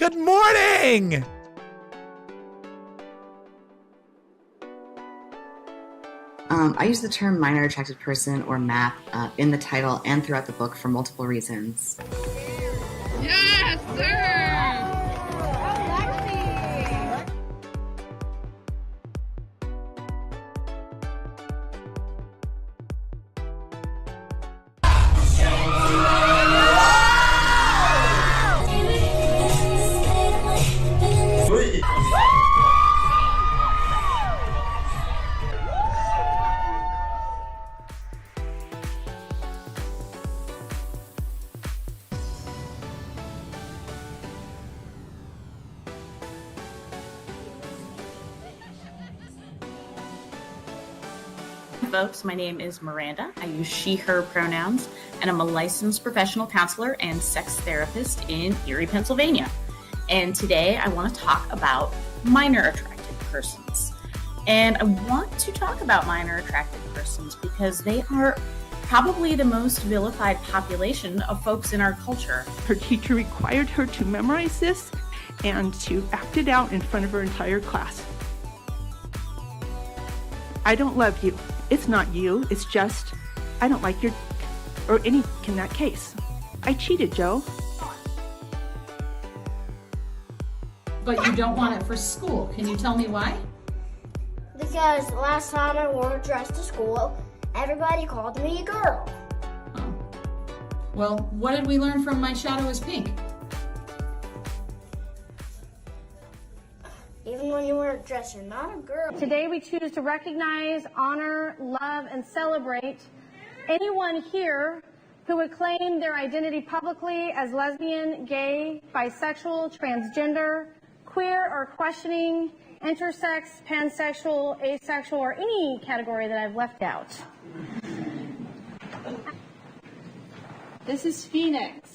Good morning! I use the term minor attracted person or MAP in the title and throughout the book for multiple reasons. Yes, sir! Folks, my name is Miranda. I use she, her pronouns, and I'm a licensed professional counselor and sex therapist in Erie, Pennsylvania. And today I want to talk about minor attracted persons. And I want to talk about minor attracted persons because they are probably the most vilified population of folks in our culture. Her teacher required her to memorize this and to act it out in front of her entire class. I don't love you. It's not you, it's just, I don't like your, or any in that case. I cheated, Joe. But you don't want it for school. Can you tell me why? Because last time I wore a dress to school, everybody called me a girl. Oh. Well, what did we learn from My Shadow is Pink? Even when you wear a dress, you're not a girl. Today we choose to recognize, honor, love, and celebrate anyone here who would claim their identity publicly as lesbian, gay, bisexual, transgender, queer or questioning, intersex, pansexual, asexual, or any category that I've left out. This is Phoenix.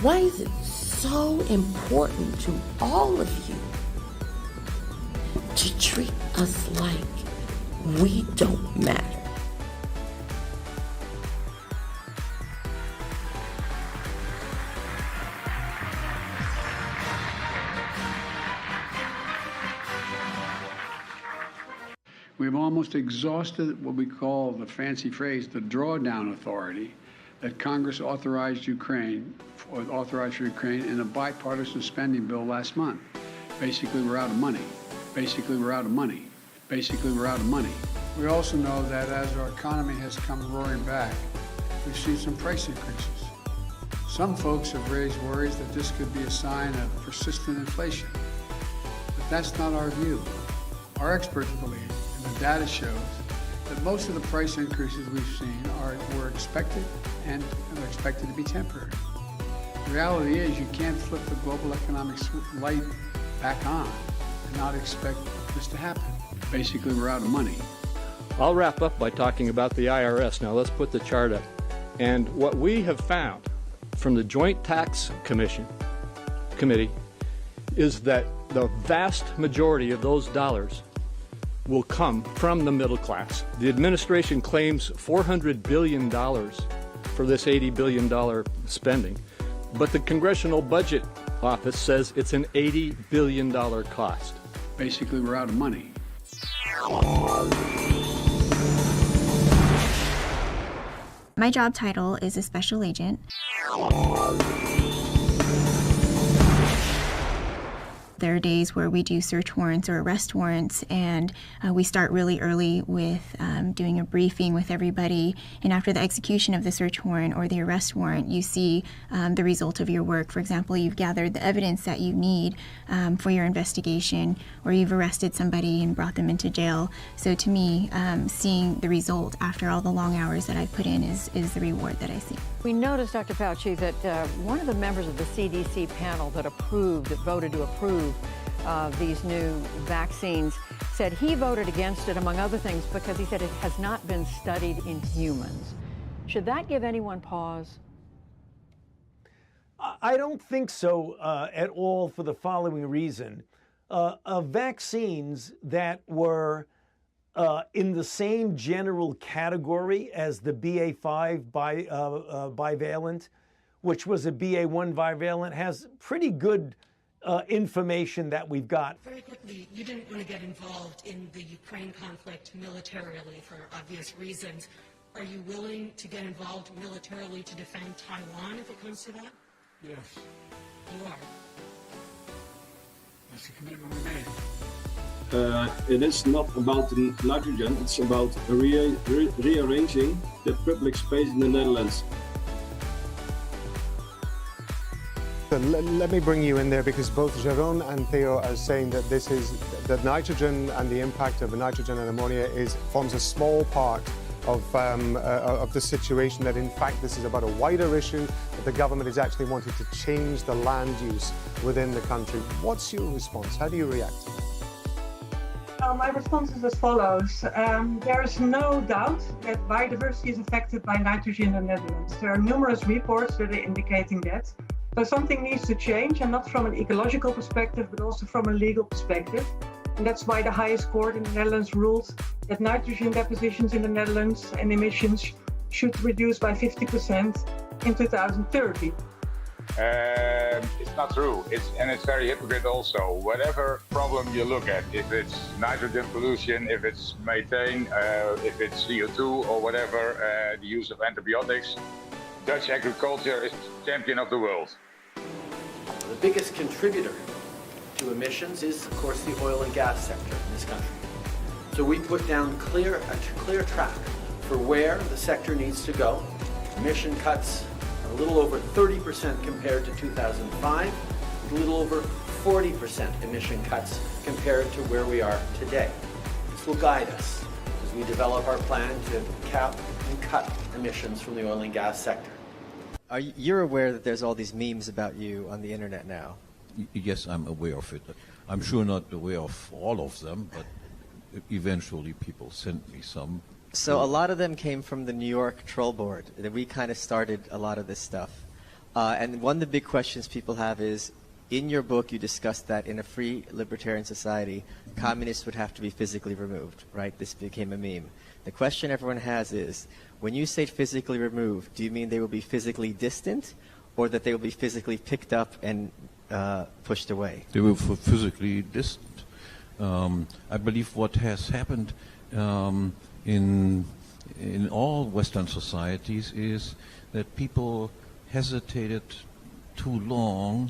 Why is it so important to all of you to treat us like we don't matter? We've almost exhausted what we call the fancy phrase, the drawdown authority that Congress authorized for Ukraine in a bipartisan spending bill last month. Basically, we're out of money. Basically, we're out of money. Basically, we're out of money. We also know that as our economy has come roaring back, we've seen some price increases. Some folks have raised worries that this could be a sign of persistent inflation. But that's not our view. Our experts believe, and the data shows, that most of the price increases we've seen were expected and are expected to be temporary. The reality is you can't flip the global economic light back on and not expect this to happen. Basically, we're out of money. I'll wrap up by talking about the IRS. Now let's put the chart up. And what we have found from the Joint Tax Committee is that the vast majority of those dollars will come from the middle class. The administration claims $400 billion for this $80 billion spending, but the Congressional Budget Office says it's an $80 billion cost. Basically, we're out of money. My job title is a special agent. There are days where we do search warrants or arrest warrants, and we start really early with doing a briefing with everybody. And after the execution of the search warrant or the arrest warrant, you see the result of your work. For example, you've gathered the evidence that you need for your investigation, or you've arrested somebody and brought them into jail. So to me, seeing the result after all the long hours that I've put in is the reward that I see. We noticed, Dr. Fauci, that one of the members of the CDC panel that voted to approve these new vaccines, said he voted against it, among other things, because he said it has not been studied in humans. Should that give anyone pause? I don't think so at all, for the following reason. of vaccines that were in the same general category as the BA5 bivalent, which was a BA1 bivalent, has pretty good information that we've got. Very quickly, you didn't want to get involved in the Ukraine conflict militarily for obvious reasons. Are you willing to get involved militarily to defend Taiwan if it comes to that? Yes. You are. That's a commitment we made. It is not about the nitrogen, it's about rearranging the public space in the Netherlands. Let me bring you in there, because both Jérôme and Theo are saying that this is that nitrogen and the impact of nitrogen and ammonia forms a small part of the situation, that in fact this is about a wider issue, that the government is actually wanting to change the land use within the country. What's your response? How do you react to that? My response is as follows. There is no doubt that biodiversity is affected by nitrogen in the Netherlands. There are numerous reports that are indicating that. So something needs to change, and not from an ecological perspective, but also from a legal perspective. And that's why the highest court in the Netherlands ruled that nitrogen depositions in the Netherlands and emissions should reduce by 50% in 2030. It's not true. It's very hypocrite also. Whatever problem you look at, if it's nitrogen pollution, if it's methane, if it's CO2 or whatever, the use of antibiotics, Dutch agriculture is champion of the world. The biggest contributor to emissions is, of course, the oil and gas sector in this country. So we put down a clear track for where the sector needs to go. Emission cuts are a little over 30% compared to 2005, a little over 40% emission cuts compared to where we are today. This will guide us as we develop our plan to cap and cut emissions from the oil and gas sector. You're aware that there's all these memes about you on the internet now? Yes, I'm aware of it. I'm sure not aware of all of them, but eventually people sent me some. So a lot of them came from the New York troll board. We kind of started a lot of this stuff. And one of the big questions people have is, in your book you discussed that in a free libertarian society, communists would have to be physically removed, right? This became a meme. The question everyone has is, when you say physically removed, do you mean they will be physically distant, or that they will be physically picked up and pushed away? They were physically distant. I believe what has happened in all Western societies is that people hesitated too long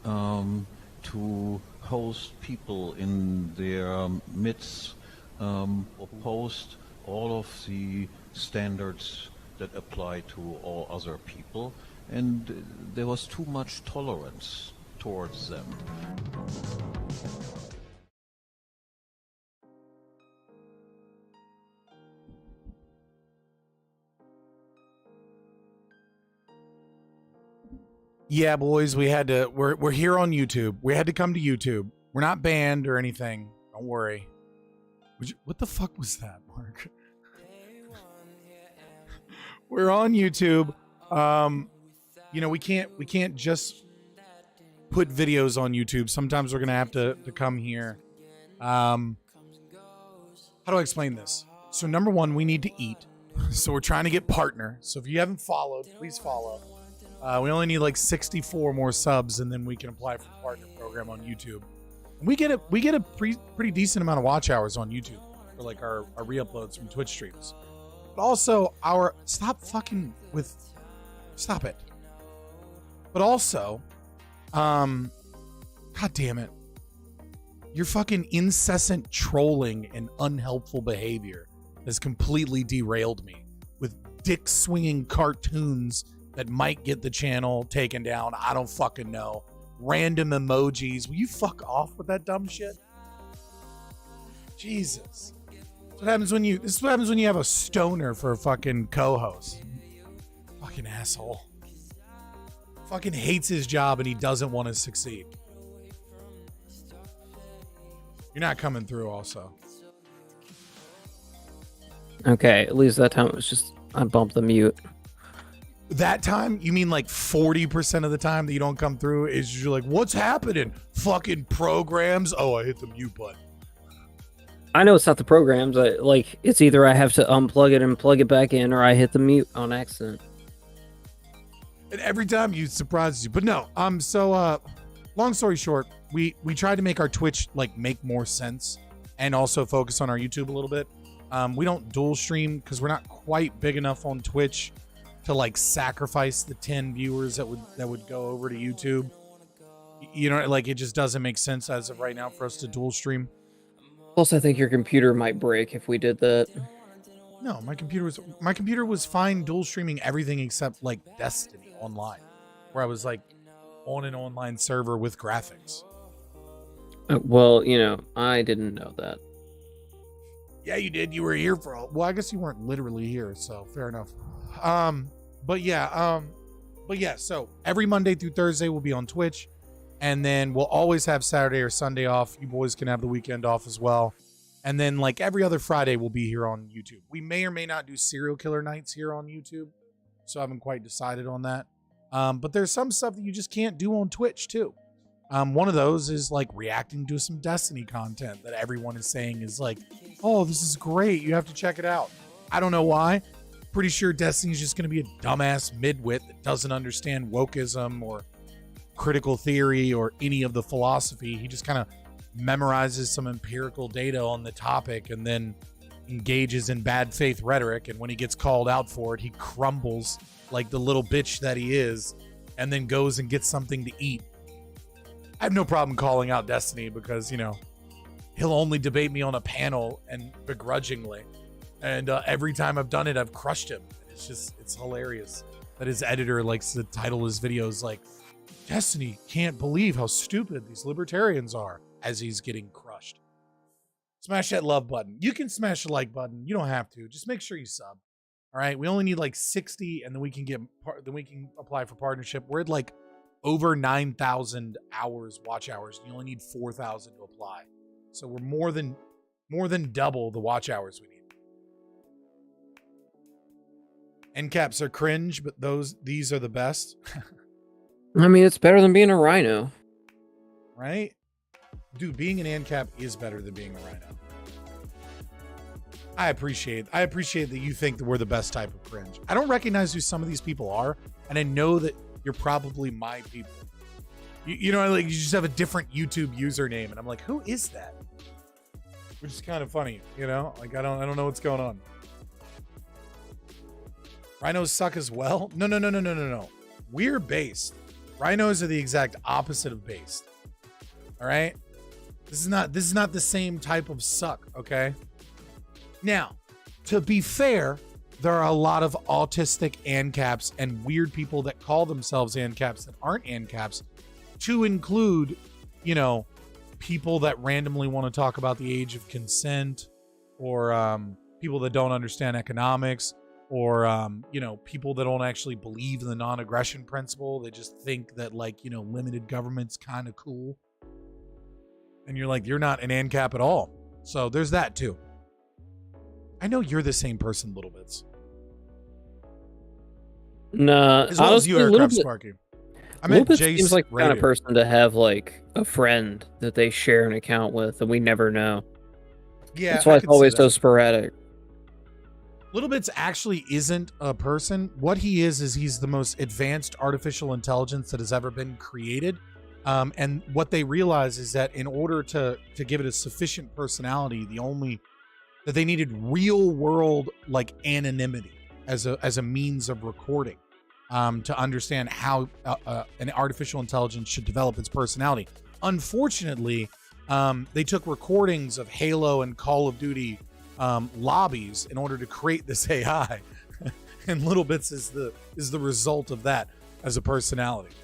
to host people in their midst, opposed all of the standards that apply to all other people, and there was too much tolerance towards them. Yeah, boys, we had to. We're here on YouTube. We had to come to YouTube. We're not banned or anything. Don't worry. What the fuck was that, Mark? We're on YouTube. You know, we can't just put videos on YouTube. Sometimes we're gonna have to come here. How do I explain this? So number one, we need to eat. So we're trying to get partner. So if you haven't followed, please follow. We only need like 64 more subs, and then we can apply for the partner program on YouTube. And we get a pretty decent amount of watch hours on YouTube for like our re-uploads from Twitch streams. But also stop it. But also, god damn it, your fucking incessant trolling and unhelpful behavior has completely derailed me with dick swinging cartoons that might get the channel taken down. I don't fucking know. Random emojis. Will you fuck off with that dumb shit? Jesus. This is what happens when you have a stoner for a fucking co-host. Fucking asshole. Fucking hates his job and he doesn't want to succeed. You're not coming through also. Okay, at least that time it was just, I bumped the mute. That time, you mean like 40% of the time that you don't come through is you're like, what's happening? Fucking programs. Oh, I hit the mute button. I know it's not the programs. It's either I have to unplug it and plug it back in, or I hit the mute on accident. And every time you surprises you. But no, so long story short, we tried to make our Twitch like make more sense and also focus on our YouTube a little bit. We don't dual stream because we're not quite big enough on Twitch to like sacrifice the 10 viewers that would go over to YouTube. You know, like it just doesn't make sense as of right now for us to dual stream. Plus, I think your computer might break if we did that. No, my computer was fine dual streaming everything except like Destiny online, where I was like on an online server with graphics. Well, you know, I didn't know that. Yeah, you did. You were here for all. Well, I guess you weren't literally here, so fair enough. But yeah, so every Monday through Thursday we'll be on Twitch, and then we'll always have Saturday or Sunday off. You boys can have the weekend off as well. And then like every other Friday we'll be here on YouTube. We may or may not do serial killer nights here on YouTube, so I haven't quite decided on that. But there's some stuff that you just can't do on Twitch too. One of those is like reacting to some Destiny content that everyone is saying is like, oh, this is great, you have to check it out. I don't know why. Pretty sure Destiny's just going to be a dumbass midwit that doesn't understand wokeism or critical theory or any of the philosophy. He just kind of memorizes some empirical data on the topic and then engages in bad faith rhetoric. And when he gets called out for it, he crumbles like the little bitch that he is and then goes and gets something to eat. I have no problem calling out Destiny because, you know, he'll only debate me on a panel and begrudgingly. And every time I've done it, I've crushed him. It's hilarious that his editor likes to title his videos like, Destiny can't believe how stupid these libertarians are, as he's getting crushed. Smash that love button. You can smash the like button. You don't have to. Just make sure you sub. All right. We only need like 60 and then we can apply for partnership. We're at like over 9,000 hours, watch hours. You only need 4,000 to apply. So we're more than double the watch hours we need. End caps are cringe, but these are the best. I mean, it's better than being a rhino. Right? Dude, being an ANCAP is better than being a rhino. I appreciate that you think that we're the best type of cringe. I don't recognize who some of these people are, and I know that you're probably my people. You know, like you just have a different YouTube username, and I'm like, who is that? Which is kind of funny, you know? Like I don't know what's going on. Rhinos suck as well? No. We're based. Rhinos are the exact opposite of based. All right? This is not the same type of suck, okay? Now, to be fair, there are a lot of autistic ANCAPs and weird people that call themselves ANCAPs that aren't ANCAPs, to include, you know, people that randomly want to talk about the age of consent, or people that don't understand economics, or you know, people that don't actually believe in the non-aggression principle. They just think that, like, you know, limited government's kind of cool. And you're like, you're not an ANCAP at all. So there's that too. I know you're the same person, Little Bits. Nah, as well as you, Aircraft Sparky. I meant Jace seems like the kind of Radio. person to have like a friend that they share an account with, and we never know. Yeah, that's why I it's could see always so that. sporadic. Little Bits actually isn't a person. What he is he's the most advanced artificial intelligence that has ever been created. And what they realize is that in order to give it a sufficient personality, that they needed real world like anonymity as a means of recording, to understand how an artificial intelligence should develop its personality. Unfortunately, they took recordings of Halo and Call of Duty lobbies in order to create this AI, and Little Bits is the result of that as a personality.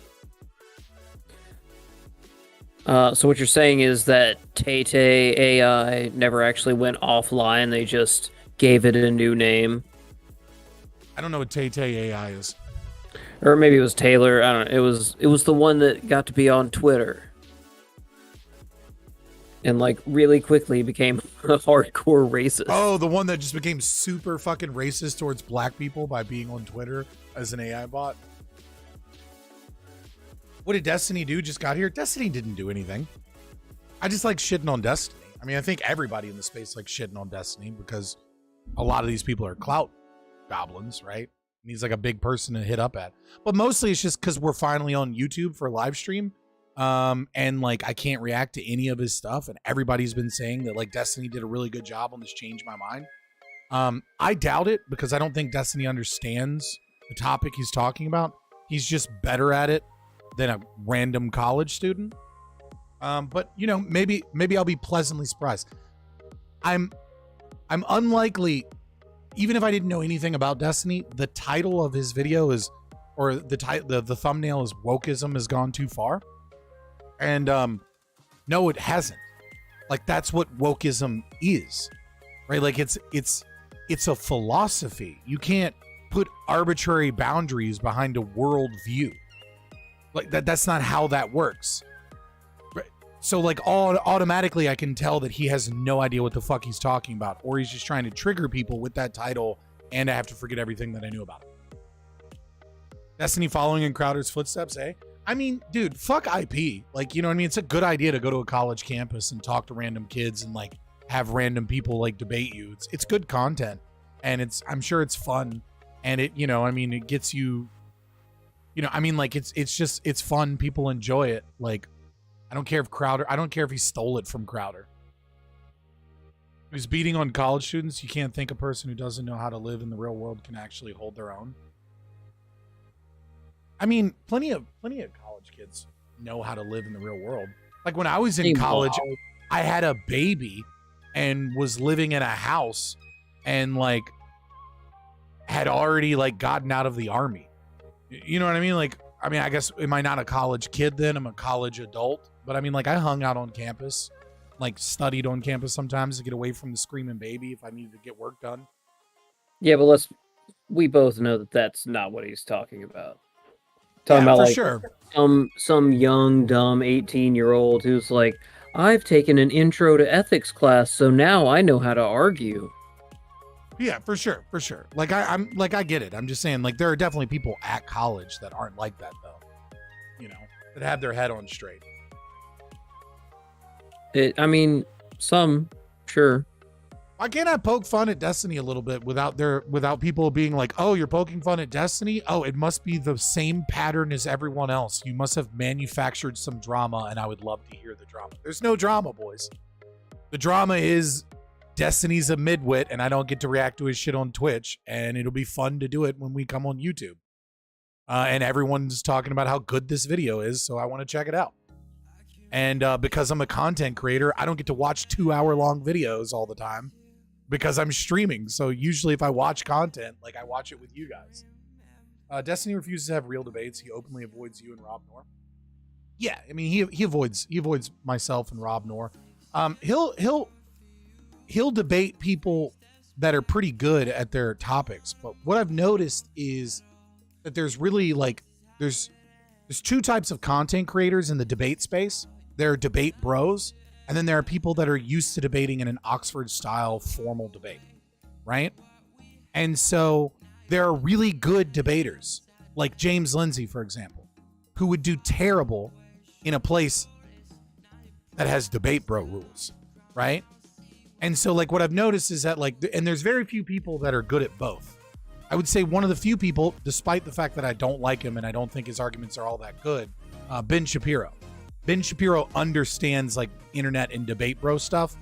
So what you're saying is that Tay AI never actually went offline. They just gave it a new name. I don't know what Tay AI is. Or maybe it was Taylor. I don't know. It was the one that got to be on Twitter. and like really quickly became a hardcore racist. Oh, the one that just became super fucking racist towards black people by being on Twitter as an AI bot. What did Destiny do? Just got here? Destiny didn't do anything. I just like shitting on Destiny. I mean, I think everybody in the space likes shitting on Destiny because a lot of these people are clout goblins, right? And he's like a big person to hit up at. But mostly it's just because we're finally on YouTube for a live stream. And like I can't react to any of his stuff, and everybody's been saying that like Destiny did a really good job on this Change My Mind. I doubt it because I don't think Destiny understands the topic he's talking about. He's just better at it than a random college student. But you know, maybe I'll be pleasantly surprised. I'm unlikely, even if I didn't know anything about Destiny, the title of his video is, or the thumbnail is "Wokeism has gone too far." And no, it hasn't. Like that's what wokeism is, right? Like it's a philosophy. You can't put arbitrary boundaries behind a worldview. Like that's not how that works. Right? So like automatically I can tell that he has no idea what the fuck he's talking about, or he's just trying to trigger people with that title, and I have to forget everything that I knew about it. Destiny following in Crowder's footsteps, eh? I mean, dude, fuck IP. Like, you know what I mean? It's a good idea to go to a college campus and talk to random kids and like have random people like debate you. It's good content, and I'm sure it's fun, and it, you know, I mean, it gets you, you know, I mean, like it's fun. People enjoy it. Like, I don't care if he stole it from Crowder. He's beating on college students. You can't think a person who doesn't know how to live in the real world can actually hold their own. I mean, plenty of college kids know how to live in the real world. Like when I was in college, I had a baby and was living in a house and like had already like gotten out of the army. You know what I mean? Like, I mean, I guess, am I not a college kid then? I'm a college adult. But I mean, like I hung out on campus, like studied on campus sometimes to get away from the screaming baby if I needed to get work done. Yeah, but we both know that that's not what he's talking about. Talking yeah, about for like sure. some young, dumb 18-year-old who's like, I've taken an intro to ethics class, so now I know how to argue. Yeah, for sure. Like I'm like, I get it. I'm just saying, like, there are definitely people at college that aren't like that though. You know, that have their head on straight. I mean, some, sure. Why can't I poke fun at Destiny a little bit without people being like, oh, you're poking fun at Destiny? Oh, it must be the same pattern as everyone else. You must have manufactured some drama, and I would love to hear the drama. There's no drama, boys. The drama is Destiny's a midwit, and I don't get to react to his shit on Twitch, and it'll be fun to do it when we come on YouTube. And everyone's talking about how good this video is, so I want to check it out. And because I'm a content creator, I don't get to watch 2-hour-long videos all the time because I'm streaming. So usually if I watch content, like I watch it with you guys. Destiny refuses to have real debates. He openly avoids you and Rob Noor. Yeah, I mean, he avoids myself and Rob Noor. He'll debate people that are pretty good at their topics. But what I've noticed is that there's really like there's two types of content creators in the debate space. There are debate bros, and then there are people that are used to debating in an Oxford style formal debate, right? And so there are really good debaters like James Lindsay, for example, who would do terrible in a place that has debate bro rules, right? And so like what I've noticed is that like, and there's very few people that are good at both. I would say one of the few people, despite the fact that I don't like him and I don't think his arguments are all that good, Ben Shapiro. Ben Shapiro understands like internet and debate bro stuff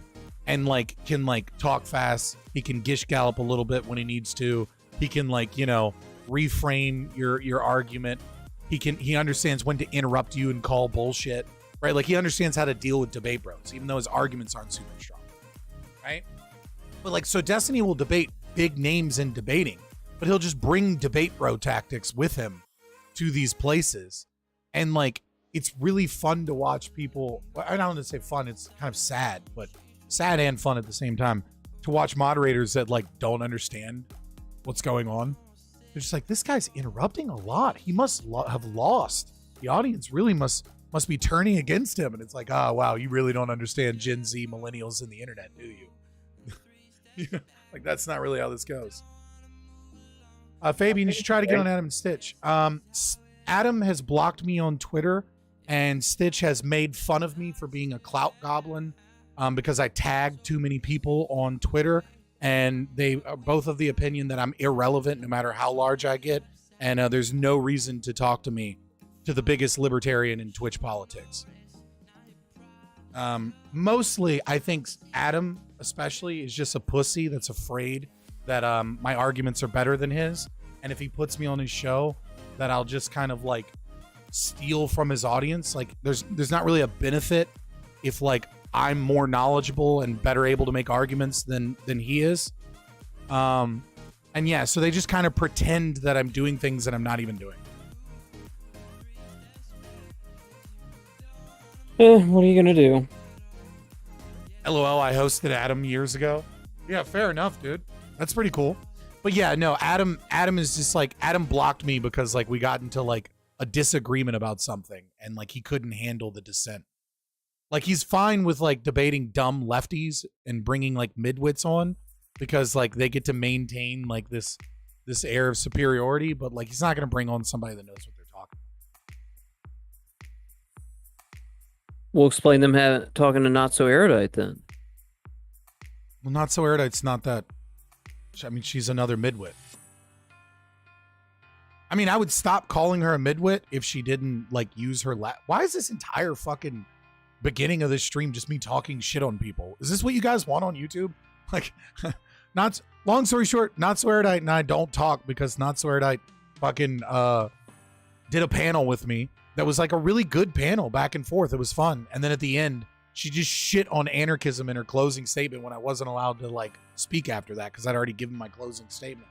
and like can like talk fast. He can gish gallop a little bit when he needs to. He can like, you know, reframe your argument. He understands when to interrupt you and call bullshit, right? Like he understands how to deal with debate bros, even though his arguments aren't super strong, right? But like, so Destiny will debate big names in debating, but he'll just bring debate bro tactics with him to these places. And like, it's really fun to watch people. I don't want to say fun. It's kind of sad, but sad and fun at the same time to watch moderators that like don't understand what's going on. They're just like, this guy's interrupting a lot. He must have lost. The audience really must must be turning against him. And it's like, oh, wow, you really don't understand Gen Z, millennials, and the internet, do you? Like, that's not really how this goes. Fabian, you should try to get on Adam and Stitch. Adam has blocked me on Twitter, and Stitch has made fun of me for being a clout goblin because I tagged too many people on Twitter, and they are both of the opinion that I'm irrelevant no matter how large I get, and there's no reason to talk to me, to the biggest libertarian in Twitch politics. Mostly, I think Adam, especially, is just a pussy that's afraid that my arguments are better than his, and if he puts me on his show, that I'll just kind of like steal from his audience. Like, there's not really a benefit if like I'm more knowledgeable and better able to make arguments than he is. And yeah, so they just kind of pretend that I'm doing things that I'm not even doing. What are you gonna do? LOL, I hosted Adam years ago. Yeah, fair enough, dude. That's pretty cool. But yeah, no, Adam is just like, Adam blocked me because like we got into like a disagreement about something, and like he couldn't handle the dissent. Like, he's fine with like debating dumb lefties and bringing like midwits on because like they get to maintain like this air of superiority, but like he's not going to bring on somebody that knows what they're talking about. We'll explain them talking to Not So Erudite then. Well, Not So Erudite's not that. I mean, she's another midwit. I mean, I would stop calling her a midwit if she didn't like use her Why is this entire fucking beginning of this stream just me talking shit on people? Is this what you guys want on YouTube? Like, long story short, Not So Erudite and I don't talk because Not So Erudite fucking did a panel with me that was like a really good panel back and forth. It was fun. And then at the end, she just shit on anarchism in her closing statement when I wasn't allowed to like speak after that because I'd already given my closing statement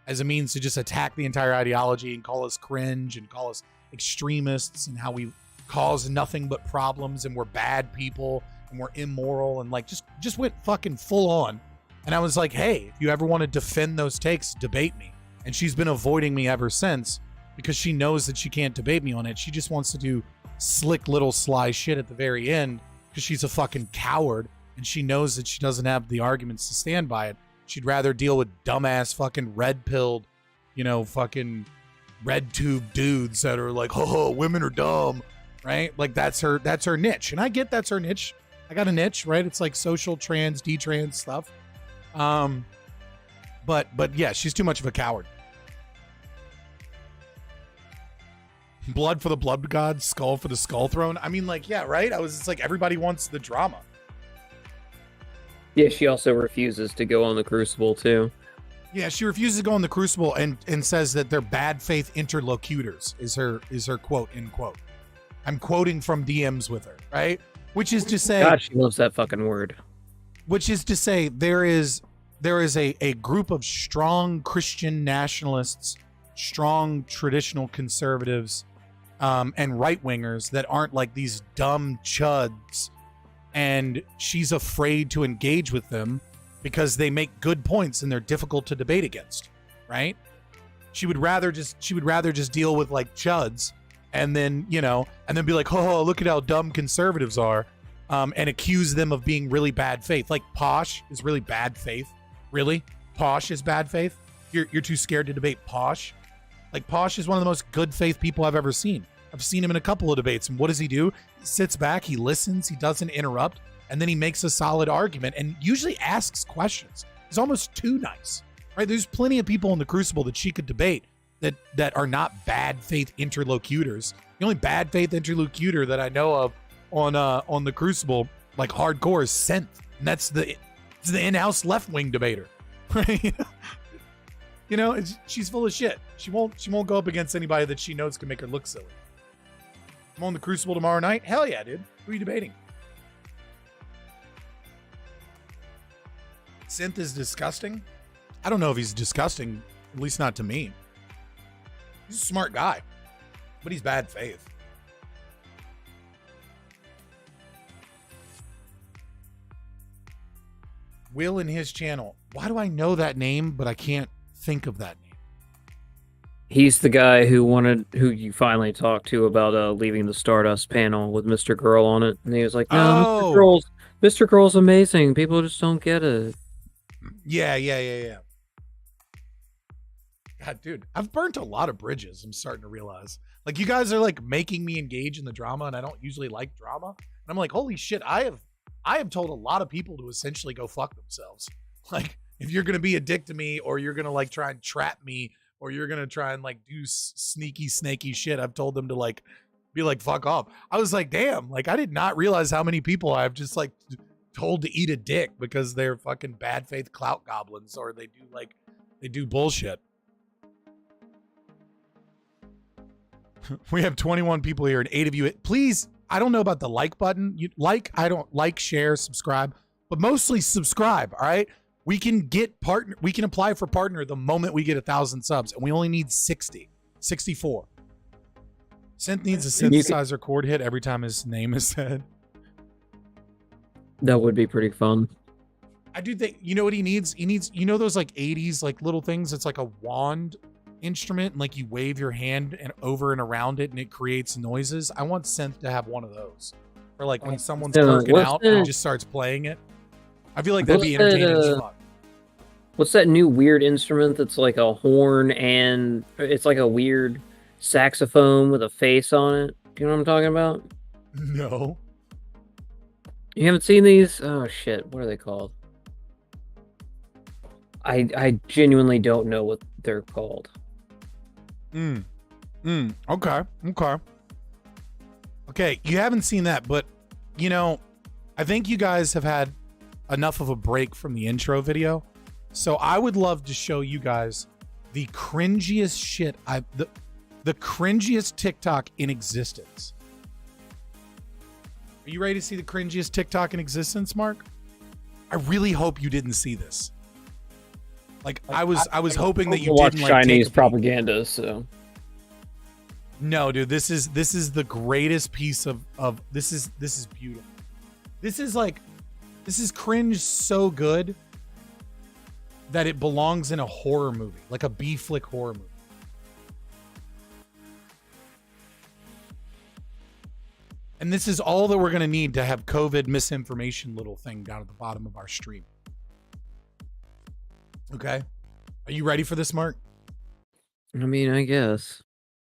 as a means to just attack the entire ideology and call us cringe and call us extremists and how we cause nothing but problems and we're bad people and we're immoral and like just went fucking full on. And I was like, hey, if you ever want to defend those takes, debate me. And she's been avoiding me ever since because she knows that she can't debate me on it. She just wants to do slick little sly shit at the very end because she's a fucking coward and she knows that she doesn't have the arguments to stand by it. She'd rather deal with dumbass fucking red-pilled, fucking red tube dudes that are like, oh, women are dumb, right? Like that's her niche. And I get that's her niche. I got a niche, right? It's like social trans, detrans stuff. But yeah, she's too much of a coward. Blood for the blood god, skull for the skull throne. I mean, like, yeah, right? It's like everybody wants the drama. Yeah, she also refuses to go on the Crucible too. Yeah, she refuses to go on the Crucible and says that they're bad faith interlocutors is her quote, end quote. I'm quoting from DMs with her, right? Which is to say, God, she loves that fucking word. Which is to say there is a group of strong Christian nationalists, strong traditional conservatives, and right-wingers that aren't like these dumb chuds, and she's afraid to engage with them because they make good points and they're difficult to debate against, right? She would rather just deal with like chuds and then be like, oh, look at how dumb conservatives are, and accuse them of being really bad faith. Like Posh is really bad faith. Really? Posh is bad faith? You're too scared to debate Posh? Like, Posh is one of the most good faith people I've ever seen. I've seen him in a couple of debates, and what does he do? He sits back, he listens, he doesn't interrupt, and then he makes a solid argument and usually asks questions. He's almost too nice, right? There's plenty of people in the Crucible that she could debate that are not bad faith interlocutors. The only bad faith interlocutor that I know of on the Crucible, like hardcore, is Synth, and that's the in-house left-wing debater, right? She's full of shit. She won't go up against anybody that she knows can make her look silly. I'm on the Crucible tomorrow night. Hell yeah, dude. Who are you debating? Synth is disgusting. I don't know if he's disgusting, at least not to me. He's a smart guy, but he's bad faith. Will in his channel. Why do I know that name, but I can't think of that name? He's the guy who you finally talked to about leaving the Stardust panel with Mr. Girl on it, and he was like, "No, Mr. Girl's amazing. People just don't get it." Yeah. God, dude, I've burnt a lot of bridges. I'm starting to realize, like, you guys are like making me engage in the drama, and I don't usually like drama. And I'm like, holy shit, I have told a lot of people to essentially go fuck themselves. Like, if you're gonna be a dick to me, or you're gonna like try and trap me, or you're gonna try and like do sneaky, snaky shit, I've told them to like be like, fuck off. I was like, damn, like I did not realize how many people I've just like told to eat a dick because they're fucking bad faith clout goblins, or they do bullshit. We have 21 people here and 8 of you. Please, I don't know about the like button. You like, I don't like, share, subscribe, but mostly subscribe. All right. We can get partner. We can apply for partner the moment we get 1,000 subs, and we only need 64. Synth needs a synthesizer chord hit every time his name is said. That would be pretty fun. I do think, you know what he needs? He needs, you know, those like 80s, like little things. It's like a wand instrument, and like you wave your hand and over and around it and it creates noises. I want Synth to have one of those. Or like when someone's working out and he just starts playing it. I feel like that'd be entertaining as fuck. What's that new weird instrument that's like a horn and it's like a weird saxophone with a face on it? Do you know what I'm talking about? No. You haven't seen these? Oh shit, what are they called? I genuinely don't know what they're called. Okay, you haven't seen that, but you know, I think you guys have had enough of a break from the intro video. So I would love to show you guys the cringiest shit the cringiest TikTok in existence. Are you ready to see the cringiest TikTok in existence, Mark? I really hope you didn't see this. Like I was hoping that you didn't like Chinese propaganda, so. No, dude, this is the greatest piece of this is beautiful. This is cringe so good that it belongs in a horror movie, like a B-flick horror movie. And this is all that we're going to need to have COVID misinformation little thing down at the bottom of our stream. Okay. Are you ready for this, Mark? I mean, I guess.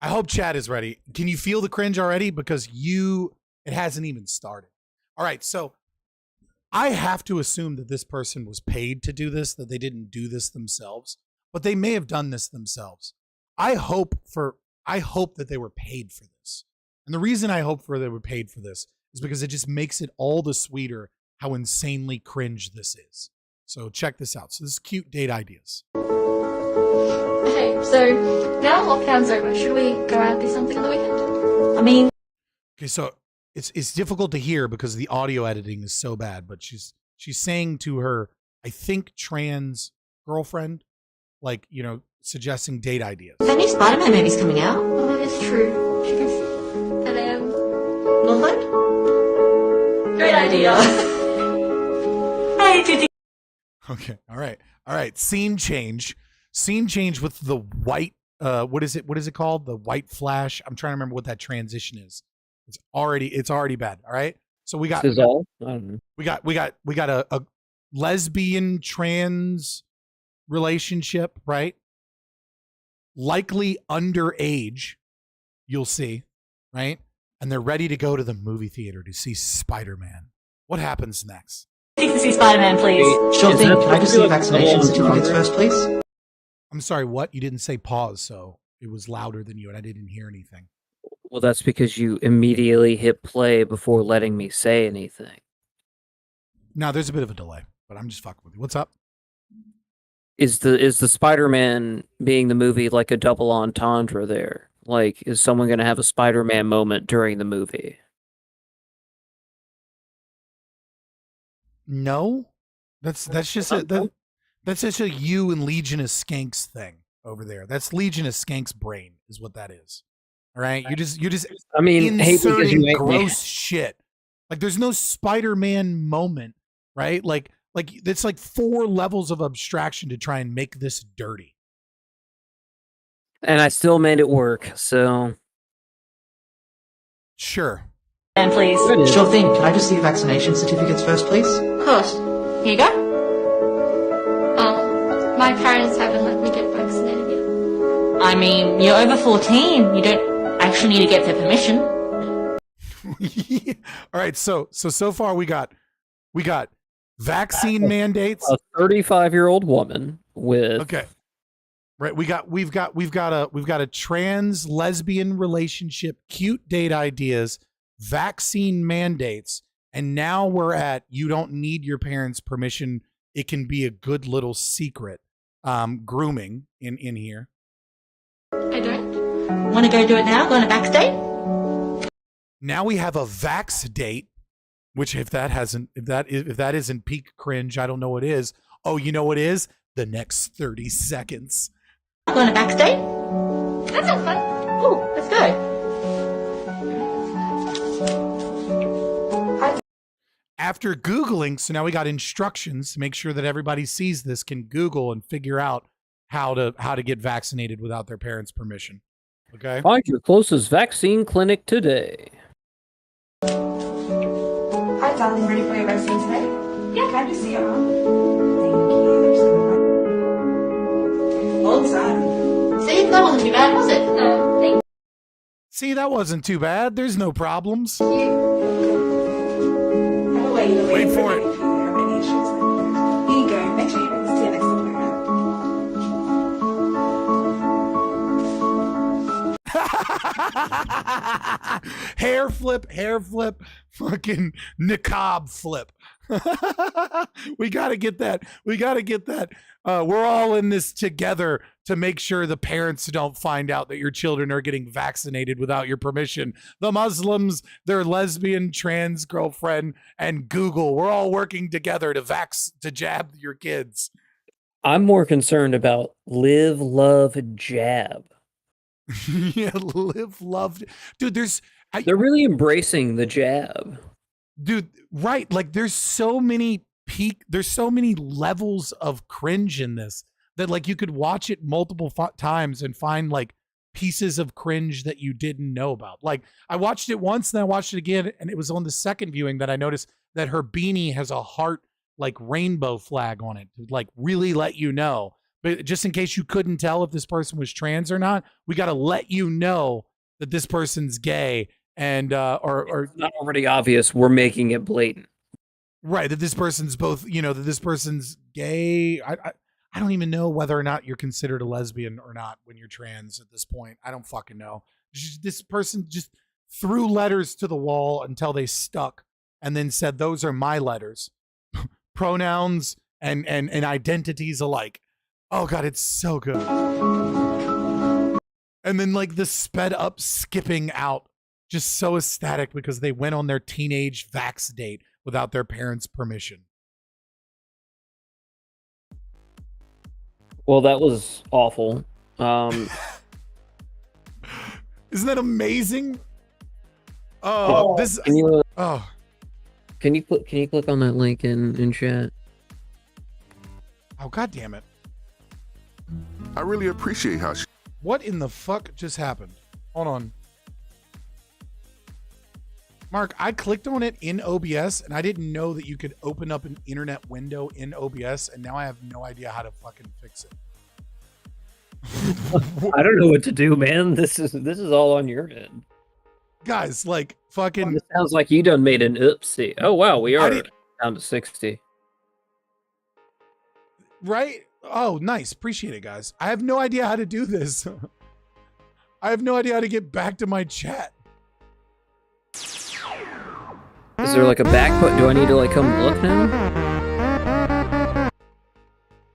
I hope chat is ready. Can you feel the cringe already? Because it hasn't even started. All right. So I have to assume that this person was paid to do this, that they didn't do this themselves, but they may have done this themselves. I hope that they were paid for this. And the reason I hope they were paid for this is because it just makes it all the sweeter how insanely cringe this is. So check this out. So this is cute date ideas. Okay, so now lockdown's over. Should we go out and do something on the weekend? I mean... Okay, so it's difficult to hear because the audio editing is so bad, but she's saying to her, I think, trans girlfriend, like, you know, suggesting date ideas. That new Spider-Man movie's coming out. Oh, that's true. Should we go at Northland? Great idea. Hey, Judy. Okay, all right. Scene change with the white. What is it called? The white flash. I'm trying to remember what that transition is. It's already bad. All right. So we got. This is all. I don't know. We got a lesbian trans relationship, right? Likely underage. You'll see, right? And they're ready to go to the movie theater to see Spider-Man. What happens next? Take to see Spider-Man, please. Sure thing. Can I just see your vaccination certificates first, please? I'm sorry, what? You didn't say pause, so it was louder than you, and I didn't hear anything. Well, that's because you immediately hit play before letting me say anything. Now, there's a bit of a delay, but I'm just fucking with you. What's up? Is the Spider-Man being the movie like a double entendre there? Like, is someone going to have a Spider-Man moment during the movie? No, that's just a you and Legion of Skanks thing over there. That's Legion of Skanks brain is what that is. All right, you just I mean, inserting gross shit. Like there's no Spider-Man moment, right? Like it's like 4 levels of abstraction to try and make this dirty. And I still made it work, so... Sure. And please. Sure thing. Can I just see your vaccination certificates first, please? Of course. Here you go. Oh, my parents haven't let me get vaccinated yet. I mean, you're over 14. You don't actually need to get their permission. All right, so far we got vaccine mandates. A 35-year-old woman with Okay. Right, we've got a trans lesbian relationship, cute date ideas, vaccine mandates, and now we're at you don't need your parents' permission. It can be a good little secret. Grooming in here. I don't. Want to go do it now? Go on a vax date? Now we have a vax date, which if that isn't peak cringe, I don't know what is. Oh, you know what is? The next 30 seconds. Go on a vax date? That sounds fun. Cool, let's go. After Googling, so now we got instructions to make sure that everybody sees this, can Google and figure out how to get vaccinated without their parents' permission. Okay? Find your closest vaccine clinic today. Hi, darling. Ready for your vaccine today? Yeah. Can I just see your arm? Thank you. All done. See, that wasn't too bad, was it? No, thank you. See, that wasn't too bad. There's no problems. Wait for it. Here you go. Make sure you bring this to your next appointment. hair flip, fucking niqab flip. We got to get that. We're all in this together to make sure the parents don't find out that your children are getting vaccinated without your permission. The Muslims, their lesbian, trans girlfriend, and Google. We're all working together to jab your kids. I'm more concerned about live, love, jab. Yeah, live, love. Dude, they're really embracing the jab. Dude, right. Like there's so many levels of cringe in this that like you could watch it multiple times and find like pieces of cringe that you didn't know about. Like I watched it once and I watched it again, and it was on the second viewing that I noticed that her beanie has a heart like rainbow flag on it to like really let you know. But just in case you couldn't tell if this person was trans or not, we got to let you know that this person's gay and or it's not already obvious. We're making it blatant. Right, that this person's both, that this person's gay. I don't even know whether or not you're considered a lesbian or not when you're trans at this point. I don't fucking know. This person just threw letters to the wall until they stuck and then said, those are my letters. Pronouns and identities alike. Oh God, it's so good. And then like the sped up skipping out, just so ecstatic because they went on their teenage vax date without their parents' permission. Well, that was awful. Isn't that amazing? Oh, this. Can you click on that link in chat? Oh, God damn it! I really appreciate how she. What in the fuck just happened? Hold on. Mark, I clicked on it in OBS and I didn't know that you could open up an internet window in OBS, and now I have no idea how to fucking fix it. I don't know what to do, man. This is all on your end. Guys, like fucking it sounds like you done made an oopsie. Oh wow, we are down to 60. Right? Oh, nice. Appreciate it, guys. I have no idea how to do this. I have no idea how to get back to my chat. Is there like a back button? Do I need to like come look now?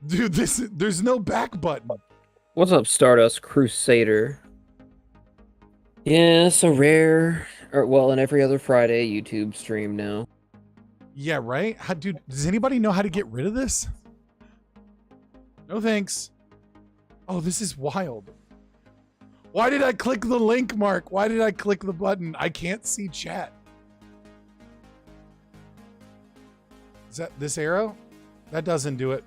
Dude, there's no back button. What's up, Stardust Crusader? Yeah, it's a rare, and every other Friday YouTube stream now. Yeah, right? Dude, does anybody know how to get rid of this? No thanks. Oh, this is wild. Why did I click the link, Mark? Why did I click the button? I can't see chat. Is that this arrow? That doesn't do it.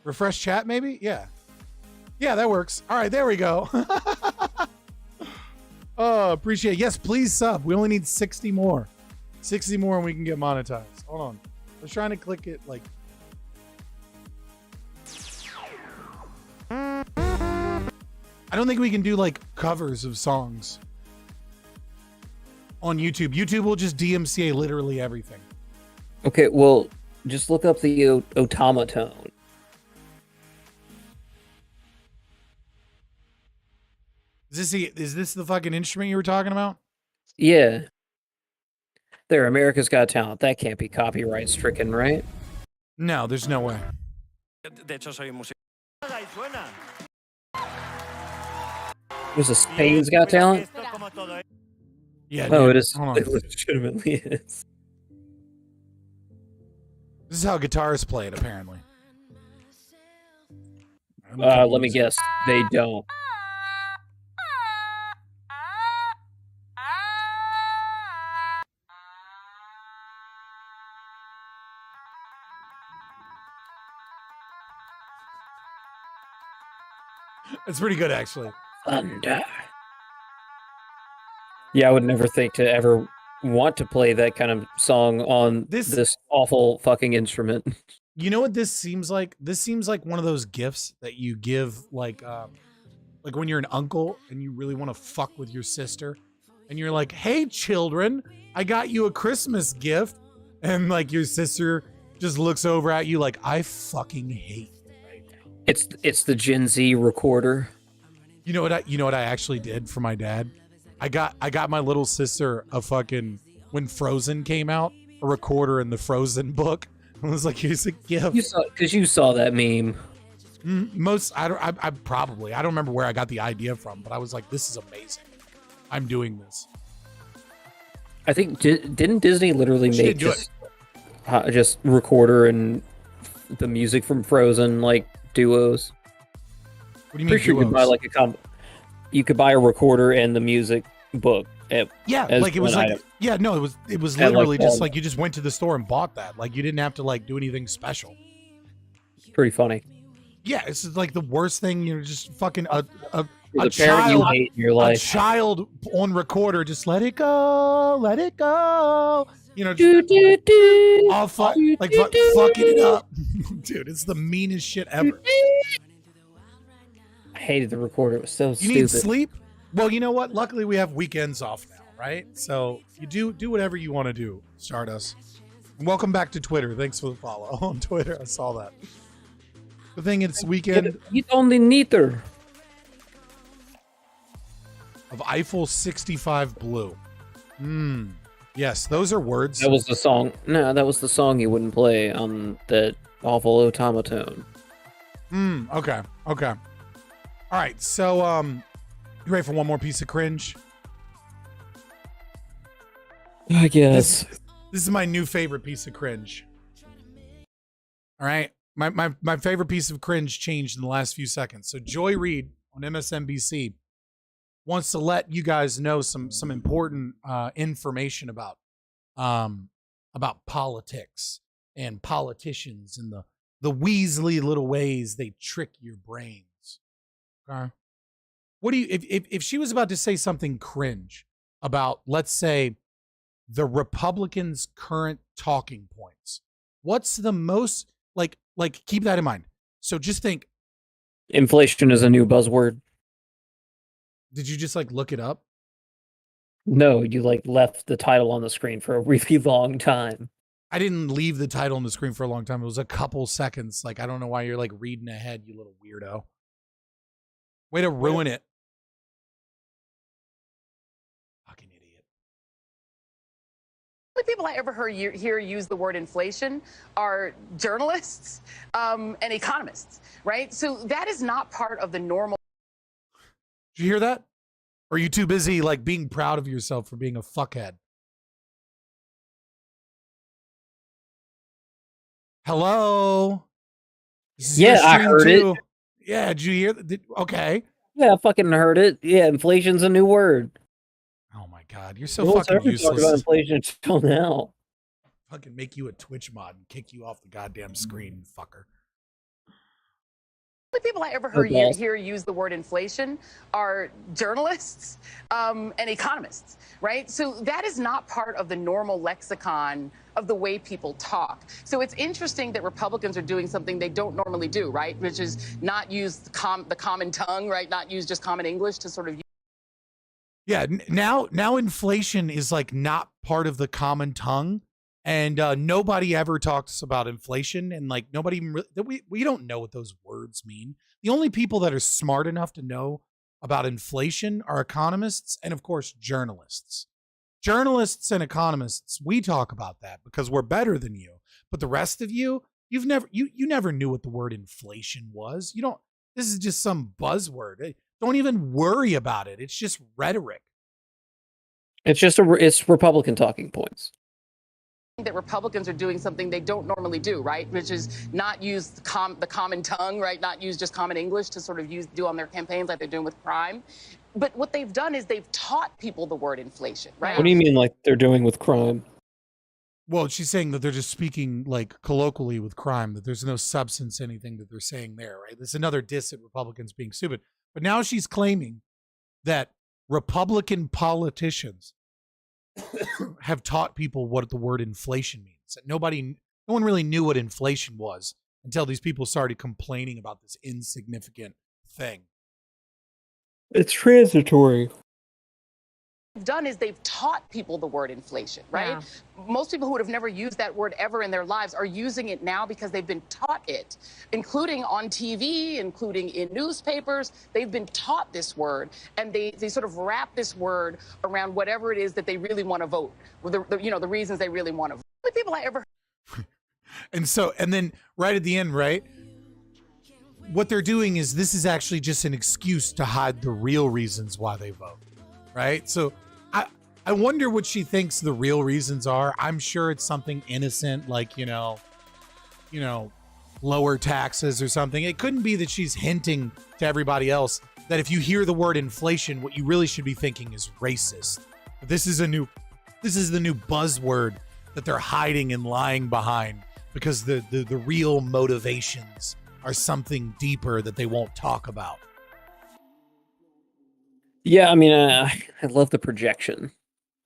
Refresh chat, maybe? Yeah. Yeah, that works. All right, there we go. Oh, appreciate it. Yes, please sub. We only need 60 more. 60 more and we can get monetized. Hold on. I was trying to click it like... I don't think we can do like covers of songs on YouTube. YouTube will just DMCA literally everything. Okay, well, just look up the automaton. Is this the fucking instrument you were talking about? Yeah. There, America's Got Talent. That can't be copyright stricken, right? No, there's no way. De hecho, soy músico. Was a Spain's Got Talent? Yeah. Oh, dude, it is. hold on. It legitimately is. This is how guitars play it, apparently. Let me guess. They don't. It's pretty good, actually. Thunder. Yeah, I would never think to ever want to play that kind of song on this awful fucking instrument. You know what this seems like? This seems like one of those gifts that you give like when you're an uncle and you really want to fuck with your sister and you're like, "Hey children, I got you a Christmas gift." And like your sister just looks over at you like, "I fucking hate you right now." It's the Gen Z recorder. You know what I actually did for my dad? I got my little sister a fucking, when Frozen came out, a recorder in the Frozen book. I was like, here's a gift. You saw that meme. I don't remember where I got the idea from, but I was like, this is amazing. I'm doing this. I think didn't Disney literally make just recorder and the music from Frozen like duos? What do you mean duos? You could buy like you could buy a recorder and the music book. Yeah, like it was like item. Yeah, no, it was literally just like you just went to the store and bought that. Like you didn't have to like do anything special. Pretty funny. Yeah, it's like the worst thing. You're just fucking a child you hate in your life. A child on recorder, just let it go, let it go. You know, all fucking it up, dude. It's the meanest shit ever. I hated the recorder. It was so stupid. You need sleep? Well, you know what? Luckily, we have weekends off now, right? So you do whatever you want to do, Stardust. And welcome back to Twitter. Thanks for the follow on Twitter. I saw that. The thing is, weekend. You only neither. Of Eiffel 65 Blue. Yes, those are words. That was the song. No, that was the song you wouldn't play on that awful automaton. Okay. All right, so you ready for one more piece of cringe? I guess. This is my new favorite piece of cringe. All right. My favorite piece of cringe changed in the last few seconds. So Joy Reid on MSNBC wants to let you guys know some important information about politics and politicians and the Weasley little ways they trick your brains. Okay. What do you if she was about to say something cringe about, let's say, the Republicans' current talking points, what's the most like keep that in mind. So just think, inflation is a new buzzword. Did you just like look it up? No, you like left the title on the screen for a really long time. I didn't leave the title on the screen for a long time. It was a couple seconds. Like, I don't know why you're like reading ahead, you little weirdo. Way to ruin it. Fucking idiot. The people I ever hear use the word inflation are journalists and economists, right? So that is not part of the normal. Did you hear that? Or are you too busy like being proud of yourself for being a fuckhead? Hello? Yeah, I heard it. Yeah, did you hear that? Okay. Yeah, I fucking heard it. Yeah, inflation's a new word. Oh my god, you're so fucking useless. Talked about inflation until now. Fucking make you a Twitch mod and kick you off the goddamn screen, fucker. The people I ever hear use the word inflation are journalists and economists, right? So that is not part of the normal lexicon of the way people talk. So it's interesting that Republicans are doing something they don't normally do, right? Which is not use the common tongue, right? Not use just common English to sort of. Yeah, now inflation is like not part of the common tongue, and nobody ever talks about inflation, and like nobody even we don't know what those words mean. The only people that are smart enough to know about inflation are economists and of course journalists. Journalists and economists, we talk about that because we're better than you. But the rest of you, you never knew what the word inflation was. You don't. This is just some buzzword. Don't even worry about it. It's just rhetoric. It's Republican talking points. That Republicans are doing something they don't normally do, right? Which is not use the common tongue, right? Not use just common English to sort of do on their campaigns like they're doing with crime. But what they've done is they've taught people the word inflation, right? What do you mean like they're doing with crime? Well, she's saying that they're just speaking like colloquially with crime, that there's no substance to anything that they're saying there, right? There's another diss at Republicans being stupid. But now she's claiming that Republican politicians have taught people what the word inflation means. No one really knew what inflation was until these people started complaining about this insignificant thing. It's transitory. What they've done is they've taught people the word inflation, right? Yeah. Most people who would have never used that word ever in their lives are using it now because they've been taught it, including on TV, including in newspapers. They've been taught this word, and they sort of wrap this word around whatever it is that they really want to vote, the reasons they really want to vote. The people I ever And then right at the end, right? What they're doing is this is actually just an excuse to hide the real reasons why they vote, right? So I wonder what she thinks the real reasons are. I'm sure it's something innocent, like, lower taxes or something. It couldn't be that she's hinting to everybody else that if you hear the word inflation, what you really should be thinking is racist. This is the new buzzword that they're hiding and lying behind because the real motivations are something deeper that they won't talk about. Yeah, I mean, I love the projection.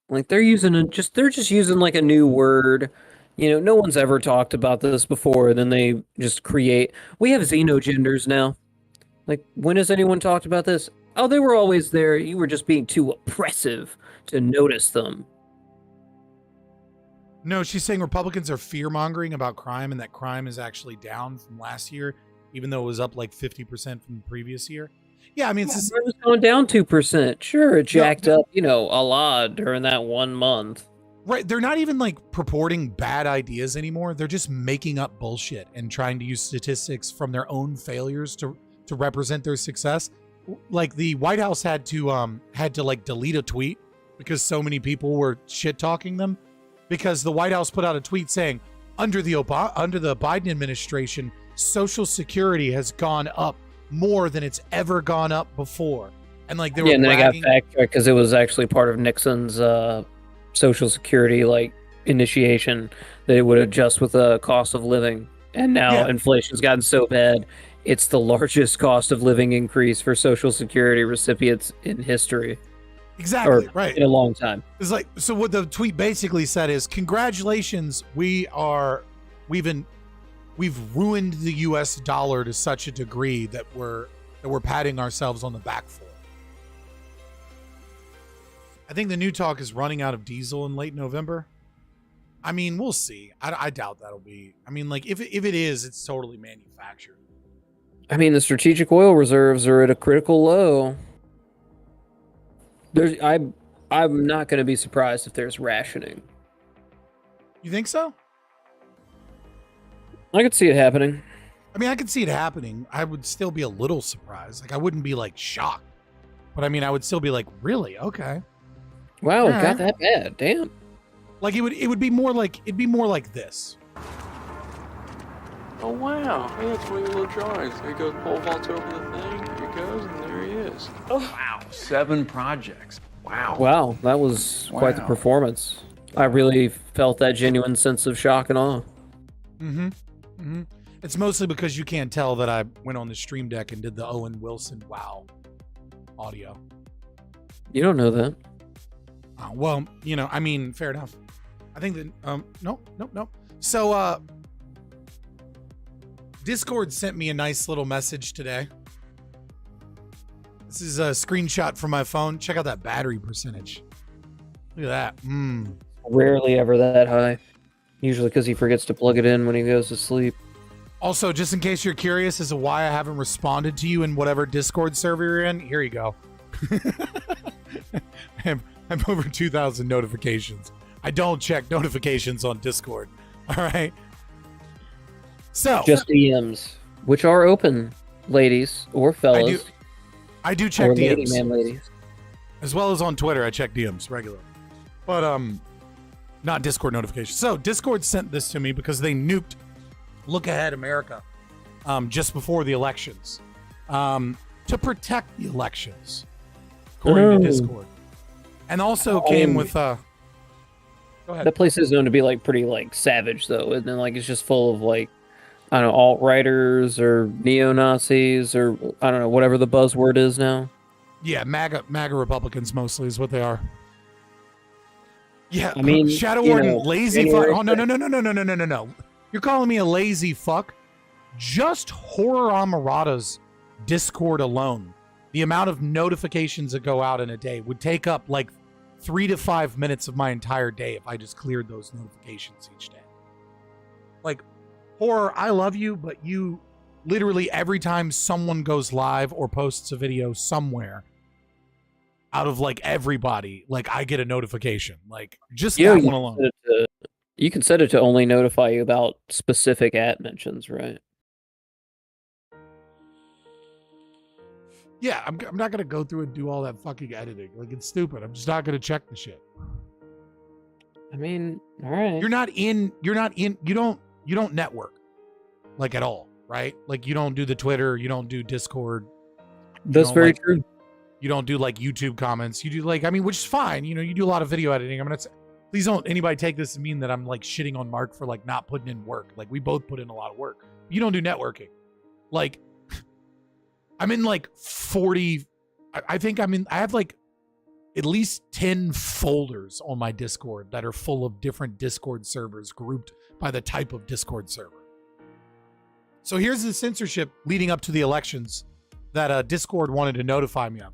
Like they're just using like a new word. No one's ever talked about this before. Then they just create. We have xenogenders now. Like, when has anyone talked about this? Oh, they were always there. You were just being too oppressive to notice them. No, she's saying Republicans are fear-mongering about crime and that crime is actually down from last year, even though it was up like 50% from the previous year. Yeah, I mean, it's going down 2%. Sure, it jacked up, a lot during that 1 month. Right. They're not even like purporting bad ideas anymore. They're just making up bullshit and trying to use statistics from their own failures to represent their success. Like the White House had to like delete a tweet because so many people were shit talking them, because the White House put out a tweet saying under the Biden administration, Social Security has gone up more than it's ever gone up before. And like they were and then bragging. I got fact-checked because it was actually part of Nixon's Social Security initiation that it would adjust with the cost of living. And now inflation's gotten so bad, it's the largest cost of living increase for Social Security recipients in history. Exactly, right. In a long time. It's like, so what the tweet basically said is, congratulations, we've ruined the US dollar to such a degree that we're patting ourselves on the back for. I think the new talk is running out of diesel in late November. I mean, we'll see. I doubt that'll be. I mean, like if it is, it's totally manufactured. I mean, the strategic oil reserves are at a critical low. I'm not going to be surprised if there's rationing. You think so? I could see it happening. I mean, I could see it happening. I would still be a little surprised. Like, I wouldn't be like shocked, but I mean, I would still be like, really? Okay. Wow, it got that bad. Damn. Like it'd be more like this. Oh wow! Hey, that's one of your little drawings. There he goes, pole vaults over the thing. Here he goes, and there he is. Oh wow! 7 projects. Wow. Wow, that was quite the performance. I really felt that genuine sense of shock and awe. Mm-hmm. Mm-hmm. It's mostly because you can't tell that I went on the stream deck and did the Owen Wilson wow audio. You don't know that. Well, you know, I mean, fair enough. I think that no. So Discord sent me a nice little message today. This is a screenshot from my phone. Check out that battery percentage. Look at that. Rarely ever that high. Usually because he forgets to plug it in when he goes to sleep. Also, just in case you're curious as to why I haven't responded to you in whatever Discord server you're in, here you go. I'm over 2,000 notifications. I don't check notifications on Discord. All right. So just DMs, which are open, ladies or fellas. I do check DMs. Man, ladies. As well as on Twitter, I check DMs regularly. But not Discord notifications. So Discord sent this to me because they nuked Look Ahead America just before the elections to protect the elections, according to Discord. And also came with go ahead. That place is known to be like pretty like savage though, and then like it's just full of like, I don't know, alt-righters or neo-Nazis or I don't know, whatever the buzzword is now. Yeah, MAGA Republicans mostly is what they are. Yeah, I mean, Shadow Warden, lazy fuck. Oh, no. You're calling me a lazy fuck? Just Horror Amarada's Discord alone, the amount of notifications that go out in a day would take up like 3 to 5 minutes of my entire day if I just cleared those notifications each day. Like, Horror, I love you, but you literally every time someone goes live or posts a video somewhere, out of like everybody, like I get a notification. Like just that one alone. You can set it to only notify you about specific at mentions, right? Yeah, I'm not gonna go through and do all that fucking editing. Like it's stupid. I'm just not gonna check the shit. I mean, all right. You don't network like at all, right? Like you don't do the Twitter, you don't do Discord. That's very true. You don't do like YouTube comments. You do like, I mean, which is fine. You know, you do a lot of video editing. I'm gonna say, please don't anybody take this to mean that I'm like shitting on Mark for like not putting in work. Like we both put in a lot of work. You don't do networking. Like I'm in like 40. I have like at least 10 folders on my Discord that are full of different Discord servers grouped by the type of Discord server. So here's the censorship leading up to the elections that Discord wanted to notify me of.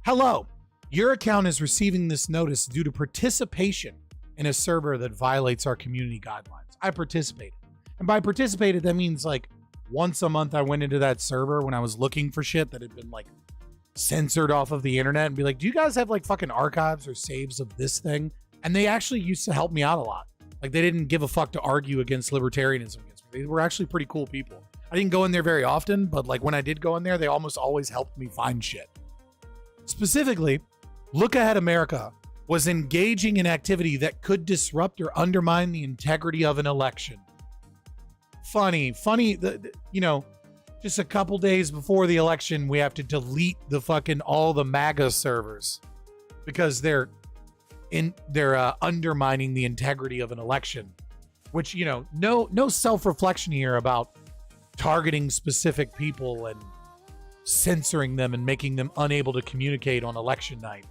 Hello, your account is receiving this notice due to participation in a server that violates our community guidelines. I participated. And by participated, that means like once a month I went into that server when I was looking for shit that had been like censored off of the internet and be like, do you guys have like fucking archives or saves of this thing? And they actually used to help me out a lot. Like they didn't give a fuck to argue against libertarianism against me. They were actually pretty cool people. I didn't go in there very often, but like when I did go in there, they almost always helped me find shit. Specifically, Look Ahead America was engaging in activity that could disrupt or undermine the integrity of an election. Funny, you know, just a couple days before the election, we have to delete the fucking all the MAGA servers because they're undermining the integrity of an election, which, you know, no self-reflection here about targeting specific people and censoring them and making them unable to communicate on election night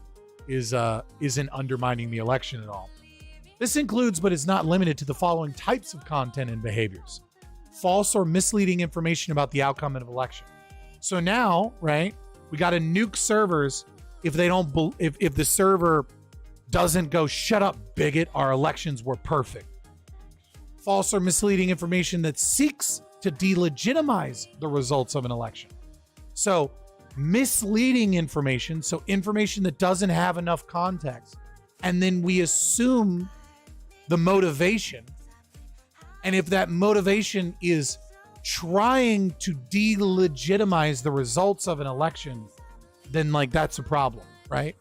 isn't undermining the election at all. This includes, but is not limited to, the following types of content and behaviors: false or misleading information about the outcome of an election. So now, right, we got to nuke servers if they don't, if the server doesn't go, shut up, bigot, our elections were perfect. False or misleading information that seeks to delegitimize the results of an election. So misleading information, so information that doesn't have enough context, and then we assume the motivation. And if that motivation is trying to delegitimize the results of an election, then like that's a problem, right?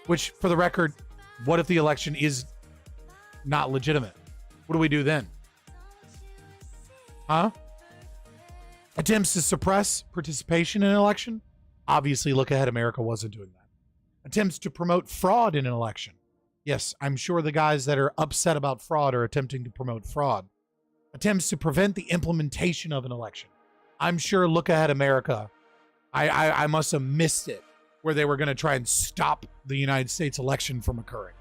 Which, for the record, what if the election is not legitimate? What do we do then? Huh? Attempts to suppress participation in an election? Obviously, Look Ahead America wasn't doing that. Attempts to promote fraud in an election? Yes, I'm sure the guys that are upset about fraud are attempting to promote fraud. attempts to prevent the implementation of an election. I'm sure Look Ahead America, I must have missed it, where they were going to try and stop the United States election from occurring.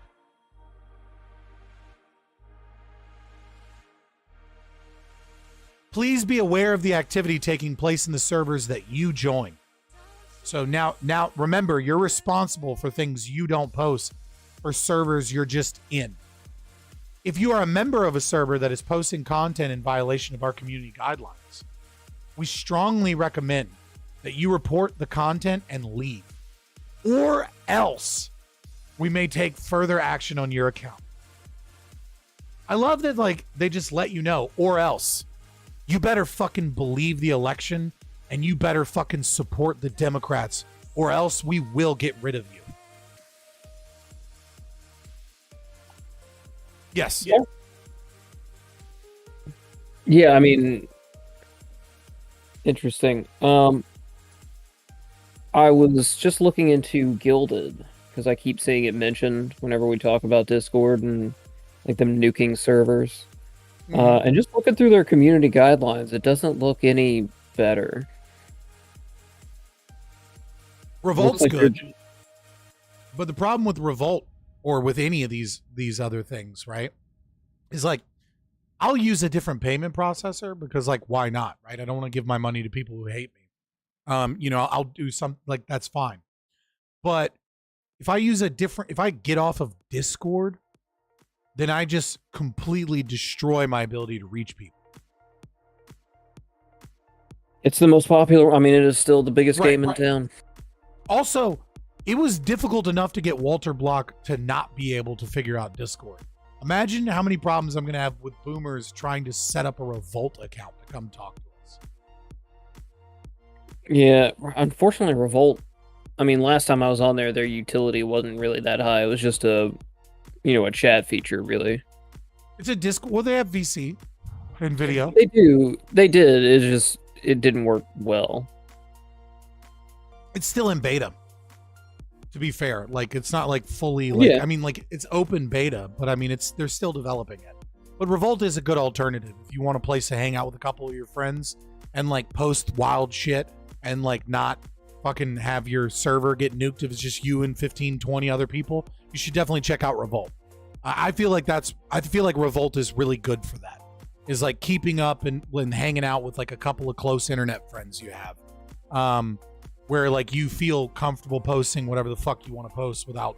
Please be aware of the activity taking place in the servers that you join. So now remember, you're responsible for things you don't post for servers you're just in. If you are a member of a server that is posting content in violation of our community guidelines, we strongly recommend that you report the content and leave, or else we may take further action on your account. I love that, like, they just let you know, or else. You better fucking believe the election, and you better fucking support the Democrats, or else we will get rid of you. Yes. Yeah, I mean, interesting. I was just looking into Gilded, because I keep seeing it mentioned whenever we talk about Discord and like them nuking servers. And just looking through their community guidelines, it doesn't look any better. Revolt's like good. But the problem with Revolt, or with any of these other things, right, is like, I'll use a different payment processor because, like, why not, right? I don't want to give my money to people who hate me. You know, I'll do something like that's fine. But if I get off of Discord, then I just completely destroy my ability to reach people. It's the most popular. I mean, it is still the biggest game in town. Also, it was difficult enough to get Walter Block to not be able to figure out Discord. Imagine how many problems I'm going to have with boomers trying to set up a Revolt account to come talk to us. Yeah, unfortunately, Revolt, I mean, last time I was on there, their utility wasn't really that high. It was just a chat feature, really. It's a Discord. Well, they have VC and video. They do. They did. It didn't work well. It's still in beta, to be fair. Like, it's not like fully, like, Yeah. I mean, like, it's open beta, but I mean, they're still developing it. But Revolt is a good alternative if you want a place to hang out with a couple of your friends and, like, post wild shit and, like, not fucking have your server get nuked if it's just you and 15, 20 other people. You should definitely check out Revolt. I feel like Revolt is really good for that. Is like keeping up and hanging out with like a couple of close internet friends you have. Where like you feel comfortable posting whatever the fuck you want to post without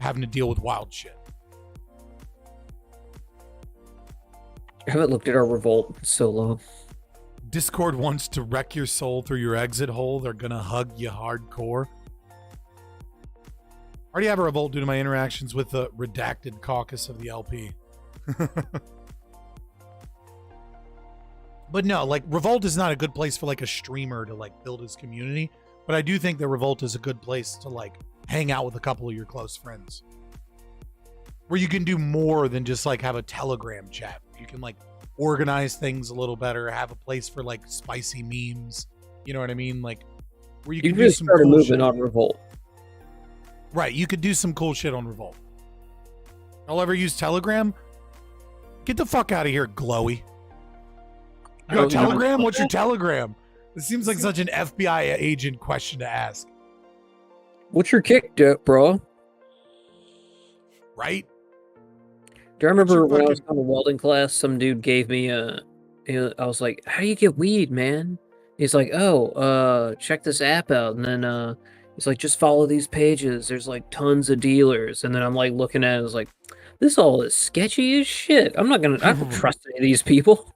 having to deal with wild shit. I haven't looked at our Revolt in so long. Discord wants to wreck your soul through your exit hole. They're gonna hug you hardcore. I already have a Revolt due to my interactions with the redacted caucus of the LP. But no, like, Revolt is not a good place for like a streamer to like build his community. But I do think that Revolt is a good place to like hang out with a couple of your close friends, where you can do more than just like have a Telegram chat. You can like organize things a little better, have a place for like spicy memes. You know what I mean? Like, where you can do some cool shit on Revolt. Right, you could do some cool shit on Revolt. I'll ever use Telegram? Get the fuck out of here, Glowy. You got Telegram? What's your Telegram? It seems like such an FBI agent question to ask. What's your kick, bro? Right? Do you remember when I was in a welding class, some dude gave me I was like, how do you get weed, man? He's like, check this app out. And then he's like, just follow these pages. There's like tons of dealers. And then I'm like looking at it, I was like, this all is sketchy as shit. I don't trust any of these people.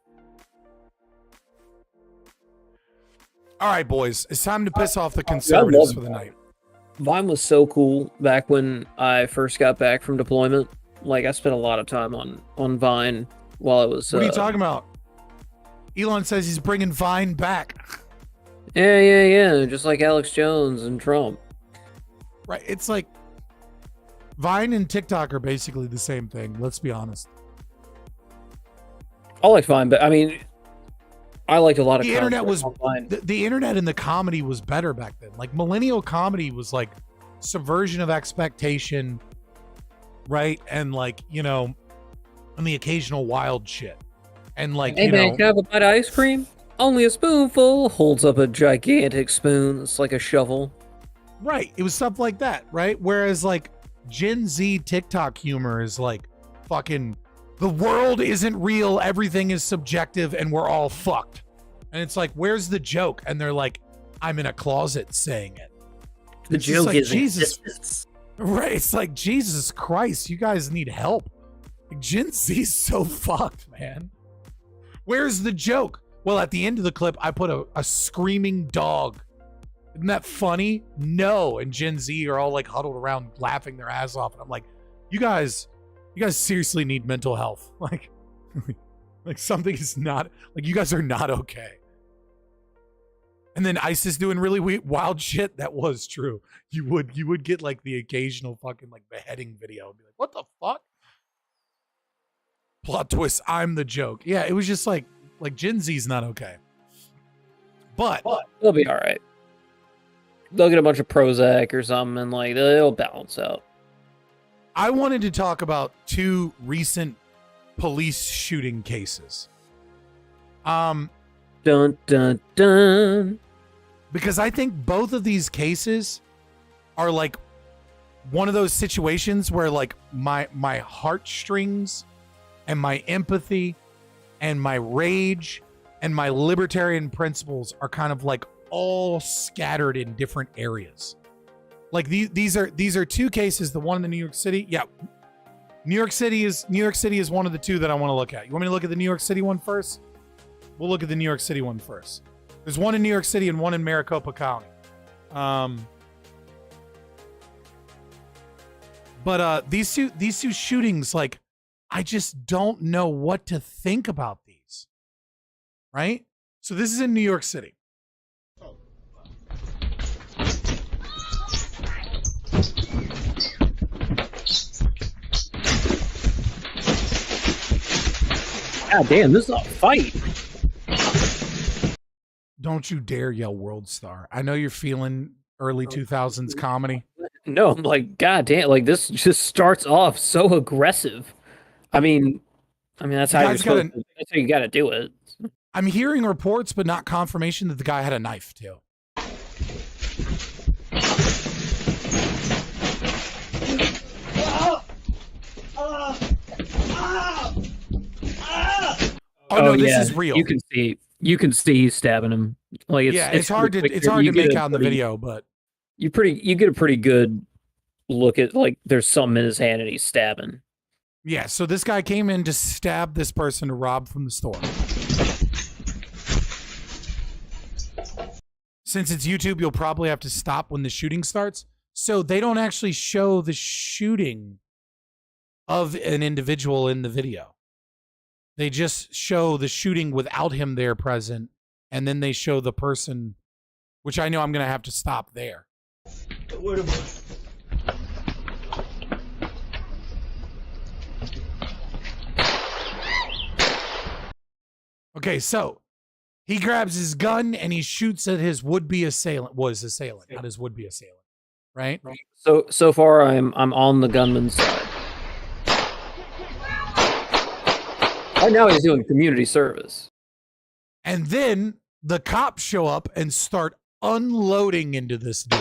All right, boys. It's time to piss off the conservatives for the night. Vine was so cool back when I first got back from deployment. Like, I spent a lot of time on Vine while I was... What are you talking about? Elon says he's bringing Vine back. Yeah. Just like Alex Jones and Trump. Right. It's like Vine and TikTok are basically the same thing. Let's be honest. I like Vine, but I mean... I liked a lot of the internet was the internet and the comedy was better back then. Like, millennial comedy was like subversion of expectation, right? And like, you know, and the occasional wild shit. And like, hey you man, know, can I have a bite of ice cream? Only a spoonful. Holds up a gigantic spoon. It's like a shovel. right. It was stuff like that, right? Whereas like Gen Z TikTok humor is like fucking the world isn't real, everything is subjective, and we're all fucked. And it's like, where's the joke? And they're like, I'm in a closet saying it. The It's just joke like, is Jesus. existence. Right. It's like, Jesus Christ, you guys need help. Like, Gen Z's so fucked, man. Where's the joke? Well, at the end of the clip, I put a screaming dog. Isn't that funny? No. And Gen Z are all like huddled around laughing their ass off. And I'm like, you guys seriously need mental health. Like something is not, like, you guys are not okay. And then ISIS doing really wild shit. That was true. You would get like the occasional fucking like beheading video and be like, what the fuck? Plot twist, I'm the joke. Yeah, it was just like Gen Z's not okay. But they'll be all right. They'll get a bunch of Prozac or something, and like it'll balance out. I wanted to talk about 2 recent police shooting cases. Dun dun dun. Because I think both of these cases are like one of those situations where like my heartstrings and my empathy and my rage and my libertarian principles are kind of like all scattered in different areas. Like these are 2 cases. The one in the New York City, yeah. New York City is one of the 2 that I want to look at. You want me to look at the New York City one first? We'll look at the New York City one first. There's one in New York City and one in Maricopa County. But these two shootings, like, I just don't know what to think about these. Right? So this is in New York City. God damn, this is a fight. Don't you dare yell World Star. I know you're feeling early 2000s comedy. No, I'm like, God damn, like this just starts off so aggressive. I mean that's how that's how you gotta do it. I'm hearing reports, but not confirmation that the guy had a knife too. Oh no, this is real. You can see he's stabbing him. Like it's hard to make out in the video, but you get a pretty good look at, like, there's something in his hand and he's stabbing. Yeah, so this guy came in to stab this person to rob from the store. Since it's YouTube, you'll probably have to stop when the shooting starts. So they don't actually show the shooting of an individual in the video. They just show the shooting without him there present, and then they show the person, which I know I'm going to have to stop there. Okay, so he grabs his gun and he shoots at his would-be assailant, not his would-be assailant, right? So far I'm on the gunman's side. Right now he's doing community service. And then the cops show up and start unloading into this dude.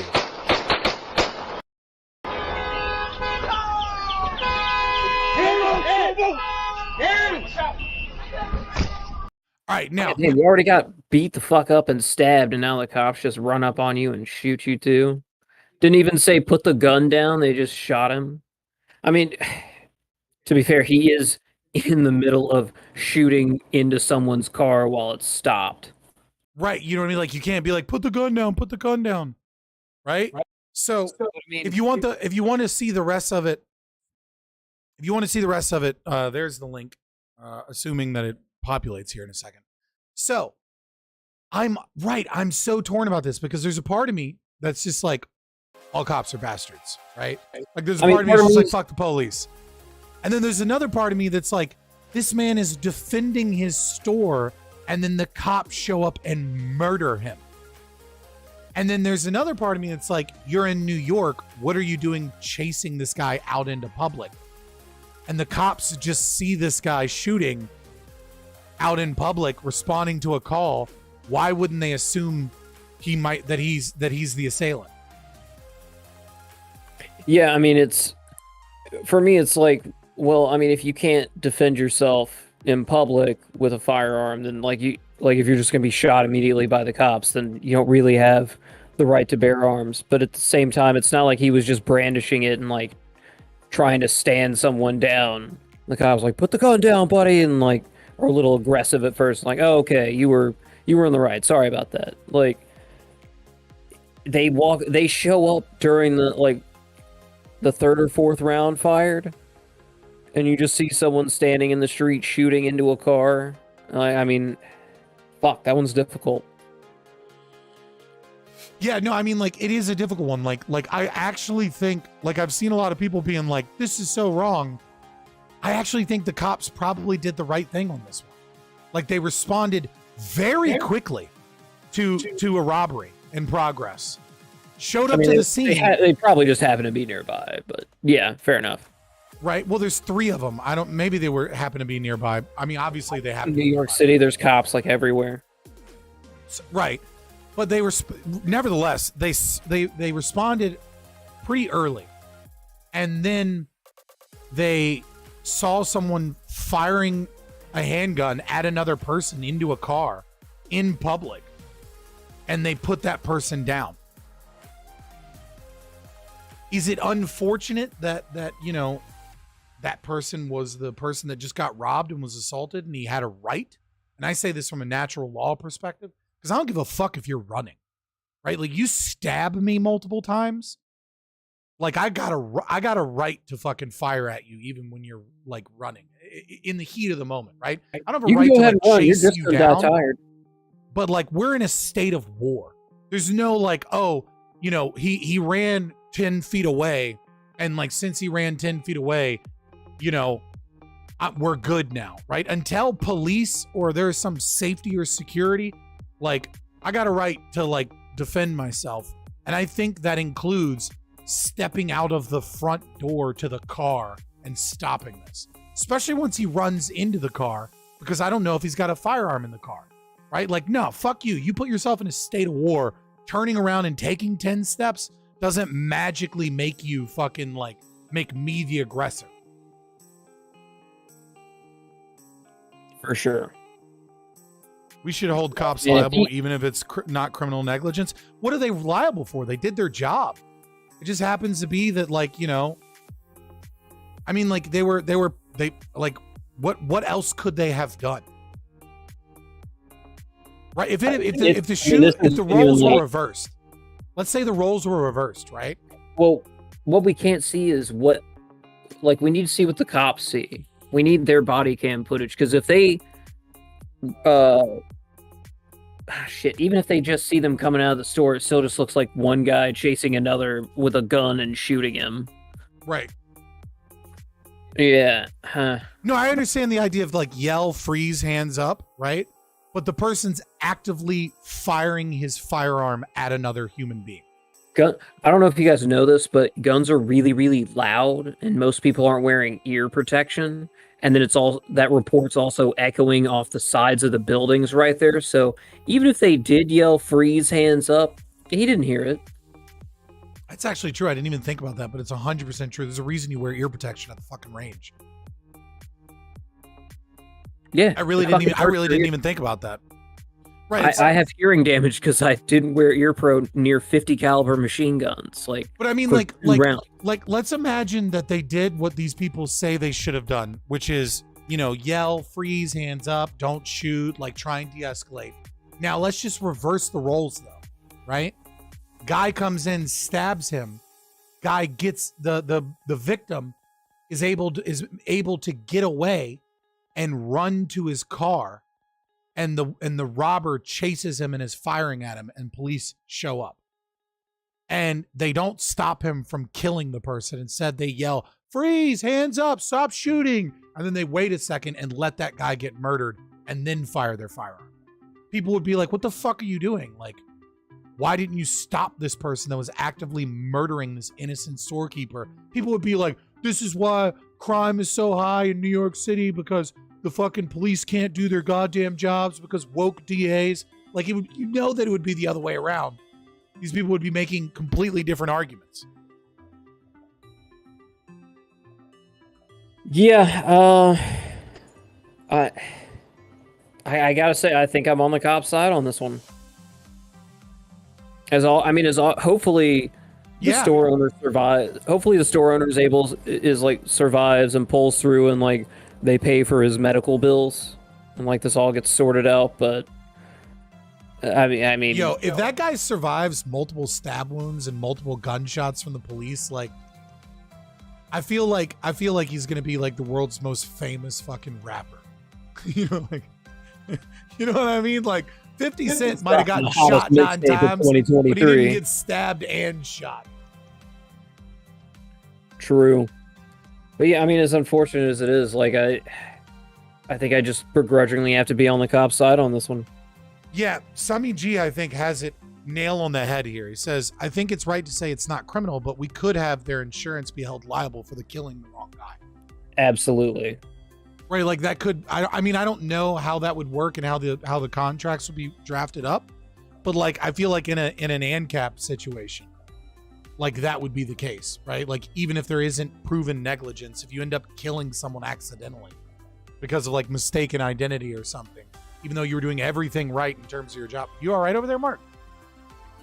All right, now you already got beat the fuck up and stabbed, and now the cops just run up on you and shoot you too. Didn't even say put the gun down, they just shot him. I mean, to be fair, he is in the middle of shooting into someone's car while it's stopped. Right, you know what I mean? Like, you can't be like, put the gun down. Right? So I mean, if you want to see the rest of it, there's the link, assuming that it populates here in a second. So I'm so torn about this because there's a part of me that's just like, all cops are bastards, right? Like, there's a part of me that's just like, fuck the police. And then there's another part of me that's like, this man is defending his store, and then the cops show up and murder him. And then there's another part of me that's like, you're in New York, what are you doing chasing this guy out into public? And the cops just see this guy shooting, out in public responding to a call, why wouldn't they assume that he's the assailant? Yeah, I mean, for me, it's like, well, I mean, if you can't defend yourself in public with a firearm, then if you're just gonna be shot immediately by the cops, then you don't really have the right to bear arms. But at the same time, it's not like he was just brandishing it and like trying to stand someone down. The guy was like, "Put the gun down, buddy," and like, or a little aggressive at first, like, "Oh, okay, you were on the right. Sorry about that." Like, they show up during the third or fourth round fired, and you just see someone standing in the street shooting into a car. I mean, fuck, that one's difficult. Yeah, no, I mean, like, it is a difficult one. Like I actually think, like, I've seen a lot of people being like, this is so wrong. I actually think the cops probably did the right thing on this one. Like, they responded very quickly to a robbery in progress. Showed up to the scene. They probably just happened to be nearby, but yeah, fair enough. Right. Well, there's 3 of them. Maybe they happen to be nearby. I mean, obviously they happen. New York City, there's cops like everywhere. Right. But they were, nevertheless, they responded pretty early, and then they saw someone firing a handgun at another person into a car in public, and they put that person down. Is it unfortunate that that person was the person that just got robbed and was assaulted, and he had a right? And I say this from a natural law perspective, because I don't give a fuck if you're running, right? Like, you stab me multiple times, like, I got a right to fucking fire at you, even when you're like running in the heat of the moment, right? I don't have a right to like chase you down. Tired. But like, we're in a state of war. There's no like, oh, he ran 10 feet away, and like, since he ran 10 feet away, we're good now, right? Until police or there's some safety or security, like, I got a right to like defend myself. And I think that includes stepping out of the front door to the car and stopping this, especially once he runs into the car, because I don't know if he's got a firearm in the car, right? Like, no, fuck you. You put yourself in a state of war. Turning around and taking 10 steps doesn't magically make you fucking like, make me the aggressor. For sure. We should hold cops liable, even if it's not criminal negligence. What are they liable for? They did their job. It just happens to be that, like, I mean, like, they like, what else could they have done? Right? If the roles were reversed, let's say the roles were reversed, right? Well, what we can't see is we need to see what the cops see. We need their body cam footage, because if they, even if they just see them coming out of the store, it still just looks like one guy chasing another with a gun and shooting him. Right. Yeah. No, I understand the idea of like, yell, freeze, hands up, right? But the person's actively firing his firearm at another human being. I don't know if you guys know this, but guns are really, really loud, and most people aren't wearing ear protection. And then that report's also echoing off the sides of the buildings right there. So even if they did yell freeze, hands up, he didn't hear it. That's actually true. I didn't even think about that, but it's 100% true. There's a reason you wear ear protection at the fucking range. Yeah. I really didn't even think about that. Right. I have hearing damage because I didn't wear ear pro near 50 caliber machine guns. But I mean, like, let's imagine that they did what these people say they should have done, which is, yell, freeze, hands up, don't shoot, like, try and de-escalate. Now let's just reverse the roles though, right? Guy comes in, stabs him. Guy gets the victim is able to get away and run to his car. And the robber chases him and is firing at him, and police show up. And they don't stop him from killing the person. Instead, they yell, freeze, hands up, stop shooting. And then they wait a second and let that guy get murdered and then fire their firearm. People would be like, what the fuck are you doing? Like, why didn't you stop this person that was actively murdering this innocent storekeeper? People would be like, this is why crime is so high in New York City, because the fucking police can't do their goddamn jobs because woke DAs. Like, it would, that it would be the other way around. These people would be making completely different arguments. Yeah, I gotta say, I think I'm on the cop side on this one. Hopefully the store owner survives. Hopefully the store owner survives and pulls through, and like they pay for his medical bills, and like this all gets sorted out. But I mean, if that guy survives multiple stab wounds and multiple gunshots from the police, like, I feel like he's gonna be like the world's most famous fucking rapper. You know what I mean? Like 50 Cent might have gotten shot 9 times, but he didn't get stabbed and shot. True. But yeah, I mean, as unfortunate as it is, like I think I just begrudgingly have to be on the cop side on this one. Yeah, Sammy G, I think, has it nail on the head here. He says, I think it's right to say it's not criminal, but we could have their insurance be held liable for the killing the wrong guy. Absolutely. Right, like that could, I mean, I don't know how that would work and how the contracts would be drafted up, but like, I feel like in an ANCAP situation, like that would be the case, right? Like, even if there isn't proven negligence, if you end up killing someone accidentally because of like mistaken identity or something, even though you were doing everything right in terms of your job. You all right over there, Mark?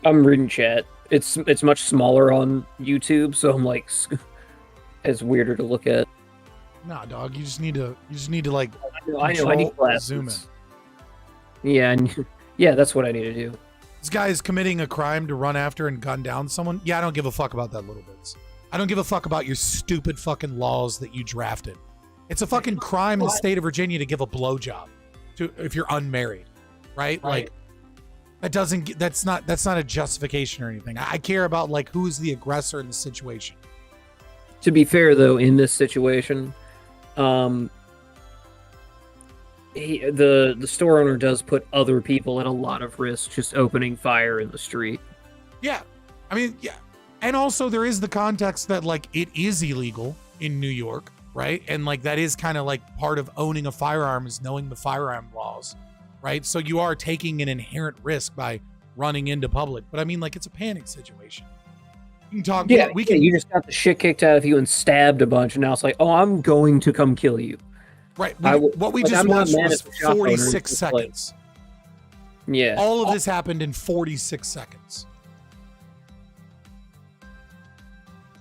I'm reading chat. It's much smaller on YouTube, so I'm like, it's weirder to look at. Nah, dog. You just need to like I know. I need glasses. Zoom in. Yeah, that's what I need to do. This guy is committing a crime to run after and gun down someone. Yeah, I don't give a fuck about that little bits. I don't give a fuck about your stupid fucking laws that you drafted. It's a fucking crime in the state of Virginia to give a blowjob to if you're unmarried, right? Like that's not a justification or anything. I care about like who's the aggressor in the situation. To be fair, though, in this situation, the store owner does put other people at a lot of risk just opening fire in the street. Yeah. I mean, yeah. And also there is the context that like it is illegal in New York, right? And like that is kind of like part of owning a firearm is knowing the firearm laws, right? So you are taking an inherent risk by running into public. But I mean, like, it's a panic situation. You can talk. Yeah, you just got the shit kicked out of you and stabbed a bunch, and now it's like, oh, I'm going to come kill you. Right. What we just watched was 46 seconds. Yeah. All of this happened in 46 seconds.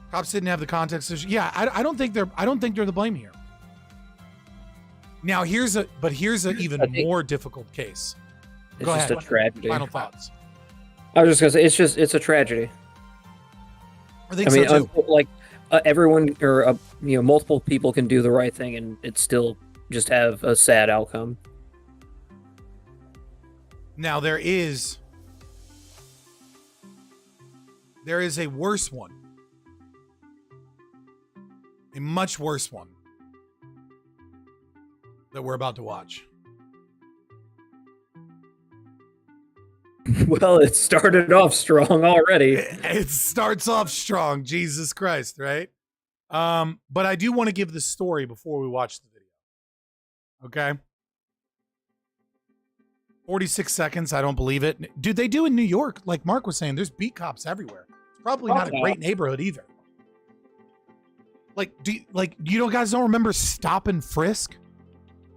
Cops didn't have the context. Yeah, I don't think they're the blame here. Now here's an even more difficult case. It's just a tragedy. Final thoughts. I was just gonna say it's a tragedy. I think so too. Like everyone or multiple people can do the right thing and it still just have a sad outcome. Now there is a worse one. A much worse one that we're about to watch. Well, it started off strong already. It starts off strong, Jesus Christ, right? But I do want to give the story before we watch the video. Okay? 46 seconds, I don't believe it. Dude, they do in New York, like Mark was saying, there's beat cops everywhere. It's probably not a great neighborhood either. Like, you guys don't remember stop and frisk?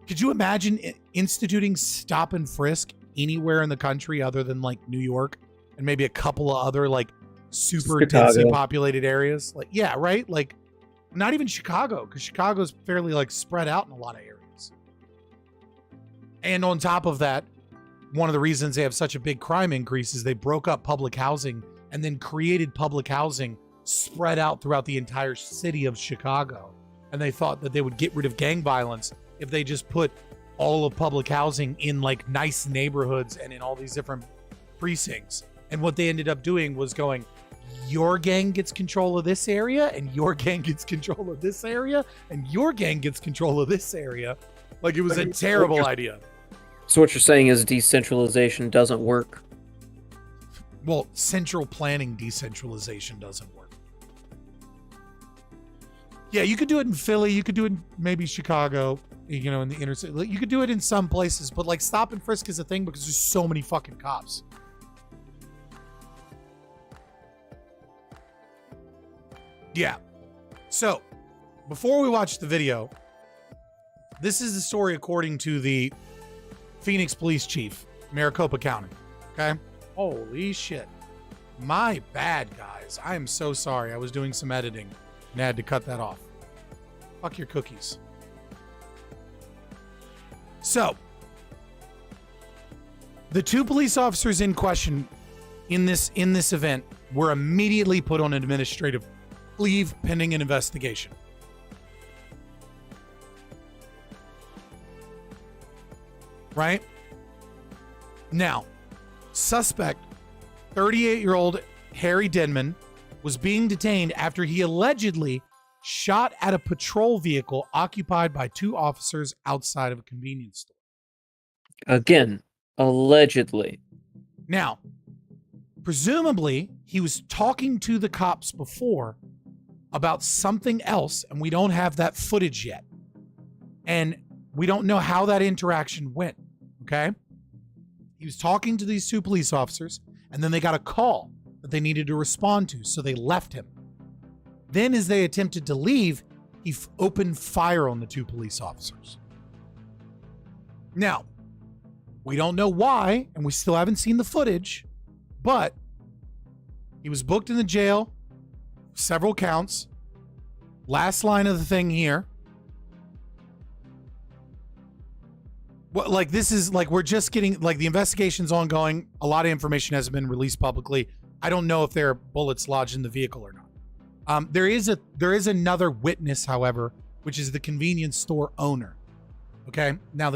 Could you imagine instituting stop and frisk anywhere in the country other than like New York and maybe a couple of other like super densely populated areas? Like, yeah, right? Like, not even Chicago, because Chicago's fairly like spread out in a lot of areas. And on top of that, one of the reasons they have such a big crime increase is they broke up public housing and then created public housing spread out throughout the entire city of Chicago. And they thought that they would get rid of gang violence if they just put all of public housing in like nice neighborhoods and in all these different precincts. And what they ended up doing was going, your gang gets control of this area, and your gang gets control of this area, and your gang gets control of this area. Like, it was a terrible idea. So what you're saying is decentralization doesn't work? Well, central planning decentralization doesn't work. Yeah, you could do it in Philly. You could do it in maybe Chicago. you know, in the inner city. Like, you could do it in some places, but like stop and frisk is a thing because there's so many fucking cops. Yeah. So, before we watch the video, this is the story according to the Phoenix Police Chief, Maricopa County. Okay? Holy shit. My bad, guys. I am so sorry. I was doing some editing and I had to cut that off. Fuck your cookies. So, the two police officers in question in this event were immediately put on administrative leave pending an investigation. Right? Now, suspect 38-year-old Harry Denman was being detained after he allegedly shot at a patrol vehicle occupied by two officers outside of a convenience store. Again, allegedly. Now, presumably, he was talking to the cops before about something else, and we don't have that footage yet. And we don't know how that interaction went, okay? He was talking to these two police officers, and then they got a call that they needed to respond to, so they left him. Then, as they attempted to leave, he opened fire on the two police officers. Now, we don't know why, and we still haven't seen the footage, but he was booked in the jail, several counts. Last line of the thing here. What, like, this is like, we're just getting, like, the investigation's ongoing. A lot of information hasn't been released publicly. I don't know if there are bullets lodged in the vehicle or not. There is another witness, however, which is the convenience store owner. Okay. Now,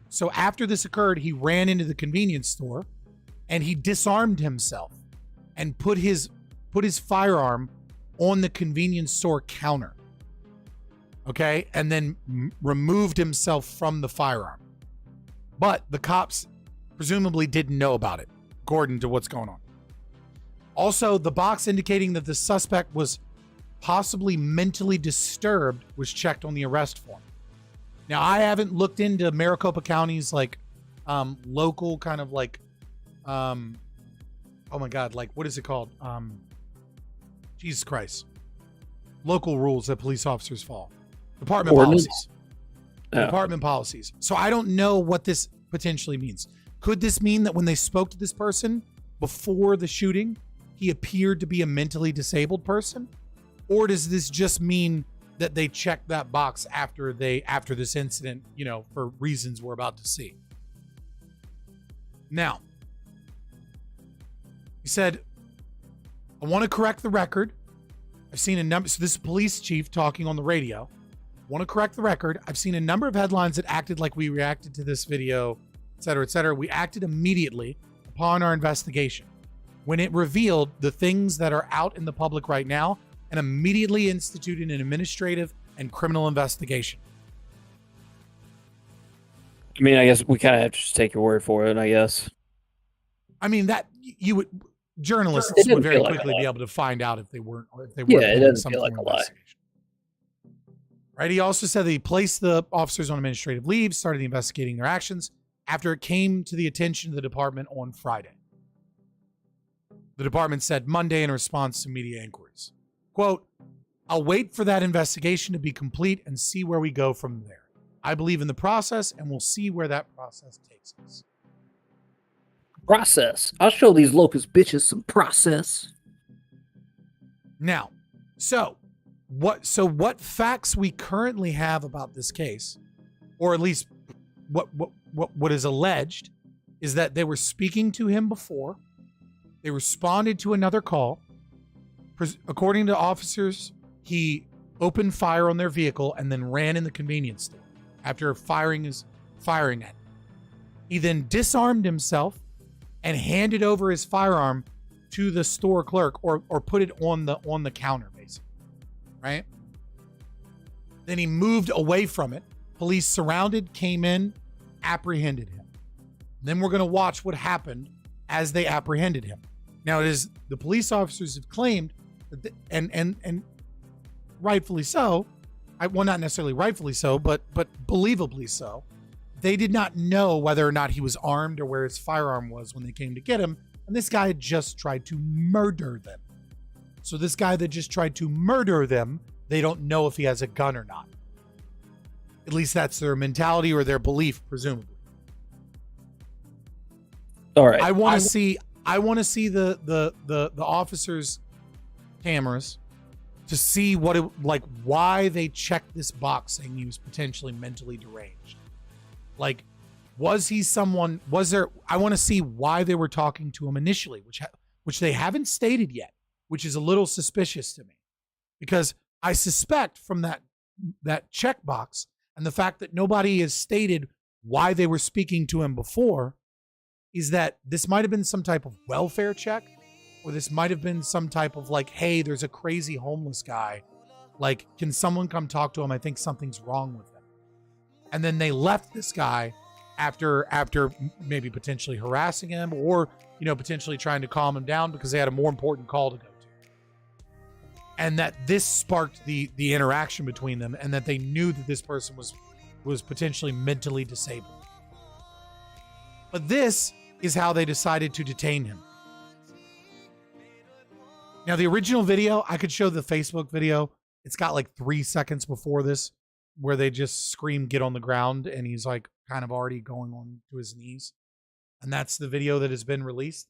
so after this occurred, he ran into the convenience store and he disarmed himself and put his firearm on the convenience store counter. Okay. And then removed himself from the firearm. But the cops presumably didn't know about it, according to what's going on. Also, the box indicating that the suspect was possibly mentally disturbed was checked on the arrest form. Now, I haven't looked into Maricopa County's like local kind of like, oh my God, like what is it called? Jesus Christ. Local rules that police officers follow. Department policies. Oh. Department policies. So I don't know what this potentially means. Could this mean that when they spoke to this person before the shooting, he appeared to be a mentally disabled person? Or does this just mean that they checked that box after this incident, you know, for reasons we're about to see? Now, he said, I want to correct the record. I've seen a number, so this is police chief talking on the radio. Want to correct the record. I've seen a number of headlines that acted like we reacted to this video, et cetera, et cetera. We acted immediately upon our investigation when it revealed the things that are out in the public right now and immediately instituted an administrative and criminal investigation. I mean, I guess we kind of have to just take your word for it, I guess. I mean, that you would, journalists would very quickly be able to find out if they weren't yeah, it doesn't feel like a lie. Right. He also said that he placed the officers on administrative leave, started investigating their actions after it came to the attention of the department on Friday. The department said Monday in response to media inquiries, quote, I'll wait for that investigation to be complete and see where we go from there. I believe in the process and we'll see where that process takes us. Process. I'll show these locust bitches some process. Now, so what facts we currently have about this case, or at least what is alleged, is that they were speaking to him before. They responded to another call. According to officers, he opened fire on their vehicle and then ran in the convenience store after firing at it. He then disarmed himself and handed over his firearm to the store clerk, or put it on the counter, basically. Right? Then he moved away from it. Police surrounded, came in, apprehended him. Then we're going to watch what happened as they apprehended him. Now, it is the police officers have claimed that and rightfully so, well, not necessarily rightfully so, but believably so. They did not know whether or not he was armed or where his firearm was when they came to get him. And this guy had just tried to murder them. So this guy that just tried to murder them, they don't know if he has a gun or not. At least that's their mentality or their belief, presumably. All right. I want to see the officers' cameras to see what it like, why they checked this box saying he was potentially mentally deranged. Like, was he someone? Was there? I want to see why they were talking to him initially, which they haven't stated yet, which is a little suspicious to me, because I suspect from that checkbox and the fact that nobody has stated why they were speaking to him before, is that this might have been some type of welfare check, or this might have been some type of like, hey, there's a crazy homeless guy. Like, can someone come talk to him? I think something's wrong with him. And then they left this guy after maybe potentially harassing him, or, you know, potentially trying to calm him down because they had a more important call to go to. And that this sparked the interaction between them, and that they knew that this person was potentially mentally disabled. But this is how they decided to detain him. Now, the original video, I could show the Facebook video. It's got like 3 seconds before this, where they just scream, get on the ground, and he's like kind of already going on to his knees. And that's the video that has been released.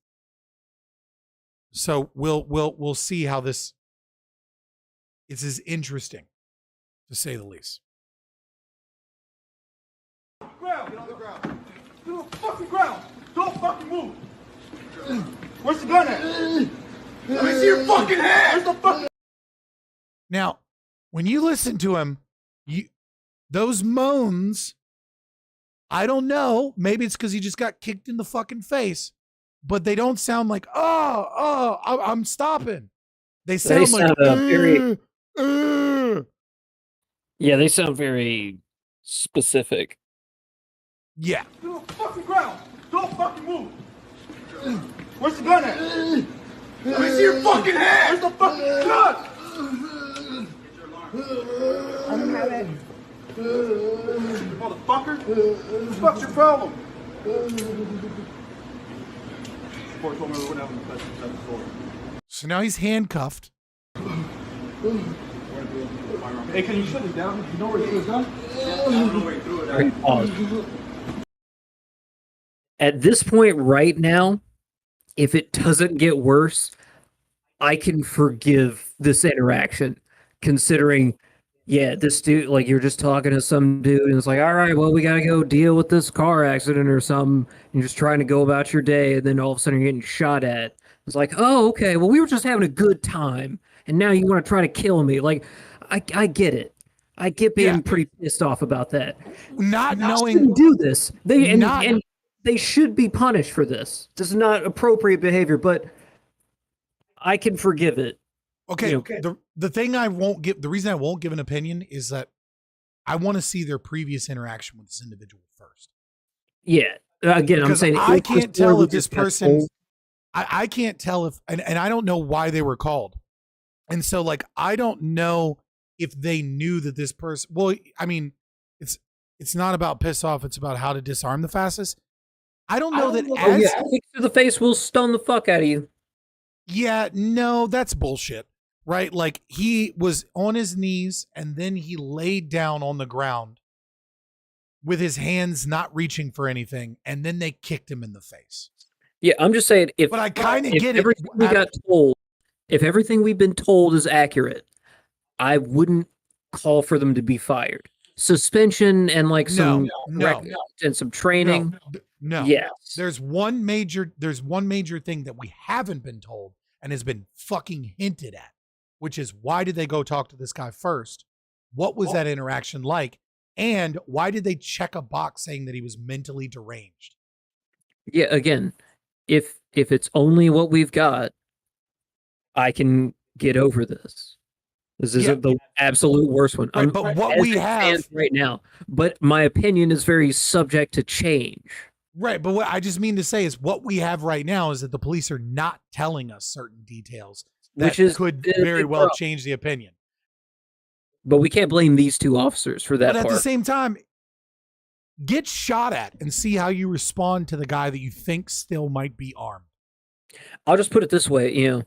So we'll see how this is interesting, to say the least. Ground, get on the ground. Get on the fucking ground. Don't fucking move. Where's the gun at? Let me see your fucking hand. Where's the fucking... Now, when you listen to him, those moans, I don't know, maybe it's because he just got kicked in the fucking face, but they don't sound like, I'm stopping. They sound like, very, yeah, they sound very specific. Yeah. Get on the fucking ground. Don't fucking move. Where's the gun at? Let me see your fucking hand. Where's the fucking gun? I don't have it. Motherfucker. What the fuck's your problem? So now he's handcuffed. Hey, can you shut this down? You know where he threw his gun? I don't know where he threw it at. At this point right now, if it doesn't get worse, I can forgive this interaction, considering, yeah, this dude, like, you're just talking to some dude and it's like, all right, well, we got to go deal with this car accident or something. And you're just trying to go about your day, and then all of a sudden you're getting shot at. It's like, oh, okay, well, we were just having a good time, and now you want to try to kill me. Like, I get it. I get being pretty pissed off about that. Not knowing do this. And they should be punished for this. This is not appropriate behavior, but I can forgive it. Okay. The thing the reason I won't give an opinion is that I want to see their previous interaction with this individual first. Yeah. Again, because I'm saying I can't tell if this person, I can't tell if, and I don't know why they were called. And so, like, I don't know if they knew that this person, well, I mean, it's not about piss off. It's about how to disarm the fastest. I don't know that a kick to the face will stun the fuck out of you. Yeah, no, that's bullshit, right? Like, he was on his knees and then he laid down on the ground with his hands not reaching for anything, and then they kicked him in the face. Yeah, I'm just saying, but I kind of get everything we got told, if everything we've been told is accurate, I wouldn't call for them to be fired. Suspension and like some and some training. No. Yes. There's one major thing that we haven't been told and has been fucking hinted at, which is, why did they go talk to this guy first? What was that interaction like? And why did they check a box saying that he was mentally deranged? Yeah, again, if it's only what we've got, I can get over this. This isn't the absolute worst one. Right, but what we have right now, but my opinion is very subject to change. Right, but what I just mean to say is, what we have right now is that the police are not telling us certain details that could very well change the opinion. But we can't blame these two officers for that But at part. the same time, get shot at and see how you respond to the guy that you think still might be armed. I'll just put it this way,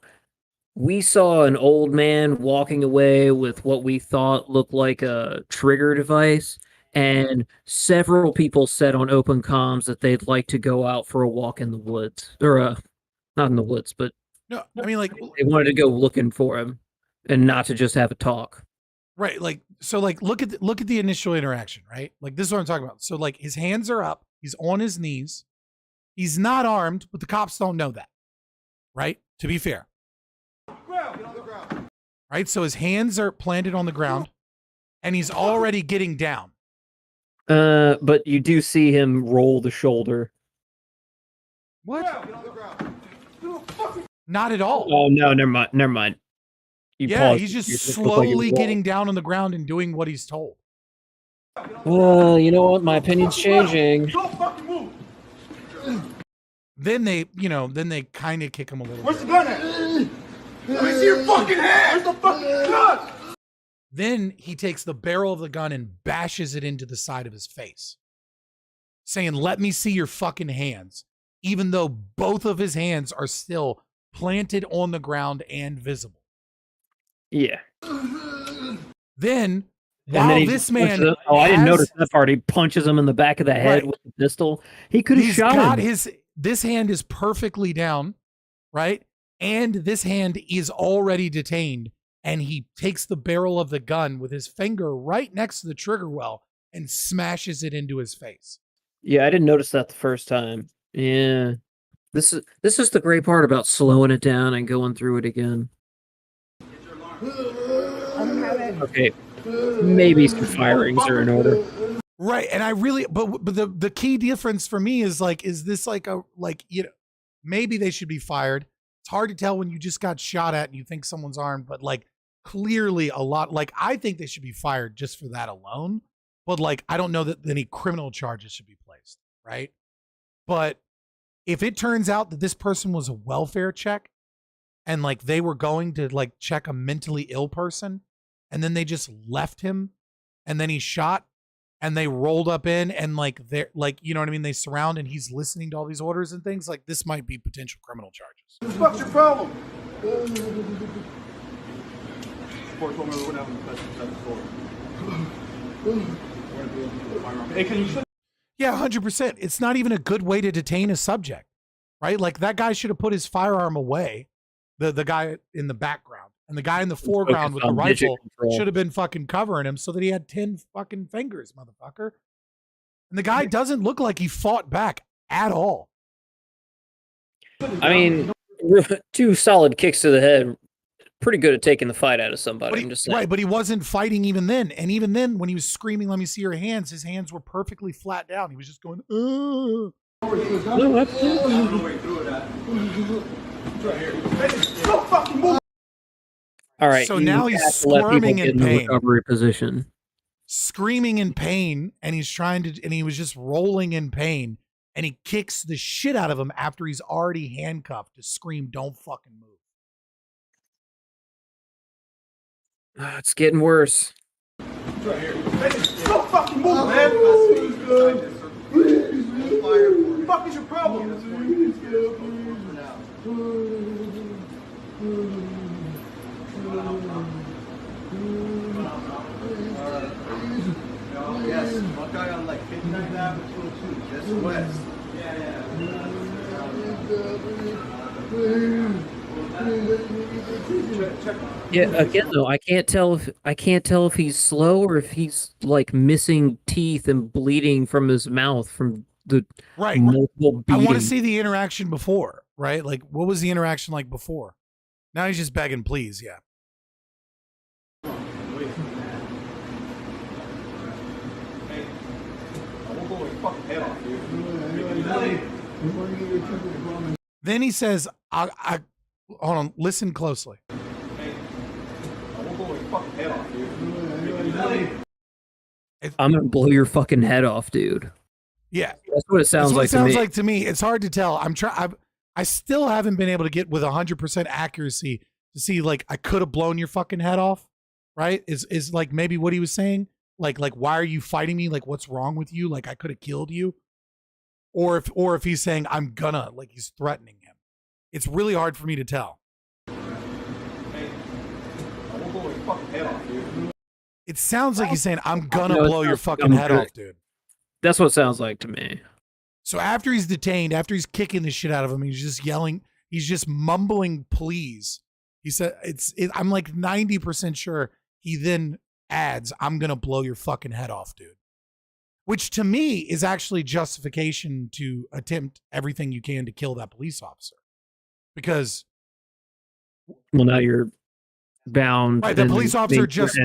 we saw an old man walking away with what we thought looked like a trigger device, and several people said on open comms that they'd like to go out for a walk in the woods. Or not in the woods, but No, I mean, like, they wanted to go looking for him and not to just have a talk. right, like, so, like, look at the initial interaction, right? Like, this is what I'm talking about. So, like, his hands are up, he's on his knees, he's not armed, but the cops don't know that, right? To be fair. Right, so his hands are planted on the ground, and he's already getting down. But you do see him roll the shoulder. What? Not at all. Oh no, never mind. You Yeah, paused. he's just You looked like you slowly were getting down on the ground and doing what he's told. You know what? My opinion's changing. Don't fucking move. Then they kind of kick him a little Where's bit. the gun at? Let me see your fucking hand. Where's the fucking gun? Then he takes the barrel of the gun and bashes it into the side of his face, saying, "Let me see your fucking hands," even though both of his hands are still planted on the ground and visible. Yeah. Then, And while then he this punches man him. Oh, I didn't has- notice that part. He punches him in the back of the head Right. with the pistol. He could have He's shot got him. this hand is perfectly down, right? And this hand is already detained, and he takes the barrel of the gun with his finger right next to the trigger well and smashes it into his face. Yeah, I didn't notice that the first time. Yeah. This is the great part about slowing it down and going through it again. Okay. Maybe some firings are in order. Right, and I really, but the key difference for me is like, is this like a maybe they should be fired. It's hard to tell when you just got shot at and you think someone's armed, but like clearly a lot. Like I think they should be fired just for that alone. But like I don't know that any criminal charges should be placed, right? But if it turns out that this person was a welfare check, and like they were going to like check a mentally ill person, and then they just left him, and then he shot. And they rolled up in and like they're like, you know what I mean? They surround and he's listening to all these orders and things. Like this might be potential criminal charges. What's your problem? Hey, can you? Yeah, 100%. It's not even a good way to detain a subject, right? Like that guy should have put his firearm away, the guy in the background. And the guy in the foreground with the rifle should have been fucking covering him so that he had 10 fucking fingers, motherfucker. And the guy doesn't look like he fought back at all. I mean, 2 solid kicks to the head. Pretty good at taking the fight out of somebody. I'm just saying. Right, but he wasn't fighting even then. And even then, when he was screaming, "Let me see your hands," his hands were perfectly flat down. He was just going, "Ugh." No, absolutely. Don't fucking move. All right. So you now he's have to let people squirming get in the pain. recovery position. Screaming in pain, and he's trying to, and he was just rolling in pain, and he kicks the shit out of him after he's already handcuffed to scream, "Don't fucking move." It's getting worse. Don't fucking move, man. What the fuck is your problem? Yes, one guy on like 59th Avenue, 202, just west. Yeah, again though, I can't tell if he's slow or if he's like missing teeth and bleeding from his mouth from the Right. multiple I want to beatings. see the interaction before, right? Like, what was the interaction like before? Now he's just begging, please, yeah. Then he says, I hold on, listen closely. I'm gonna blow your fucking head off, dude. Yeah. That's what it sounds That's what like it sounds to me. like to me. It's hard to tell. I still haven't been able to get with 100% accuracy to see, like, I could have blown your fucking head off, right? Is like maybe what he was saying, like why are you fighting me? Like what's wrong with you? Like I could have killed you. Or if he's saying I'm gonna, like he's threatening him. It's really hard for me to tell. It sounds like he's saying I'm gonna blow your fucking head off, dude. That's what it sounds like to me. So after he's detained, after he's kicking the shit out of him, he's just yelling, he's just mumbling please. He said I'm like 90% sure he then adds, I'm gonna blow your fucking head off, dude. Which to me is actually justification to attempt everything you can to kill that police officer. Because well, now you're bound. Right, the police officer just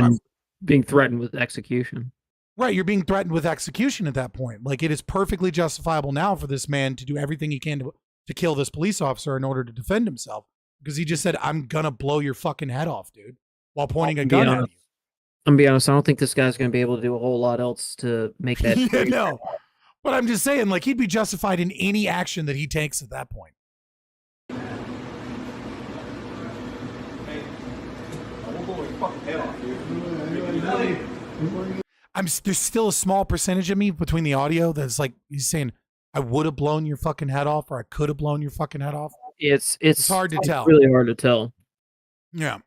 being threatened with execution. Right, you're being threatened with execution at that point. Like it is perfectly justifiable now for this man to do everything he can to kill this police officer in order to defend himself. Because he just said, I'm gonna blow your fucking head off, dude, while pointing a gun at you. I'm gonna be honest, I don't think this guy's gonna be able to do a whole lot else to make that. Yeah, no. But I'm just saying, like, he'd be justified in any action that he takes at that point. There's still a small percentage of me between the audio that's like he's saying, I would have blown your fucking head off, or I could have blown your fucking head off. It's hard to tell. Really hard to tell. Yeah.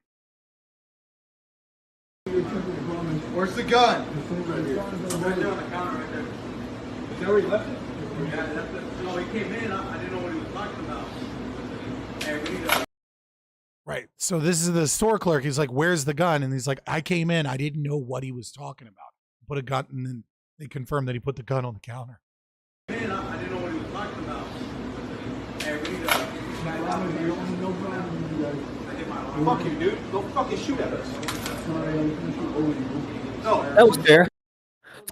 Where's the gun? Right there on the counter right there. Is that where he left it? Yeah, no, he came in. I didn't know what he was talking about. Hey, we need to... Right. So this is the store clerk. He's like, where's the gun? And he's like, I came in. I didn't know what he was talking about. Put a gun, and then they confirmed that he put the gun on the counter. Man, I didn't know what he was talking about. Hey, we need to... Fuck you, dude. Don't fucking shoot at us. No. That was fair.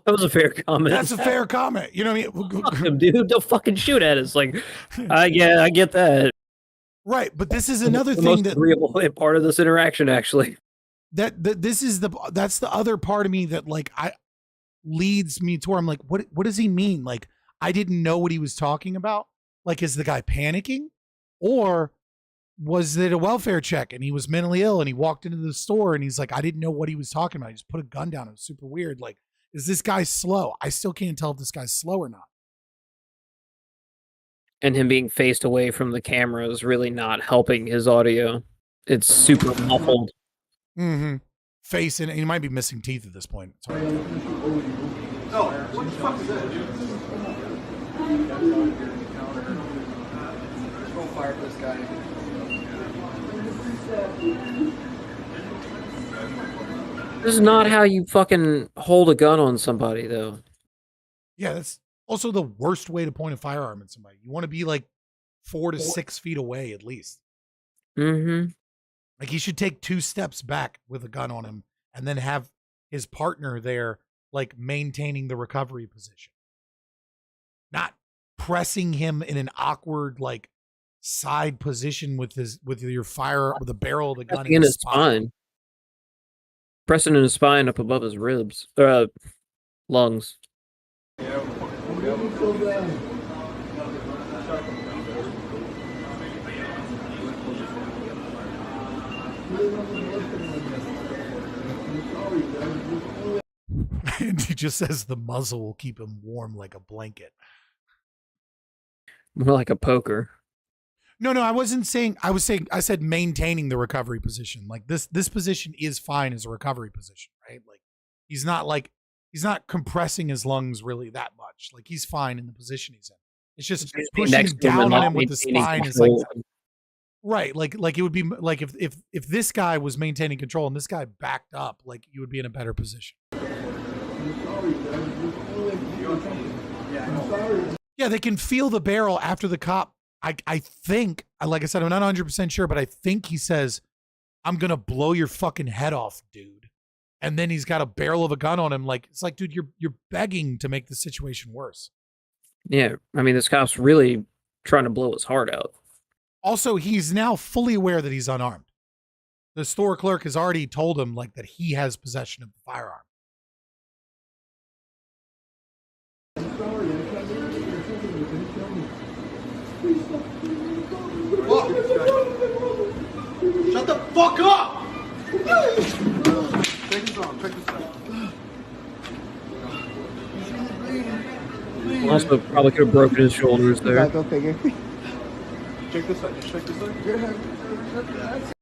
That was a fair comment. That's a fair comment. You know what I mean? Fuck him, dude. Don't fucking shoot at us. Like, I get that. Right, but this is another the thing most that agreeable part of this interaction, actually. That's the other part of me that like leads me to where I'm like, what does he mean? Like, I didn't know what he was talking about. Like, is the guy panicking, or was it a welfare check and he was mentally ill and he walked into the store and he's like, I didn't know what he was talking about. He just put a gun down. It was super weird. Like, is this guy slow? I still can't tell if this guy's slow or not. And him being faced away from the camera is really not helping his audio. It's super muffled. Mm-hmm. Face, and he might be missing teeth at this point. Sorry. No, what the fuck is that, dude? Let's go fire this guy. This is not how you fucking hold a gun on somebody, though. Yeah, that's also the worst way to point a firearm at somebody. You want to be like 4 to 6 feet away at least. Mm-hmm. Like, he should take 2 steps back with a gun on him and then have his partner there, like, maintaining the recovery position. Not pressing him in an awkward, like, side position with the barrel of the gun in his spine. Pressing in his spine up above his ribs, lungs. And he just says the muzzle will keep him warm like a blanket. More like a poker. No, I wasn't saying, I said maintaining the recovery position. Like this position is fine as a recovery position, right? Like he's not compressing his lungs really that much. Like he's fine in the position he's in. It's just pushing down on him with the spine is like, right. Like it would be like if this guy was maintaining control and this guy backed up, like you would be in a better position. Yeah, they can feel the barrel after the cop. I think, like I said, I'm not 100% sure, but I think he says, I'm going to blow your fucking head off, dude. And then he's got a barrel of a gun on him. Like, it's like, dude, you're begging to make the situation worse. Yeah, I mean, this cop's really trying to blow his heart out. Also, he's now fully aware that he's unarmed. The store clerk has already told him, like, that he has possession of the firearm. Shut the fuck up! Check this out. Check this out. Also, probably could have broken his shoulders there. Check this out. Check this out.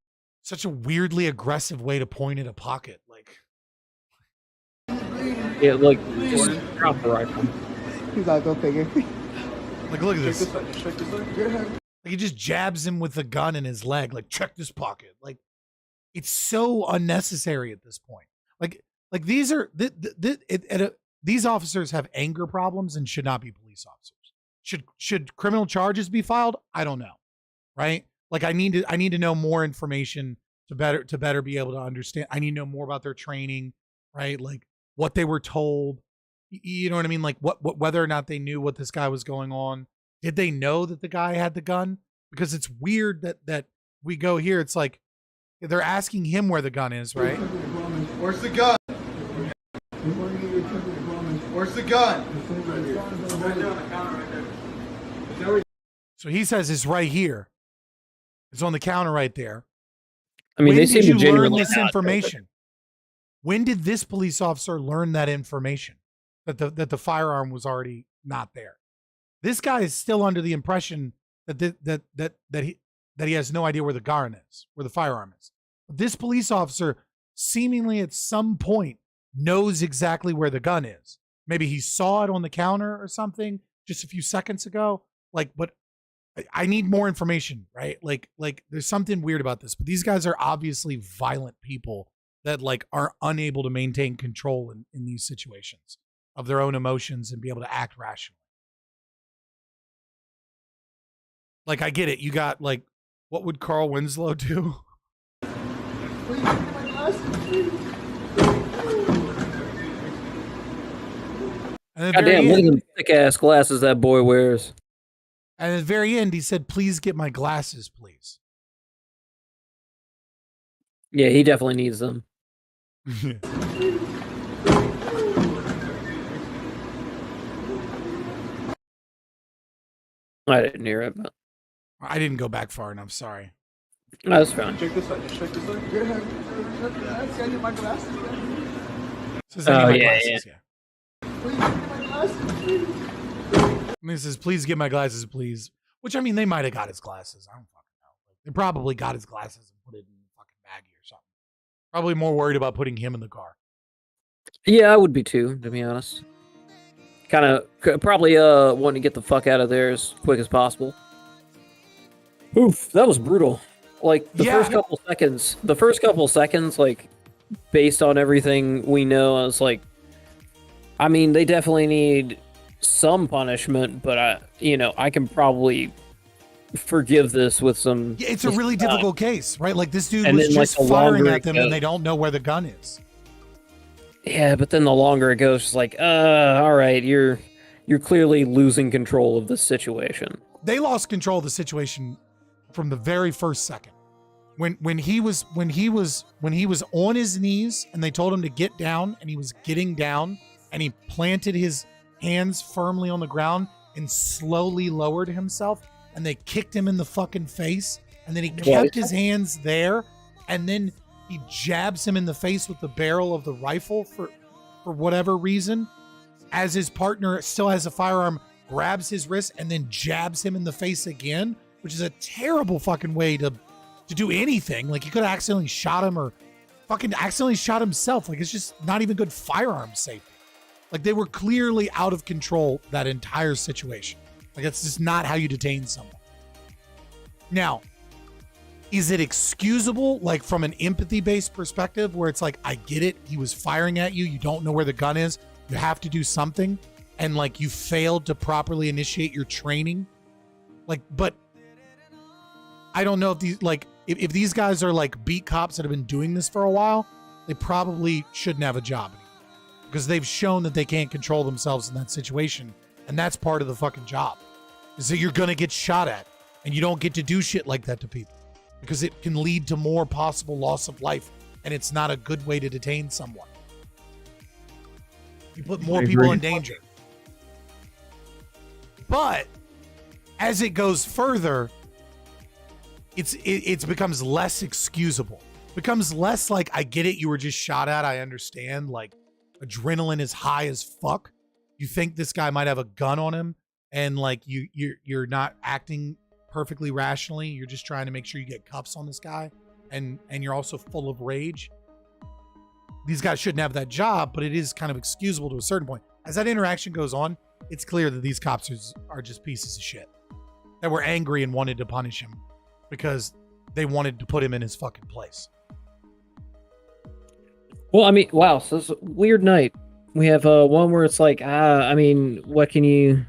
Such a weirdly aggressive way to point at a pocket. Like, Yeah, like, just drop the rifle. Like, look at this. Check this out. Like, he just jabs him with the gun in his leg. Like, check this pocket. Like, it's so unnecessary at this point. Like these are these officers have anger problems and should not be police officers. Should criminal charges be filed? I don't know. Right? Like, I need to know more information to better be able to understand. I need to know more about their training, right? Like, what they were told. You know what I mean? Like, what whether or not they knew what this guy was going on. Did they know that the guy had the gun? Because it's weird that we go here. It's like they're asking him where the gun is, right? Where's the gun? Where's the gun? So he says it's right here. It's on the counter right there. I mean, when they did seem you to learn genuinely this not information? When did this police officer learn that information? That the firearm was already not there. This guy is still under the impression that he has no idea where the gun is, where the firearm is. But this police officer seemingly at some point knows exactly where the gun is. Maybe he saw it on the counter or something just a few seconds ago. Like, but I need more information, right? Like there's something weird about this. But these guys are obviously violent people that like are unable to maintain control in these situations of their own emotions and be able to act rationally. Like, I get it. You got, like, what would Carl Winslow do? Goddamn, look at them thick-ass glasses that boy wears. And at the very end, he said, please get my glasses, please. Yeah, he definitely needs them. I didn't hear it, but I didn't go back far enough. Sorry. No, that's fine. Check this out. Check this out. I need my glasses. Oh, yeah. And he says, please get my glasses, please. Which, I mean, they might have got his glasses. I don't fucking know. They probably got his glasses and put it in the fucking baggie or something. Probably more worried about putting him in the car. Yeah, I would be too, to be honest. Kind of probably wanting to get the fuck out of there as quick as possible. Oof, that was brutal. Like the first couple seconds, like based on everything we know, I was like, I mean, they definitely need some punishment, but I can probably forgive this with some. Yeah, it's a really difficult case, right? Like this dude and was then, just like, firing at them and they don't know where the gun is. Yeah, but then the longer it goes, it's like, all right, you're clearly losing control of the situation. They lost control of the situation from the very first second. When he was on his knees and they told him to get down and he was getting down and he planted his hands firmly on the ground and slowly lowered himself and they kicked him in the fucking face and then he kept his hands there and then he jabs him in the face with the barrel of the rifle for whatever reason, as his partner still has a firearm, grabs his wrist and then jabs him in the face again, which is a terrible fucking way to do anything. Like, he could have accidentally shot him or fucking accidentally shot himself. Like, it's just not even good firearm safety. Like, they were clearly out of control that entire situation. Like, that's just not how you detain someone. Now, is it excusable, like from an empathy-based perspective, where it's like, I get it, he was firing at you, you don't know where the gun is, you have to do something, and like you failed to properly initiate your training? Like, but I don't know if these, like, if these guys are like beat cops that have been doing this for a while, they probably shouldn't have a job anymore. Because they've shown that they can't control themselves in that situation, and that's part of the fucking job. Is that you're gonna get shot at, and you don't get to do shit like that to people. Because it can lead to more possible loss of life, and it's not a good way to detain someone. You put more people in danger. But as it goes further, it becomes less excusable. becomes less like, I get it, you were just shot at, I understand, like adrenaline is high as fuck. You think this guy might have a gun on him, and like you're not acting perfectly rationally. You're just trying to make sure you get cuffs on this guy, and you're also full of rage. These guys shouldn't have that job, but it is kind of excusable to a certain point. As that interaction goes on, it's clear that these cops are just pieces of shit that were angry and wanted to punish him because they wanted to put him in his fucking place. Well, I mean, wow, so it's a weird night. We have one where it's like, I mean, what can you...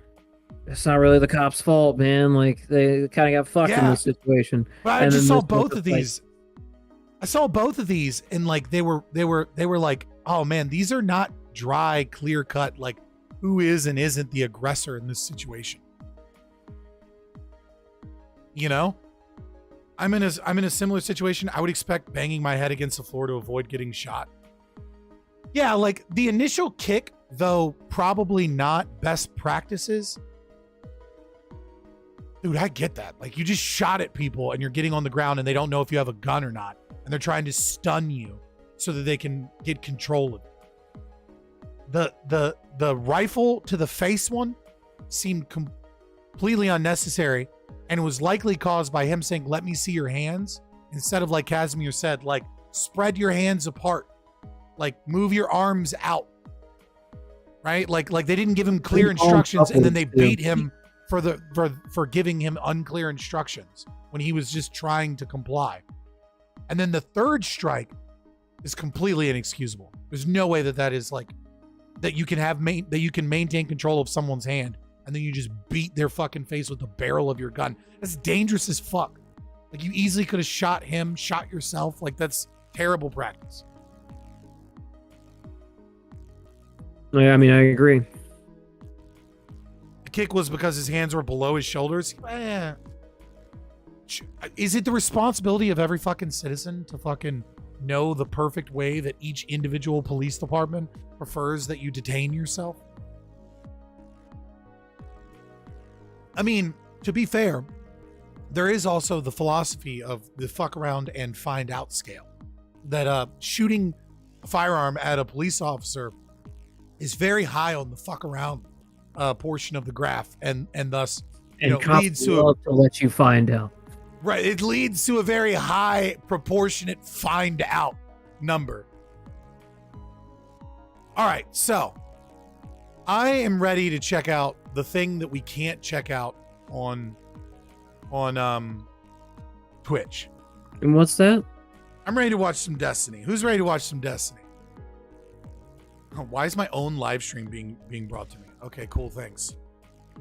It's not really the cops' fault, man. Like, they kind of got fucked in this situation. But I just saw both of these. I saw both of these, and like they were like, oh man, these are not dry, clear cut. Like, who is and isn't the aggressor in this situation? You know, I'm in a similar situation. I would expect banging my head against the floor to avoid getting shot. Yeah, like the initial kick, though probably not best practices. Dude, I get that. Like, you just shot at people and you're getting on the ground and they don't know if you have a gun or not. And they're trying to stun you so that they can get control of it. The rifle to the face one seemed completely unnecessary and was likely caused by him saying, let me see your hands. Instead of, like Casimir said, like, spread your hands apart. Like, move your arms out. Right? Like they didn't give him clear instructions and then they beat him for giving him unclear instructions when he was just trying to comply. And then the third strike is completely inexcusable. There's no way that is like that you can maintain control of someone's hand and then you just beat their fucking face with the barrel of your gun. That's dangerous as fuck. Like, you easily could have shot him, shot yourself. Like, that's terrible practice. Yeah, I mean, I agree. The kick was because his hands were below his shoulders. Is it the responsibility of every fucking citizen to fucking know the perfect way that each individual police department prefers that you detain yourself? I mean, to be fair, there is also the philosophy of the fuck around and find out scale. That shooting a firearm at a police officer is very high on the fuck around portion of the graph, and thus, leads to to let you find out. Right, it leads to a very high proportionate find out number. All right, so I am ready to check out the thing that we can't check out on Twitch. And what's that? I'm ready to watch some Destiny. Who's ready to watch some Destiny? Why is my own live stream being brought to me? Okay, cool, thanks.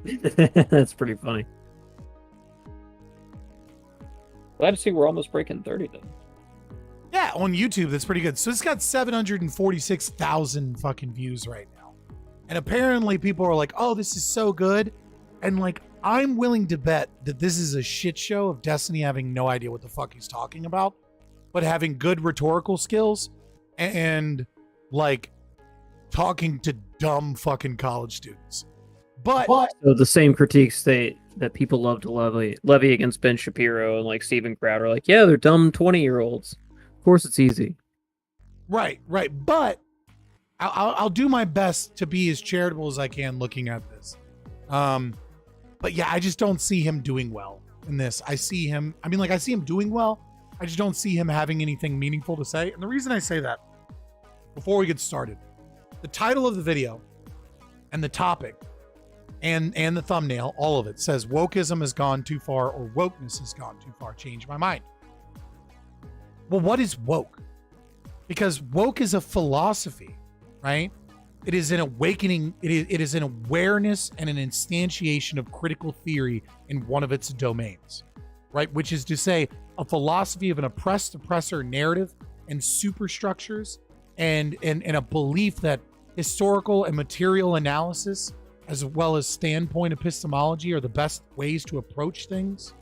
That's pretty funny. Glad to see we're almost breaking 30 then. Yeah, on YouTube, that's pretty good. So it's got 746,000 fucking views right now. And apparently people are like, oh, this is so good. And like, I'm willing to bet that this is a shit show of Destiny having no idea what the fuck he's talking about, but having good rhetorical skills and like talking to dumb fucking college students. But so the same critiques that people love to levy against Ben Shapiro and like Steven Crowder, like, yeah, they're dumb 20-year-olds. Of course it's easy. Right. But I'll do my best to be as charitable as I can looking at this. But yeah, I just don't see him doing well in this. I see him doing well. I just don't see him having anything meaningful to say. And the reason I say that, before we get started, the title of the video and the topic and the thumbnail, all of it says wokeism has gone too far or wokeness has gone too far. Change my mind. Well, what is woke? Because woke is a philosophy, right? It is an awakening. It is an awareness and an instantiation of critical theory in one of its domains, right? Which is to say, a philosophy of an oppressed oppressor narrative and superstructures and a belief that historical and material analysis, as well as standpoint epistemology, are the best ways to approach things.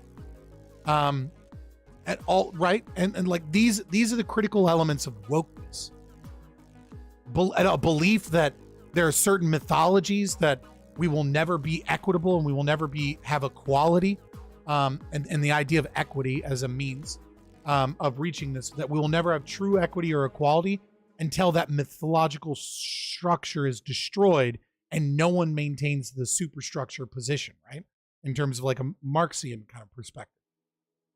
At all, right? And like these are the critical elements of wokeness. A belief that there are certain mythologies that we will never be equitable and we will never have equality, and the idea of equity as a means of reaching this, that we will never have true equity or equality until that mythological structure is destroyed and no one maintains the superstructure position, right? In terms of like a Marxian kind of perspective.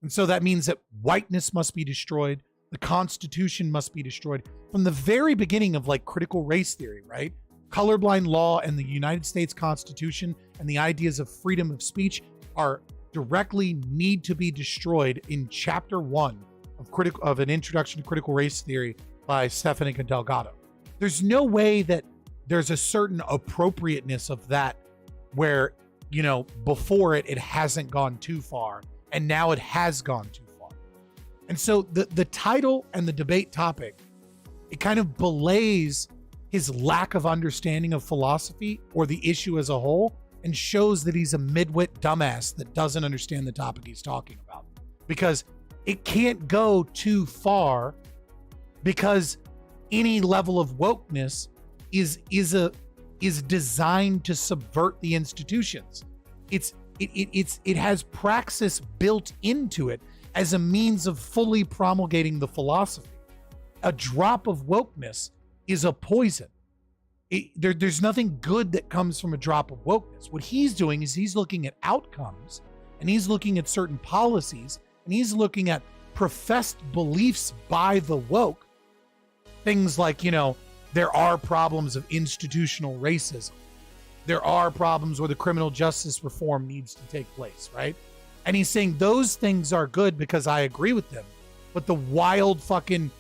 And so that means that whiteness must be destroyed. The Constitution must be destroyed. From the very beginning of like critical race theory, right? Colorblind law and the United States Constitution and the ideas of freedom of speech are directly need to be destroyed in chapter 1 of an introduction to critical race theory by Stefanik and Delgado. There's no way that there's a certain appropriateness of that where, you know, before it hasn't gone too far and now it has gone too far. And so the title and the debate topic, it kind of belays his lack of understanding of philosophy or the issue as a whole and shows that he's a midwit dumbass that doesn't understand the topic he's talking about. Because it can't go too far, because any level of wokeness is designed to subvert the institutions. It has praxis built into it as a means of fully promulgating the philosophy. A drop of wokeness is a poison. There's nothing good that comes from a drop of wokeness. What he's doing is he's looking at outcomes, and he's looking at certain policies, and he's looking at professed beliefs by the woke. Things like, you know, there are problems of institutional racism. There are problems where the criminal justice reform needs to take place, right? And he's saying those things are good because I agree with them. But the wild fucking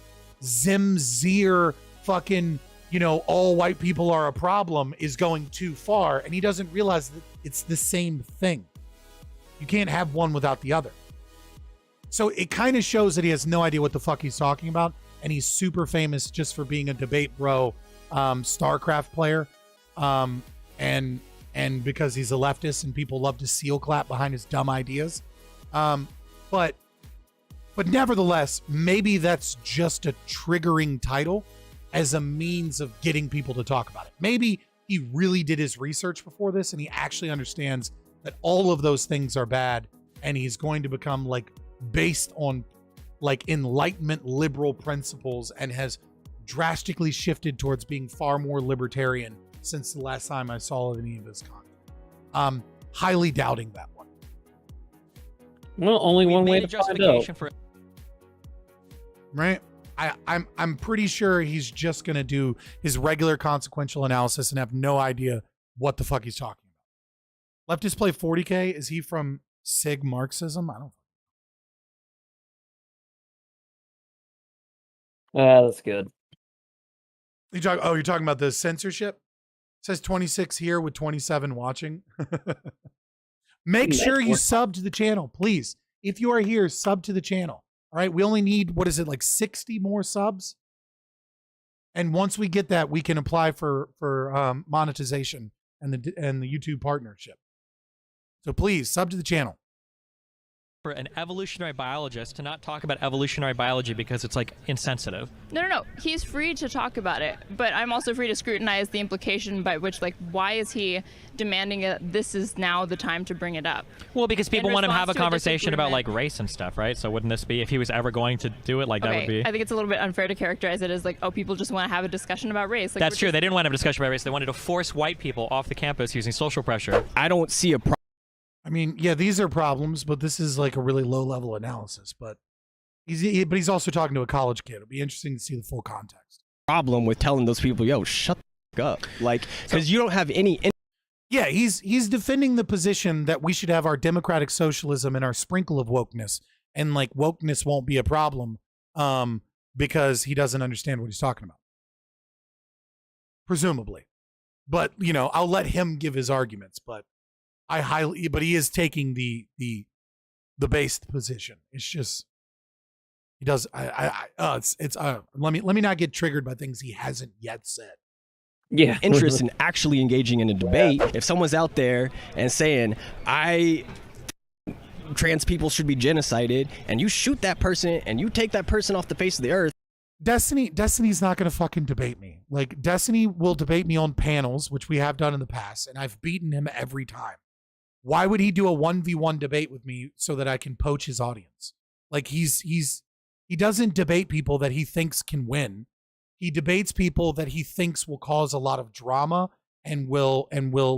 Zimzir fucking, you know, all white people are a problem is going too far. And he doesn't realize that it's the same thing. You can't have one without the other. So it kind of shows that he has no idea what the fuck he's talking about. And he's super famous just for being a debate bro, StarCraft player. And because he's a leftist and people love to seal clap behind his dumb ideas. But nevertheless, maybe that's just a triggering title as a means of getting people to talk about it. Maybe he really did his research before this and he actually understands that all of those things are bad and he's going to become like based on like Enlightenment liberal principles and has drastically shifted towards being far more libertarian since the last time I saw any of his content. Highly doubting that one. Well, only one way to find out. Right? I'm pretty sure he's just going to do his regular consequential analysis and have no idea what the fuck he's talking about. Leftist Play 40K, is he from Sig Marxism? I don't. That's good. You're talking about the censorship? It says 26 here with 27 watching. Make sure you sub to the channel, please. If you are here, sub to the channel. All right, we only need, what is it, like 60 more subs? And once we get that, we can apply for monetization and the YouTube partnership. So please, sub to the channel. For an evolutionary biologist to not talk about evolutionary biology because it's like insensitive. No. He's free to talk about it, but I'm also free to scrutinize the implication by which, like, why is he demanding that this is now the time to bring it up? Well, because people want to have a conversation about like race and stuff, right? So wouldn't this be, if he was ever going to do it, like that would be? I think it's a little bit unfair to characterize it as like, oh, people just want to have a discussion about race. Like, that's true. They didn't want to have a discussion about race. They wanted to force white people off the campus using social pressure. I don't see a problem. I mean, yeah, these are problems, but this is like a really low-level analysis. But he's also talking to a college kid. It'll be interesting to see the full context. Problem with telling those people, yo, shut the fuck up, like, because you don't have any. Yeah, he's defending the position that we should have our democratic socialism and our sprinkle of wokeness, and like wokeness won't be a problem, because he doesn't understand what he's talking about, presumably. But you know, I'll let him give his arguments, but. But he is taking the based position. It's just he does. Let me not get triggered by things he hasn't yet said. Yeah, interest in actually engaging in a debate. If someone's out there and saying trans people should be genocided, and you shoot that person and you take that person off the face of the earth. Destiny's not going to fucking debate me. Like, Destiny will debate me on panels, which we have done in the past, and I've beaten him every time. Why would he do a 1v1 debate with me so that I can poach his audience? Like, he's He doesn't debate people that he thinks can win. He debates people that he thinks will cause a lot of drama and will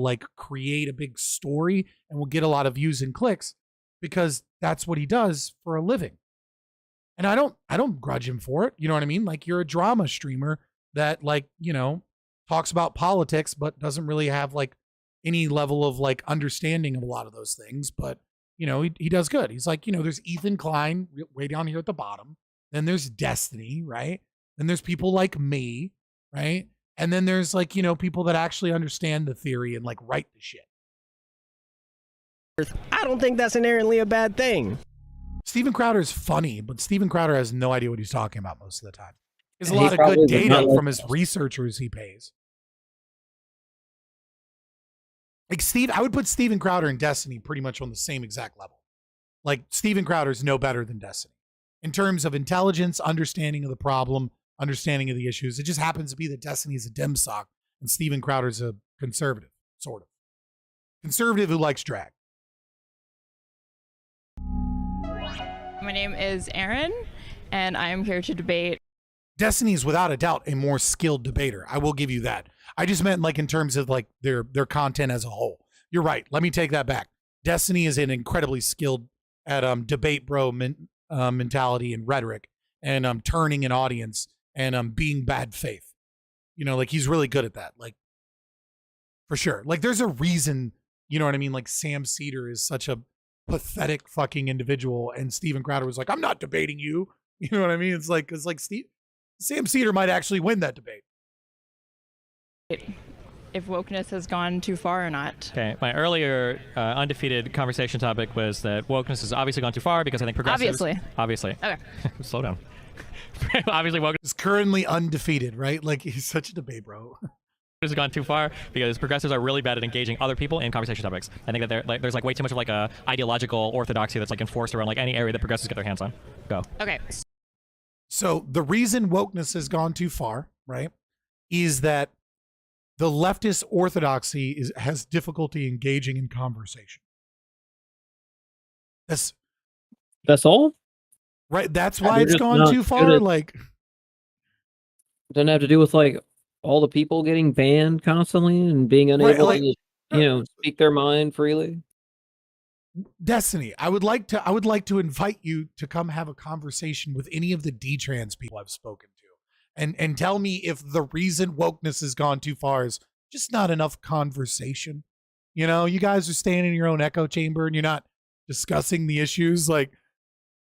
like create a big story and will get a lot of views and clicks, because that's what he does for a living. And I don't grudge him for it. You know what I mean? Like, you're a drama streamer that, like, you know, talks about politics but doesn't really have like any level of like understanding of a lot of those things. But, you know, he does good. He's like, you know, there's Ethan Klein way down here at the bottom. Then there's Destiny, right? Then there's people like me, right? And then there's, like, you know, people that actually understand the theory and like write the shit. I don't think that's inherently a bad thing. Steven Crowder is funny, but Steven Crowder has no idea what he's talking about most of the time. There's a And he lot of good probably would data not from like his researchers he pays. Like, I would put Steven Crowder and Destiny pretty much on the same exact level. Like, Steven Crowder is no better than Destiny in terms of intelligence, understanding of the problem, understanding of the issues. It just happens to be that Destiny is a dim sock and Steven Crowder's a conservative, sort of. Conservative who likes drag. My name is Aaron, and I am here to debate. Destiny is without a doubt a more skilled debater. I will give you that. I just meant like in terms of like their content as a whole. You're right. Let me take that back. Destiny is an incredibly skilled at debate bro mentality and rhetoric, and turning an audience and being bad faith. You know, like, he's really good at that. Like, for sure. Like, there's a reason, you know what I mean? Like, Sam Cedar is such a pathetic fucking individual, and Steven Crowder was like, I'm not debating you. You know what I mean? It's like Sam Cedar might actually win that debate. If wokeness has gone too far or not. Okay, my earlier undefeated conversation topic was that wokeness has obviously gone too far because I think progressives... Obviously. Okay. Slow down. Obviously, wokeness is currently undefeated, right? Like, he's such a debate, bro. has gone too far because progressives are really bad at engaging other people in conversation topics. I think that there's like way too much of like a ideological orthodoxy that's like enforced around like any area that progressives get their hands on. Go. Okay. So the reason wokeness has gone too far, right, is that the leftist orthodoxy has difficulty engaging in conversation. That's all? Right. That's why it's gone too far. Like, doesn't have to do with like all the people getting banned constantly and being unable to, you know, speak their mind freely. Destiny, I would like to invite you to come have a conversation with any of the D-trans people I've spoken to. And tell me if the reason wokeness has gone too far is just not enough conversation. You know, you guys are staying in your own echo chamber and you're not discussing the issues. Like,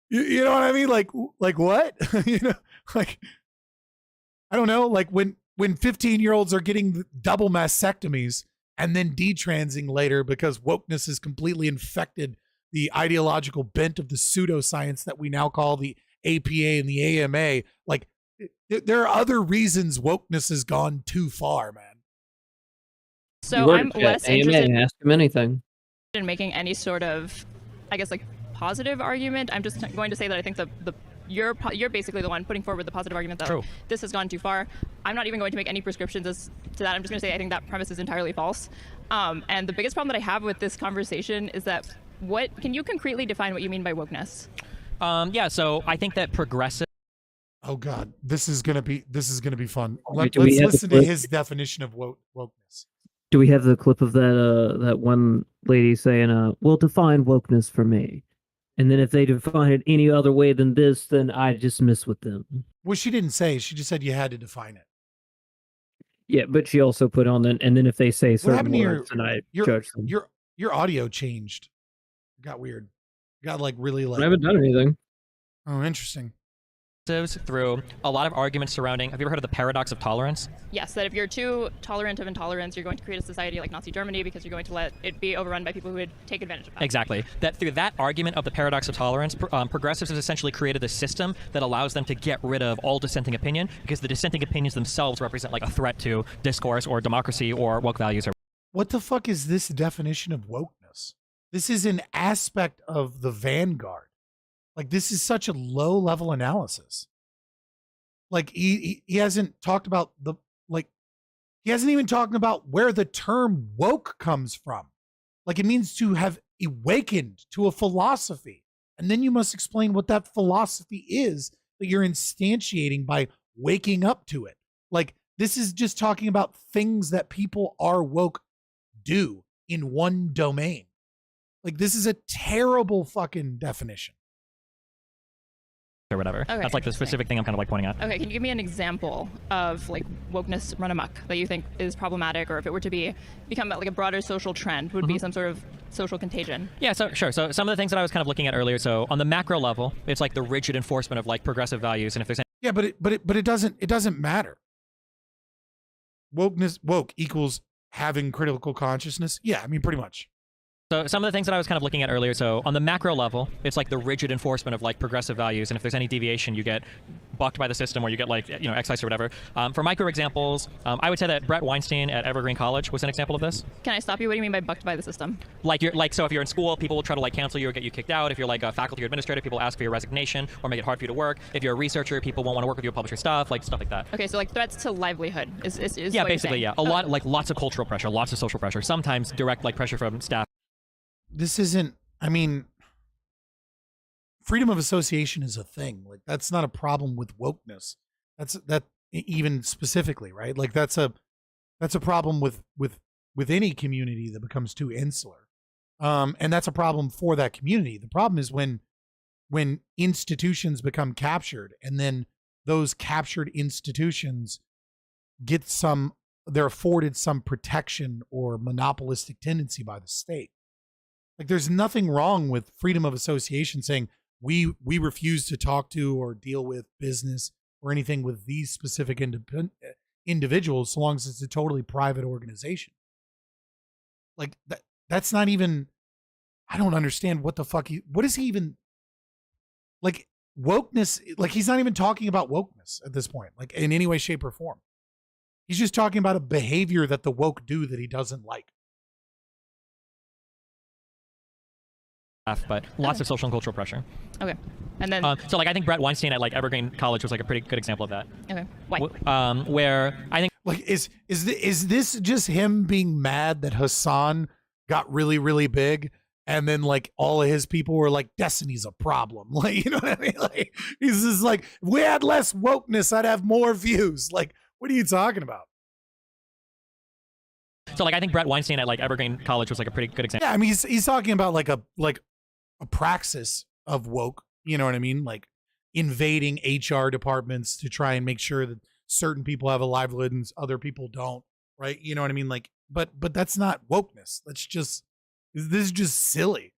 you know what I mean? Like what? You know, like, I don't know. Like when 15-year-olds are getting double mastectomies and then detransing later because wokeness has completely infected the ideological bent of the pseudoscience that we now call the APA and the AMA. Like, there are other reasons wokeness has gone too far, man. So I'm less interested ask him anything. in making any sort of, I guess, like positive argument. I'm just going to say that I think you're basically the one putting forward the positive argument that this has gone too far. I'm not even going to make any prescriptions as to that. I'm just going to say I think that premise is entirely false. And the biggest problem that I have with this conversation is that can you concretely define what you mean by wokeness? Yeah, so I think that progressive. Oh God, this is gonna be fun. Let's listen to his definition of wokeness. Do we have the clip of that one lady saying, "Well, define wokeness for me," and then if they define it any other way than this, then I dismiss with them. Well, she didn't say. She just said you had to define it. Yeah, but she also put on and then if they say certain words, then I judge them. Your audio changed. It got weird. It got like really like. I haven't done anything. Oh, interesting. Through a lot of arguments surrounding. Have you ever heard of the paradox of tolerance? Yes, that if you're too tolerant of intolerance, you're going to create a society like Nazi Germany because you're going to let it be overrun by people who would take advantage of that. Exactly. That through that argument of the paradox of tolerance, progressives have essentially created a system that allows them to get rid of all dissenting opinion because the dissenting opinions themselves represent like a threat to discourse or democracy or woke values. What the fuck is this definition of wokeness? This is an aspect of the vanguard. Like, this is such a low level analysis. Like, he hasn't talked about he hasn't even talked about where the term woke comes from. Like, it means to have awakened to a philosophy. And then you must explain what that philosophy is that you're instantiating by waking up to it. Like, this is just talking about things that people are woke do in one domain. Like, this is a terrible fucking definition. Or whatever. Okay, That's like the specific thing I'm kind of like pointing out. Okay, can you give me an example of like wokeness run amok that you think is problematic, or if it were to become like a broader social trend, would be some sort of social contagion? Yeah, so sure. So some of the things that I was kind of looking at earlier. So on the macro level, it's like the rigid enforcement of like progressive values, and if there's any Yeah, but it doesn't matter. Woke equals having critical consciousness. Yeah, I mean, pretty much. So some of the things that I was kind of looking at earlier, so on the macro level, it's like the rigid enforcement of like progressive values, and if there's any deviation, you get bucked by the system, or you get like, you know, excised or whatever. For micro examples, I would say that Brett Weinstein at Evergreen College was an example of this. Can I stop you? What do you mean by bucked by the system? So if you're in school, people will try to like cancel you or get you kicked out. If you're like a faculty or administrator, people ask for your resignation or make it hard for you to work. If you're a researcher, people won't want to work with you or publish your stuff, like stuff like that. Okay, so like threats to livelihood is yeah, what basically, you're yeah. A lot, like lots of cultural pressure, lots of social pressure, sometimes direct like pressure from staff. This isn't, I mean, freedom of association is a thing. Like, that's not a problem with wokeness. That even specifically, right? Like, that's a problem with any community that becomes too insular. And that's a problem for that community. The problem is when institutions become captured, and then those captured institutions they're afforded some protection or monopolistic tendency by the state. Like, there's nothing wrong with freedom of association saying we refuse to talk to or deal with business or anything with these specific individuals, so long as it's a totally private organization. Like, that's not even, I don't understand what the fuck what is he even, like, wokeness, like, he's not even talking about wokeness at this point, like, in any way, shape, or form. He's just talking about a behavior that the woke do that he doesn't like. But lots of social and cultural pressure. Okay, and then so like I think Brett Weinstein at like Evergreen College was like a pretty good example of that. Okay, why? Where I think like is this just him being mad that Hassan got really, really big, and then like all of his people were like, Destiny's a problem, like, you know what I mean? Like, he's just like, if we had less wokeness, I'd have more views. Like, what are you talking about? So like I think Brett Weinstein at like Evergreen College was like a pretty good example. Yeah, I mean, he's talking about like a praxis of woke, you know what I mean? Like invading HR departments to try and make sure that certain people have a livelihood and other people don't, right? You know what I mean? Like, but that's not wokeness. This is just silly.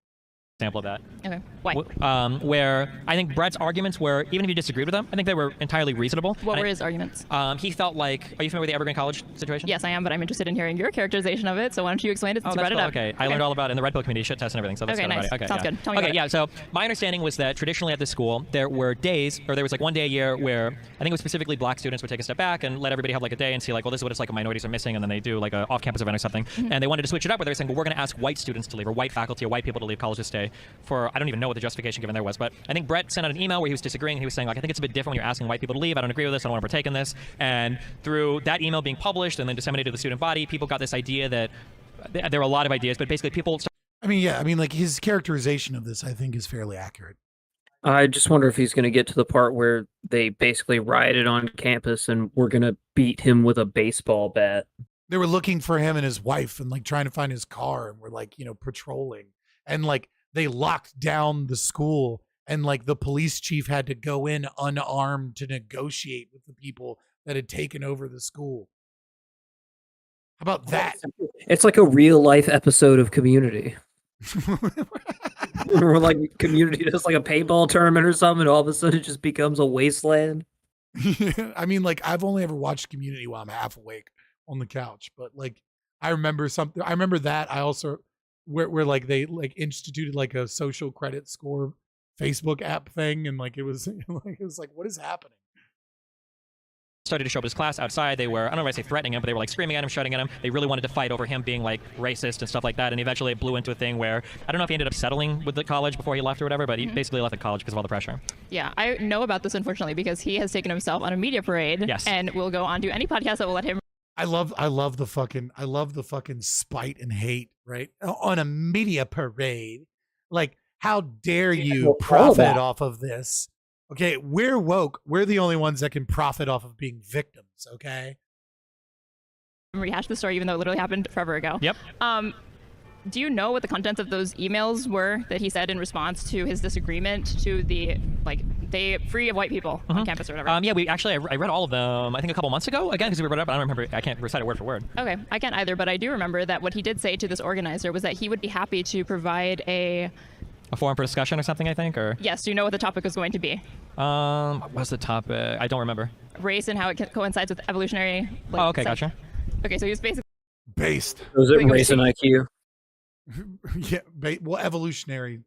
Example of that. Okay. Why? Where I think Brett's arguments were, even if you disagreed with them, I think they were entirely reasonable. What were his arguments? He felt like, are you familiar with the Evergreen College situation? Yes, I am, but I'm interested in hearing your characterization of it. So why don't you explain it since you brought it up? Okay, I learned all about it in the Red Pill community, shit test and everything. So that's okay, nice. Okay, sounds good. Tell me about it. So my understanding was that traditionally at this school, there were days, or there was like one day a year where I think it was specifically black students would take a step back and let everybody have like a day and see like, well, this is what it's like minorities are missing, and then they do like an off-campus event or something. And they wanted to switch it up where they were saying, well, we're going to ask white students to leave, or white faculty or white people to leave college to stay for, I don't even know what the justification given there was, but I think Brett sent out an email where he was disagreeing. He was saying, like, I think it's a bit different when you're asking white people to leave. I don't agree with this. I don't want to partake in this. And through that email being published and then disseminated to the student body, people got this idea that there were a lot of ideas, but basically people. I mean, like his characterization of this, I think, is fairly accurate. I just wonder if he's going to get to the part where they basically rioted on campus and we're going to beat him with a baseball bat. They were looking for him and his wife and like trying to find his car, and were like, you know, patrolling, and like they locked down the school, and like the police chief had to go in unarmed to negotiate with the people that had taken over the school. How about that? It's like a real life episode of Community. Or like Community does like a paintball tournament or something, and all of a sudden it just becomes a wasteland. I mean, like, I've only ever watched Community while I'm half awake on the couch, but like I remember something. I remember that. I also where like they like instituted like a social credit score Facebook app thing, and like it was like what is happening? Started to show up at his class outside. They were, I don't know if I say threatening him, but they were like screaming at him, shouting at him. They really wanted to fight over him being like racist and stuff like that. And eventually it blew into a thing where I don't know if he ended up settling with the college before he left or whatever, but he basically left the college because of all the pressure. Yeah, I know about this unfortunately because he has taken himself on a media parade. Yes. And will go on to any podcast that will let him. I love the fucking spite and hate, right? On a media parade. Like, how dare you profit off of this? Okay, we're woke. We're the only ones that can profit off of being victims, okay? Rehash the story, even though it literally happened forever ago. Yep. Do you know what the contents of those emails were that he said in response to his disagreement to the, like, they free of white people on campus or whatever? Yeah, I read all of them, I think a couple months ago, again, because we read it up, I don't remember, I can't recite it word for word. Okay, I can't either, but I do remember that what he did say to this organizer was that he would be happy to provide a forum for discussion or something, I think, or? Yes, do you know what the topic was going to be? What's the topic? I don't remember. Race and how it coincides with evolutionary. Like, oh, okay, gotcha. Okay, so he was basically based. Was it race and IQ? Yeah, well, evolutionary.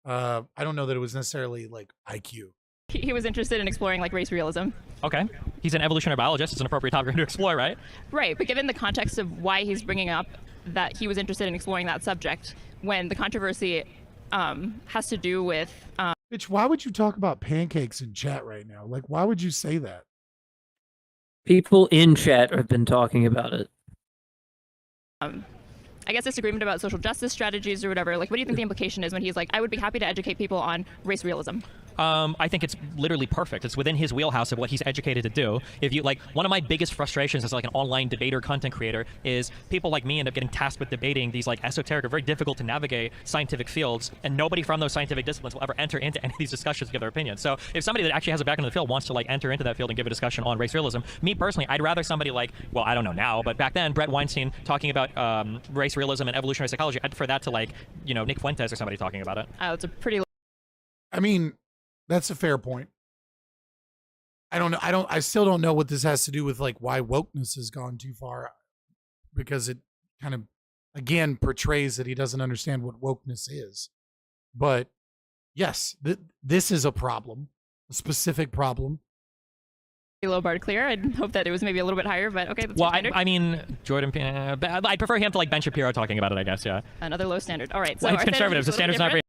I don't know that it was necessarily like IQ. He was interested in exploring like race realism. Okay, he's an evolutionary biologist. It's an appropriate topic to explore, right? Right, but given the context of why he's bringing up that he was interested in exploring that subject, when the controversy has to do with. Bitch, why would you talk about pancakes in chat right now? Like, why would you say that? People in chat have been talking about it. I guess disagreement about social justice strategies or whatever. Like, what do you think the implication is when he's like, I would be happy to educate people on race realism? I think it's literally perfect. It's within his wheelhouse of what he's educated to do. If you like, one of my biggest frustrations as like an online debater content creator is people like me end up getting tasked with debating these like esoteric or very difficult to navigate scientific fields, and nobody from those scientific disciplines will ever enter into any of these discussions to give their opinion. So if somebody that actually has a background in the field wants to like enter into that field and give a discussion on race realism, me personally, I'd rather somebody like, well, I don't know now, but back then, Brett Weinstein talking about race realism and evolutionary psychology, I'd prefer that to like, you know, Nick Fuentes or somebody talking about it. It's a pretty. I mean, that's a fair point. I don't know. I still don't know what this has to do with like why wokeness has gone too far, because it kind of, again, portrays that he doesn't understand what wokeness is. But yes, this is a problem, a specific problem. Low bar to clear. I'd hope that it was maybe a little bit higher, but okay. That's well, I mean, Jordan, I'd prefer him to like Ben Shapiro talking about it, I guess, yeah. Another low standard. All right. So well, it's conservatives. The standard's not very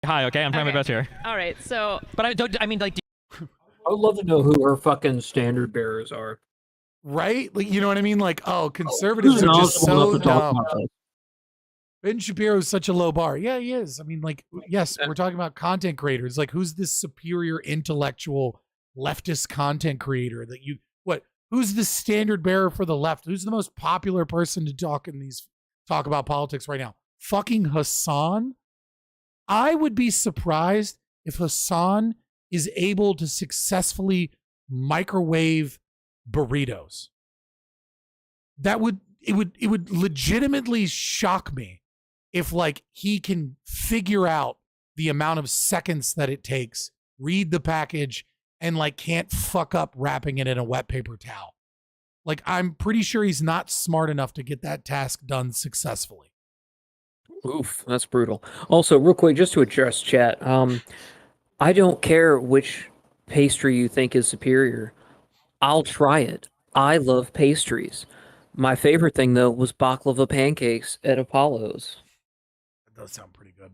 high, okay? I'm trying my best here. All right, so. But I mean, like. I would love to know who her fucking standard bearers are. Right? Like, you know what I mean? Like, oh, conservatives are just so dumb. Ben Shapiro is such a low bar. Yeah, he is. I mean, like, yes, we're talking about content creators. Like, who's this superior intellectual leftist content creator that you, who's the standard bearer for the left? Who's the most popular person to talk about politics right now? Fucking Hassan? I would be surprised if Hassan is able to successfully microwave burritos. It would legitimately shock me if like he can figure out the amount of seconds that it takes, read the package, and like can't fuck up wrapping it in a wet paper towel. Like, I'm pretty sure he's not smart enough to get that task done successfully. Oof, that's brutal. Also, real quick, just to address chat, I don't care which pastry you think is superior. I'll try it. I love pastries. My favorite thing, though, was baklava pancakes at Apollo's. That does sound pretty good.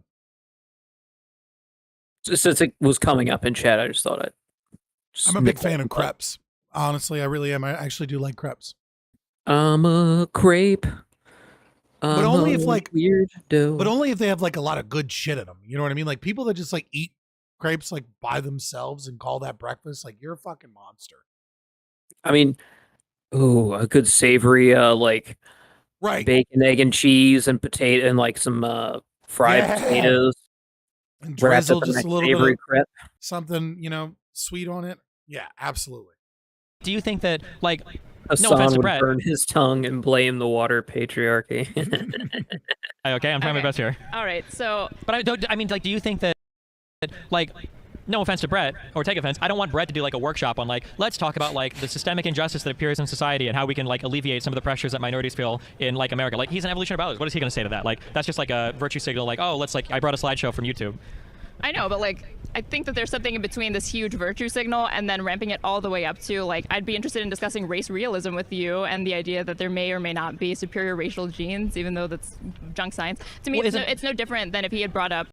Since it was coming up in chat, I just thought I'm a big fan of crepes. Honestly, I really am. I actually do like crepes. I'm a crepe. But only if like weird dough. But only if they have like a lot of good shit in them. You know what I mean? Like people that just like eat crepes like by themselves and call that breakfast, like you're a fucking monster. I mean, ooh, a good savory like right bacon, egg, and cheese and potato and like some fried potatoes. And drizzle just a little bit of crepe. Something, you know, sweet on it. Yeah, absolutely. Do you think that like Hassan no offense to would Brett. burn his tongue and blame the water patriarchy. Okay, I'm trying my best here. All right, so. But I mean, like, do you think that, like, no offense to Brett, or take offense, I don't want Brett to do like a workshop on like, let's talk about like the systemic injustice that appears in society and how we can like alleviate some of the pressures that minorities feel in like America. Like, he's an evolutionary biologist. What is he going to say to that? Like, that's just like a virtue signal. Like, oh, let's like, I brought a slideshow from YouTube. I know, but like, I think that there's something in between this huge virtue signal and then ramping it all the way up to like, I'd be interested in discussing race realism with you and the idea that there may or may not be superior racial genes, even though that's junk science. To me, it's no different than if he had brought up.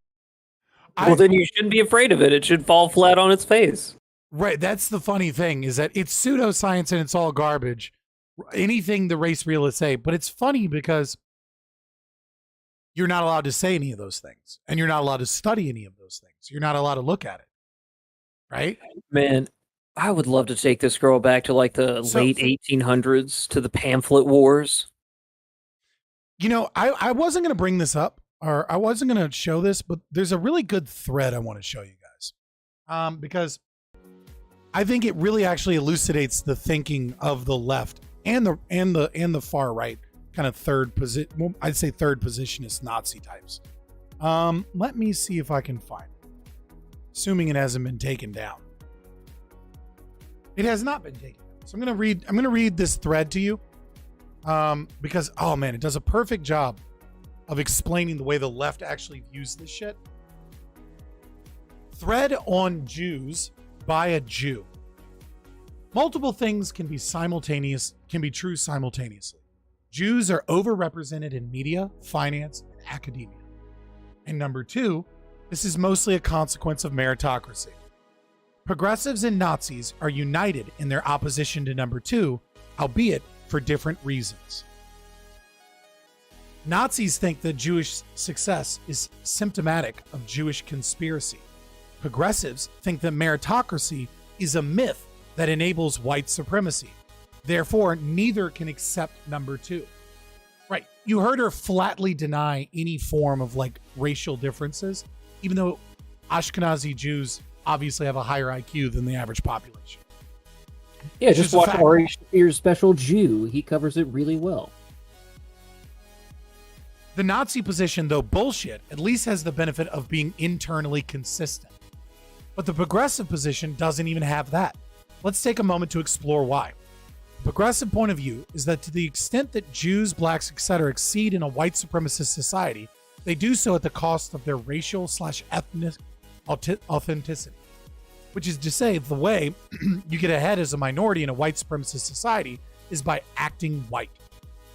Well, then you shouldn't be afraid of it. It should fall flat on its face. Right. That's the funny thing is that it's pseudoscience and it's all garbage. Anything the race realists say, but it's funny because you're not allowed to say any of those things, and you're not allowed to study any of those things. You're not allowed to look at it. right? Man, I would love to take this girl back to like the late 1800s to the pamphlet wars. You know, I wasn't going to bring this up, or I wasn't going to show this, but there's a really good thread I want to show you guys, because I think it really actually elucidates the thinking of the left and the far right, kind of third position. Well, I'd say third positionist Nazi types. Let me see if I can find it, assuming it hasn't been taken down. It has not been taken down. So I'm gonna read this thread to you, because oh man, it does a perfect job of explaining the way the left actually views this shit. Thread on Jews by a Jew. Multiple things can be true simultaneously. Jews are overrepresented in media, finance, and academia. And number two, this is mostly a consequence of meritocracy. Progressives and Nazis are united in their opposition to number two, albeit for different reasons. Nazis think that Jewish success is symptomatic of Jewish conspiracy. Progressives think that meritocracy is a myth that enables white supremacy. Therefore, neither can accept number two. Right. You heard her flatly deny any form of like racial differences, even though Ashkenazi Jews obviously have a higher IQ than the average population. Yeah, just watch Ari Shaffir's special Jew. He covers it really well. The Nazi position, though bullshit, at least has the benefit of being internally consistent. But the progressive position doesn't even have that. Let's take a moment to explore why. The progressive point of view is that to the extent that Jews, blacks, etc. exceed in a white supremacist society, they do so at the cost of their racial/ethnic authenticity. Which is to say, the way you get ahead as a minority in a white supremacist society is by acting white.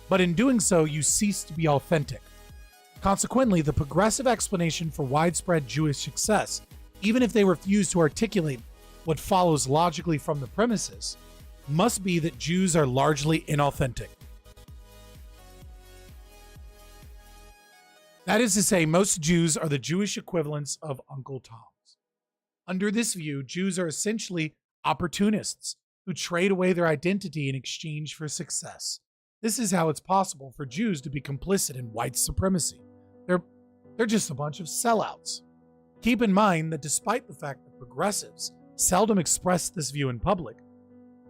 But in doing so, you cease to be authentic. Consequently, the progressive explanation for widespread Jewish success, even if they refuse to articulate what follows logically from the premises, must be that Jews are largely inauthentic. That is to say, most Jews are the Jewish equivalents of Uncle Toms. Under this view, Jews are essentially opportunists who trade away their identity in exchange for success. This is how it's possible for Jews to be complicit in white supremacy. They're just a bunch of sellouts. Keep in mind that despite the fact that progressives seldom express this view in public,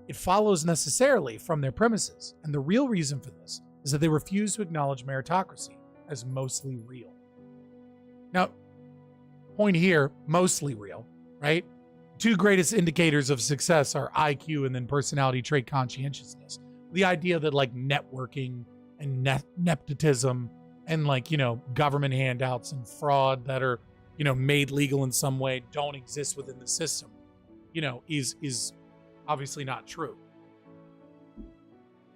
it follows necessarily from their premises, and the real reason for this is that they refuse to acknowledge meritocracy as mostly real. Now, point here, mostly real, right? Two greatest indicators of success are IQ and then personality trait conscientiousness. The idea that like networking and nepotism and like, government handouts and fraud that are, made legal in some way don't exist within the system, is obviously not true.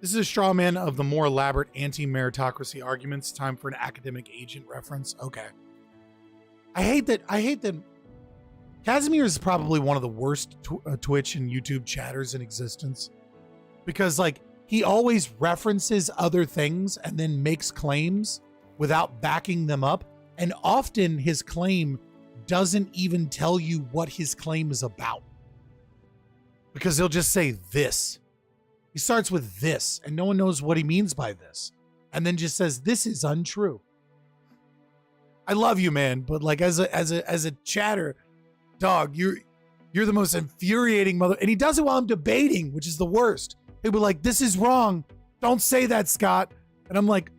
This is a straw man of the more elaborate anti-meritocracy arguments. Time for an academic agent reference. Okay. I hate that Casimir is probably one of the worst Twitch and YouTube chatters in existence, because like he always references other things and then makes claims without backing them up. And often his claim doesn't even tell you what his claim is about, because he'll just say this. He starts with this and no one knows what he means by this, and then just says, this is untrue. I love you, man. But like as a chatter, dog, you're the most infuriating mother. And he does it while I'm debating, which is the worst. He'll be like, this is wrong. Don't say that, Scott. And I'm like,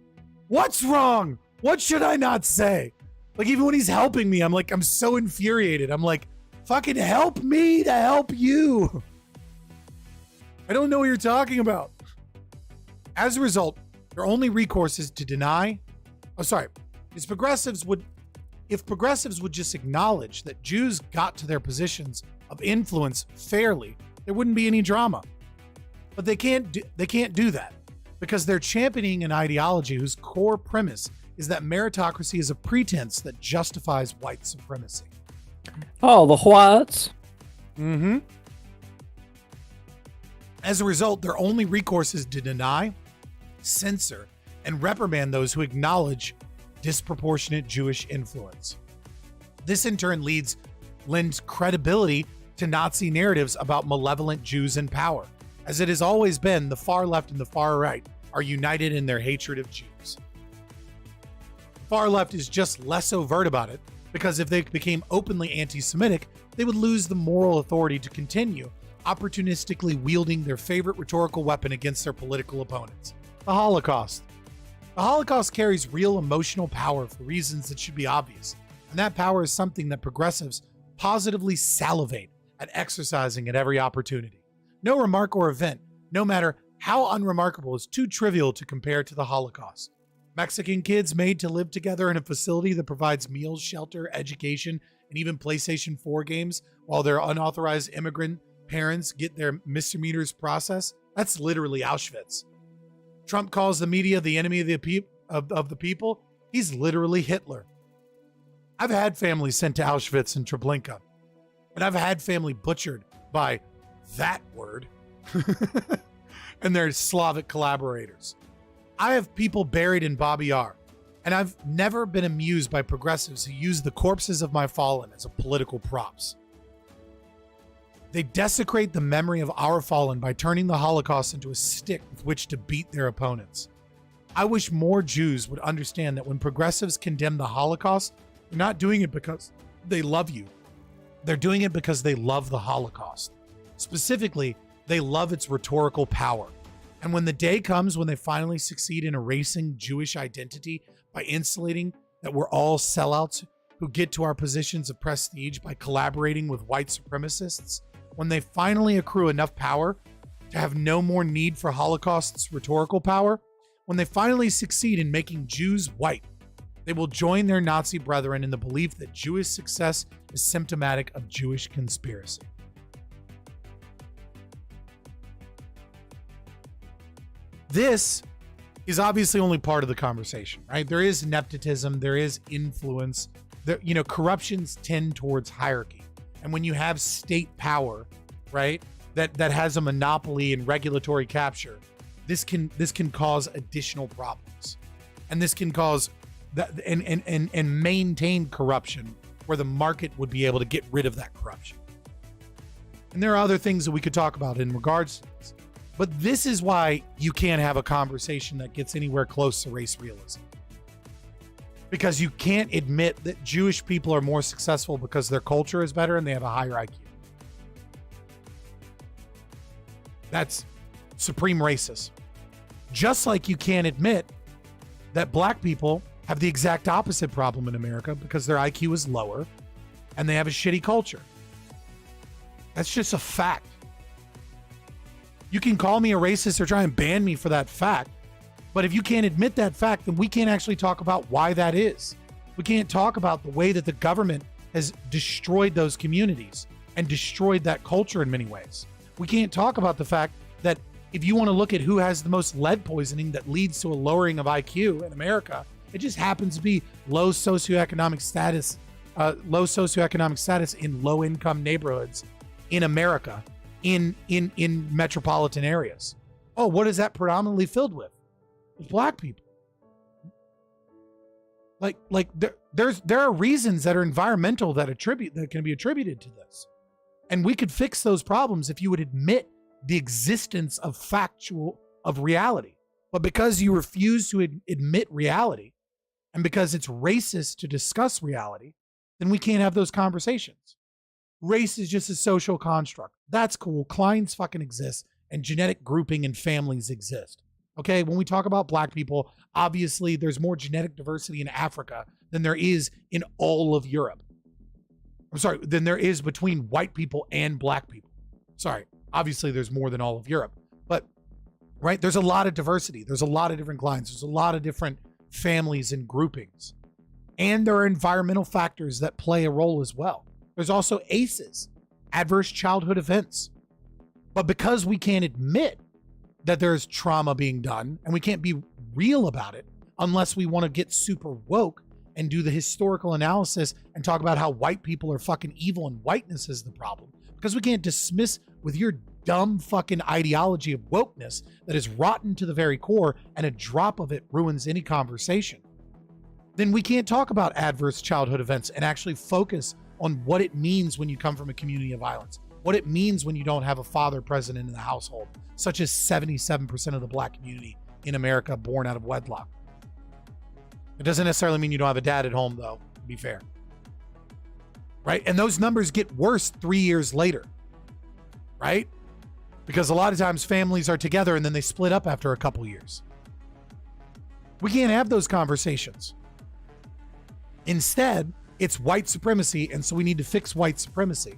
what's wrong? What should I not say? Like, even when he's helping me, I'm so infuriated. I'm like, fucking help me to help you. I don't know what you're talking about. As a result, their only recourse is to deny. If progressives would just acknowledge that Jews got to their positions of influence fairly, there wouldn't be any drama. But they can't do that, because they're championing an ideology whose core premise is that meritocracy is a pretense that justifies white supremacy. Oh, the whites. Mm-hmm. As a result, their only recourse is to deny, censor, and reprimand those who acknowledge disproportionate Jewish influence. This in turn lends credibility to Nazi narratives about malevolent Jews in power. As it has always been, the far left and the far right are united in their hatred of Jews. The far left is just less overt about it, because if they became openly anti-Semitic, they would lose the moral authority to continue opportunistically wielding their favorite rhetorical weapon against their political opponents, the Holocaust. The Holocaust carries real emotional power for reasons that should be obvious, and that power is something that progressives positively salivate at exercising at every opportunity. No remark or event, no matter how unremarkable, is too trivial to compare to the Holocaust. Mexican kids made to live together in a facility that provides meals, shelter, education, and even PlayStation 4 games while their unauthorized immigrant parents get their misdemeanors processed. That's literally Auschwitz. Trump calls the media the enemy of the people. He's literally Hitler. I've had family sent to Auschwitz and Treblinka, and I've had family butchered by that word and their Slavic collaborators. I have people buried in Babi Yar, and I've never been amused by progressives who use the corpses of my fallen as a political props. They desecrate the memory of our fallen by turning the Holocaust into a stick with which to beat their opponents. I wish more Jews would understand that when progressives condemn the Holocaust, they're not doing it because they love you. They're doing it because they love the Holocaust. Specifically, they love its rhetorical power. And when the day comes when they finally succeed in erasing Jewish identity by insulating that we're all sellouts who get to our positions of prestige by collaborating with white supremacists, when they finally accrue enough power to have no more need for Holocaust's rhetorical power, when they finally succeed in making Jews white, they will join their Nazi brethren in the belief that Jewish success is symptomatic of Jewish conspiracy. This is obviously only part of the conversation, right? There is nepotism, there is influence, there, corruptions tend towards hierarchy. And when you have state power, right, that has a monopoly in regulatory capture, this can cause additional problems. And this can cause that and maintain corruption where the market would be able to get rid of that corruption. And there are other things that we could talk about in regards to this. But this is why you can't have a conversation that gets anywhere close to race realism. Because you can't admit that Jewish people are more successful because their culture is better and they have a higher IQ. That's supreme racist. Just like you can't admit that black people have the exact opposite problem in America because their IQ is lower and they have a shitty culture. That's just a fact. You can call me a racist or try and ban me for that fact, but if you can't admit that fact, then we can't actually talk about why that is. We can't talk about the way that the government has destroyed those communities and destroyed that culture in many ways. We can't talk about the fact that if you want to look at who has the most lead poisoning that leads to a lowering of IQ in America, it just happens to be low socioeconomic status in low-income neighborhoods in America, in metropolitan areas. Oh, what is that predominantly filled with? With black people. There are reasons that are environmental that can be attributed to this. And we could fix those problems if you would admit the existence of reality. But because you refuse to admit reality, and because it's racist to discuss reality, then we can't have those conversations. Race is just a social construct. That's cool. Clines fucking exist, and genetic grouping and families exist. Okay, when we talk about black people, obviously there's more genetic diversity in Africa than there is in all of Europe. I'm sorry, than there is between white people and black people. Sorry, obviously there's more than all of Europe. But, right, there's a lot of diversity. There's a lot of different clines. There's a lot of different families and groupings. And there are environmental factors that play a role as well. There's also ACEs, adverse childhood events. But because we can't admit that there's trauma being done, and we can't be real about it unless we want to get super woke and do the historical analysis and talk about how white people are fucking evil and whiteness is the problem, because we can't dismiss with your dumb fucking ideology of wokeness that is rotten to the very core and a drop of it ruins any conversation, then we can't talk about adverse childhood events and actually focus on what it means when you come from a community of violence. what it means when you don't have a father present in the household, such as 77% of the black community in America born out of wedlock. It doesn't necessarily mean you don't have a dad at home, though, to be fair. Right? And those numbers get worse 3 years later. Right? Because a lot of times families are together and then they split up after a couple years. We can't have those conversations. Instead, it's white supremacy, and so we need to fix white supremacy.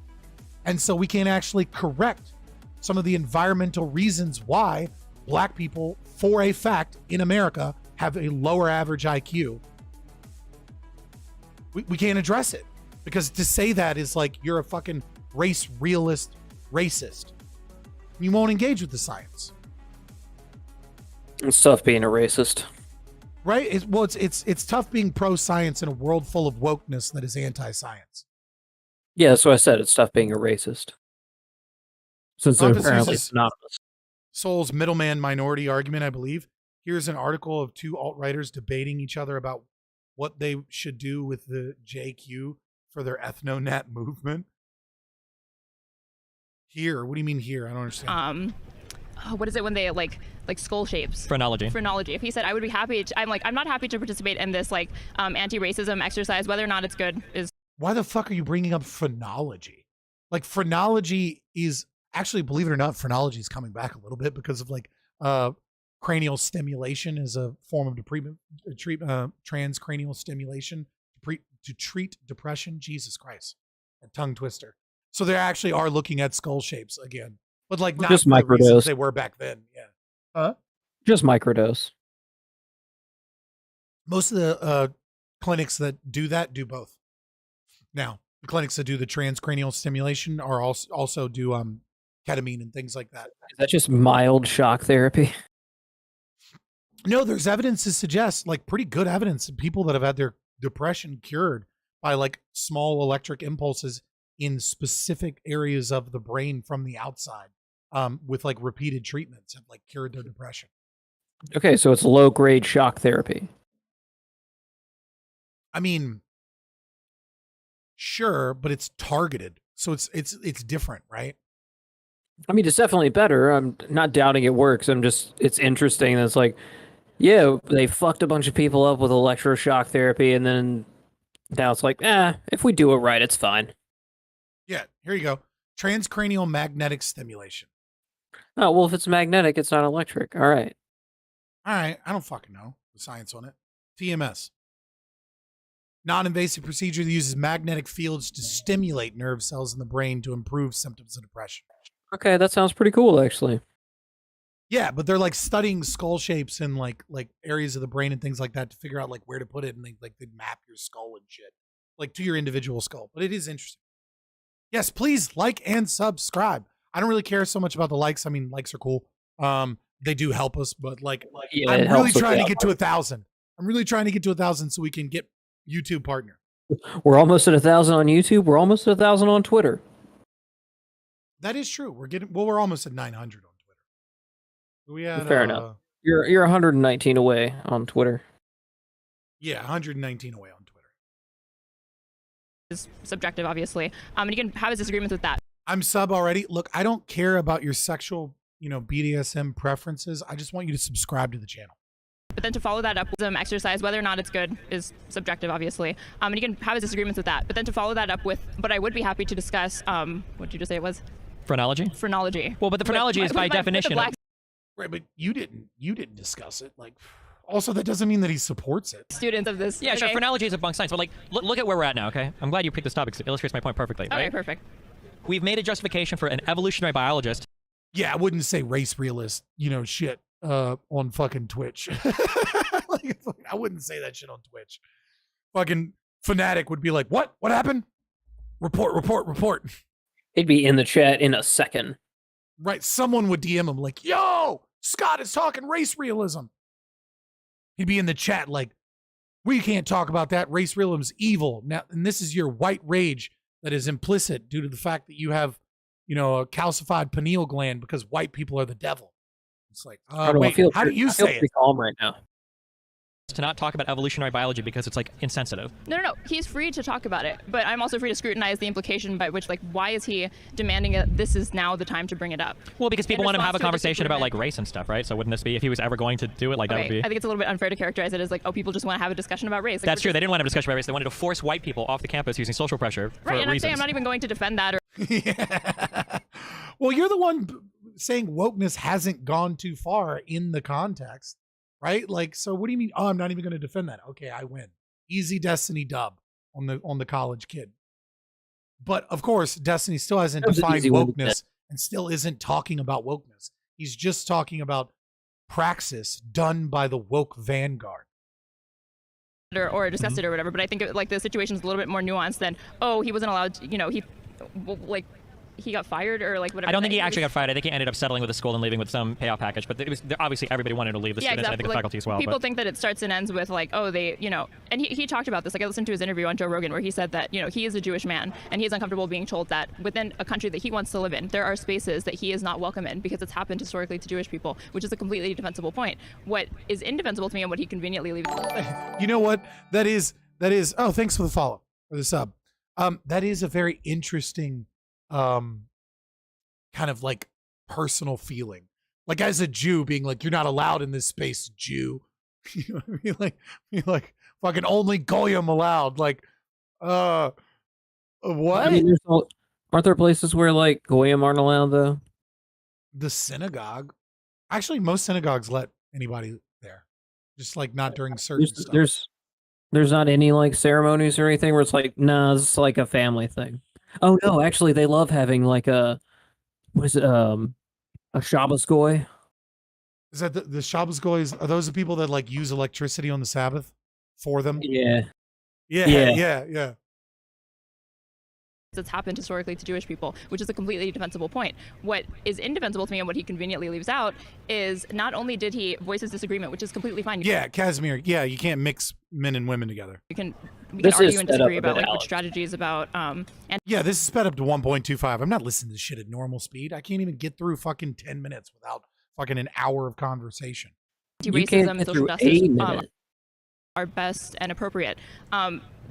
And so we can actually correct some of the environmental reasons why black people, for a fact, in America, have a lower average IQ. We can't address it. Because to say that is like you're a fucking race realist racist. You won't engage with the science. It's tough being a racist. Right? It's tough being pro-science in a world full of wokeness that is anti-science. Yeah, that's what I said. It's tough being a racist. Since they're apparently synonymous. Soul's middleman minority argument, I believe. Here's an article of two alt-writers debating each other about what they should do with the JQ for their ethno-net movement. Here? What do you mean here? I don't understand. What is it when they like skull shapes? Phrenology. Phrenology. If he said I would be happy to, I'm not happy to participate in this anti-racism exercise, whether or not it's good is. Why the fuck are you bringing up phrenology? Like phrenology is actually, believe it or not, phrenology is coming back a little bit because of cranial stimulation is a form of transcranial stimulation to treat depression. Jesus Christ, a tongue twister. So they actually are looking at skull shapes again, but like not just for the microdose reasons they were back then. Yeah. Huh? Just microdose. Most of the clinics that do that do both. Now, the clinics that do the transcranial stimulation are also do ketamine and things like that. Is that just mild shock therapy? No, there's evidence to suggest, like pretty good evidence of people that have had their depression cured by like small electric impulses in specific areas of the brain from the outside, with like repeated treatments have like cured their depression. Okay, so it's low grade shock therapy. I mean, sure, but it's targeted, so it's different, right? I mean, it's definitely better. I'm not doubting it works. It's interesting that it's like, yeah, they fucked a bunch of people up with electroshock therapy, and then now it's like, if we do it right, it's fine. Yeah, here you go. Transcranial magnetic stimulation. Oh, well, if it's magnetic, it's not electric. All right. I don't fucking know the science on it. TMS. Non-invasive procedure that uses magnetic fields to stimulate nerve cells in the brain to improve symptoms of depression. Okay, that sounds pretty cool, actually. Yeah, but they're like studying skull shapes in like areas of the brain and things like that to figure out like where to put it, and they map your skull and shit, like to your individual skull. But it is interesting. Yes, please like and subscribe. I don't really care so much about the likes. I mean, likes are cool. They do help us, but yeah, I'm really trying to get to 1,000. I'm really trying to get to 1,000 so we can get YouTube partner. We're almost at 1,000 on YouTube. We're almost at 1,000 on Twitter. That is true. We're almost at 900 on Twitter. We had fair enough. You're 119 away on Twitter. Yeah, 119 away on Twitter. Is subjective, obviously. And you can have his disagreements with that. I'm sub already. Look, I don't care about your sexual, BDSM preferences. I just want you to subscribe to the channel. But then to follow that up with some exercise, whether or not it's good is subjective, obviously. And you can have his disagreements with that. But then to follow that up with, but I would be happy to discuss, what did you just say it was? Phrenology? Phrenology. Well, but the phrenology is by definition. Right, but you didn't discuss it. Like, also, that doesn't mean that he supports it. Students of this. Yeah, okay. sure. Phrenology is a bunk science, but look at where we're at now. Okay, I'm glad you picked this topic. It illustrates my point perfectly. All right, perfect. We've made a justification for an evolutionary biologist. Yeah, I wouldn't say race realist, shit on fucking Twitch. I wouldn't say that shit on Twitch. Fucking fanatic would be like, what? What happened? Report. It'd be in the chat in a second. Right. Someone would DM him like, yo, Scott is talking race realism. He'd be in the chat like, we can't talk about that. Race realism is evil. Now, and this is your white rage that is implicit due to the fact that you have, a calcified pineal gland because white people are the devil. It's like, wait, how do you say it? Calm right now. to not talk about evolutionary biology because it's like insensitive. No. He's free to talk about it, but I'm also free to scrutinize the implication by which, like, why is he demanding that this is now the time to bring it up? Well, because people want to have a conversation about like race and stuff, right? So wouldn't this be if he was ever going to do it? Like that would be. I think it's a little bit unfair to characterize it as like, oh, people just want to have a discussion about race. Like, That's true. They didn't want to have a discussion about race. They wanted to force white people off the campus using social pressure for right, and reasons. I'm not even going to defend that. Well, you're the one saying wokeness hasn't gone too far in the context, right? Like, so what do you mean? Oh, I'm not even going to defend that. Okay, I win. Easy Destiny dub on the college kid. But of course, Destiny still hasn't defined wokeness and still isn't talking about wokeness. He's just talking about praxis done by the woke vanguard. Or discussed it or whatever, but I think like the situation is a little bit more nuanced than, oh, he wasn't allowed to, he got fired or like whatever. I don't think he actually got fired. I think he ended up settling with the school and leaving with some payoff package. But it was obviously everybody wanted to leave, the students, and I think the faculty as well. People think that it starts and ends with like, oh, they, and he talked about this. Like I listened to his interview on Joe Rogan where he said that, he is a Jewish man and he's uncomfortable being told that within a country that he wants to live in, there are spaces that he is not welcome in because it's happened historically to Jewish people, which is a completely defensible point. What is indefensible to me and what he conveniently leaves. You know what? That is, oh, thanks for the follow, for the sub. That is a very interesting, kind of like personal feeling, like as a Jew being like, you're not allowed in this space, Jew. You know what I mean? Like fucking only goyim allowed. Like, what? I mean, aren't there places where like goyim aren't allowed though? The synagogue, actually, most synagogues let anybody there, just like not during certain stuff. There's not any like ceremonies or anything where it's like, nah, this is like a family thing. Oh no, actually, they love having like a. What is it? A Shabbos goy? Is that the Shabbos goys? Are those the people that like use electricity on the Sabbath for them? Yeah. That's happened historically to Jewish people, which is a completely defensible point. What is indefensible to me and what he conveniently leaves out is not only did he voice his disagreement, which is completely fine. Yeah, Casimir. Yeah, you can't mix men and women together. We can argue and disagree about like which strategies about and yeah, this is sped up to 1.25. I'm not listening to this shit at normal speed. I can't even get through fucking 10 minutes without fucking an hour of conversation. Racism, social justice are best and appropriate.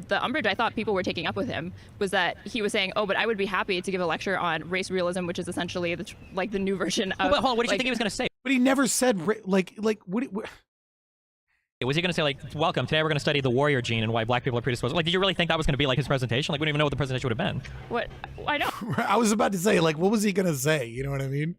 The umbrage I thought people were taking up with him was that he was saying, "Oh, but I would be happy to give a lecture on race realism, which is essentially the new version of." But hold on, what did you think he was going to say? But he never said what? Was he going to say like, "Welcome, today we're going to study the warrior gene and why black people are predisposed"? Like, did you really think that was going to be like his presentation? Like, we don't even know what the presentation would have been. What? I know. I was about to say, like, what was he going to say? You know what I mean?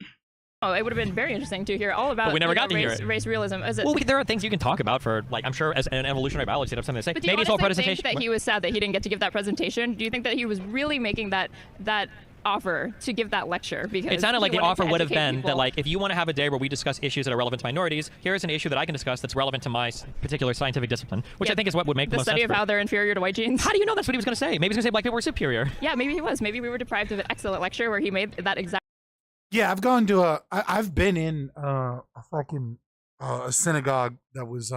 Oh, it would have been very interesting to hear all about. But we never got to hear it. Race realism. Well, there are things you can talk about for, like, I'm sure as an evolutionary biologist, he'd have something to say. But do you maybe his whole think that he was sad that he didn't get to give that presentation? Do you think that he was really making that offer to give that lecture? Because it sounded like the offer would have been that, like, if you want to have a day where we discuss issues that are relevant to minorities, here's an issue that I can discuss that's relevant to my particular scientific discipline, which I think is what would make the most sense. The study of how they're inferior to white genes. How do you know that's what he was going to say? Maybe he's going to say black people were superior. Yeah, maybe he was. Maybe we were deprived of an excellent lecture where he made that exact. Yeah, I've been in a fucking a synagogue that was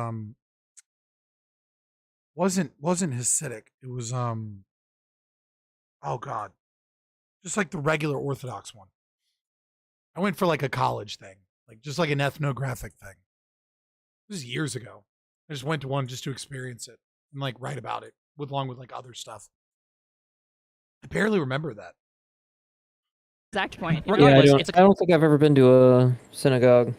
wasn't Hasidic. It was oh god, just like the regular Orthodox one. I went for like a college thing, like just like an ethnographic thing. This is years ago. I just went to one just to experience it and like write about it along with like other stuff. I barely remember that. Exact point. Yeah, I don't think I've ever been to a synagogue.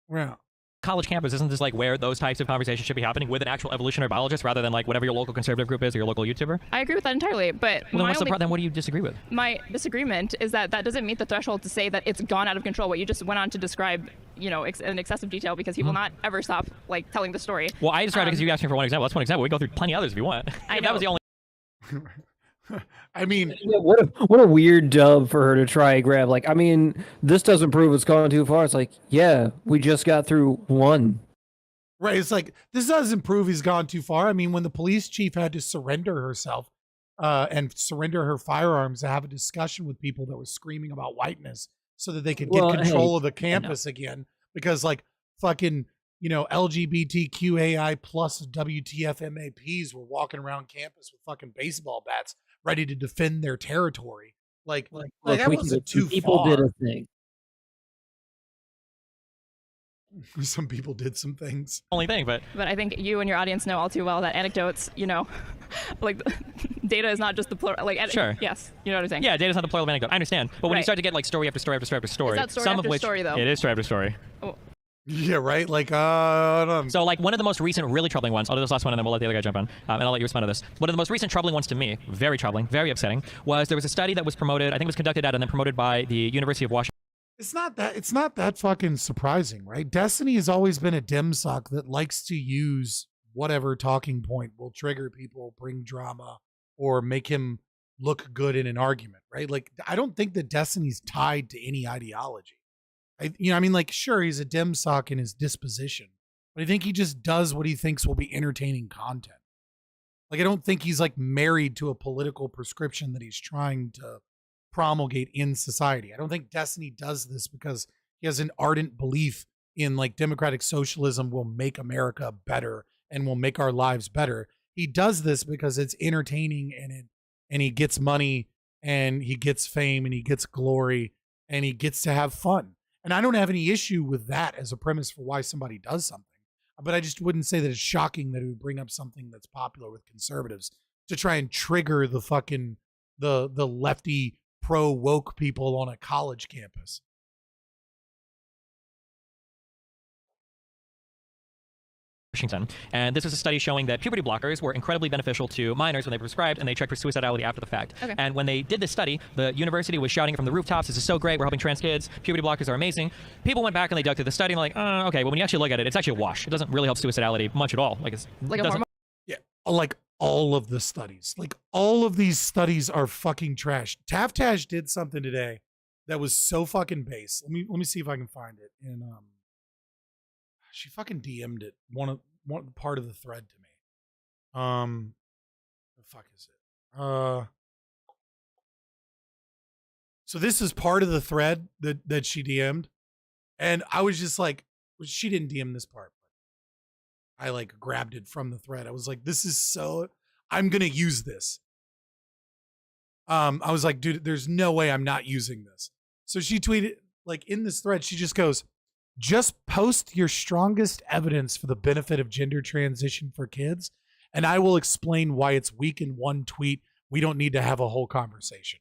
Yeah. College campus, isn't this like where those types of conversations should be happening with an actual evolutionary biologist rather than like whatever your local conservative group is or your local YouTuber? I agree with that entirely, but well, then what do you disagree with? My disagreement is that doesn't meet the threshold to say that it's gone out of control. What you just went on to describe, in excessive detail because he will not ever stop like telling the story. Well, I described it because you asked me for one example. That's one example. We go through plenty others if you want. I know. That was the only. I mean, yeah, what a weird dub for her to try and grab. Like, I mean, this doesn't prove it's gone too far. It's like, yeah, we just got through one. Right. It's like, this doesn't prove he's gone too far. I mean, when the police chief had to surrender herself and surrender her firearms to have a discussion with people that were screaming about whiteness so that they could get control of the campus again, because like fucking, LGBTQAI plus WTF MAPs were walking around campus with fucking baseball bats ready to defend their territory. Like that wasn't too people far. did a thing. Some people did some things. only thing, but I think you and your audience know all too well that anecdotes, you know, like data is not just the plural. Like, sure. Yes, you know what I'm saying. Yeah, data's not the plural of anecdote. I understand, but when you Right. start to get like story after story after story after story, It's not story some after of which story, though. it is story after story. Oh. Yeah, right. Like, I don't know. So, like, one of the most recent, really troubling ones. I'll do this last one, and then we'll let the other guy jump on, and I'll let you respond to this. One of the most recent troubling ones to me, very troubling, very upsetting, was there was a study that was promoted. I think it was conducted at and then promoted by the University of Washington. It's not that fucking surprising, right? Destiny has always been a dim sock that likes to use whatever talking point will trigger people, bring drama, or make him look good in an argument, right? Like, I don't think that Destiny's tied to any ideology. I mean, like, sure, he's a dim sock in his disposition, but I think he just does what he thinks will be entertaining content. Like, I don't think he's like married to a political prescription that he's trying to promulgate in society. I don't think Destiny does this because he has an ardent belief in like democratic socialism will make America better and will make our lives better. He does this because it's entertaining and he gets money and he gets fame and he gets glory and he gets to have fun. And I don't have any issue with that as a premise for why somebody does something. But I just wouldn't say that it's shocking that it would bring up something that's popular with conservatives to try and trigger the fucking the lefty pro woke people on a college campus. Washington. And this was a study showing that puberty blockers were incredibly beneficial to minors when they were prescribed, and they checked for suicidality after the fact. Okay. And when they did this study, the university was shouting from the rooftops, this is so great, we're helping trans kids, puberty blockers are amazing. People went back and they dug through the study and like, okay, but when you actually look at it, it's actually a wash. It doesn't really help suicidality much at all. Like, it's Like a hormone. Yeah, like all of the studies. Like all of these studies are fucking trash. Taftash did something today that was so fucking base. Let me see if I can find it. And she fucking DM'd it one part of the thread to me. The fuck is it? So this is part of the thread that she DM'd, and I was just like, well, she didn't DM this part. I like grabbed it from the thread. I was like, this is so, I'm going to use this. I was like, dude, there's no way I'm not using this. So she tweeted, like in this thread, she just goes, just post your strongest evidence for the benefit of gender transition for kids, and I will explain why it's weak in one tweet. We don't need to have a whole conversation.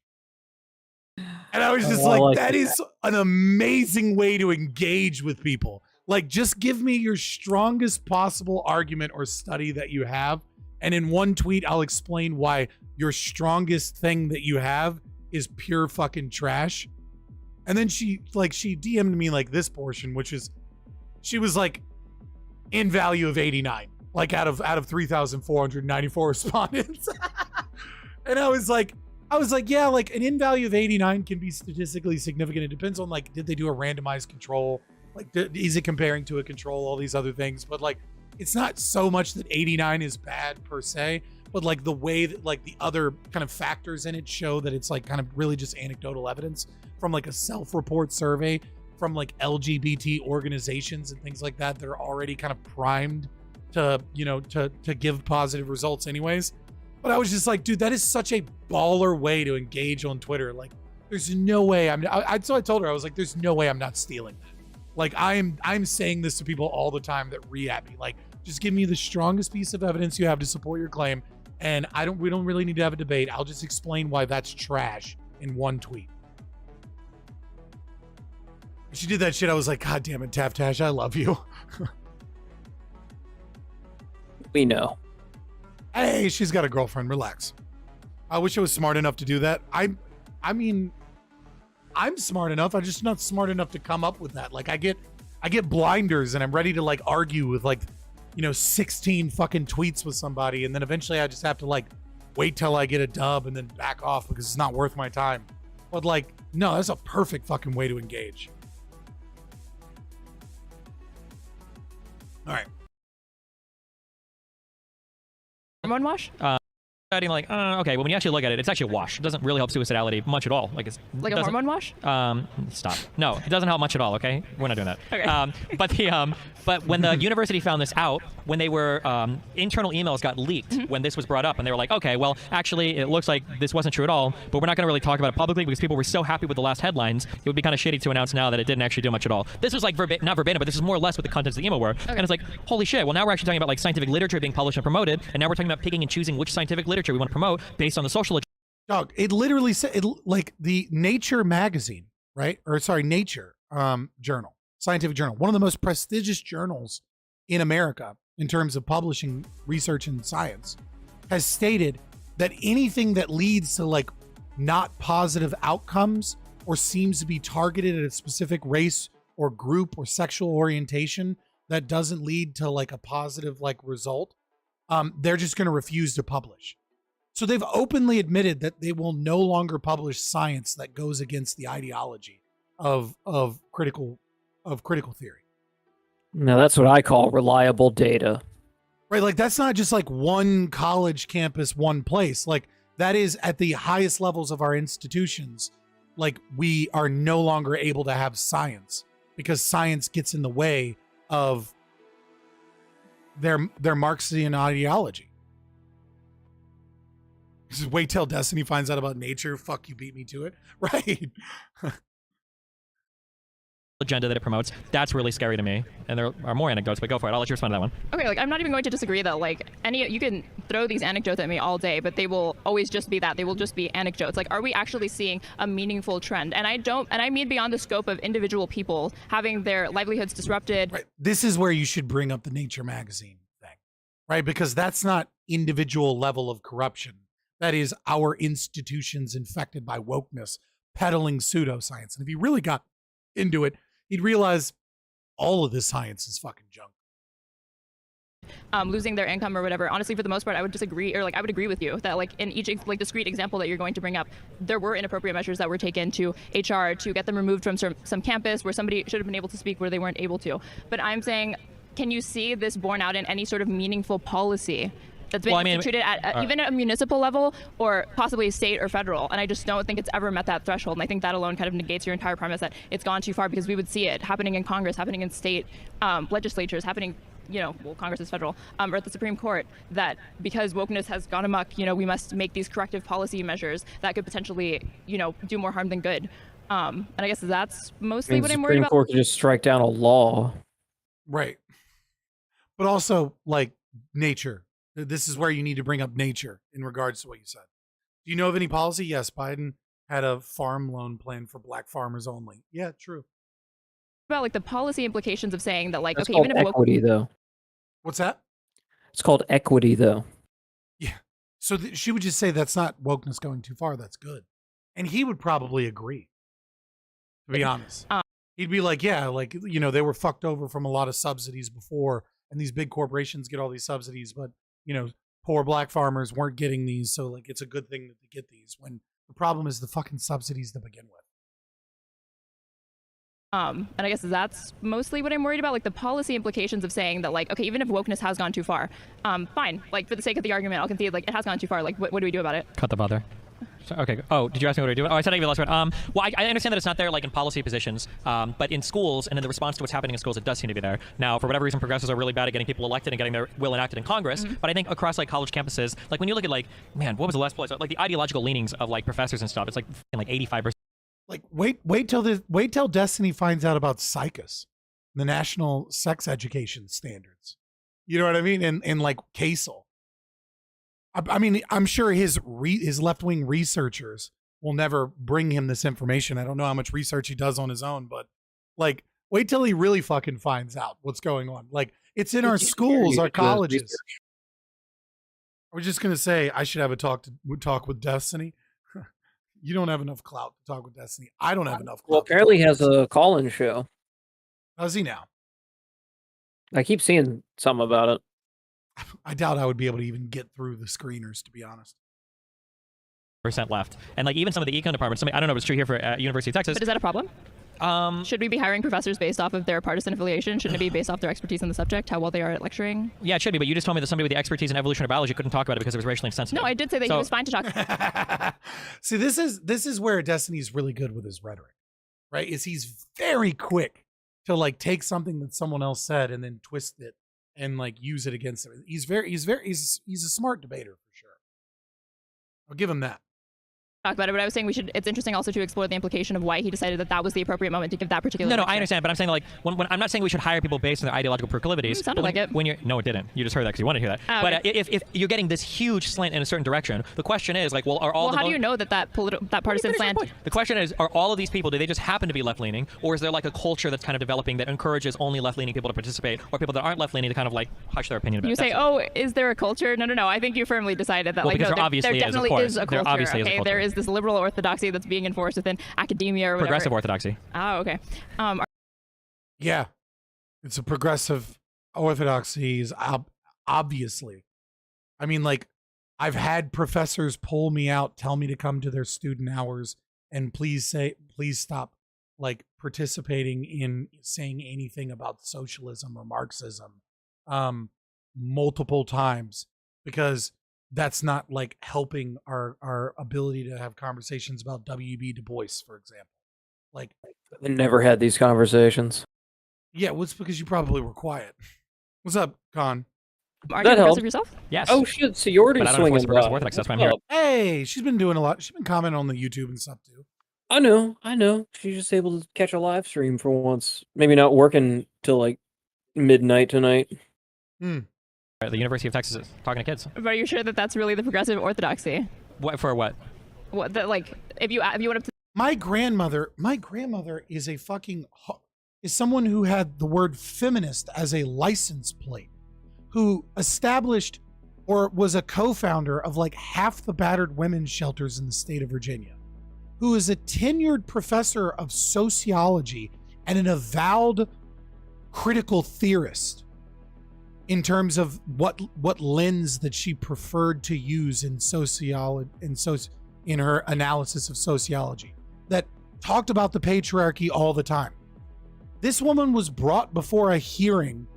And I was just like, that is an amazing way to engage with people. Like, just give me your strongest possible argument or study that you have, and in one tweet, I'll explain why your strongest thing that you have is pure fucking trash. And then she DM'd me like this portion, which is, she was like, in value of 89, like out of 3,494 respondents. And I was like, yeah, like an in value of 89 can be statistically significant. It depends on like, did they do a randomized control? Like, is it comparing to a control? All these other things. But like, it's not so much that 89 is bad per se, but like the way that like the other kind of factors in it show that it's like kind of really just anecdotal evidence from like a self-report survey from like LGBT organizations and things like that. They're already kind of primed to, you know, to give positive results anyways. But I was just like, dude, that is such a baller way to engage on Twitter. Like, there's no way so I told her, I was like, there's no way I'm not stealing that. Like, I'm saying this to people all the time that re-at me. Like, just give me the strongest piece of evidence you have to support your claim. And we don't really need to have a debate. I'll just explain why that's trash in one tweet. She did that shit. I was like, God damn it, Taftash, I love you. We know. Hey, she's got a girlfriend. Relax. I wish I was smart enough to do that. I mean, I'm smart enough. I'm just not smart enough to come up with that. Like, I get blinders and I'm ready to like argue with like, you know, 16 fucking tweets with somebody. And then eventually I just have to like wait till I get a dub and then back off because it's not worth my time. But like, no, that's a perfect fucking way to engage. All right. Hormone wash? like, okay, well, when you actually look at it, it's actually a wash. It doesn't really help suicidality much at all. Like, it's like a hormone wash? Stop. No, it doesn't help much at all. Okay, we're not doing that. Okay. But when the university found this out, when they were internal emails got leaked when this was brought up, and they were like, okay, well, actually, it looks like this wasn't true at all, but we're not going to really talk about it publicly because people were so happy with the last headlines. It would be kind of shitty to announce now that it didn't actually do much at all. This was like not verbatim, but this is more or less what the contents of the email were. And it's like, holy shit. Well, now we're actually talking about like scientific literature being published and promoted, and now we're talking about picking and choosing which scientific literature we want to promote based on the social. Dog, it literally said like the Nature magazine, right? Or sorry, Nature journal, scientific journal, one of the most prestigious journals in America in terms of publishing research in science, has stated that anything that leads to like not positive outcomes or seems to be targeted at a specific race or group or sexual orientation that doesn't lead to like a positive like result, they're just going to refuse to publish. So they've openly admitted that they will no longer publish science that goes against the ideology of critical theory. No, that's what I call reliable data. Right, like that's not just like one college campus, one place. Like that is at the highest levels of our institutions. Like we are no longer able to have science because science gets in the way of their Marxian ideology. Just wait till Destiny finds out about nature. Fuck, you beat me to it. Right. Agenda that it promotes, that's really scary to me. And there are more anecdotes, but go for it. I'll let you respond to that one. Okay, like I'm not even going to disagree that like you can throw these anecdotes at me all day, but they will always just be that. They will just be anecdotes. Like, are we actually seeing a meaningful trend? And I mean beyond the scope of individual people having their livelihoods disrupted. Right. This is where you should bring up the Nature magazine thing, right? Because that's not individual level of corruption. That is our institutions infected by wokeness, peddling pseudoscience. And if you really got into it, you'd realize all of this science is fucking junk. Losing their income or whatever. Honestly, for the most part, I would disagree, or like I would agree with you that like in each like discrete example that you're going to bring up, there were inappropriate measures that were taken to HR to get them removed from some campus where somebody should have been able to speak where they weren't able to. But I'm saying, can you see this borne out in any sort of meaningful policy that's been instituted at even at a municipal level or possibly state or federal? And I just don't think it's ever met that threshold. And I think that alone kind of negates your entire premise that it's gone too far, because we would see it happening in Congress, happening in state legislatures, happening, well, Congress is federal, or at the Supreme Court, that because wokeness has gone amok, we must make these corrective policy measures that could potentially, do more harm than good. And I guess that's mostly what I'm worried about. The Supreme Court could just strike down a law. Right. But also, like, nature. This is where you need to bring up nature in regards to what you said. Do you know of any policy? Yes, Biden had a farm loan plan for black farmers only. Yeah, true. About like the policy implications of saying that, like, That's okay, called even if equity, though. What's that? It's called equity, though. Yeah. So she would just say that's not wokeness going too far. That's good. And he would probably agree, to be honest. He'd be like, yeah, like, they were fucked over from a lot of subsidies before, and these big corporations get all these subsidies, but poor black farmers weren't getting these, so like it's a good thing that they get these, when the problem is the fucking subsidies to begin with. And I guess that's mostly what I'm worried about, like the policy implications of saying that, like, okay, even if wokeness has gone too far, fine, like for the sake of the argument, I'll concede like it has gone too far. Like, what do we do about it? Cut the bother. Okay. Oh, did you ask me what I do? Oh, I said I even lost word. Well, I understand that it's not there like in policy positions, but in schools and in the response to what's happening in schools, it does seem to be there. Now, for whatever reason, progressives are really bad at getting people elected and getting their will enacted in Congress. But I think across like college campuses, like when you look at like, man, what was the last place? Like the ideological leanings of like professors and stuff, it's like 85%. Like wait till Destiny finds out about SICUS, the National Sex Education Standards. You know what I mean? And like CASEL. I mean, I'm sure his left-wing researchers will never bring him this information. I don't know how much research he does on his own, but like, wait till he really fucking finds out what's going on. Like, it's in our schools, our colleges. We're just gonna say I should have a talk with Destiny. You don't have enough clout to talk with Destiny. I don't have enough clout. Well, apparently he has a call-in show. How's he now? I keep seeing something about it. I doubt I would be able to even get through the screeners, to be honest. % left, and like even some of the econ departments. I don't know if it's true here for University of Texas. But is that a problem? Should we be hiring professors based off of their partisan affiliation? Shouldn't it be based off their expertise in the subject, how well they are at lecturing? Yeah, it should be, but you just told me that somebody with the expertise in evolutionary biology couldn't talk about it because it was racially insensitive. No, I did say that he was fine to talk. See, this is where Destiny's really good with his rhetoric, right? Is he's very quick to like take something that someone else said and then twist it and like use it against him. He's a smart debater for sure. I'll give him that. Talk about it, but I was saying it's interesting also to explore the implication of why he decided that that was the appropriate moment to give that particular No, lecture. I understand, but I'm saying like when I'm not saying we should hire people based on their ideological proclivities. It sounded like it. No, it didn't. You just heard that because you wanted to hear that. Oh, but okay. if you're getting this huge slant in a certain direction, the question is like, well, are all how do you know that partisan slant? The question is, are all of these people, do they just happen to be left-leaning, or is there like a culture that's kind of developing that encourages only left-leaning people to participate, or people that aren't left-leaning to kind of like hush their opinion a bit? You say, oh, is there a culture? No. I think you firmly decided that Well, like because no, there obviously is, of definitely course. is a There culture. obviously is a Okay, culture. there is this liberal orthodoxy that's being enforced within academia or whatever. Progressive orthodoxy. Oh, okay. Yeah, it's a progressive orthodoxy. Obviously, I mean, like, I've had professors pull me out, tell me to come to their student hours, and please stop, like, participating in saying anything about socialism or Marxism, multiple times, because that's not like helping our ability to have conversations about W.B. Du Bois, for example. Like, I never had these conversations. yeah, well, it's because you probably were quiet. What's up, Con? Are That you helps. progressive yourself? Yes. Oh shit! So you're already But I don't enforce swinging. progressive by. orthodox. That's why I'm here. Hey, she's been doing a lot. She's been commenting on the YouTube and stuff too. I know. She's just able to catch a live stream for once. Maybe not working till like midnight tonight. The University of Texas is talking to kids. But are you sure that that's really the progressive orthodoxy? What for? What? What that like? If you went up to My grandmother is a fucking is someone who had the word feminist as a license plate, who established or was a co-founder of like half the battered women's shelters in the state of Virginia, who is a tenured professor of sociology and an avowed critical theorist in terms of what lens that she preferred to use in sociology, in her analysis of sociology, that talked about the patriarchy all the time. This woman was brought before a hearing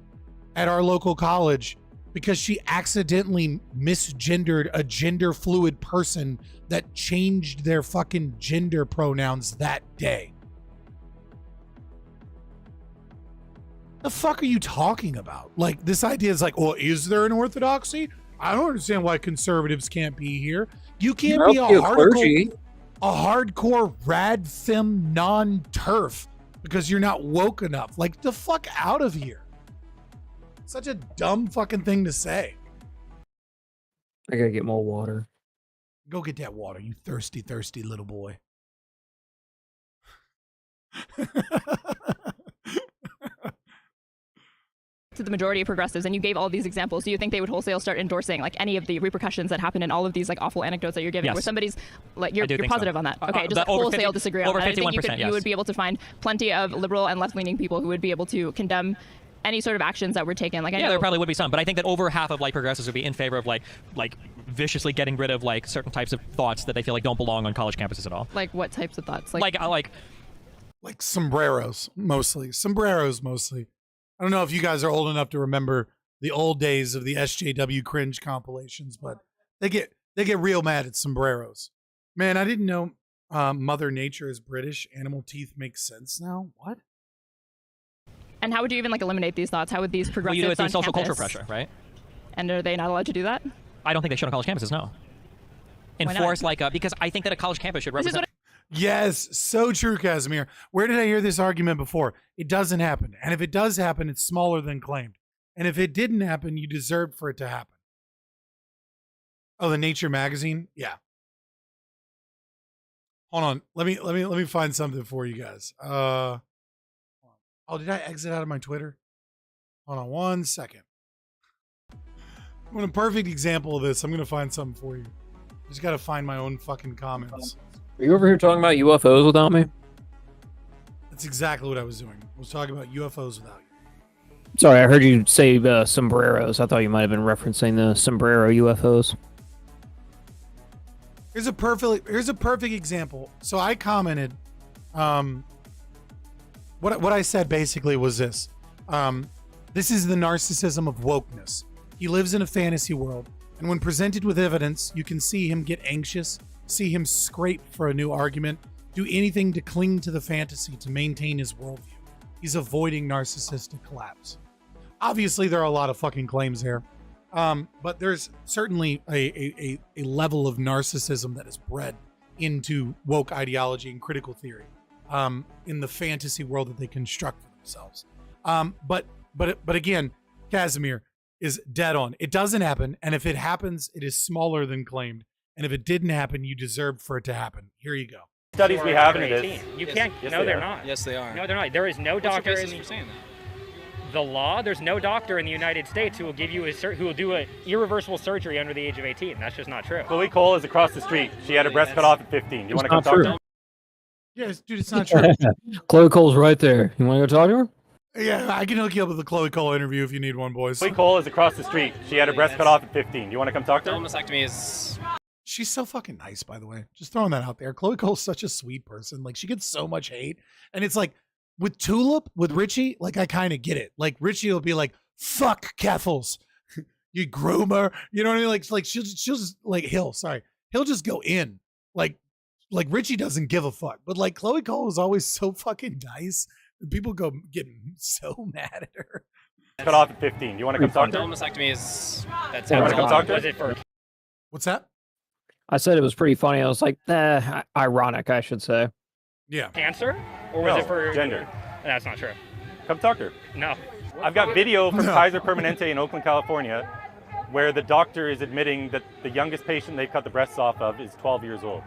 at our local college because she accidentally misgendered a gender fluid person that changed their fucking gender pronouns that day. The fuck are you talking about? Like, this idea is like, well, is there an orthodoxy? I don't understand why conservatives can't be here. You can't be a hardcore rad fem non-turf because you're not woke enough. Like, the fuck out of here. Such a dumb fucking thing to say. I gotta get more water. Go get that water, you thirsty, thirsty little boy. to the majority of progressives and you gave all these examples, do you think they would wholesale start endorsing like any of the repercussions that happen in all of these like awful anecdotes that you're giving? Yes. Where somebody's like you're positive so. on that. Okay, just over wholesale 50, disagree on over that. I think 51%, you would be able to find plenty of liberal and left-leaning people who would be able to condemn any sort of actions that were taken. Like, I know there probably would be some, but I think that over half of like progressives would be in favor of like viciously getting rid of like certain types of thoughts that they feel like don't belong on college campuses at all. Like what types of thoughts? Like sombreros mostly. I don't know if you guys are old enough to remember the old days of the SJW cringe compilations, but they get real mad at sombreros. Man, I didn't know Mother Nature is British. Animal teeth make sense now. What? And how would you even like eliminate these thoughts? How would these progressives you do it through on social campus, culture pressure, right? And are they not allowed to do that? I don't think they should on college campuses. No. Enforce because I think that a college campus should represent. Yes, so true, Casimir. Where did I hear this argument before? It doesn't happen. And if it does happen, it's smaller than claimed. And if it didn't happen, you deserved for it to happen. Oh, the Nature magazine? Yeah. Hold on. Let me find something for you guys. Oh, did I exit out of my Twitter? Hold on 1 second. I want a perfect example of this. I'm going to find something for you. Just got to find my own fucking comments. Are you over here talking about UFOs without me? That's exactly what I was doing. I was talking about UFOs without you. Sorry, I heard you say sombreros. I thought you might have been referencing the sombrero UFOs. Here's a perfect example. So I commented What I said basically was this. This is the narcissism of wokeness. He lives in a fantasy world, and when presented with evidence, you can see him get anxious, see him scrape for a new argument, do anything to cling to the fantasy to maintain his worldview. He's avoiding narcissistic collapse. Obviously, there are a lot of fucking claims here, but there's certainly a level of narcissism that is bred into woke ideology and critical theory in the fantasy world that they construct for themselves. But again, Casimir is dead on. It doesn't happen, and if it happens, it is smaller than claimed. And if it didn't happen, you deserved for it to happen. Here you go. Studies we have into this. You can't. Yes, No, they they're are. not. Yes, they are. No, they're not. There is no What's your doctor basis in for saying the law. There's no doctor in the United States who will give you who will do a irreversible surgery under the age of 18. That's just not true. Chloe Cole is across the street. She had her breast cut off at 15. Do you want to come talk to her? Yes, dude, it's not true. Chloe Cole's right there. You want to go talk to her? Yeah, I can hook you up with the Chloe Cole interview if you need one, boys. Chloe Cole is across the street. She had her breast cut off at 15. Do you want to come talk to her? Mastectomy is. She's so fucking nice, by the way. Just throwing that out there. Chloe Cole's such a sweet person. Like, she gets so much hate. And it's like, with Tulip, with Richie, like, I kind of get it. Like, Richie will be like, fuck Keffels. You groomer. You know what I mean? Like she'll just, like, he'll just go in. Like Richie doesn't give a fuck. But, like, Chloe Cole is always so fucking nice. And people go getting so mad at her. Cut off at 15. You want to come talk to her? Mastectomy is. That's You want to come talk to Was it her? for? What's that? I said it was pretty funny. I was like, ironic, I should say. Yeah. Cancer? Or was No, it for gender. That's not true. Come talk to her. No. I've got video from Kaiser Permanente in Oakland, California, where the doctor is admitting that the youngest patient they cut the breasts off of is 12 years old.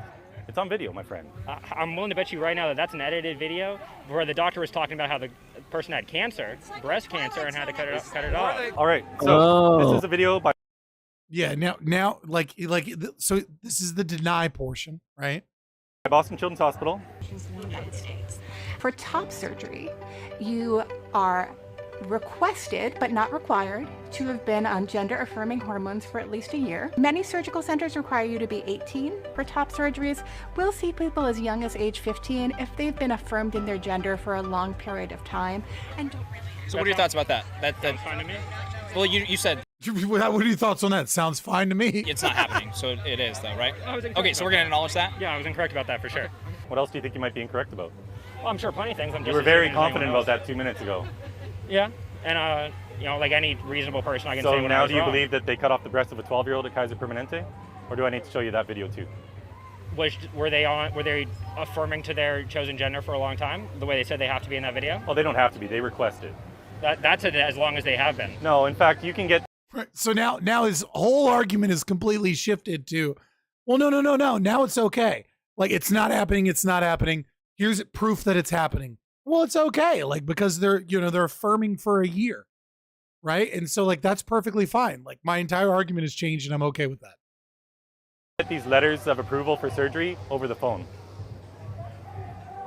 It's on video, my friend. I'm willing to bet you right now that that's an edited video where the doctor was talking about how the person had cancer, breast cancer, and had to cut it off. All right. So this is a video by. Yeah. Now, so this is the deny portion, right? Boston Children's Hospital. In the United States. For top surgery, you are requested but not required to have been on gender-affirming hormones for at least a year. Many surgical centers require you to be 18 for top surgeries. We'll see people as young as age 15 if they've been affirmed in their gender for a long period of time and don't really. So what are your thoughts about that? That's fine to me. Well, you said. What are your thoughts on that? Sounds fine to me. It's not happening, so it is though, right? Okay, so we're gonna acknowledge that? Yeah, I was incorrect about that for sure. What else do you think you might be incorrect about? Well, I'm sure plenty of things. You were very confident about that 2 minutes ago. Yeah, and like any reasonable person, I can say So when I now was do you wrong. believe that they cut off the breast of a 12-year-old at Kaiser Permanente? Or do I need to show you that video too? Were they affirming to their chosen gender for a long time, the way they said they have to be in that video? Well, they don't have to be. They request it. That's it, as long as they have been. No, in fact, you can get. Right. So now his whole argument is completely shifted to, well, no. Now it's okay. Like, it's not happening. It's not happening. Here's proof that it's happening. Well, it's okay. Like, because they're affirming for a year. Right. And so, like, that's perfectly fine. Like, my entire argument has changed and I'm okay with that. Get these letters of approval for surgery over the phone.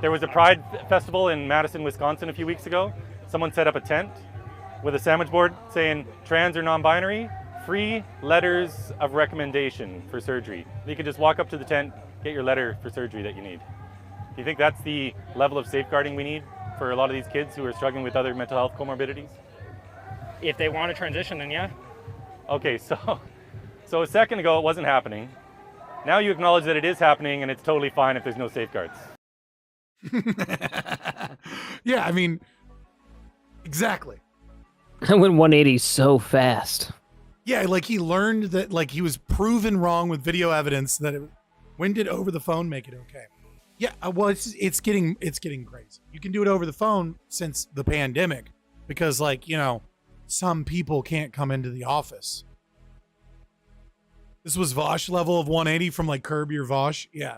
There was a Pride Festival in Madison, Wisconsin a few weeks ago. Someone set up a tent with a sandwich board saying trans or non-binary, free letters of recommendation for surgery. You could just walk up to the tent, get your letter for surgery that you need. Do you think that's the level of safeguarding we need for a lot of these kids who are struggling with other mental health comorbidities? If they want to transition, then yeah. Okay, so a second ago it wasn't happening. Now you acknowledge that it is happening and it's totally fine if there's no safeguards. Yeah, I mean, exactly. I went 180 so fast. Yeah, like he learned that, like, he was proven wrong with video evidence that when did over the phone make it okay? Yeah, well, it's getting crazy. You can do it over the phone since the pandemic because, like, some people can't come into the office. This was Vosh level of 180 from, like, Curb Your Vosh. Yeah,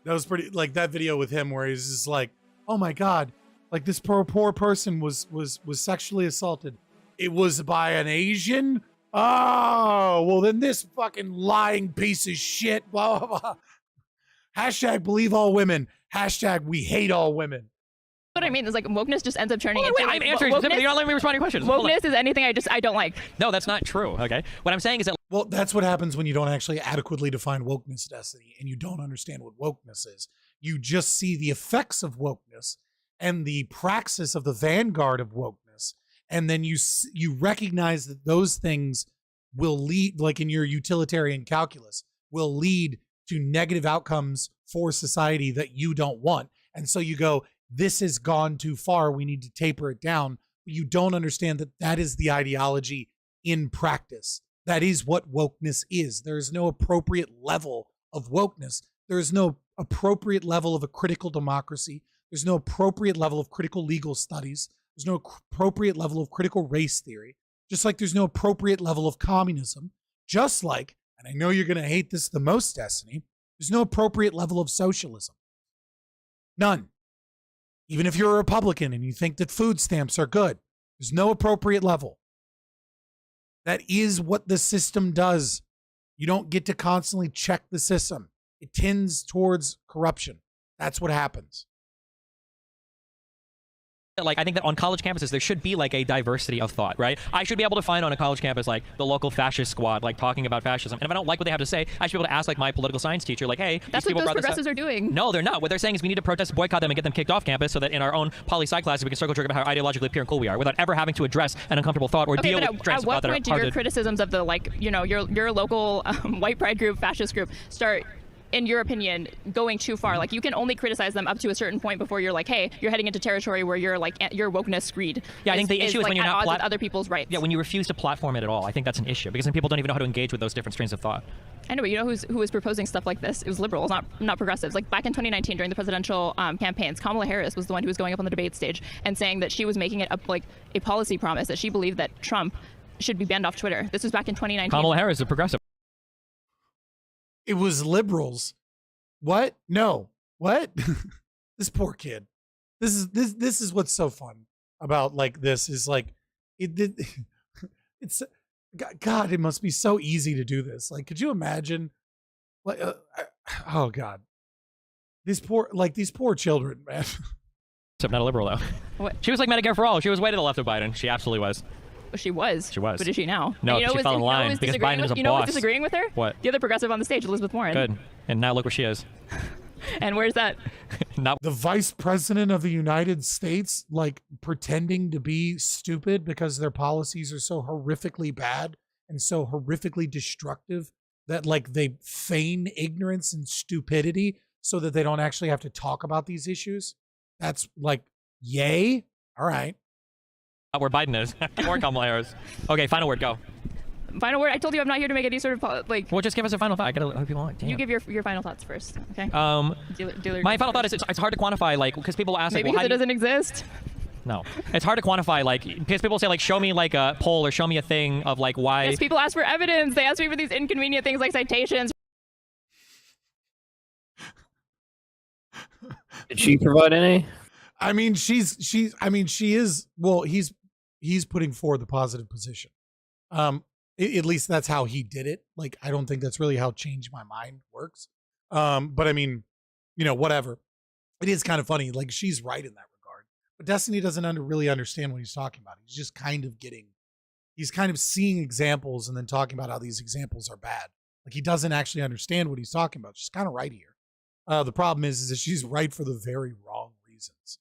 that was pretty, like, that video with him where he's just like, oh my God, like, this poor person was sexually assaulted. It was by an Asian? Oh, well, then this fucking lying piece of shit, blah, blah, blah. Hashtag believe all women. Hashtag we hate all women. What I mean is, like, wokeness just ends up turning Wait, into. I'm answering specifically. You're not letting me respond to your questions. Hold on. Wokeness is anything I don't like. No, that's not true. Okay. What I'm saying is that. Well, that's what happens when you don't actually adequately define wokeness, Destiny, and you don't understand what wokeness is. You just see the effects of wokeness, and the praxis of the vanguard of wokeness, and then you recognize that those things will lead, like in your utilitarian calculus, will lead to negative outcomes for society that you don't want. And so you go, this has gone too far, we need to taper it down. But you don't understand that that is the ideology in practice. That is what wokeness is. There is no appropriate level of wokeness. There is no appropriate level of a critical democracy. There's no appropriate level of critical legal studies. There's no appropriate level of critical race theory. Just like there's no appropriate level of communism. Just like, and I know you're going to hate this the most, Destiny, there's no appropriate level of socialism. None. Even if you're a Republican and you think that food stamps are good, there's no appropriate level. That is what the system does. You don't get to constantly check the system. It tends towards corruption. That's what happens. Like, I think that on college campuses, there should be like a diversity of thought, right? I should be able to find on a college campus, like the local fascist squad, like talking about fascism. And if I don't like what they have to say, I should be able to ask like my political science teacher, like, hey, that's what those progressives are doing. No, they're not. What they're saying is we need to protest, boycott them, and get them kicked off campus so that in our own poli-sci classes we can circle jerk about how ideologically pure and cool we are without ever having to address an uncomfortable thought or deal with strands at of what thought that point are do your criticisms of the, like, you know, your local white pride group, fascist group start, in your opinion, going too far? Like, you can only criticize them up to a certain point before you're like, hey, you're heading into territory where you're like, your wokeness greed. Yeah, I think the issue is like when you're at not odds with other people's rights. Yeah, when you refuse to platform it at all. I think that's an issue because then people don't even know how to engage with those different streams of thought. I know, but you know who was proposing stuff like this? It was liberals, not progressives. Like back in 2019 during the presidential campaigns, Kamala Harris was the one who was going up on the debate stage and saying that she was making it up like a policy promise that she believed that Trump should be banned off Twitter. This was back in 2019. Kamala Harris is a progressive. It was liberals. What? No. What? This poor kid. This is what's so fun about like this is like it's God, it must be so easy to do this. Like, could you imagine? Like, oh God, these poor children, man. Except not a liberal though. What? She was like Medicare for all. She was way to the left of Biden. She absolutely was. She was. She was. But is she now? No, you know, she fell in line because Biden is a boss. You know who's disagreeing with her? What? The other progressive on the stage, Elizabeth Warren. Good. And now look where she is. And where's that? Not the vice president of the United States, like pretending to be stupid because their policies are so horrifically bad and so horrifically destructive that like they feign ignorance and stupidity so that they don't actually have to talk about these issues. That's like, yay. All right. Where Biden is. Or Kamala Harris. Okay, final word, go. Final word. I told you I'm not here to make any sort of like. Well, just give us a final thought. I gotta hope you want. Damn. You give your final thoughts first, okay? My final thought is it's hard to quantify, like, because people ask, maybe like, well, because it doesn't exist. No, it's hard to quantify, like, because people say, like, show me like a poll or show me a thing of like why. Yes, people ask for evidence. They ask me for these inconvenient things like citations. Did she provide any? I mean, she is. Well, he's putting forward the positive position. At least that's how he did it. Like, I don't think that's really how Change My Mind works. But I mean, you know, whatever. It is kind of funny. Like, she's right in that regard. But Destiny doesn't really understand what he's talking about. He's just kind of seeing examples and then talking about how these examples are bad. Like, he doesn't actually understand what he's talking about. She's kind of right here. The problem is that she's right for the very wrong reasons.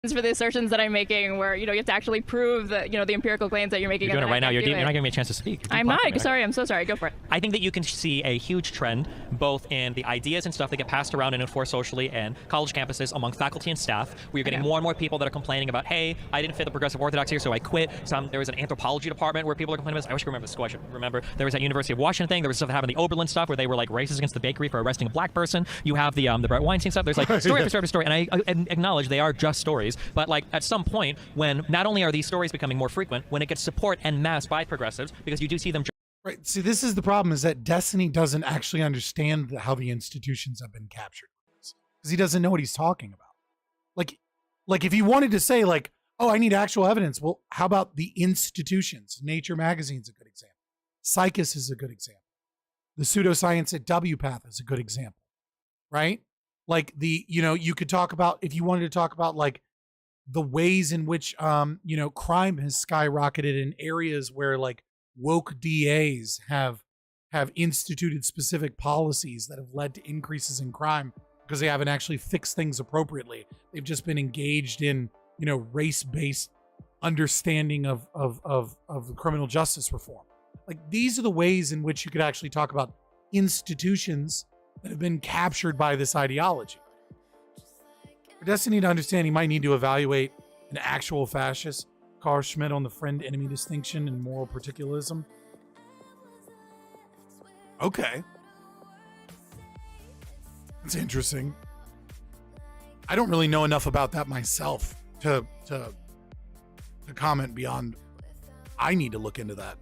For the assertions that I'm making, where you have to actually prove that the empirical claims that you're making. You're doing it right now. You're not giving me a chance to speak. I'm not. Sorry. I'm so sorry. Go for it. I think that you can see a huge trend both in the ideas and stuff that get passed around and enforced socially and college campuses among faculty and staff, where you're getting more and more people that are complaining about, hey, I didn't fit the progressive orthodoxy here, so I quit. There was an anthropology department where people are complaining about this. I wish I could remember this question. Remember, there was that University of Washington thing. There was stuff that happened in the Oberlin stuff where they were like racist against the bakery for arresting a black person. You have the Brett Weinstein stuff. There's like story after story after story, and I acknowledge they are just stories, but like at some point when not only are these stories becoming more frequent, when it gets support en masse by progressives, because you do see them. Right. See, this is the problem, is that Destiny doesn't actually understand how the institutions have been captured, because he doesn't know what he's talking about. Like if he wanted to say like, oh, I need actual evidence. Well, how about the institutions? Nature Magazine's a good example. Psychus is a good example. The pseudoscience at WPATH is a good example, right? Like you could talk about, if you wanted to talk about like the ways in which, crime has skyrocketed in areas where like woke DAs have instituted specific policies that have led to increases in crime. because they haven't actually fixed things appropriately. They've just been engaged in, you know, race-based understanding of criminal justice reform. Like, these are the ways in which you could actually talk about institutions that have been captured by this ideology. For Destiny to understand, he might need to evaluate an actual fascist, Carl Schmitt, on the friend-enemy distinction and moral particularism. Okay. That's interesting. I don't really know enough about that myself to comment beyond. I need to look into that.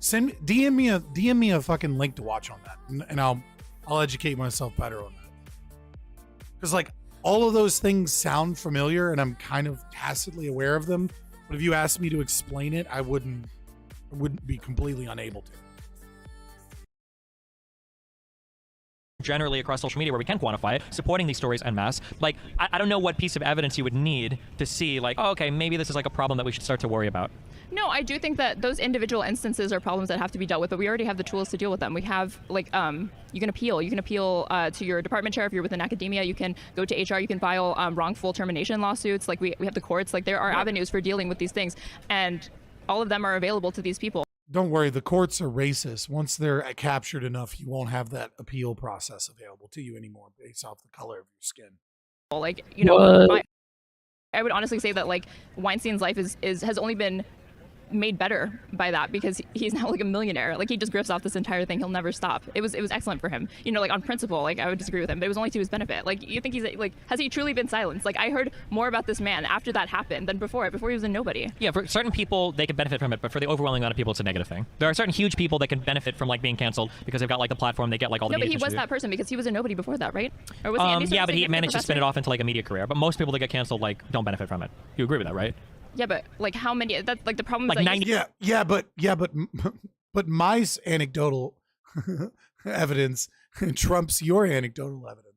DM me a fucking link to watch on that, and I'll educate myself better on that. Because like, all of those things sound familiar, and I'm kind of tacitly aware of them. But if you asked me to explain it, I wouldn't be completely unable to. Generally across social media where we can quantify it, supporting these stories en masse. Like, I don't know what piece of evidence you would need to see, like, oh, okay, maybe this is like a problem that we should start to worry about. No, I do think that those individual instances are problems that have to be dealt with, but we already have the tools to deal with them. We have, like, you can appeal. You can appeal to your department chair if you're within academia. You can go to HR. You can file wrongful termination lawsuits. Like, we have the courts. Like, there are avenues for dealing with these things, and all of them are available to these people. Don't worry, the courts are racist. Once they're captured enough, you won't have that appeal process available to you anymore based off the color of your skin. Like, you know, I would honestly say that, like, Weinstein's life has only been made better by that, because he's now like a millionaire. Like, he just grifts off this entire thing. He'll never stop. It was excellent for him. You know, like, on principle, like, I would disagree with him, but it was only to his benefit. Like, you think he's like, has he truly been silenced? Like, I heard more about this man after that happened than before he was a nobody. Yeah, for certain people, they can benefit from it, but for the overwhelming amount of people, it's a negative thing. There are certain huge people that can benefit from, like, being canceled because they've got, like, the platform, they get, like, all the media. No, but he was that person because he was a nobody before that, right? Or was he? Yeah, but he managed to spin it off into, like, a media career. But most people that get canceled, like, don't benefit from it. You agree with that, right? Yeah, but like, how many? That's like the problem. Like is, 90. But my anecdotal evidence trumps your anecdotal evidence.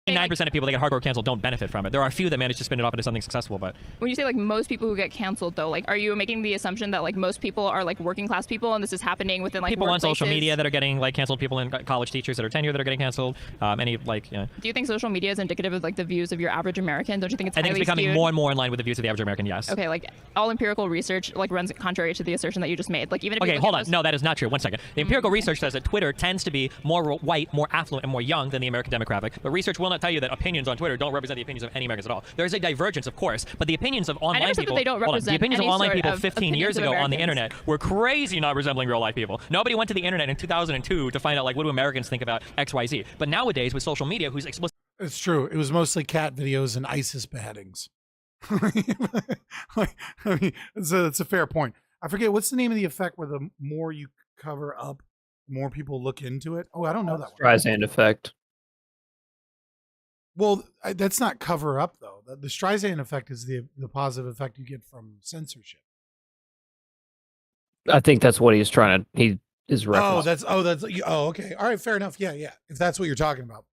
99% of people that get hardcore canceled don't benefit from it. There are a few that manage to spin it off into something successful, but when you say like most people who get canceled, though, like, are you making the assumption that like most people are like working class people, and this is happening within like people workplaces? on social media that are getting like canceled, people in college teachers that are tenured that are getting canceled, any like. Yeah. Do you think social media is indicative of like the views of your average American? Don't you think it's? I think it's becoming skewed? more and more in line with the views of the average American. Yes. Okay, like all empirical research like runs contrary to the assertion that you just made. Like, even if okay, you hold on. No, that is not true. One second. The empirical research says that Twitter tends to be more white, more affluent, and more young than the American demographic. But research will not tell you that opinions on Twitter don't represent the opinions of any Americans at all. There is a divergence, of course, but the opinions of online people. They don't represent the opinions of online people 15 opinions years ago on the internet were crazy, not resembling real life people. Nobody went to the internet in 2002 to find out like what do Americans think about XYZ. But nowadays with social media, who's explicit. It's true. It was mostly cat videos and ISIS beheadings. I mean, it's a fair point. I forget what's the name of the effect where the more you cover up, the more people look into it. Oh, I don't know that one. Streisand effect. Well, that's not cover up though. The Streisand effect is the positive effect you get from censorship. I think that's what he's trying to. He is referencing. Okay. All right, fair enough. Yeah. If that's what you're talking about.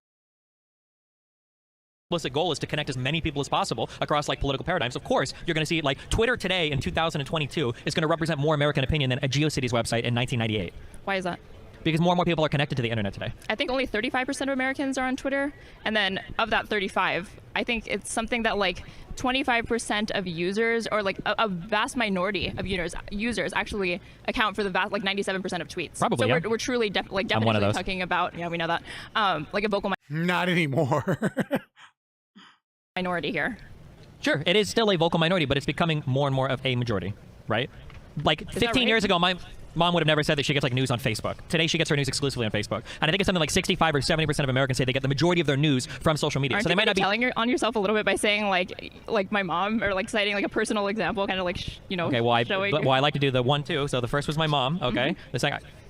Explicit goal is to connect as many people as possible across like political paradigms. Of course, you're going to see like Twitter today in 2022 is going to represent more American opinion than a GeoCities website in 1998. Why is that? Because more and more people are connected to the internet today. I think only 35% of Americans are on Twitter, and then of that 35, I think it's something that like 25% of users, or like a vast minority of users actually account for the vast, like 97% of tweets. Probably, so yeah. we're truly definitely talking about, yeah, we know that, like a vocal not anymore. minority here. Sure, it is still a vocal minority, but it's becoming more and more of a majority, right? Like 15 years ago, my mom would have never said that she gets like news on Facebook. Today she gets her news exclusively on Facebook. And I think it's something like 65 or 70% of Americans say they get the majority of their news from social media. Aren't so they might not be telling on yourself a little bit by saying like my mom, or like citing like a personal example, kind of like okay, well I like to do the 1, 2. So the first was my mom, okay?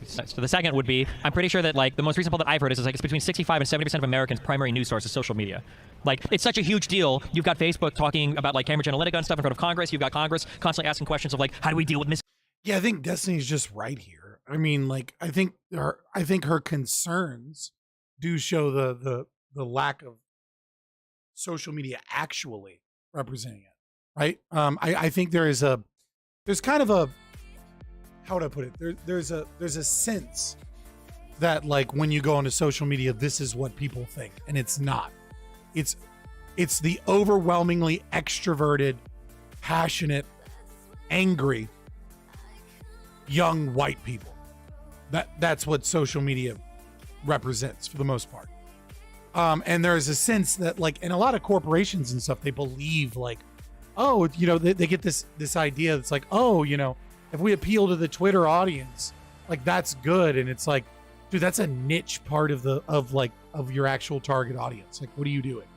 So the second would be, I'm pretty sure that like the most recent poll that I've heard is like it's between 65 and 70% of Americans' primary news source is social media. Like, it's such a huge deal. You've got Facebook talking about like Cambridge Analytica and stuff in front of Congress. You've got Congress constantly asking questions of like, how do we deal with Yeah, I think Destiny's just right here. I mean, like, I think her concerns do show the lack of social media actually representing it, right? I think there's kind of a, how would I put it? There's a sense that like when you go onto social media, this is what people think, and it's not. It's the overwhelmingly extroverted, passionate, angry young white people. That's what social media represents for the most part. And there is a sense that, like, in a lot of corporations and stuff, they believe like, oh, you know, they get this idea that's like, oh, you know, if we appeal to the Twitter audience, like that's good. And it's like, dude, that's a niche part of your actual target audience. Like, what are you doing?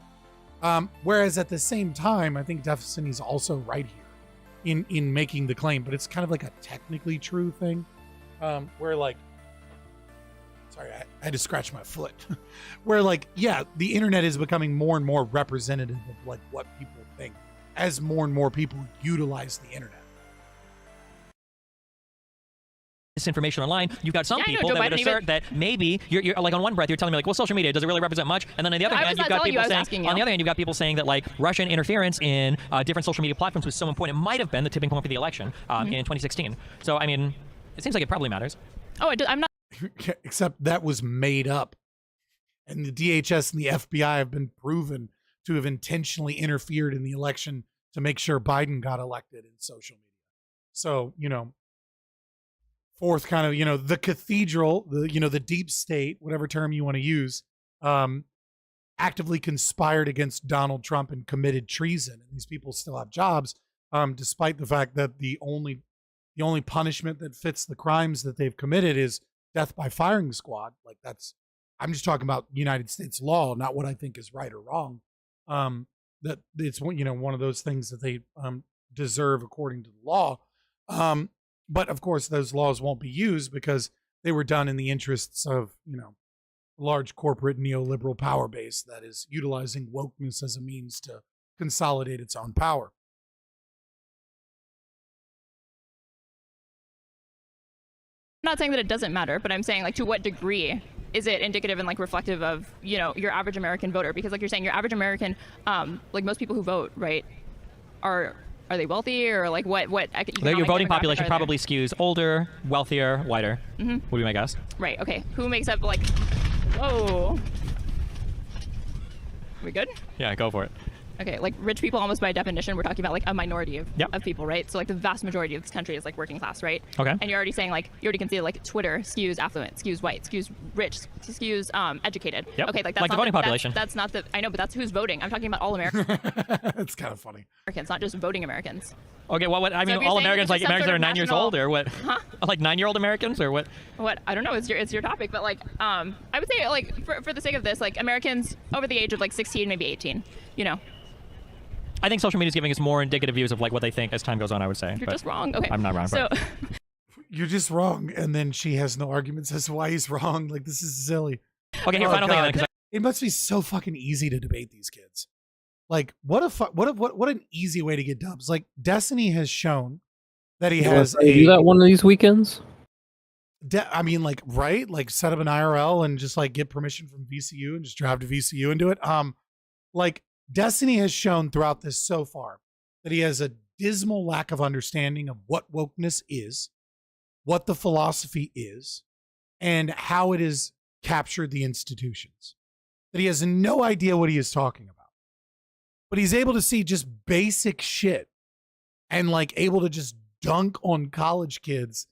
Whereas at the same time, I think Destiny's also right here in making the claim, but it's kind of like a technically true thing. Where like, sorry, I had to scratch my foot. Where like, yeah, the internet is becoming more and more representative of like what people think as more and more people utilize the internet. This information online, you've got some people that would assert that maybe you're like, on one breath you're telling me like, well, social media, does it really represent much? And then on the other hand, you've got people saying, on the other hand, you've got people saying that like Russian interference in different social media platforms was so important, it might have been the tipping point for the election in 2016. So I mean, it seems like it probably matters. Oh, I'm not. Except that was made up, and the DHS and the FBI have been proven to have intentionally interfered in the election to make sure Biden got elected in social media. So, you know, fourth kind of, you know, the cathedral, the deep state, whatever term you want to use, actively conspired against Donald Trump and committed treason. And these people still have jobs, despite the fact that the only punishment that fits the crimes that they've committed is death by firing squad. Like I'm just talking about United States law, not what I think is right or wrong. That it's, you know, one of those things that they deserve according to the law. But of course, those laws won't be used because they were done in the interests of, you know, large corporate neoliberal power base that is utilizing wokeness as a means to consolidate its own power. I'm not saying that it doesn't matter, but I'm saying like to what degree is it indicative and like reflective of, you know, your average American voter? Because like you're saying, your average American, like most people who vote, right, are they wealthy or like what your voting population probably skews older, wealthier, whiter. Would be my guess. Right. Okay. Who makes up like? Whoa. Are we good? Yeah, go for it. Okay, like rich people, almost by definition, we're talking about like a minority of people, right? So like the vast majority of this country is like working class, right? Okay. And you're already saying like, you already can see like Twitter skews affluent, skews white, skews rich, skews educated. Yep. Okay, like that's like not the voting population. That's not the, I know, but that's who's voting. I'm talking about all Americans. That's kind of funny. Americans, not just voting Americans. Okay, well, what I mean, all Americans, like Americans that are 9 years old, or what? Huh? Like 9-year-old Americans, or what? What? I don't know. It's your topic, but like, I would say like for the sake of this, like Americans over the age of like 16, maybe 18, you know. I think social media is giving us more indicative views of like what they think as time goes on, I would say. You're just wrong. Okay. I'm not wrong. So you're just wrong, and then she has no arguments as to why he's wrong. Like, this is silly. Okay, here, final thing. Then, it must be so fucking easy to debate these kids. Like, what an easy way to get dubs. Like, Destiny has shown that he has do that one of these weekends. I mean, like, right? Like, set up an IRL and just like get permission from VCU and just drive to VCU and do it. Like, Destiny has shown throughout this so far that he has a dismal lack of understanding of what wokeness is, what the philosophy is, and how it has captured the institutions. That he has no idea what he is talking about. But he's able to see just basic shit and like able to just dunk on college kids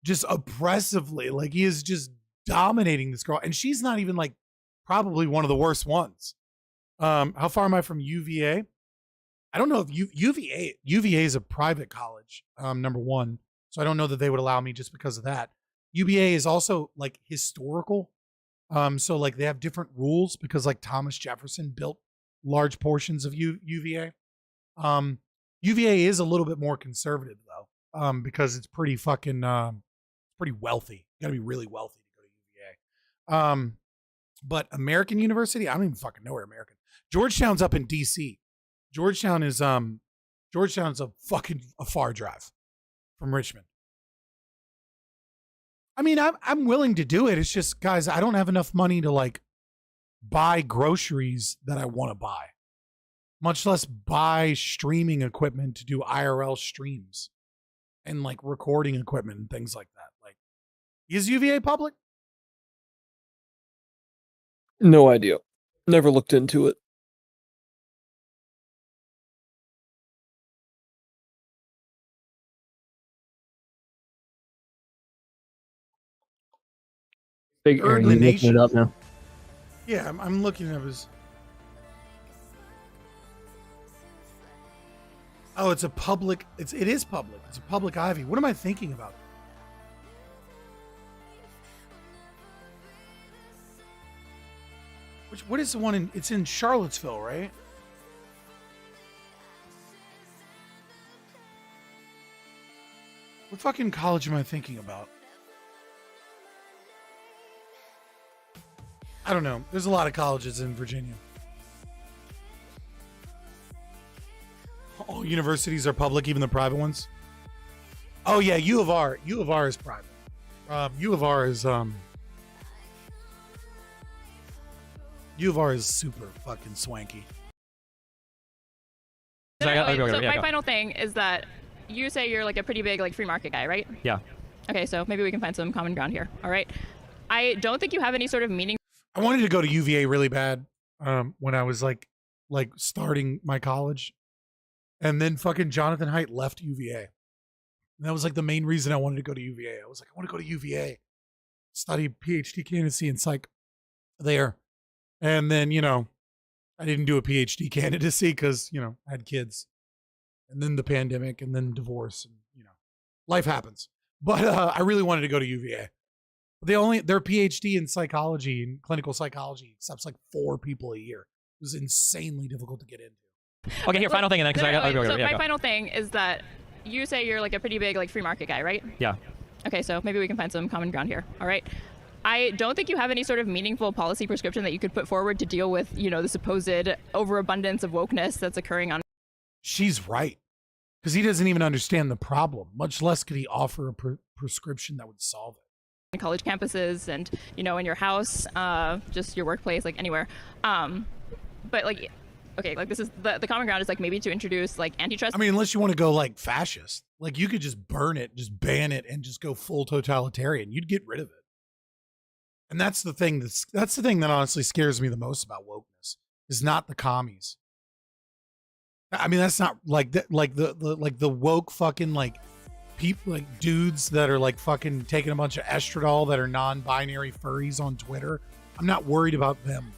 just oppressively. Like, he is just dominating this girl. And she's not even like probably one of the worst ones. How far am I from UVA? I don't know if UVA is a private college, number one. So I don't know that they would allow me just because of that. UVA is also like historical. So like they have different rules because like Thomas Jefferson built large portions of UVA. UVA is a little bit more conservative though, because it's pretty fucking, pretty wealthy. You gotta be really wealthy to go to UVA. But American University, I don't even fucking know where American. Georgetown's up in DC. Georgetown's a far drive from Richmond. I mean, I'm willing to do it. It's just, guys, I don't have enough money to like buy groceries that I want to buy, much less buy streaming equipment to do IRL streams and like recording equipment and things like that. Like, is UVA public? No idea. Never looked into it. Are you looking it up now? Yeah, I'm looking at his. Oh, it's a public. It is public. It's a public ivy. What am I thinking about? What is the one in? It's in Charlottesville, right? What fucking college am I thinking about? I don't know. There's a lot of colleges in Virginia. All universities are public, even the private ones. Oh yeah, U of R. U of R is private. U of R is U of R is super fucking swanky. So my final thing is that you say you're like a pretty big like free market guy, right? Yeah. Okay, so maybe we can find some common ground here. All right. I don't think you have any sort of meaning. I wanted to go to UVA really bad when I was like starting my college, and then fucking Jonathan Haidt left UVA. And that was like the main reason I wanted to go to UVA. I was like, I want to go to UVA, study PhD candidacy in psych there. And then, I didn't do a PhD candidacy because, I had kids. And then the pandemic and then divorce and, life happens. But I really wanted to go to UVA. Their PhD in psychology and clinical psychology accepts like 4 people a year. It was insanely difficult to get into. Okay, here, final thing, and then because my final thing is that you say you're like a pretty big like free market guy, right? Yeah. Okay, so maybe we can find some common ground here. All right. I don't think you have any sort of meaningful policy prescription that you could put forward to deal with, the supposed overabundance of wokeness that's occurring on. She's right. Because he doesn't even understand the problem, much less could he offer a prescription that would solve it. College campuses and, in your house, just your workplace, like anywhere. But like, okay, like this is the common ground is like maybe to introduce like antitrust. I mean, unless you want to go like fascist, like you could just burn it, just ban it, and just go full totalitarian. You'd get rid of it. And that's the thing that honestly scares me the most about wokeness is not the commies. I mean, that's not like the woke fucking like people like dudes that are like fucking taking a bunch of estradiol that are non-binary furries on Twitter. I'm not worried about them.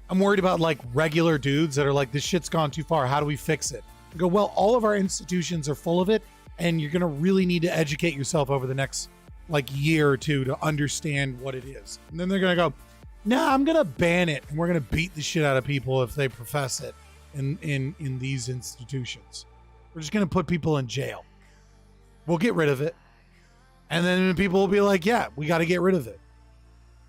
I'm worried about like regular dudes that are like, this shit's gone too far. How do we fix it? I go, well, all of our institutions are full of it, and you're gonna really need to educate yourself over the next like year or two to understand what it is. And then they're gonna go, nah, I'm gonna ban it, and we're gonna beat the shit out of people if they profess it in these institutions. We're just gonna put people in jail. We'll get rid of it. And then people will be like, yeah, we got to get rid of it.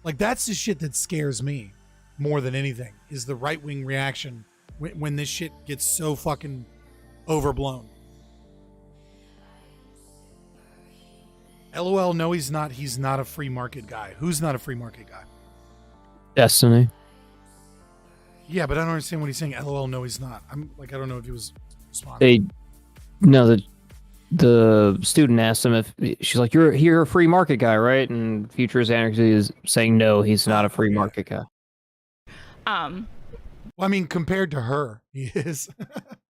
Like, that's the shit that scares me more than anything, is the right-wing reaction when this shit gets so fucking overblown. LOL, no, he's not. He's not a free market guy. Who's not a free market guy? Destiny. Yeah, but I don't understand what he's saying. LOL, no, he's not. I'm like, I don't know if he was responding. The student asked him if she's like, you're a free market guy, right? And Futurist Anarchy is saying no, he's not a free market guy. Well, I mean, compared to her, he is.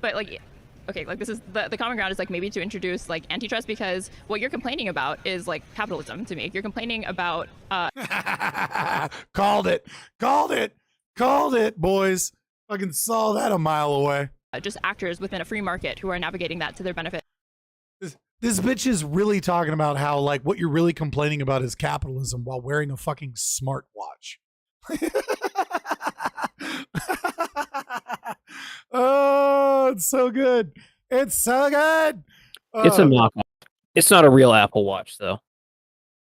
But like, okay, like this is the common ground is like maybe to introduce like antitrust, because what you're complaining about is like capitalism to me. You're complaining about Called it, boys. Fucking saw that a mile away. Just actors within a free market who are navigating that to their benefit. This bitch is really talking about how like what you're really complaining about is capitalism while wearing a fucking smartwatch. Oh, it's so good. It's so good. It's a knockoff. It's not a real Apple Watch, though.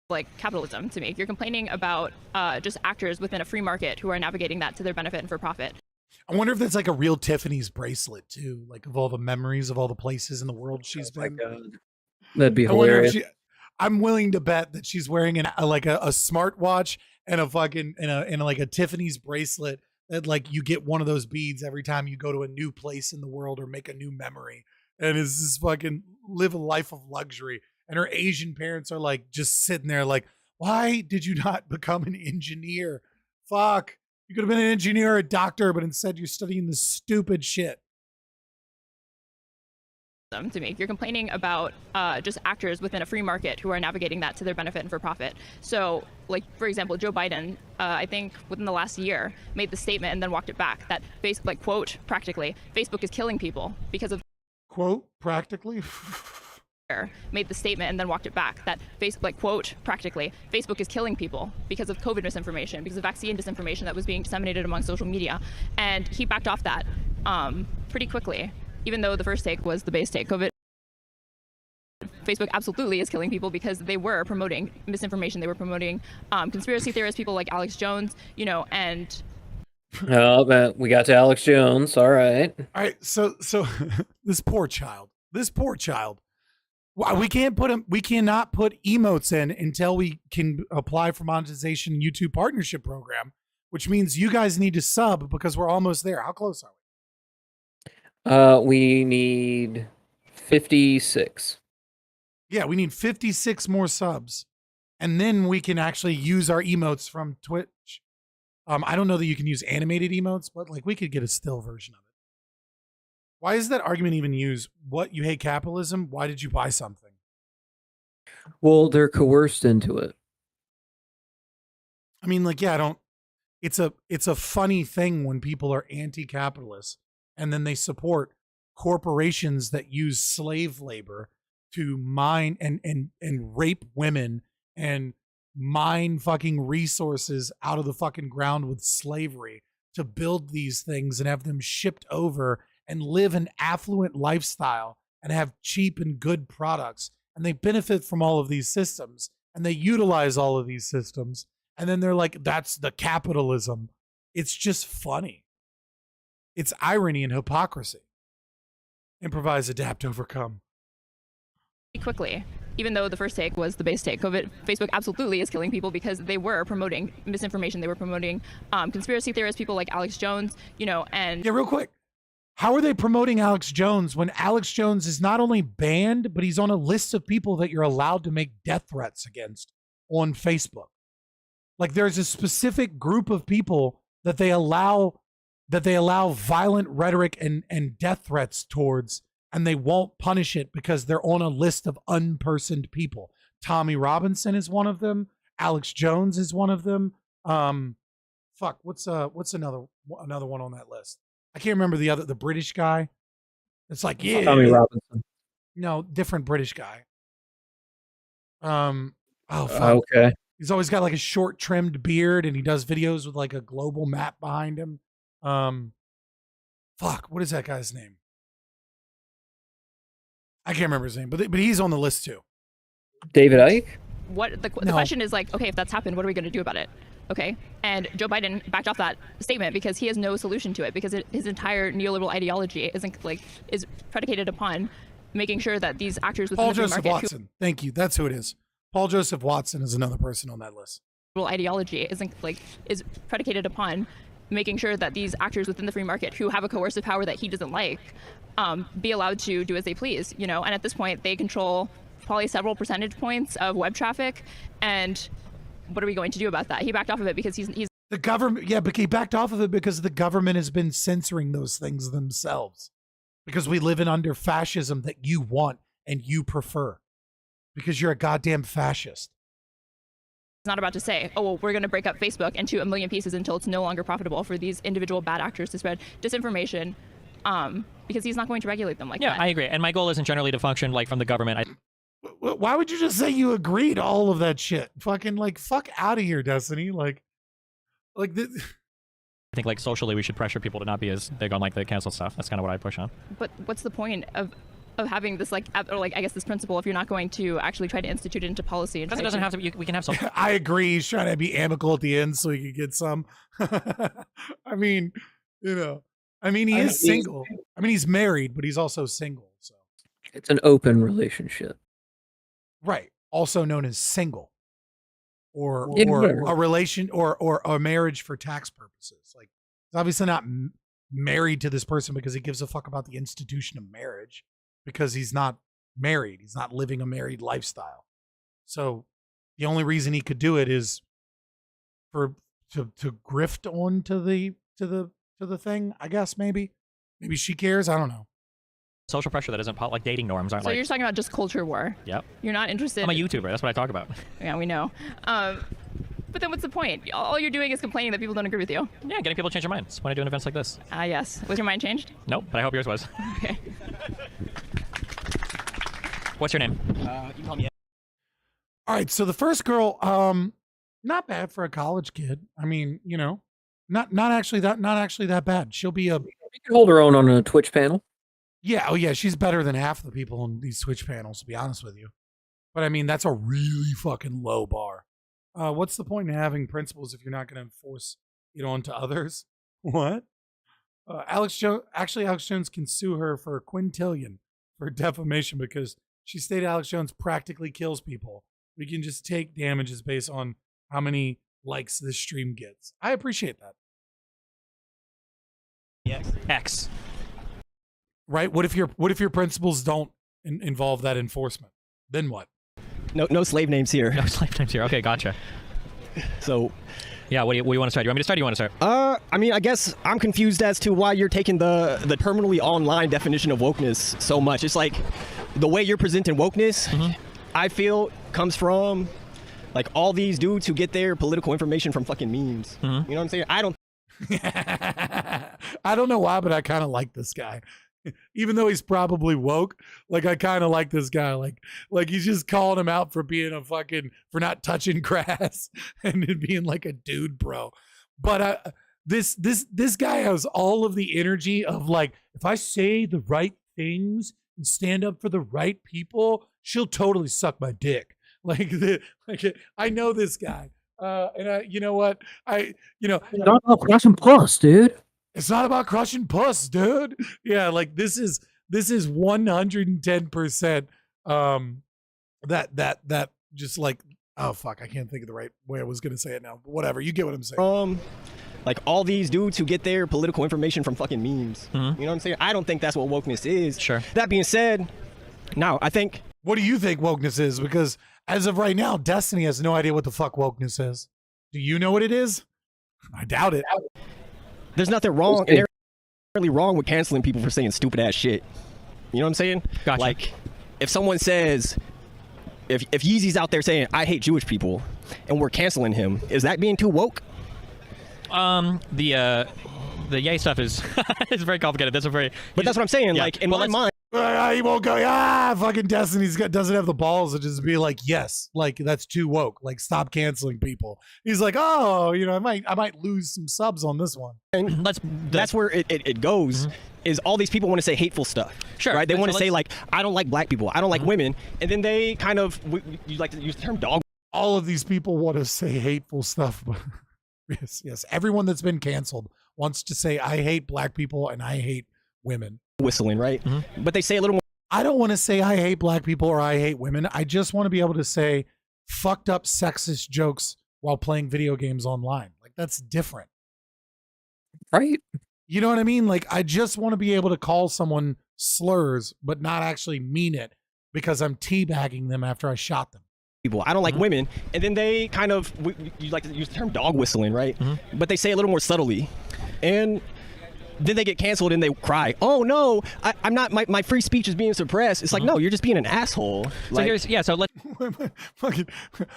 Like capitalism to me. You're complaining about just actors within a free market who are navigating that to their benefit and for profit. I wonder if that's like a real Tiffany's bracelet too, like of all the memories of all the places in the world she's been. That'd be hilarious. I'm willing to bet that she's wearing a smartwatch and a fucking and like a Tiffany's bracelet that like you get one of those beads every time you go to a new place in the world or make a new memory, and is just fucking live a life of luxury. And her Asian parents are like just sitting there like, why did you not become an engineer? Fuck. You could have been an engineer or a doctor, but instead you're studying this stupid shit. to me. You're complaining about just actors within a free market who are navigating that to their benefit and for profit. So, like, for example, Joe Biden, I think within the last year, made the statement and then walked it back that, like, quote, practically, Facebook is killing people because of... Quote, practically? made the statement and then walked it back that Facebook, like, quote, practically, Facebook is killing people because of COVID misinformation, because of vaccine disinformation that was being disseminated among social media. And he backed off that pretty quickly, even though the first take was the base take. Facebook absolutely is killing people because they were promoting misinformation. They were promoting conspiracy theorists, people like Alex Jones, you know, and... Oh, but we got to Alex Jones. All right. All right. So this poor child. We can't put him. We cannot put emotes in until we can apply for monetization YouTube partnership program, which means you guys need to sub because we're almost there. How close are we? We need 56. Yeah, we need 56 more subs, and then we can actually use our emotes from Twitch. I don't know that you can use animated emotes, but like we could get a still version of it. Why is that argument even used? What, you hate capitalism? Why did you buy something? Well, they're coerced into it. I mean, like, yeah, I don't. It's a funny thing when people are anti-capitalist and then they support corporations that use slave labor to mine and rape women and mine fucking resources out of the fucking ground with slavery to build these things and have them shipped over and live an affluent lifestyle and have cheap and good products. And they benefit from all of these systems and they utilize all of these systems. And then they're like, that's the capitalism. It's just funny. It's irony and hypocrisy. Improvise, adapt, overcome. Quickly, even though the first take was the base take. Facebook absolutely is killing people because they were promoting misinformation. They were promoting conspiracy theorists, people like Alex Jones, you know, and... Yeah, real quick. How are they promoting Alex Jones when Alex Jones is not only banned, but he's on a list of people that you're allowed to make death threats against on Facebook? Like, there's a specific group of people that they allow violent rhetoric and death threats towards, and they won't punish it because they're on a list of unpersoned people. Tommy Robinson is one of them. Alex Jones is one of them. What's another one on that list? I can't remember the British guy. It's like, yeah. Tommy Robinson. No, different British guy. Oh, fuck. Okay. He's always got like a short trimmed beard and he does videos with like a global map behind him. What is that guy's name? I can't remember his name, but he's on the list too. David Icke? What the question is, like, okay, if that's happened, what are we going to do about it? Okay, and Joe Biden backed off that statement because he has no solution to it, because his entire neoliberal ideology is predicated upon making sure that these actors within Paul the free Joseph market Watson. Thank you. That's who it is. Paul Joseph Watson is another person on that list. Ideology is predicated upon making sure that these actors within the free market who have a coercive power that he doesn't like be allowed to do as they please, you know. And at this point, they control probably several percentage points of web traffic. And what are we going to do about that? He backed off of it because he's the government. Yeah, but he backed off of it because the government has been censoring those things themselves. Because we live in under fascism that you want and you prefer. Because you're a goddamn fascist. not about to say, oh, well, we're going to break up Facebook into a million pieces until it's no longer profitable for these individual bad actors to spread disinformation, because he's not going to regulate them like that. Yeah, I agree. And my goal isn't generally to function like from the government. Why would you just say you agree to all of that shit? Fucking fuck out of here, Destiny. I think socially we should pressure people to not be as big on the cancel stuff. That's kind of what I push on. But what's the point of having this I guess this principle if you're not going to actually try to institute it into policy? And it doesn't have to be, we can have some. I agree. He's trying to be amicable at the end so he can get some. I mean, he is single. I mean, he's married, but he's also single. So it's an open relationship. Right. Also known as single. Or whatever. A relation or a marriage for tax purposes. He's obviously not married to this person because he gives a fuck about the institution of marriage, because he's not married. He's not living a married lifestyle. So the only reason he could do it is to grift on to the thing, I guess. Maybe she cares. I don't know. social pressure that isn't like dating norms aren't So like. you're talking about just culture war. Yep. You're not interested. I'm a YouTuber. That's what I talk about. Yeah, we know. But then what's the point? All you're doing is complaining that people don't agree with you. Yeah, getting people to change their minds. That's why I do events like this. Yes. Was your mind changed? Nope, but I hope yours was. Okay. What's your name? You call me. All right, so the first girl, not bad for a college kid. I mean, you know, not actually that bad. She'll be a. You can hold her own on a Twitch panel. Yeah, oh yeah, she's better than half the people on these Twitch panels, to be honest with you. But I mean, that's a really fucking low bar. What's the point in having principles if you're not going to enforce it onto others? What? Alex Jones can sue her for quintillion for defamation because she stated Alex Jones practically kills people. We can just take damages based on how many likes this stream gets. I appreciate that. Yes. X. Right? What if your principles don't involve that enforcement? Then what? No slave names here. No slave names here. Okay, gotcha. So, yeah, what do you want to start? Do you want me to start? Or you want to start? I mean, I guess I'm confused as to why you're taking the permanently online definition of wokeness so much. It's like the way you're presenting wokeness, I feel comes from like all these dudes who get their political information from fucking memes. You know what I'm saying? I don't know why, but I kind of like this guy. Even though he's probably woke, like I kind of like this guy. Like he's just calling him out for being for not touching grass and being like a dude, bro. But this guy has all of the energy of like, if I say the right things and stand up for the right people, she'll totally suck my dick. Like I know this guy. You know what? Not about crushing puss, dude. It's not about crushing puss, dude. Yeah, like this is 110% that just like, oh fuck, I can't think of the right way I was gonna say it now. But whatever, you get what I'm saying. Like all these dudes who get their political information from fucking memes. You know what I'm saying? I don't think that's what wokeness is. Sure. That being said, now I think. What do you think wokeness is? Because as of right now, Destiny has no idea what the fuck wokeness is. Do you know what it is? I doubt it. There's nothing wrong, inherently wrong with canceling people for saying stupid ass shit. You know what I'm saying? Gotcha. Like, if someone says, if Yeezy's out there saying, I hate Jewish people, and we're canceling him, is that being too woke? The yay stuff is it's very complicated. That's what I'm saying. Yeah. Like, in my mind. He won't go, fucking Destiny's doesn't have the balls to just be like, yes, like that's too woke. Like, stop canceling people. He's like, oh, you know, I might lose some subs on this one. And that's where it goes. Is all these people want to say hateful stuff. Sure. Right? They want to say like, I don't like black people. I don't like women. And then they kind of, you like to use the term dog. All of these people want to say hateful stuff. Yes. Everyone that's been canceled wants to say, I hate black people and I hate women. Whistling, right? But they say a little more. I don't want to say I hate black people or I hate women. I just want to be able to say fucked up sexist jokes while playing video games online. Like, that's different. Right? You know what I mean? Like, I just want to be able to call someone slurs, but not actually mean it because I'm teabagging them after I shot them. People, I don't like women. And then they kind of, you like to use the term dog whistling, right? But they say a little more subtly. And then they get canceled and they cry. Oh no, I'm not. My free speech is being suppressed. It's like, no, you're just being an asshole. So so let's.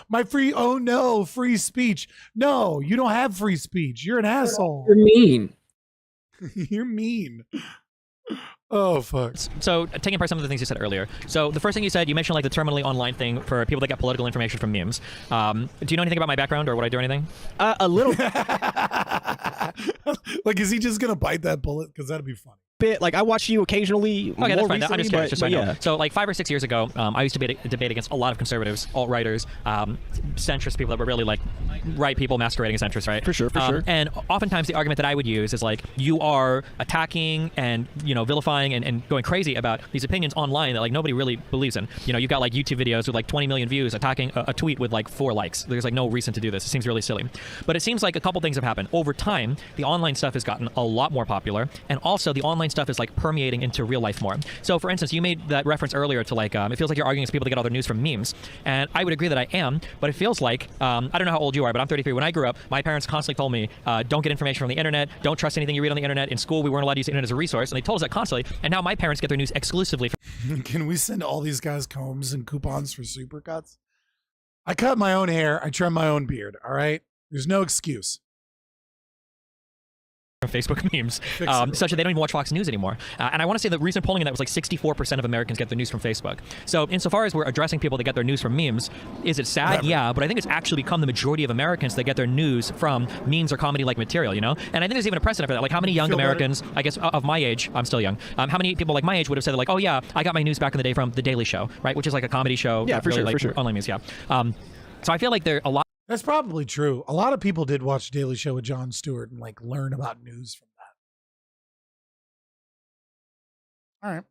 My free. Oh no, free speech. No, you don't have free speech. You're an asshole. You're mean. You're mean. Oh fuck. So taking apart some of the things you said earlier. So the first thing you said, you mentioned like the terminally online thing for people that get political information from memes. Do you know anything about my background or would I do anything? A little. Like, is he just gonna bite that bullet? Because that'd be funny. Bit like I watch you occasionally. Okay, that's fine. I'm just curious, just so I know. Yeah. So like 5 or 6 years ago, I used to debate against a lot of conservatives, alt-righters, centrist people that were really like right people masquerading as centrists, right? For sure. And oftentimes the argument that I would use is like, you are attacking and vilifying and going crazy about these opinions online that like nobody really believes in. You know, you've got like YouTube videos with like 20 million views attacking a tweet with like 4 likes. There's like no reason to do this. It seems really silly. But it seems like a couple things have happened. Over time, the online stuff has gotten a lot more popular, and also the online stuff is like permeating into real life more. So for instance, you made that reference earlier to like, it feels like you're arguing against people to get all their news from memes. And I would agree that I am, but it feels like, I don't know how old you are, but I'm 33. When I grew up, my parents constantly told me, don't get information from the internet, don't trust anything you read on the internet. In school, we weren't allowed to use the internet as a resource, and they told us that constantly, and now my parents get their news exclusively from Can we send all these guys combs and coupons for supercuts? I cut my own hair, I trim my own beard, all right? There's no excuse. Facebook memes, such that they don't even watch Fox News anymore. And I want to say the recent polling in that was like 64% of Americans get their news from Facebook. So insofar as we're addressing people that get their news from memes, is it sad? Never. Yeah, but I think it's actually become the majority of Americans that get their news from memes or comedy-like material, you know? And I think there's even a precedent for that. Like how many young Americans, I guess of my age, I'm still young, how many people like my age would have said like, oh yeah, I got my news back in the day from The Daily Show, right? Which is like a comedy show. Yeah, for really, sure, like, for sure. Online memes, yeah. So I feel like there are a lot. That's probably true. A lot of people did watch Daily Show with Jon Stewart and like learn about news from that. All right.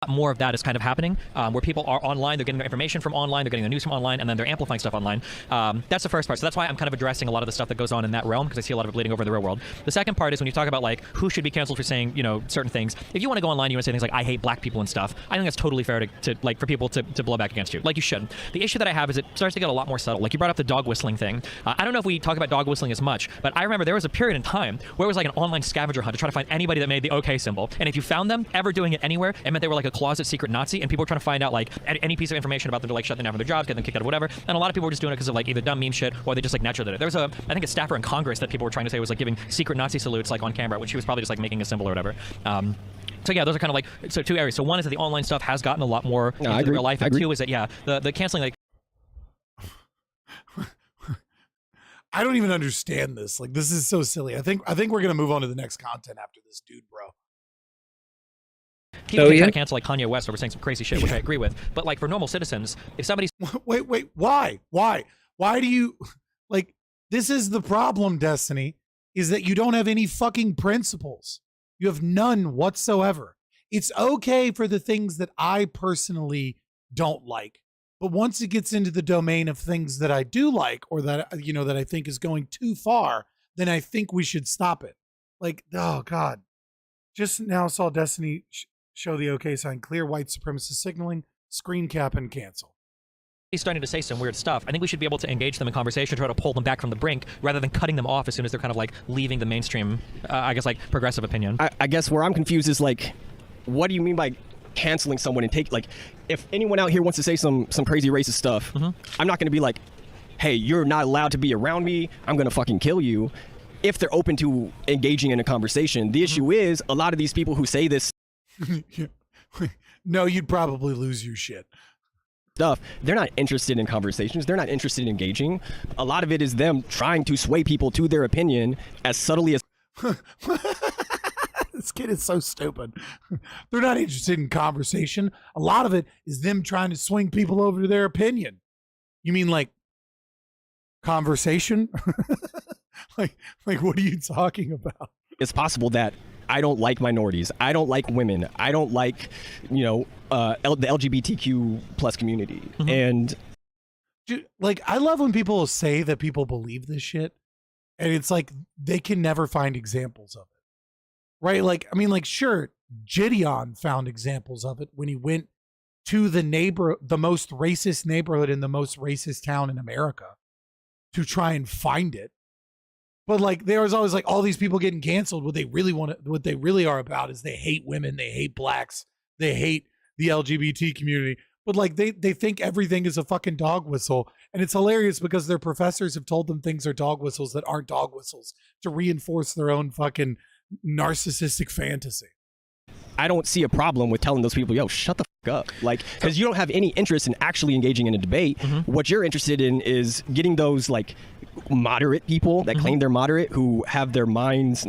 More of that is kind of happening, where people are online, they're getting their information from online, they're getting their news from online, and then they're amplifying stuff online. That's the first part. So that's why I'm kind of addressing a lot of the stuff that goes on in that realm, because I see a lot of it bleeding over in the real world. The second part is when you talk about like who should be canceled for saying, you know, certain things. If you want to go online, you want to say things like I hate black people and stuff. I think that's totally fair to like for people to blow back against you, like you should. The issue that I have is it starts to get a lot more subtle. Like you brought up the dog whistling thing. I don't know if we talk about dog whistling as much, but I remember there was a period in time where it was like an online scavenger hunt to try to find anybody that made the OK symbol. And if you found them ever doing it anywhere, it meant they were like a closet secret Nazi. And people were trying to find out like any piece of information about them to like shut them down from their jobs, get them kicked out of whatever. And a lot of people were just doing it because of like either dumb meme shit or they just like naturally did it. There was I think a staffer in Congress that people were trying to say was like giving secret Nazi salutes like on camera when she was probably just like making a symbol or whatever. So yeah, those are kind of like two areas. So one is that the online stuff has gotten a lot more into real life, and two is that the canceling like. I don't even understand this. Like this is so silly. I think we're gonna move on to the next content after this, dude, bro. People can kind of cancel like Kanye West over saying some crazy shit, which I agree with. But like for normal citizens, if somebody's wait, why do you like? This is the problem, Destiny, is that you don't have any fucking principles. You have none whatsoever. It's okay for the things that I personally don't like, but once it gets into the domain of things that I do like or that that I think is going too far, then I think we should stop it. Like, oh God, just now saw Destiny show the OK sign, clear white supremacist signaling, screen cap and cancel. He's starting to say some weird stuff. I think we should be able to engage them in conversation, try to pull them back from the brink, rather than cutting them off as soon as they're kind of like leaving the mainstream, I guess like progressive opinion. I guess where I'm confused is like, what do you mean by canceling someone and take like, if anyone out here wants to say some crazy racist stuff, I'm not going to be like, hey, you're not allowed to be around me, I'm going to fucking kill you. If they're open to engaging in a conversation. The issue is a lot of these people who say this no, you'd probably lose your shit. Stuff, they're not interested in conversations. They're not interested in engaging. A lot of it is them trying to sway people to their opinion as subtly as... This kid is so stupid. They're not interested in conversation. A lot of it is them trying to swing people over to their opinion. You mean like conversation? like what are you talking about? It's possible that I don't like minorities. I don't like women. I don't like, the LGBTQ plus community. And like, I love when people say that people believe this shit, and it's like they can never find examples of it, right? Like, I mean, like, sure, Gideon found examples of it when he went to the most racist neighborhood in the most racist town in America to try and find it. But like, there was always like all these people getting canceled. What they really are about is they hate women, they hate blacks, they hate the LGBT community. But like, they think everything is a fucking dog whistle. And it's hilarious because their professors have told them things are dog whistles that aren't dog whistles to reinforce their own fucking narcissistic fantasy. I don't see a problem with telling those people, yo, shut the fuck up. Like, because you don't have any interest in actually engaging in a debate. What you're interested in is getting those like moderate people that claim they're moderate, who have their minds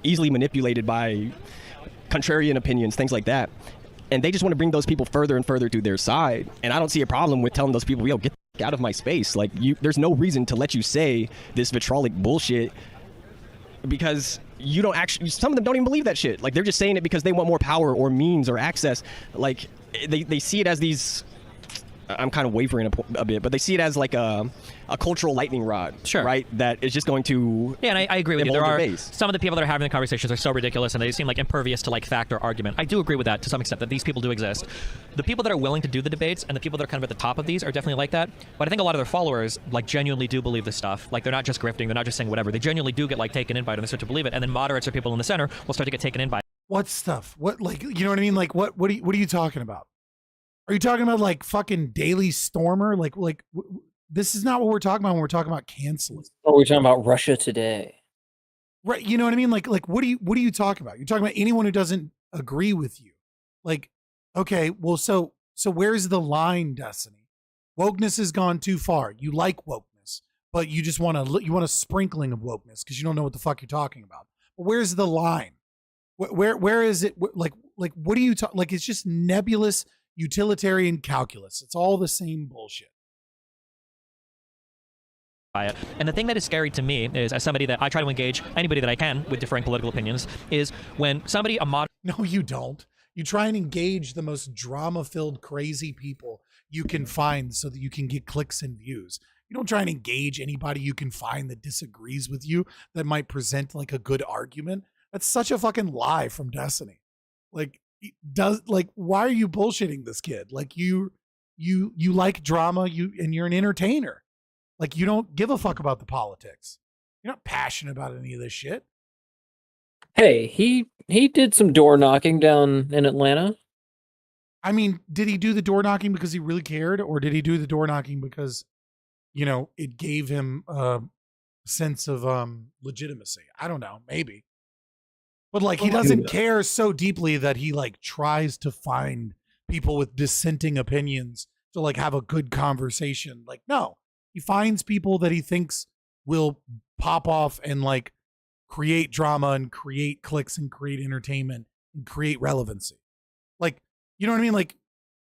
easily manipulated by contrarian opinions, things like that. And they just want to bring those people further and further to their side. And I don't see a problem with telling those people, yo, get the fuck out of my space. Like, there's no reason to let you say this vitriolic bullshit, because you don't actually, some of them don't even believe that shit. Like, they're just saying it because they want more power or means or access. Like, they see it as these I'm kind of wavering a bit, but they see it as like a cultural lightning rod, right? That is just going to Yeah, and I agree with you. There embolden are the base. some of the people that are having the conversations are so ridiculous, and they seem like impervious to like fact or argument. I do agree with that to some extent, that these people do exist. The people that are willing to do the debates and the people that are kind of at the top of these are definitely like that. But I think a lot of their followers like genuinely do believe this stuff. Like they're not just grifting, they're not just saying whatever. They genuinely do get like taken in by it, and they start to believe it. And then moderates or people in the center will start to get taken in by it. What stuff? What, like, you know what I mean? Like, what are you talking about? Are you talking about like fucking Daily Stormer? This is not what we're talking about when we're talking about canceling. Oh, we're talking about Russia Today. Right. You know what I mean? Like, what are you talking about? You're talking about anyone who doesn't agree with you. Like, okay, well, so where's the line, Destiny? Wokeness has gone too far. You like wokeness, but you just want a sprinkling of wokeness because you don't know what the fuck you're talking about. But where's the line? Where is it? Like, what are you talking? Like, it's just nebulous utilitarian calculus. It's all the same bullshit. By it. And the thing that is scary to me is, as somebody that I try to engage anybody that I can with differing political opinions, is when somebody, No, you don't. You try and engage the most drama-filled, crazy people you can find so that you can get clicks and views. You don't try and engage anybody you can find that disagrees with you that might present like a good argument. That's such a fucking lie from Destiny. Why are you bullshitting this kid? Like you like drama, and you're an entertainer. Like you don't give a fuck about the politics. You're not passionate about any of this shit. Hey, he did some door knocking down in Atlanta. I mean, did he do the door knocking because he really cared, or did he do the door knocking because, it gave him a sense of legitimacy? I don't know, maybe. But like he doesn't care so deeply that he like tries to find people with dissenting opinions to like have a good conversation. Like, no, he finds people that he thinks will pop off and like create drama and create clicks and create entertainment and create relevancy. Like, you know what I mean? Like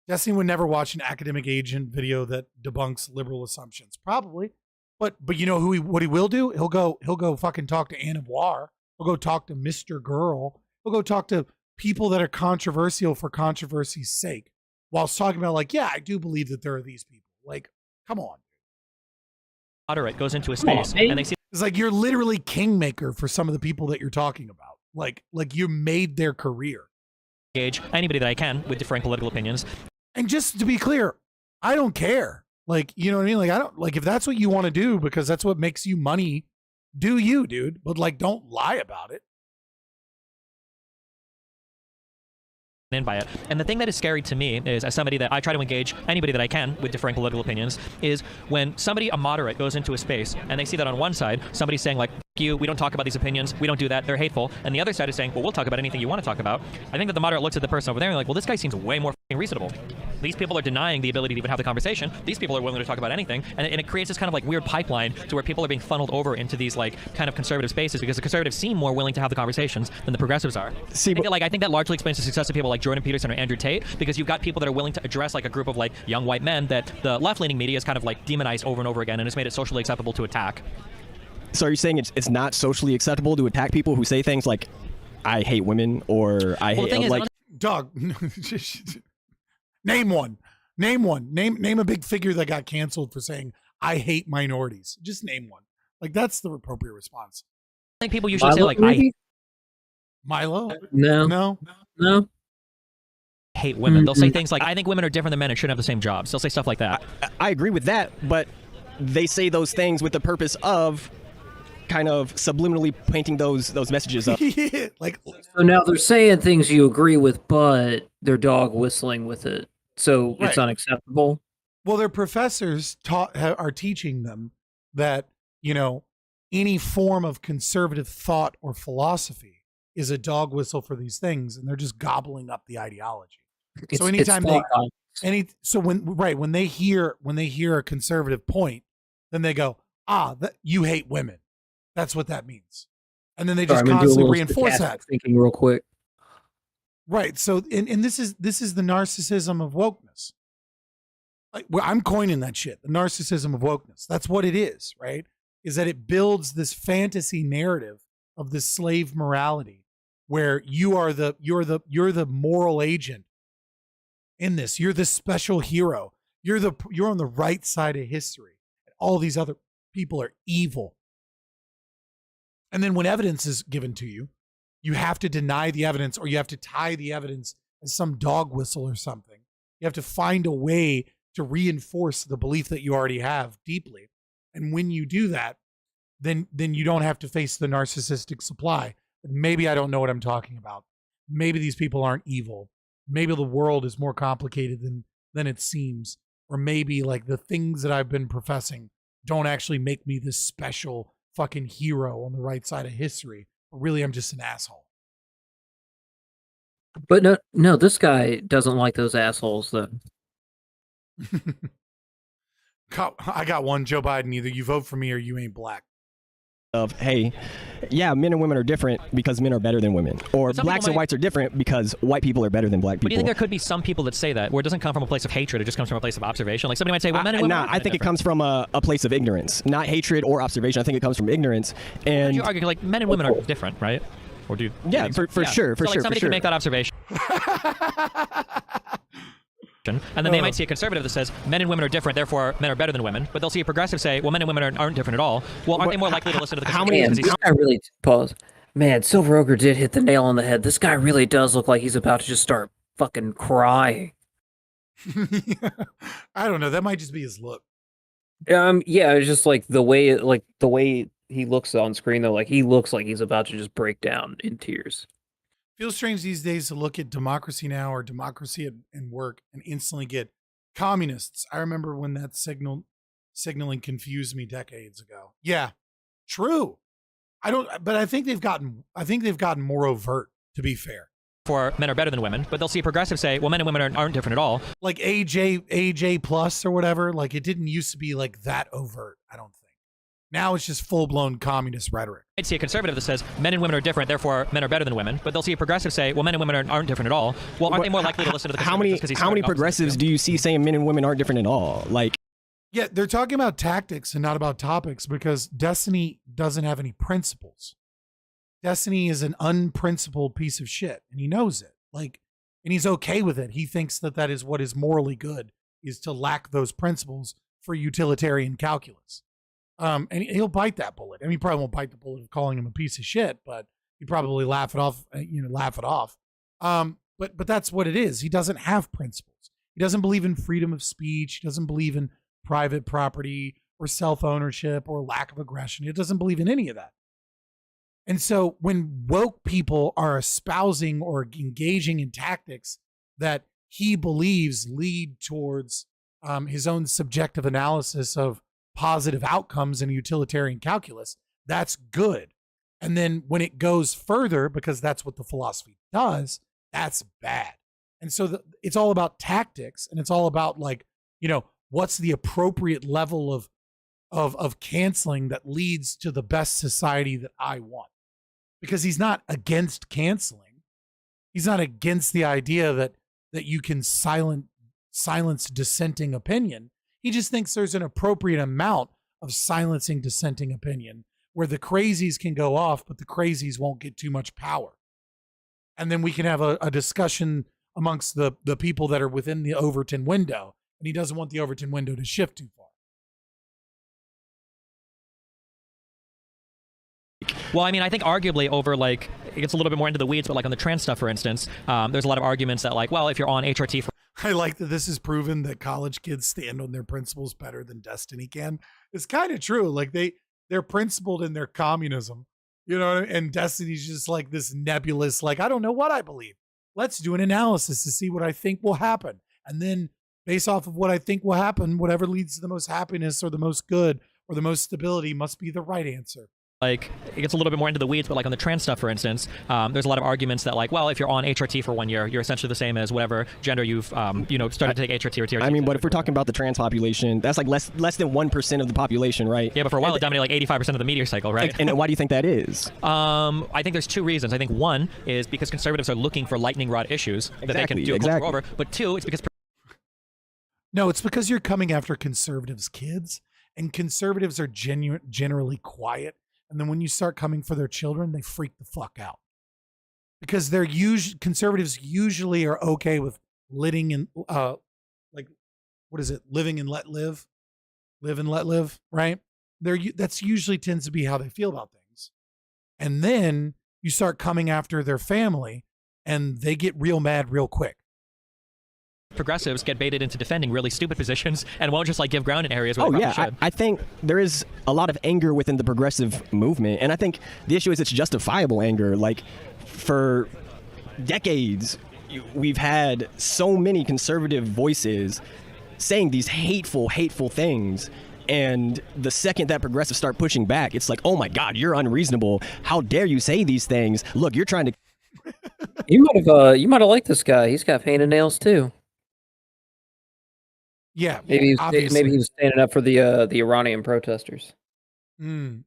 Destiny would never watch an academic agent video that debunks liberal assumptions. Probably. But you know what he will do? He'll go fucking talk to Anna Voir. He'll go talk to Mr. Girl. He'll go talk to people that are controversial for controversy's sake, whilst talking about like, yeah, I do believe that there are these people. Like, come on. Moderate goes into a space, and they see it's like you're literally kingmaker for some of the people that you're talking about. Like you made their career. engage anybody that I can with differing political opinions. And just to be clear, I don't care. Like, you know what I mean? Like, I don't, like, if that's what you want to do because that's what makes you money, do you, dude? But like, don't lie about it. In by it. And the thing that is scary to me is, as somebody that I try to engage anybody that I can with differing political opinions, is when somebody, a moderate, goes into a space and they see that on one side, somebody's saying like, you, we don't talk about these opinions, we don't do that, they're hateful, and the other side is saying, well, we'll talk about anything you want to talk about. I think that the moderate looks at the person over there and like, well, this guy seems way more reasonable. These people are denying the ability to even have the conversation. These people are willing to talk about anything, and it creates this kind of like weird pipeline to where people are being funneled over into these like kind of conservative spaces because the conservatives seem more willing to have the conversations than the progressives are. I think that largely explains the success of people like Jordan Peterson or Andrew Tate, because you've got people that are willing to address like a group of like young white men that the left-leaning media has kind of like demonized over and over again and has made it socially acceptable to attack. So are you saying it's not socially acceptable to attack people who say things like, I hate women, or I hate, like... Doug, name one. Name a big figure that got canceled for saying, I hate minorities. Just name one. Like, that's the appropriate response. I think people usually say like, I Milo? No. hate women. They'll say things like, I think women are different than men and shouldn't have the same jobs. They'll say stuff like that. I agree with that, but they say those things with the purpose of kind of subliminally painting those messages up. Yeah, like, so now they're saying things you agree with, but they're dog whistling with it. So it's unacceptable. Well, their professors are teaching them that, you know, any form of conservative thought or philosophy is a dog whistle for these things, and they're just gobbling up the ideology. So anytime when they hear a conservative point, then they go, you hate women. That's what that means. And then they just constantly reinforce that. Thinking real quick. Right. So, and this is the narcissism of wokeness. Like, I'm coining that shit, the narcissism of wokeness. That's what it is, right? Is that it builds this fantasy narrative of this slave morality where you're the moral agent in this. You're the special hero. You're on the right side of history. All these other people are evil. And then when evidence is given to you, you have to deny the evidence, or you have to tie the evidence as some dog whistle or something. You have to find a way to reinforce the belief that you already have deeply. And when you do that, then you don't have to face the narcissistic supply. Maybe I don't know what I'm talking about. Maybe these people aren't evil. Maybe the world is more complicated than it seems. Or maybe like the things that I've been professing don't actually make me this special fucking hero on the right side of history. But really, I'm just an asshole. But no, this guy doesn't like those assholes, though. I got one, Joe Biden. Either you vote for me or you ain't black. Of, hey, yeah, men and women are different because men are better than women. Or blacks and whites are different because white people are better than black people. But do you think there could be some people that say that, where it doesn't come from a place of hatred, it just comes from a place of observation? Like somebody might say, well, men and women I think it comes from a place of ignorance, not hatred or observation. I think it comes from ignorance. And you argue like men and women are different, right? Or do yeah, for sure, for so, like, sure. Somebody could make that observation. And then they might see a conservative that says men and women are different, therefore men are better than women. But they'll see a progressive say, well, men and women aren't different at all. Well, aren't they more likely to listen to the conservative? This guy really pause. Man, Silver Ogre did hit the nail on the head. This guy really does look like he's about to just start fucking crying. I don't know. That might just be his look. Yeah, it's just like the way he looks on screen though. Like he looks like he's about to just break down in tears. Feels strange these days to look at Democracy Now! Or Democracy at Work and instantly get communists. I remember when that signaling confused me decades ago. Yeah, true. But I think they've gotten more overt, to be fair. For men are better than women, but they'll see a progressive say, well, men and women aren't different at all. Like AJ plus or whatever. Like it didn't used to be like that overt, I don't think. Now it's just full-blown communist rhetoric. I'd see a conservative that says men and women are different, therefore men are better than women. But they'll see a progressive say, well, men and women aren't different at all. Well, aren't they more likely to listen to the conservatives? How many progressives do you see saying men and women aren't different at all? Like, yeah, they're talking about tactics and not about topics because Destiny doesn't have any principles. Destiny is an unprincipled piece of shit, and he knows it. Like, and he's okay with it. He thinks that is what is morally good, is to lack those principles for utilitarian calculus. And he'll bite that bullet. I mean, he probably won't bite the bullet of calling him a piece of shit, but he'd probably laugh it off. But that's what it is. He doesn't have principles. He doesn't believe in freedom of speech. He doesn't believe in private property or self-ownership or lack of aggression. He doesn't believe in any of that. And so when woke people are espousing or engaging in tactics that he believes lead towards his own subjective analysis of positive outcomes in utilitarian calculus, that's good. And then when it goes further, because that's what the philosophy does, that's bad. And so it's all about tactics, and it's all about like, what's the appropriate level of canceling that leads to the best society that I want. Because he's not against canceling. He's not against the idea that you can silence dissenting opinion. He just thinks there's an appropriate amount of silencing dissenting opinion where the crazies can go off, but the crazies won't get too much power. And then we can have a discussion amongst the people that are within the Overton window. And he doesn't want the Overton window to shift too far. Well, I mean, I think arguably over like, it gets a little bit more into the weeds, but like on the trans stuff, for instance, there's a lot of arguments that like, well, if you're on HRT for I like that this is proven that college kids stand on their principles better than Destiny can. It's kind of true. Like they're principled in their communism, and Destiny's just like this nebulous, like, I don't know what I believe. Let's do an analysis to see what I think will happen. And then based off of what I think will happen, whatever leads to the most happiness or the most good or the most stability must be the right answer. Like, it gets a little bit more into the weeds, but like on the trans stuff, for instance, there's a lot of arguments that like, well, if you're on HRT for 1 year, you're essentially the same as whatever gender you've, started to take HRT or TRT. I mean, but if we're talking about the trans population, that's like less than 1% of the population, right? Yeah, but for a while it dominated like 85% of the meteor cycle, right? And why do you think that is? I think there's two reasons. I think one is because conservatives are looking for lightning rod issues that they can do over. But two, it's because no, it's because you're coming after conservatives' kids, and conservatives are generally quiet. And then when you start coming for their children, they freak the fuck out because conservatives usually are okay with letting what is it? Living and let live, live and let live, right? That's usually tends to be how they feel about things. And then you start coming after their family and they get real mad real quick. Progressives get baited into defending really stupid positions and won't just like give ground in areas where they probably should. I think there is a lot of anger within the progressive movement, and I think the issue is it's justifiable anger. Like, for decades, we've had so many conservative voices saying these hateful things, and the second that progressives start pushing back, it's like, oh my God, you're unreasonable. How dare you say these things? Look, you're trying to... You might have liked this guy. He's got painted nails too. Yeah, maybe he was standing up for the Iranian protesters. Is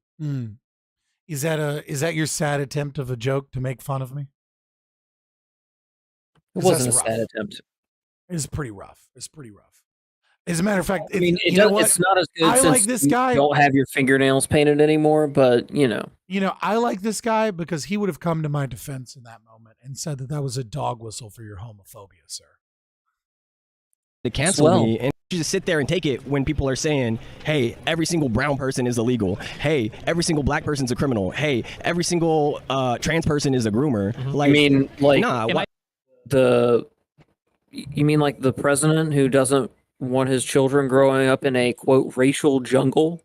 that your sad attempt of a joke to make fun of me? It wasn't a sad attempt. It's pretty rough. As a matter of fact, it's not as good. I since like this guy. You don't have your fingernails painted anymore, but I like this guy because he would have come to my defense in that moment and said that was a dog whistle for your homophobia, sir. To cancel me, and you just sit there and take it when people are saying, hey, every single brown person is illegal. Hey, every single black person's a criminal. Hey, every single trans person is a groomer. Like, you mean like the president who doesn't want his children growing up in a quote racial jungle?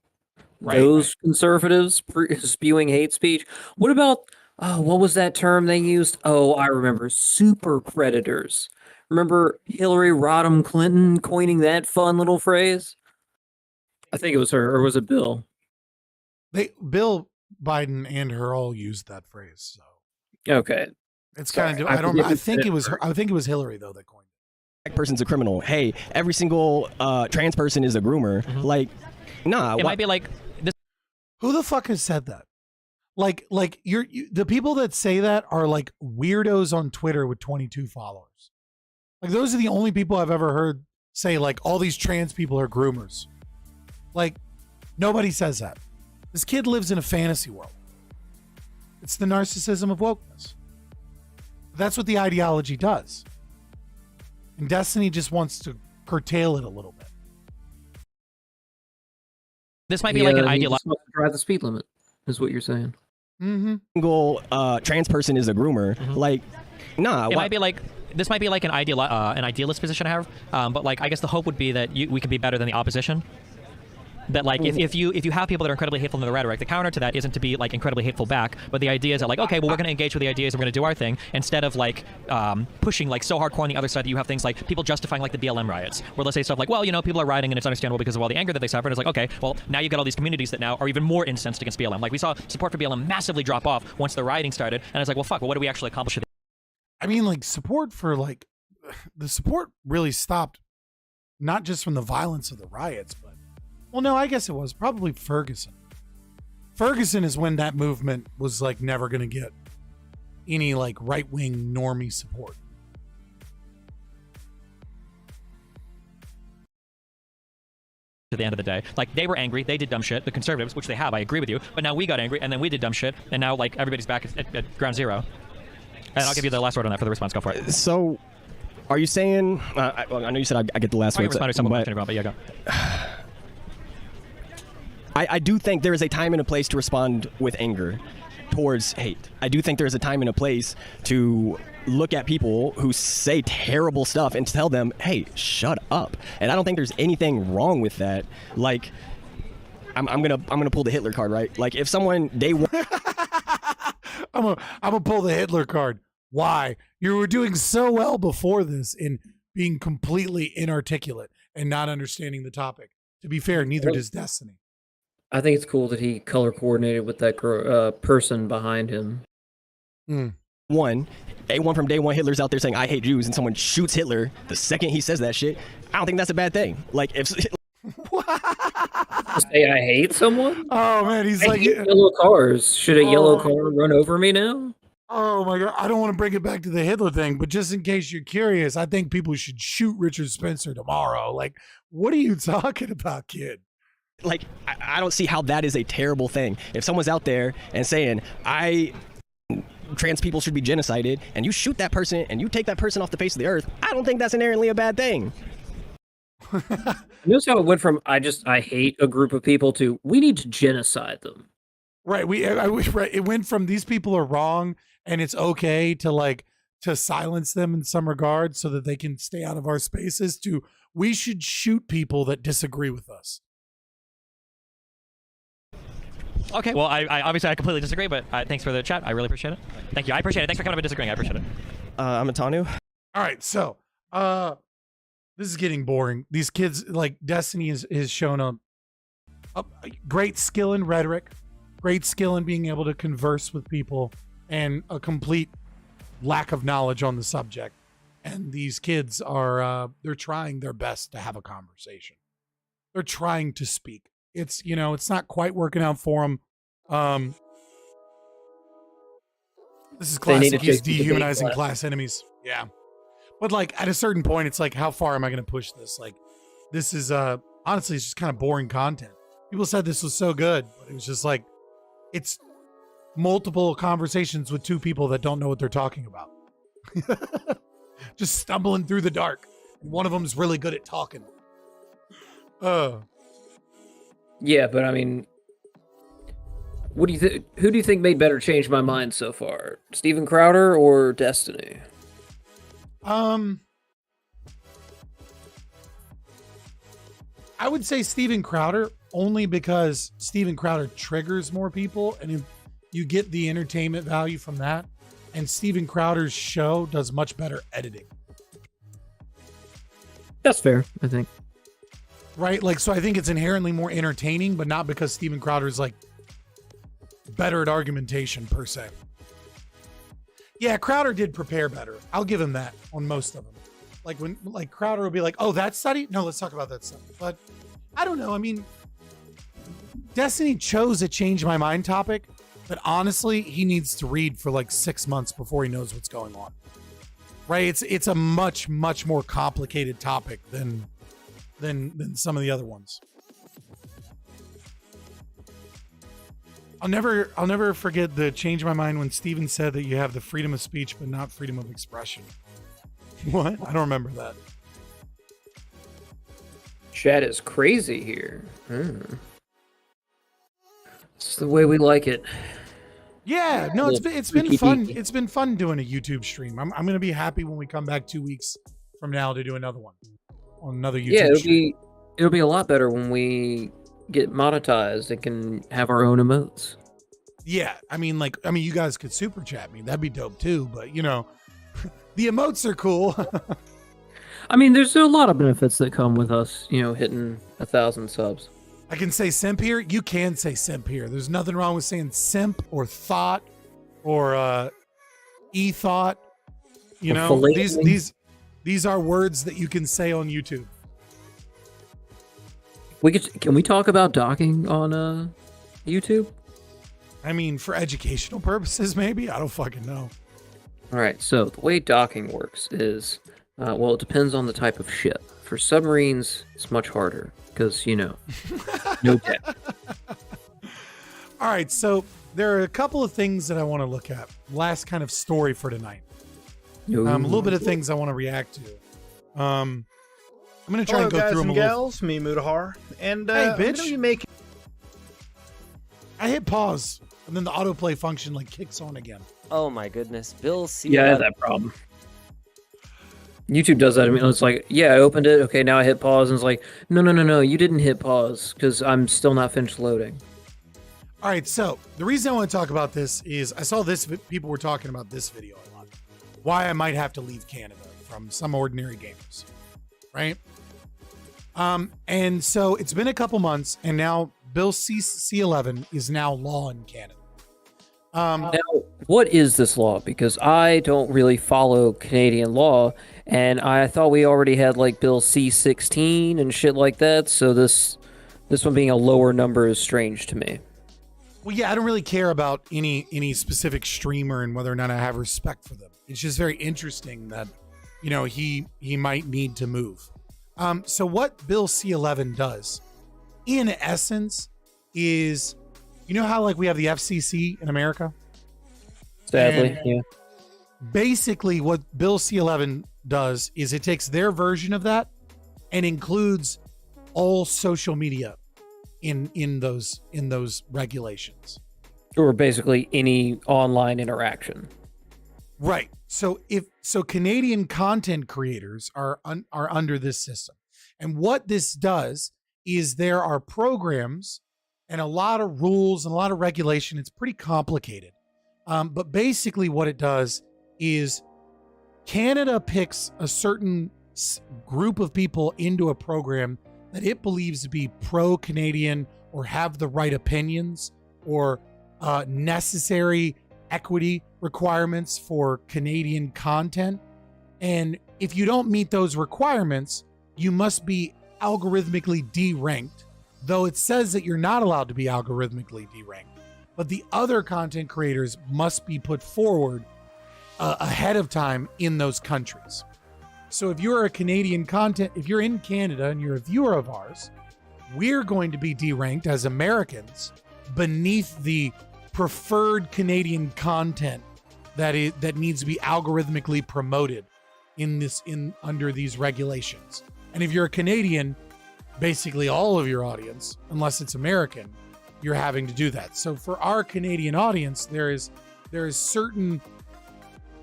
Those conservatives spewing hate speech. What about what was that term they used? Oh, I remember, super predators. Remember Hillary Rodham Clinton coining that fun little phrase? I think it was her, or was it Bill? Bill Biden and her all used that phrase. So okay, it's kind of. I think it was her. I think it was Hillary though that coined it. Black person's a criminal. Hey, every single trans person is a groomer. Like, nah. It might be like this. Who the fuck has said that? Like the people that say that are like weirdos on Twitter with 22 followers. Like, those are the only people I've ever heard say, like, all these trans people are groomers. Like, nobody says that. This kid lives in a fantasy world. It's the narcissism of wokeness. That's what the ideology does. And Destiny just wants to curtail it a little bit. This might be like an ideology. Drive the speed limit, is what you're saying. Single trans person is a groomer. Like, nah. It might be like... This might be like an idealist position I have, but like I guess the hope would be that we can be better than the opposition. That like if you have people that are incredibly hateful in the rhetoric, the counter to that isn't to be like incredibly hateful back, but the idea is that like, okay, well, we're going to engage with the ideas, we're going to do our thing, instead of like pushing like so hardcore on the other side that you have things like people justifying like the BLM riots, where they'll say stuff like, well, people are rioting and it's understandable because of all the anger that they suffered. And it's like, okay, well, now you got all these communities that now are even more incensed against BLM. Like we saw support for BLM massively drop off once the rioting started, and it's like, well, fuck, well, what do we actually accomplish? I mean, like support for like the support really stopped, not just from the violence of the riots, but well, no, I guess it was probably Ferguson. Ferguson is when that movement was like never going to get any like right-wing normie support. At the end of the day, like they were angry, they did dumb shit. The conservatives, which they have, I agree with you, but now we got angry and then we did dumb shit, and now like everybody's back at ground zero. And I'll give you the last word on that for the response. Go for it. So, are you saying? I know you said I get the last word. But yeah, go. I do think there is a time and a place to respond with anger towards hate. I do think there is a time and a place to look at people who say terrible stuff and tell them, "Hey, shut up." And I don't think there's anything wrong with that. Like, I'm gonna pull the Hitler card, right? Like, if someone I'm gonna pull the Hitler card. Why? You were doing so well before this in being completely inarticulate and not understanding the topic. To be fair, neither does Destiny. I think it's cool that he color coordinated with that person behind him. One from day one, Hitler's out there saying, I hate Jews, and someone shoots Hitler the second he says that shit. I don't think that's a bad thing. Like, if... Say I hate someone? Oh, man, he's like... yellow cars. Should a yellow car run over me now? Oh, my God. I don't want to bring it back to the Hitler thing, but just in case you're curious, I think people should shoot Richard Spencer tomorrow. Like, what are you talking about, kid? Like, I don't see how that is a terrible thing. If someone's out there and saying, trans people should be genocided, and you shoot that person and you take that person off the face of the earth, I don't think that's inherently a bad thing. Notice how it went from I hate a group of people to we need to genocide them. Right. It went from these people are wrong and it's okay to silence them in some regard so that they can stay out of our spaces to we should shoot people that disagree with us. Okay, well, I obviously I completely disagree, but thanks for the chat. I really appreciate it. Thank you. I appreciate it. Thanks for coming up and disagreeing. I appreciate it. I'm Atanu. All right, so this is getting boring. These kids, like Destiny has shown a great skill in rhetoric, great skill in being able to converse with people, and a complete lack of knowledge on the subject. And these kids are they're trying their best to have a conversation. They're trying to speak. It's it's not quite working out for them. This is classic. He's dehumanizing class enemies. Yeah. But like at a certain point, it's like, how far am I going to push this? Like, this is honestly, it's just kind of boring content. People said this was so good, but it was just like, it's multiple conversations with two people that don't know what they're talking about. Just stumbling through the dark. One of them's really good at talking. Yeah, but I mean, what do you think? Who do you think made better change my mind so far? Steven Crowder or Destiny? I would say Steven Crowder only because Steven Crowder triggers more people and you get the entertainment value from that. And Steven Crowder's show does much better editing. That's fair, I think. Right? Like, so I think it's inherently more entertaining, but not because Steven Crowder is like better at argumentation per se. Yeah, Crowder did prepare better. I'll give him that on most of them. Like when Crowder will be like, oh, that study? No, let's talk about that study. But I don't know. I mean, Destiny chose a change my mind topic, but honestly, he needs to read for like 6 months before he knows what's going on. Right? It's a much, much more complicated topic than some of the other ones. I'll never forget the change my mind when Steven said that you have the freedom of speech but not freedom of expression. What? I don't remember that. Chat is crazy here. It's the way we like it. Yeah, no, it's been fun. It's been fun doing a YouTube stream. I'm gonna be happy when we come back 2 weeks from now to do another one on another YouTube stream. It'll be a lot better when we get monetized and can have our own emotes. Yeah, I mean, you guys could super chat me. That'd be dope too. But the emotes are cool. I mean, there's a lot of benefits that come with us, hitting 1,000 subs. I can say simp here. You can say simp here. There's nothing wrong with saying simp or thought or e-thought. These are words that you can say on YouTube. Can we talk about docking on YouTube? I mean, for educational purposes, maybe. I don't fucking know. All right. So the way docking works is, it depends on the type of ship. For submarines, it's much harder because no debt. All right. So there are a couple of things that I want to look at. Last kind of story for tonight. A little bit of things I want to react to. I'm going to try and go through them a little. Gals, me Mudahar, and hey, bitch. You make. I hit pause, and then the autoplay function kicks on again. Oh my goodness, Bill C. Yeah, I had that problem. YouTube does that. I mean, it's like, yeah, I opened it. Okay, now I hit pause, and it's like, no, you didn't hit pause because I'm still not finished loading. All right, so the reason I want to talk about this is I saw this. People were talking about this video a lot. Why I might have to leave Canada from Some Ordinary Gamers, right? And so it's been a couple months, and now Bill C11 is now law in Canada. Now, what is this law? Because I don't really follow Canadian law, and I thought we already had Bill C16 and shit like that. So this one being a lower number is strange to me. Well, yeah, I don't really care about any specific streamer and whether or not I have respect for them. It's just very interesting that he might need to move. So what Bill C11 does, in essence, is how we have the FCC in America? Sadly, yeah. Basically, what Bill C11 does is it takes their version of that and includes all social media in those regulations. Or basically any online interaction. Right. So Canadian content creators are under this system. And what this does is there are programs and a lot of rules and a lot of regulation. It's pretty complicated. But basically what it does is Canada picks a certain group of people into a program that it believes to be pro-Canadian or have the right opinions or necessary equity requirements for Canadian content. And if you don't meet those requirements, you must be algorithmically deranked, though it says that you're not allowed to be algorithmically deranked. But the other content creators must be put forward ahead of time in those countries. So if you're a Canadian content, if you're in Canada and you're a viewer of ours, we're going to be deranked as Americans beneath the preferred Canadian content that needs to be algorithmically promoted under these regulations. And if you're a Canadian, basically all of your audience, unless it's American, you're having to do that. So for our Canadian audience, there is certain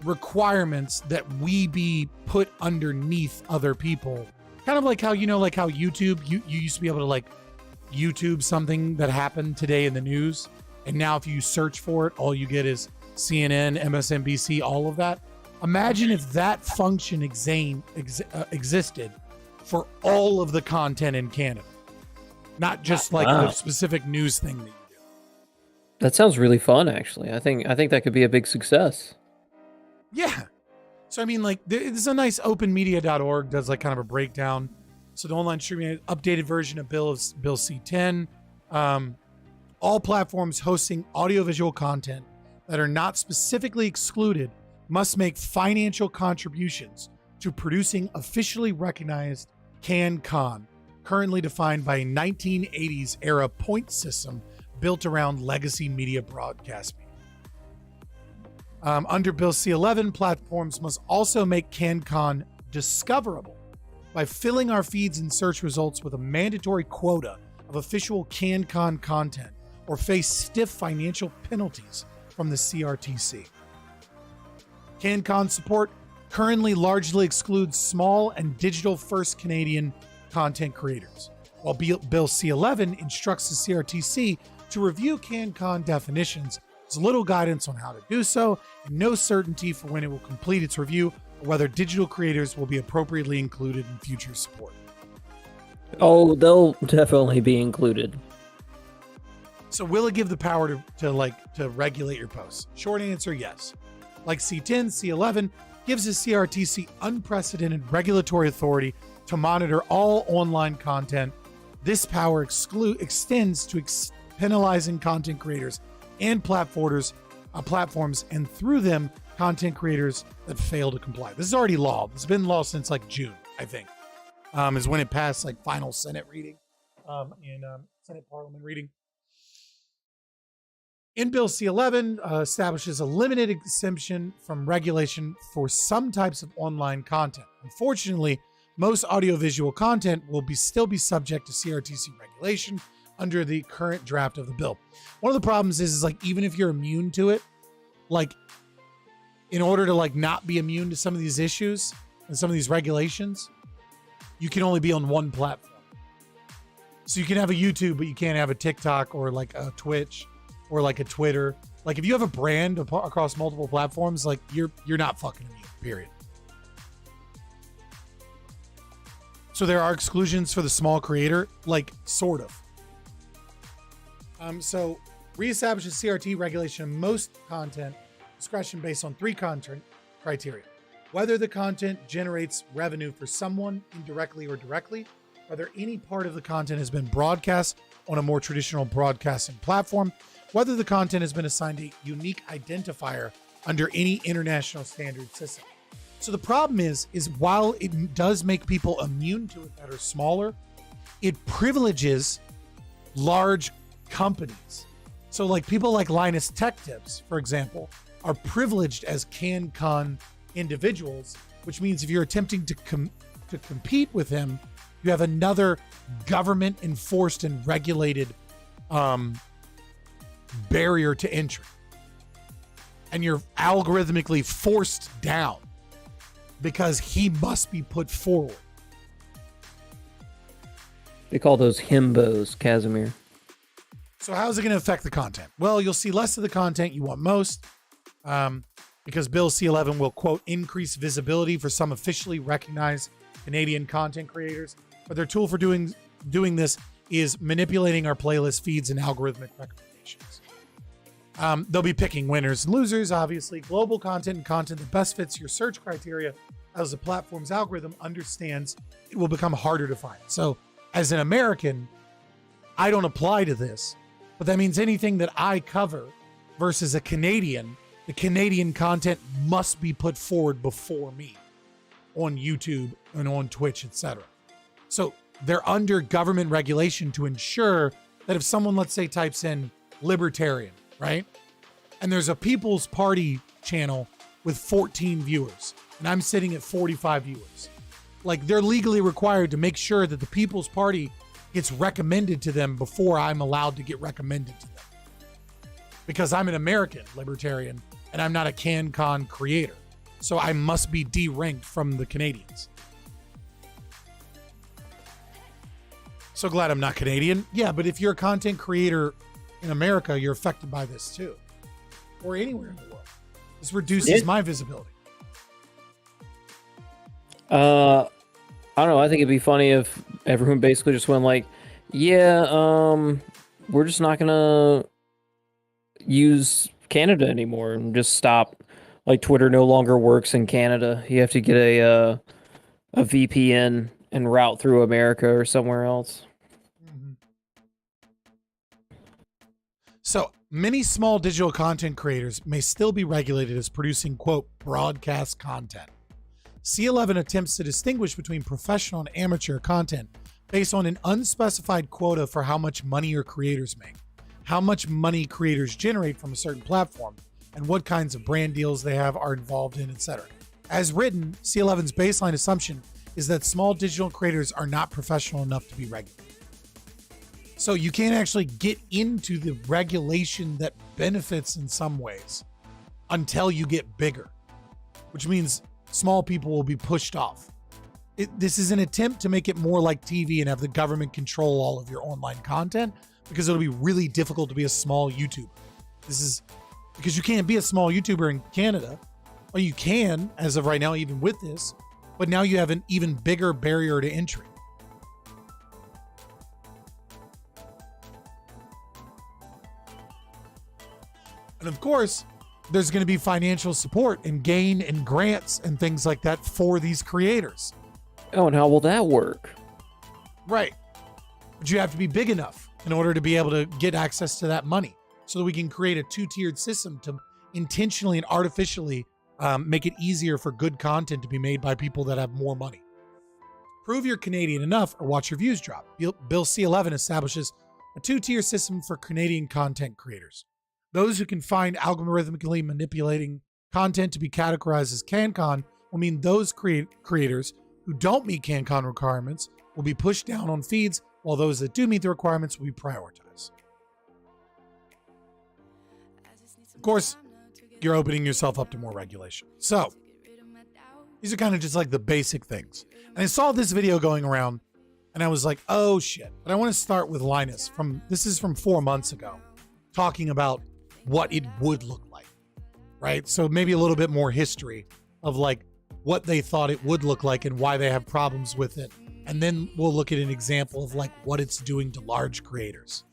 requirements that we be put underneath other people. Kind of like how, like how YouTube, you used to be able to like YouTube something that happened today in the news. And now if you search for it, all you get is CNN, MSNBC, all of that. Imagine if that function existed for all of the content in Canada. Not just like a specific news thing that you do. That sounds really fun, actually. I think that could be a big success. Yeah. So, I mean, like, there's a nice openmedia.org does like kind of a breakdown. So the online streaming updated version of Bill C-10. All platforms hosting audiovisual content that are not specifically excluded must make financial contributions to producing officially recognized CanCon, currently defined by a 1980s era point system built around legacy media broadcast media. Under Bill C-11, platforms must also make CanCon discoverable by filling our feeds and search results with a mandatory quota of official CanCon content or face stiff financial penalties from the CRTC. CanCon support currently largely excludes small and digital-first Canadian content creators, while Bill C-11 instructs the CRTC to review CanCon definitions. There's little guidance on how to do so, and no certainty for when it will complete its review or whether digital creators will be appropriately included in future support. Oh, they'll definitely be included. So will it give the power to regulate your posts? Short answer, yes. Like C-10, C-11 gives the CRTC unprecedented regulatory authority to monitor all online content. This power extends to penalizing content creators and platforms, and through them, content creators that fail to comply. This is already law. It's been law since like June, I think, is when it passed like final Senate reading, in Senate Parliament reading. In Bill C-11 establishes a limited exemption from regulation for some types of online content. Unfortunately, most audiovisual content will still be subject to CRTC regulation under the current draft of the bill. One of the problems is like, even if you're immune to it, like in order to like not be immune to some of these issues and some of these regulations, you can only be on one platform. So you can have a YouTube, but you can't have a TikTok or like a Twitch or like a Twitter. Like if you have a brand across multiple platforms, like you're not fucking immune, period. So there are exclusions for the small creator, like sort of. So reestablishes CRT regulation of most content discretion based on 3 content criteria: whether the content generates revenue for someone indirectly or directly, whether any part of the content has been broadcast on a more traditional broadcasting platform, whether the content has been assigned a unique identifier under any international standard system. So the problem is while it does make people immune to it that are smaller, it privileges large companies. So like people like Linus Tech Tips, for example, are privileged as CanCon individuals, which means if you're attempting to compete with him you have another government enforced and regulated barrier to entry. And you're algorithmically forced down because he must be put forward. They call those himbos, Casimir. So how is it going to affect the content? Well, you'll see less of the content you want most, because Bill C-11 will, quote, increase visibility for some officially recognized Canadian content creators. But their tool for doing this is manipulating our playlist feeds and algorithmic recommendations. They'll be picking winners and losers, obviously. Global content and content that best fits your search criteria as the platform's algorithm understands it will become harder to find. So as an American, I don't apply to this, but that means anything that I cover versus a Canadian, the Canadian content must be put forward before me on YouTube and on Twitch, etc. So they're under government regulation to ensure that if someone, let's say, types in Libertarian, right? And there's a People's Party channel with 14 viewers, and I'm sitting at 45 viewers. Like, they're legally required to make sure that the People's Party gets recommended to them before I'm allowed to get recommended to them. Because I'm an American Libertarian, and I'm not a CanCon creator. So I must be deranked from the Canadians. So glad I'm not Canadian. Yeah, but if you're a content creator in America, you're affected by this too. Or anywhere in the world. This reduces my visibility. I don't know. I think it'd be funny if everyone basically just went like, yeah, we're just not gonna use Canada anymore and just stop. Like, Twitter no longer works in Canada. You have to get a VPN and route through America or somewhere else. So many small digital content creators may still be regulated as producing, quote, broadcast content. C11 attempts to distinguish between professional and amateur content based on an unspecified quota for how much money your creators make, how much money creators generate from a certain platform, and what kinds of brand deals they are involved in, etc. As written, C11's baseline assumption is that small digital creators are not professional enough to be regulated. So you can't actually get into the regulation that benefits in some ways until you get bigger, which means small people will be pushed off. This is an attempt to make it more like TV and have the government control all of your online content, because it'll be really difficult to be a small YouTuber. This is because you can't be a small YouTuber in Canada. Or you can, as of right now, even with this, but now you have an even bigger barrier to entry. And of course, there's going to be financial support and gain and grants and things like that for these creators. Oh, and how will that work? Right. But you have to be big enough in order to be able to get access to that money, so that we can create a two-tiered system to intentionally and artificially make it easier for good content to be made by people that have more money. Prove you're Canadian enough or watch your views drop. Bill C-11 establishes a two-tier system for Canadian content creators. Those who can find algorithmically manipulating content to be categorized as CanCon will mean those creators who don't meet CanCon requirements will be pushed down on feeds, while those that do meet the requirements will be prioritized. Of course, you're opening yourself up to more regulation. So these are kind of just like the basic things. And I saw this video going around and I was like, oh shit. But I want to start with Linus this is from 4 months ago, talking about what it would look like, right? So maybe a little bit more history of like what they thought it would look like and why they have problems with it. And then we'll look at an example of like what it's doing to large creators,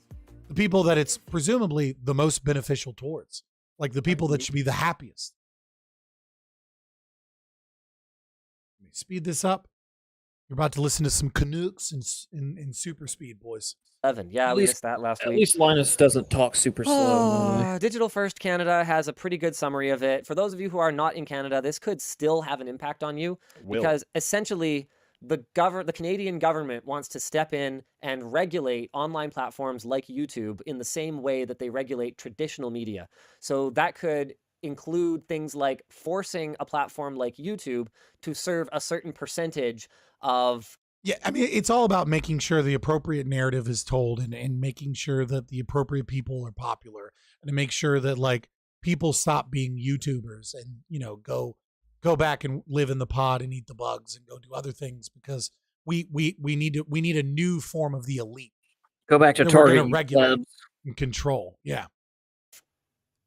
the people that it's presumably the most beneficial towards, like the people that should be the happiest. Let me speed this up. You're about to listen to some Canucks in super speed, boys. 11. Yeah, we missed that last week. At least Linus doesn't talk super slow. Digital First Canada has a pretty good summary of it. For those of you who are not in Canada, this could still have an impact on you, because essentially the Canadian government wants to step in and regulate online platforms like YouTube in the same way that they regulate traditional media. So that could include things like forcing a platform like YouTube to serve a certain percentage of Yeah, I mean, it's all about making sure the appropriate narrative is told and making sure that the appropriate people are popular and to make sure that like people stop being YouTubers and, you know, go back and live in the pod and eat the bugs and go do other things because we need a new form of the elite. Go back to that we're Target. gonna regulate and control. Yeah.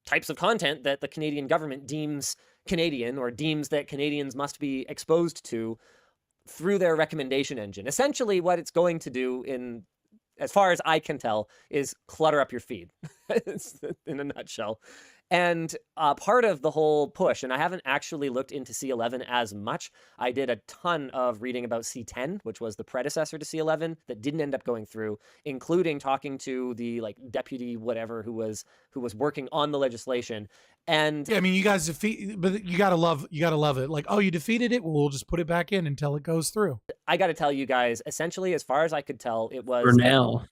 Types of content that the Canadian government deems Canadian or deems that Canadians must be exposed to through their recommendation engine. Essentially, what it's going to do, in as far as I can tell, is clutter up your feed in a nutshell. And part of the whole push, and I haven't actually looked into C11 as much. I did a ton of reading about C10, which was the predecessor to C11 that didn't end up going through, including talking to the like deputy whatever who was working on the legislation. And yeah, I mean, you guys but you gotta love it. Like, oh, you defeated it. Well, we'll just put it back in until it goes through. I got to tell you guys, essentially, as far as I could tell, it was for now.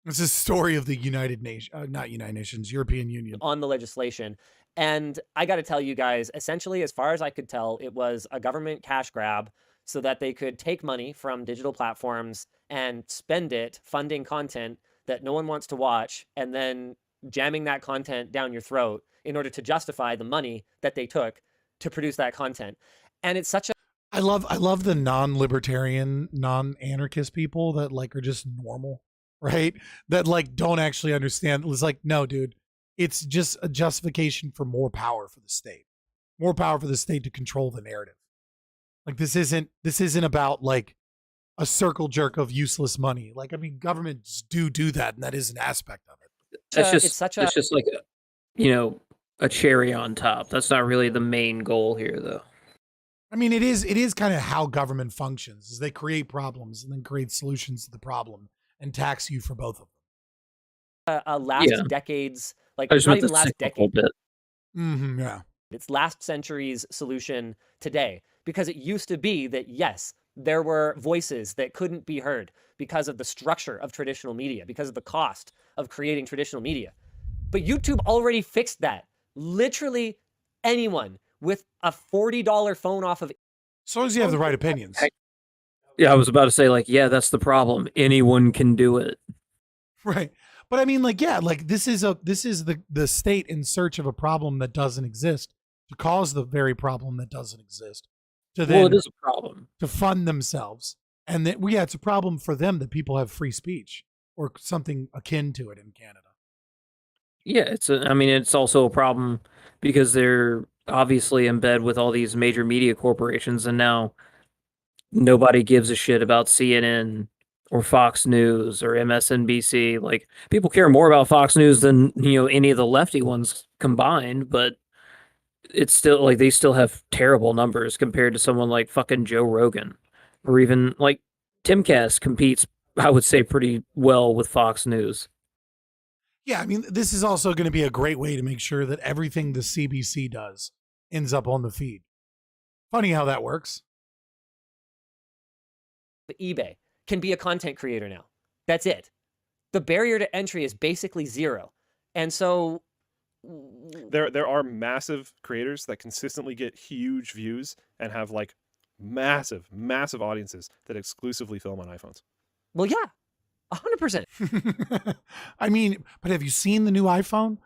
This is a story of the not United Nations, European Union. On the legislation. And I got to tell you guys, essentially, as far as I could tell, it was a government cash grab so that they could take money from digital platforms and spend it funding content that no one wants to watch and then jamming that content down your throat in order to justify the money that they took to produce that content. And it's such a I love the non-libertarian, non-anarchist people that like are just normal. Right? That like don't actually understand. It's like, no, dude, it's just a justification for more power for the state. More power for the state to control the narrative. Like this isn't about like a circle jerk of useless money. Like, I mean, governments do that, and that is an aspect of it. It's just like a cherry on top. That's not really the main goal here, though. I mean, it is kind of how government functions, is they create problems and then create solutions to the problem and tax you for both of them. Last decades, like not even last decade. Yeah. It's last century's solution today, because it used to be that, yes, there were voices that couldn't be heard because of the structure of traditional media, because of the cost of creating traditional media. But YouTube already fixed that. Literally anyone with a $40 phone off of... As long as you have the right opinions. Yeah, I was about to say, like, yeah, that's the problem. Anyone can do it. Right. But I mean, like, yeah, like this is the state in search of a problem that doesn't exist to cause the very problem that doesn't exist. To then, well, it is a problem. To fund themselves. And that, well, yeah, it's a problem for them that people have free speech or something akin to it in Canada. Yeah, it's also a problem because they're obviously in bed with all these major media corporations, and now nobody gives a shit about CNN or Fox News or MSNBC. Like, people care more about Fox News than, any of the lefty ones combined, but it's still like they still have terrible numbers compared to someone like fucking Joe Rogan, or even like Timcast competes, I would say, pretty well with Fox News. Yeah, I mean, this is also going to be a great way to make sure that everything the CBC does ends up on the feed. Funny how that works. eBay can be a content creator now. That's it. The barrier to entry is basically zero. And so there are massive creators that consistently get huge views and have like massive audiences that exclusively film on iPhones. Well, yeah, 100%. I mean, but have you seen the new iPhone?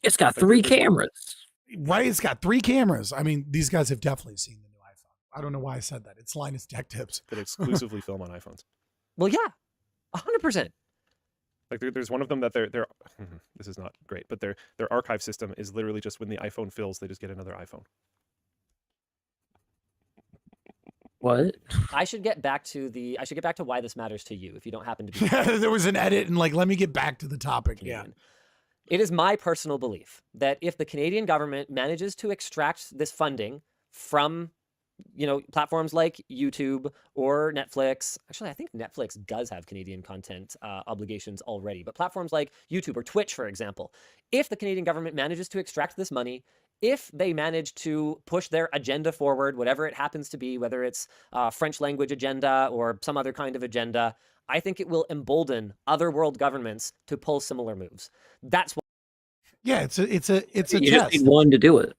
It's got 3 cameras. Right? It's got 3 cameras. I mean, these guys have definitely seen the new iPhone. I don't know why I said that. It's Linus Tech Tips. That exclusively film on iPhones. Well, yeah, 100%. Like there's one of them that they're this is not great, but their archive system is literally just when the iPhone fills, they just get another iPhone. What? I should get back to why this matters to you if you don't happen to be. There was an edit and like, let me get back to the topic. Yeah. It is my personal belief that if the Canadian government manages to extract this funding from, platforms like YouTube or Netflix. Actually, I think Netflix does have Canadian content obligations already, but platforms like YouTube or Twitch, for example, if the Canadian government manages to extract this money, if they manage to push their agenda forward, whatever it happens to be, whether it's French language agenda or some other kind of agenda, I think it will embolden other world governments to pull similar moves. That's what. Yeah, it's a you test. Just need one to do it.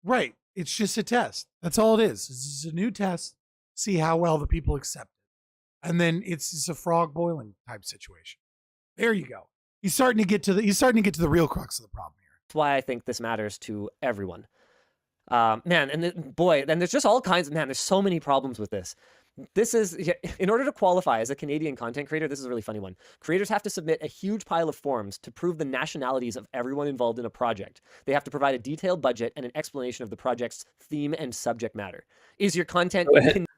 Right. It's just a test. That's all it is. This is a new test. see how well the people accept it. And then it's just a frog boiling type situation. There you go. He's starting to get to the real crux of the problem here. That's why I think this matters to everyone. Man, and boy, and there's just all kinds of, there's so many problems with this. This is, in order to qualify as a Canadian content creator, this is a really funny one. Creators have to submit a huge pile of forms to prove the nationalities of everyone involved in a project. They have to provide a detailed budget and an explanation of the project's theme and subject matter. Is your content...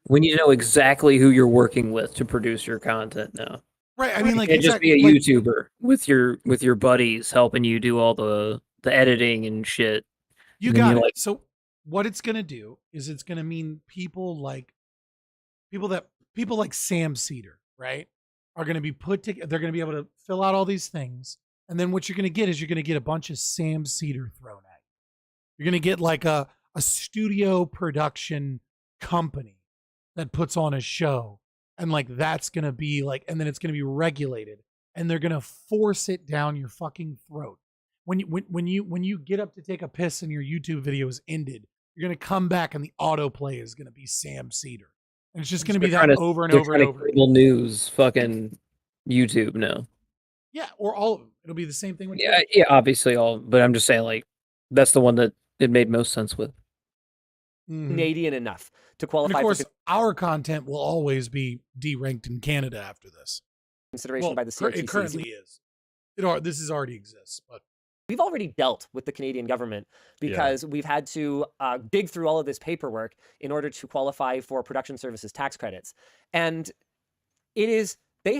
We need to know exactly who you're working with to produce your content now. Right, I mean, like, you can't just be a YouTuber with your buddies helping you do all the editing and shit. You and got it. So what it's going to do is it's going to mean people like Sam Cedar, right, are going to be put together. They're going to be able to fill out all these things. And then what you're going to get is you're going to get a bunch of Sam Cedar thrown at you. You're going to get like a studio production company that puts on a show. And like, that's going to be like, and then it's going to be regulated and they're going to force it down your fucking throat. When you get up to take a piss and your YouTube video is ended, you're going to come back and the autoplay is going to be Sam Cedar. And it's just going to be that over and over and over. Cable news, fucking YouTube now. Yeah, or all of them. It'll be the same thing with yeah, obviously all. But I'm just saying, like, that's the one that it made most sense with. Canadian enough to qualify. And of course, our content will always be deranked in Canada after this. Consideration by the CRTC. It currently is. This is already exists, but. We've already dealt with the Canadian government because we've had to dig through all of this paperwork in order to qualify for production services tax credits. And they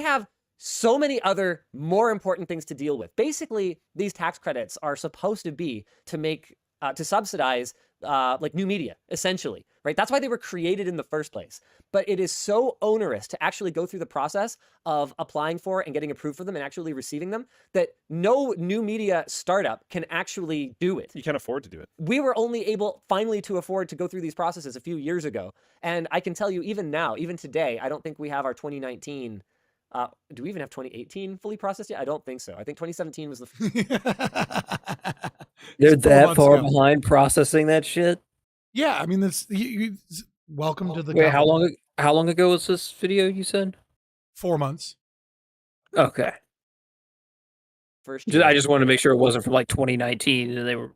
have so many other more important things to deal with. Basically, these tax credits are supposed to be to subsidize like new media, essentially, right? That's why they were created in the first place. But it is so onerous to actually go through the process of applying for and getting approved for them and actually receiving them that no new media startup can actually do it. You can't afford to do it. We were only able finally to afford to go through these processes a few years ago. And I can tell you even now, even today, I don't think we have our 2019 do we even have 2018 fully processed yet? I don't think so. I think 2017 was the... They're that far behind processing that shit? Yeah, I mean, that's welcome to the... Wait, how long ago was this video, you said? 4 months. Okay. I just wanted to make sure it wasn't from like 2019 and they were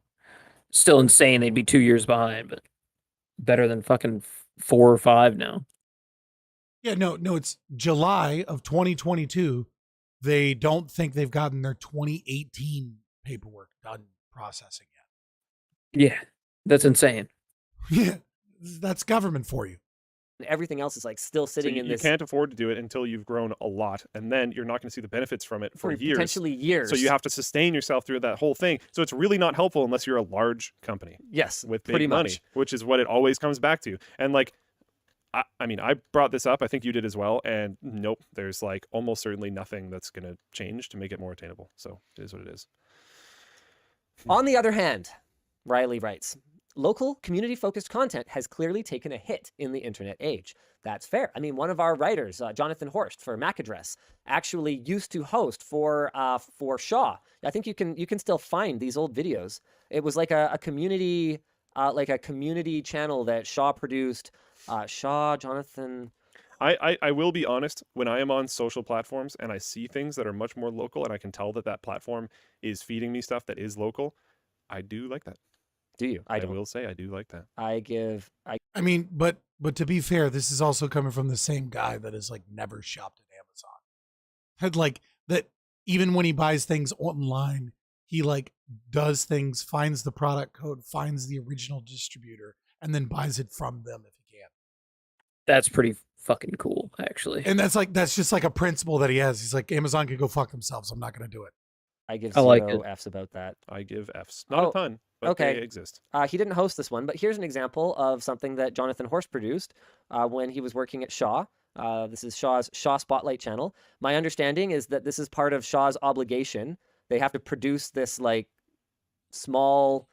still insane. They'd be 2 years behind, but better than fucking 4 or 5 now. Yeah, no, it's July of 2022. They don't think they've gotten their 2018 paperwork done processing yet. Yeah, that's insane. Yeah, that's government for you. Everything else is like still sitting in this. You can't afford to do it until you've grown a lot, and then you're not going to see the benefits from it for years. Potentially years. So you have to sustain yourself through that whole thing. So it's really not helpful unless you're a large company. Yes, with big pretty money, much. which is what it always comes back to. And like, I mean, I brought this up. I think you did as well. And nope, there's like almost certainly nothing that's going to change to make it more attainable. So it is what it is. On the other hand, Riley writes, local community-focused content has clearly taken a hit in the internet age. That's fair. I mean, one of our writers, Jonathan Horst for MAC Address, actually used to host for Shaw. I think you can still find these old videos. It was like a community channel that Shaw produced. Jonathan. I will be honest, when I am on social platforms and I see things that are much more local and I can tell that platform is feeding me stuff that is local, I do like that. Do you? I will say I do like that. I mean, but to be fair, this is also coming from the same guy that has like never shopped at Amazon. Had like that even when he buys things online, he like does things, finds the product code, finds the original distributor, and then buys it from them if he can. That's pretty fucking cool, actually. And that's just like a principle that he has. He's like, Amazon could go fuck themselves. I'm not going to do it. I give zero Fs about that. I give Fs. Not a ton, but okay. They exist. He didn't host this one, but here's an example of something that Jonathan Horst produced when he was working at Shaw. This is Shaw's Shaw Spotlight channel. My understanding is that this is part of Shaw's obligation. They have to produce this like small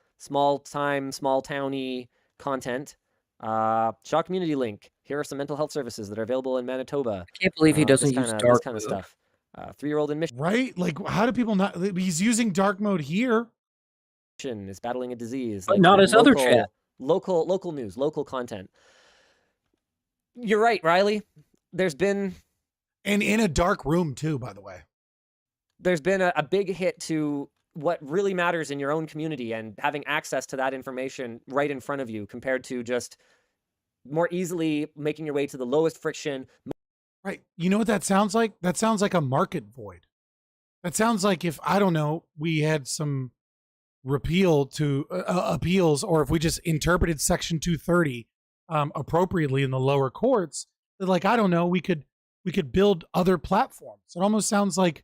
towny content. Shaw Community Link. Here are some mental health services that are available in Manitoba. I can't believe he doesn't use dark this kind of stuff. 3-year-old in Michigan. Right? Like, how do people not? He's using dark mode here. Is battling a disease. But not his other chat. Local news, local content. You're right, Riley. There's been... And in a dark room, too, by the way. There's been a big hit to what really matters in your own community and having access to that information right in front of you compared to just more easily making your way to the lowest friction. Right. You know what that sounds like? That sounds like a market void. That sounds like if, I don't know, we had some repeal to appeals, or if we just interpreted Section 230 appropriately in the lower courts, that, like, I don't know, we could build other platforms. It almost sounds like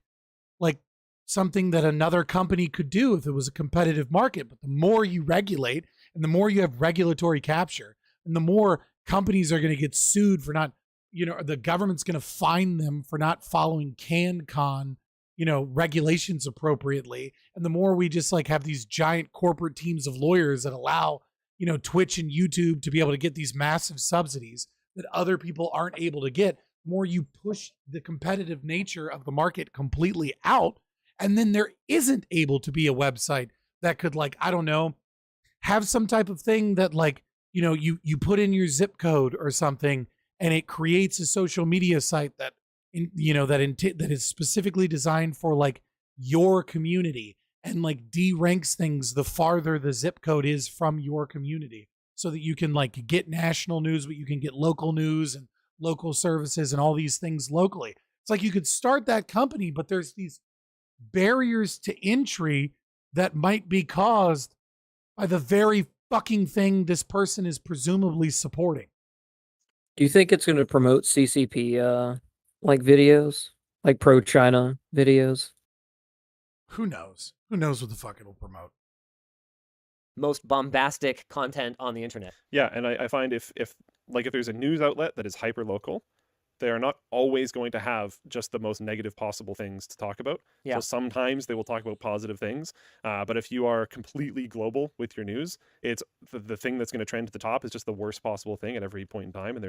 something that another company could do if it was a competitive market. But the more you regulate and the more you have regulatory capture, and the more companies are going to get sued for not, the government's going to fine them for not following CanCon, regulations appropriately. And the more we just have these giant corporate teams of lawyers that allow, Twitch and YouTube to be able to get these massive subsidies that other people aren't able to get, the more you push the competitive nature of the market completely out. And then there isn't able to be a website that could, I don't know, have some type of thing that you put in your zip code or something, and it creates a social media site that that is specifically designed for your community, and de-ranks things the farther the zip code is from your community, so that you can get national news, but you can get local news and local services and all these things locally. It's you could start that company, but there's these barriers to entry that might be caused by the very fucking thing this person is presumably supporting. Do you think it's going to promote CCP videos, pro-China videos? Who knows? Who knows what the fuck it'll promote? Most bombastic content on the internet. Yeah, and I find if there's a news outlet that is hyper local, they are not always going to have just the most negative possible things to talk about. Yeah. So sometimes they will talk about positive things. But if you are completely global with your news, it's the thing that's going to trend to the top is just the worst possible thing at every point in time. And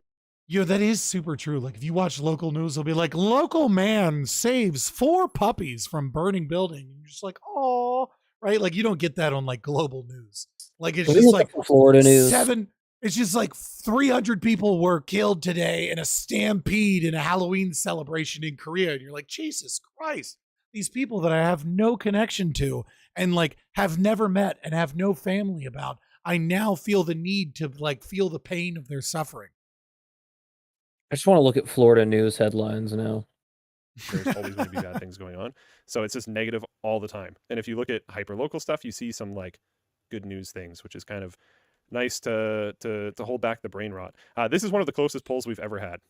that is super true. If you watch local news, it'll be local man saves 4 puppies from burning building. And you're just oh, right? You don't get that on global news. It's just Florida news. It's just 300 people were killed today in a stampede in a Halloween celebration in Korea. And you're Jesus Christ, these people that I have no connection to and have never met and have no family about, I now feel the need to feel the pain of their suffering. I just want to look at Florida news headlines now. There's always going to be bad things going on. So it's just negative all the time. And if you look at hyper-local stuff, you see some good news things, which is kind of nice to hold back the brain rot. This is one of the closest polls we've ever had.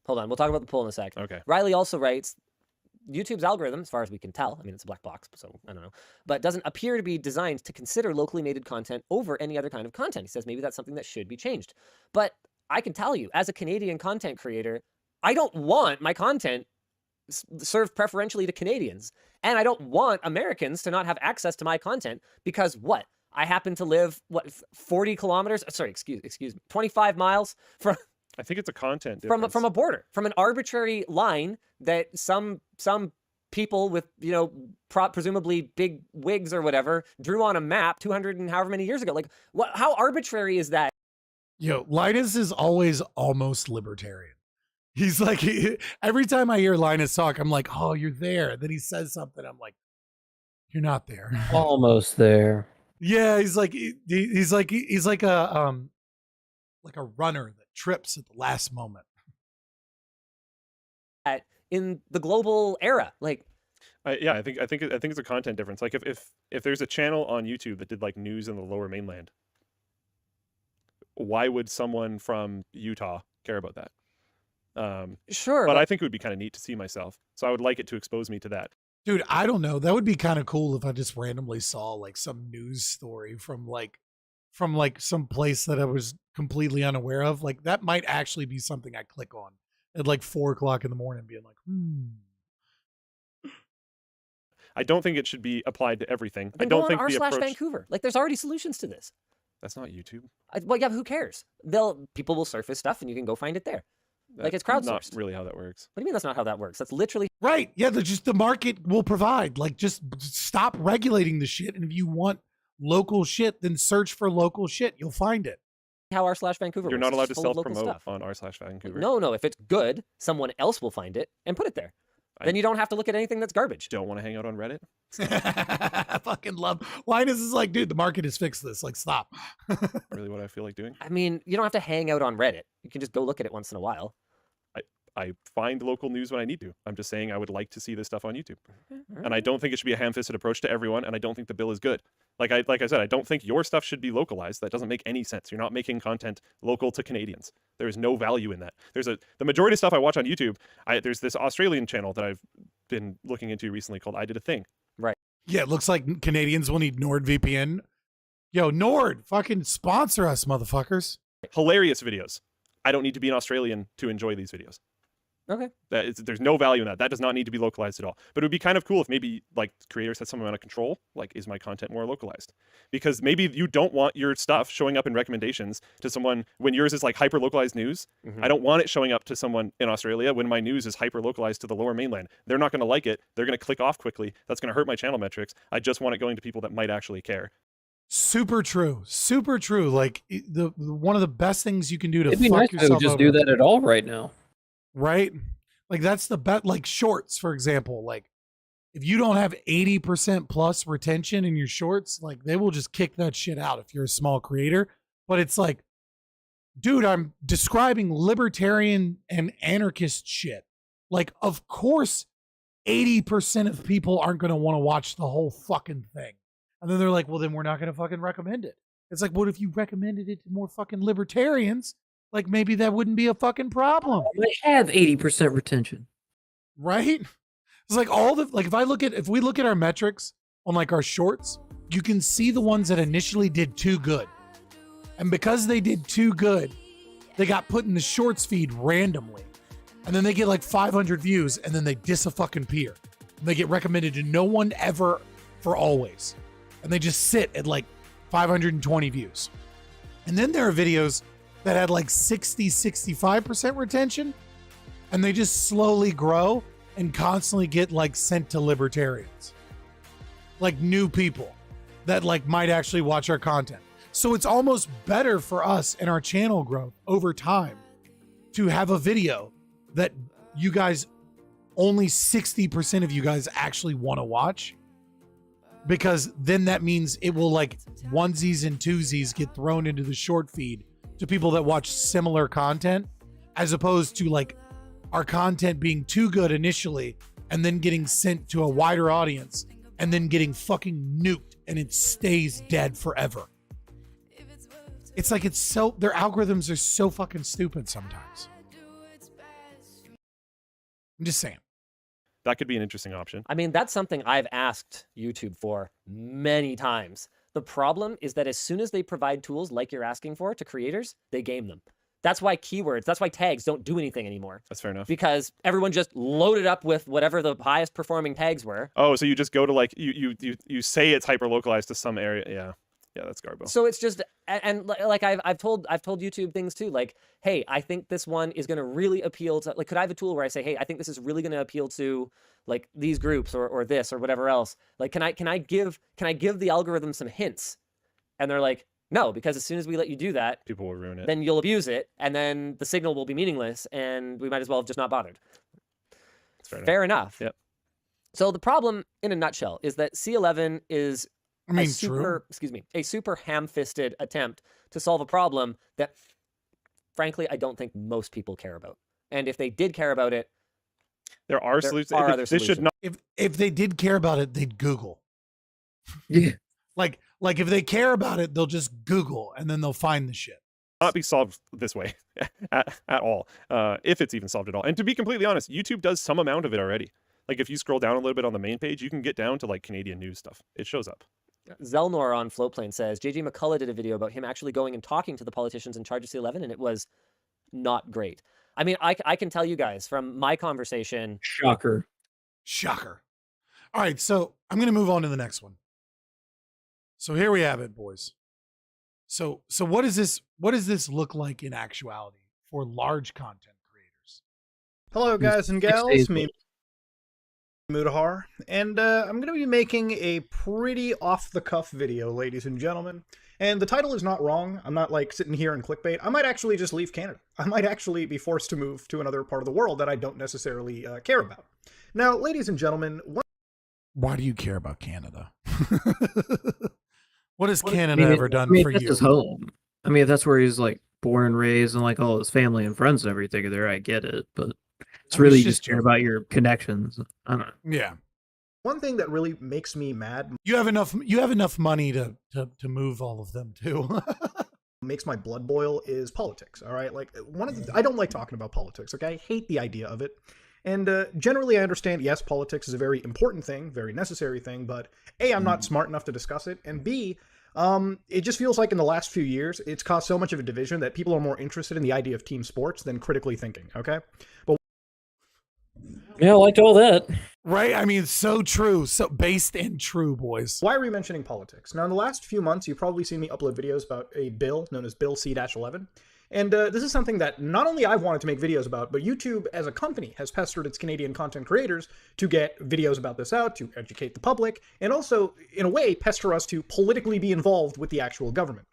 Hold on, we'll talk about the poll in a sec. Okay. Riley also writes, YouTube's algorithm, as far as we can tell, it's a black box, so I don't know, but doesn't appear to be designed to consider locally native content over any other kind of content. He says maybe that's something that should be changed. But I can tell you, as a Canadian content creator, I don't want my content served preferentially to Canadians. And I don't want Americans to not have access to my content because what? I happen to live, 40 kilometers? Sorry, excuse me, 25 miles from... I think it's a content difference. From a border, from an arbitrary line that some people with, presumably big wigs or whatever, drew on a map 200 and however many years ago. How arbitrary is that? Linus is always almost libertarian. He's every time I hear Linus talk, I'm oh, you're there. Then he says something. I'm you're not there. Almost there. Yeah, he's like a runner that trips at the last moment. In the global era, yeah, I think it's a content difference. If there's a channel on YouTube that did news in the Lower Mainland, why would someone from Utah care about that? Sure, but I think it would be kind of neat to see myself. So I would like it to expose me to that. Dude, I don't know. That would be kind of cool if I just randomly saw some news story from some place that I was completely unaware of. That might actually be something I click on at 4:00 in the morning, being I don't think it should be applied to everything. I don't think the approach... Vancouver. There's already solutions to this. That's not YouTube. Well, yeah, but who cares? People will surface stuff and you can go find it there. It's crowdsourced. Not really how that works. What do you mean that's not how that works? That's literally... Right. Yeah, the market will provide. Just stop regulating the shit. And if you want local shit, then search for local shit. You'll find it. how r/Vancouver You're works. not allowed It's to full of local self-promote stuff. on r/Vancouver. No. If it's good, someone else will find it and put it there. Then you don't have to look at anything that's garbage. Don't want to hang out on Reddit? I fucking love Linus is like, dude, the market has fixed this. Like, stop. Really what I feel like doing? I mean, you don't have to hang out on Reddit. You can just go look at it once in a while. I find local news when I need to. I'm just saying I would like to see this stuff on YouTube. And I don't think it should be a ham-fisted approach to everyone, and I don't think the bill is good. Like I said, I don't think your stuff should be localized. That doesn't make any sense. You're not making content local to Canadians. There is no value in that. The majority of stuff I watch on YouTube, there's this Australian channel that I've been looking into recently called I Did a Thing. Right. Yeah, it looks like Canadians will need NordVPN. Yo, Nord, fucking sponsor us, motherfuckers. Hilarious videos. I don't need to be an Australian to enjoy these videos. Okay. There's no value in that. That does not need to be localized at all. But it would be kind of cool if maybe like creators had some amount of control. Like, is my content more localized? Because maybe you don't want your stuff showing up in recommendations to someone when yours is like hyper localized news. I don't want it showing up to someone in Australia when my news is hyper localized to the lower mainland. They're not going to like it. They're going to click off quickly. That's going to hurt my channel metrics. I just want it going to people that might actually care. Super true. Super true. Like the one of the best things you can do to It'd be fuck nice to yourself just over. do that at all right now. Right? Like that's the bet. Like shorts, for example. Like if you don't have 80% plus retention in your shorts, like they will just kick that shit out if you're a small creator. But it's like, dude, I'm describing libertarian and anarchist shit. Like, of course, 80% of people aren't going to want to watch the whole fucking thing. And then they're like, well, then we're not going to fucking recommend it. It's like, what if you recommended it to more fucking libertarians? Like, maybe that wouldn't be a fucking problem. They have 80% retention. Right? It's like if we look at our metrics on like our shorts, you can see the ones that initially did too good. And because they did too good, they got put in the shorts feed randomly. And then they get like 500 views and then they dis-a-fucking-peer. And they get recommended to no one ever for always. And they just sit at like 520 views. And then there are videos that had like 65% retention, and they just slowly grow and constantly get like sent to libertarians. Like new people that like might actually watch our content. So it's almost better for us and our channel growth over time to have a video that you guys, only 60% of you guys actually want to watch. Because then that means it will like onesies and twosies get thrown into the short feed to people that watch similar content, as opposed to like our content being too good initially and then getting sent to a wider audience and then getting fucking nuked and it stays dead forever. It's like their algorithms are so fucking stupid sometimes. I'm just saying. That could be an interesting option. I mean, that's something I've asked YouTube for many times. The problem is that as soon as they provide tools like you're asking for to creators, they game them. That's why that's why tags don't do anything anymore. That's fair enough. Because everyone just loaded up with whatever the highest performing tags were. Oh, so you just go to like, you say it's hyper localized to some area. Yeah. Yeah, that's garbo. So it's just, and like I've told YouTube things too, like, hey, I think this one is going to really appeal to, like, could I have a tool where I say, hey, I think this is really going to appeal to like these groups or this or whatever else. Like, can I give the algorithm some hints? And they're like, no, because as soon as we let you do that, people will ruin it. Then you'll abuse it, and then the signal will be meaningless, and we might as well have just not bothered. Fair enough. Yep. So the problem, in a nutshell, is that C11 is a super ham-fisted attempt to solve a problem that, frankly, I don't think most people care about. And if they did care about it, there are solutions. This should not. If they did care about it, they'd Google. Yeah. Like if they care about it, they'll just Google and then they'll find the shit. Not be solved this way at all, if it's even solved at all. And to be completely honest, YouTube does some amount of it already. Like if you scroll down a little bit on the main page, you can get down to like Canadian news stuff. It shows up. Zelnor on Floatplane says, JJ McCullough did a video about him actually going and talking to the politicians in charge of C11, and it was not great. I mean, I can tell you guys from my conversation. Shocker. All right, so I'm going to move on to the next one. So here we have it, boys. So what does this look like in actuality for large content creators? Hello, guys and gals. Me, Mudahar, and I'm going to be making a pretty off-the-cuff video, ladies and gentlemen. And the title is not wrong. I'm not like sitting here in clickbait. I might actually just leave Canada. I might actually be forced to move to another part of the world that I don't necessarily care about. Now, ladies and gentlemen, why do you care about Canada? What has Canada ever done for that's you? his home. I mean, if that's where he's like born and raised and like all his family and friends and everything are there, I get it. But it's really it's just care about your connections. I don't know. Yeah. one thing that really makes me mad. You have enough money to move all of them too. Makes my blood boil is politics. All right, like I don't like talking about politics. Okay, I hate the idea of it. And generally, I understand, yes, politics is a very important thing, very necessary thing, but A, I'm not smart enough to discuss it, and B, it just feels like in the last few years, it's caused so much of a division that people are more interested in the idea of team sports than critically thinking, okay? But yeah, I liked all that. Right? I mean, so true. So based and true, boys. Why are we mentioning politics? Now, in the last few months, you've probably seen me upload videos about a bill known as Bill C-11. And this is something that not only I've wanted to make videos about, but YouTube as a company has pestered its Canadian content creators to get videos about this out, to educate the public, and also, in a way, pester us to politically be involved with the actual government.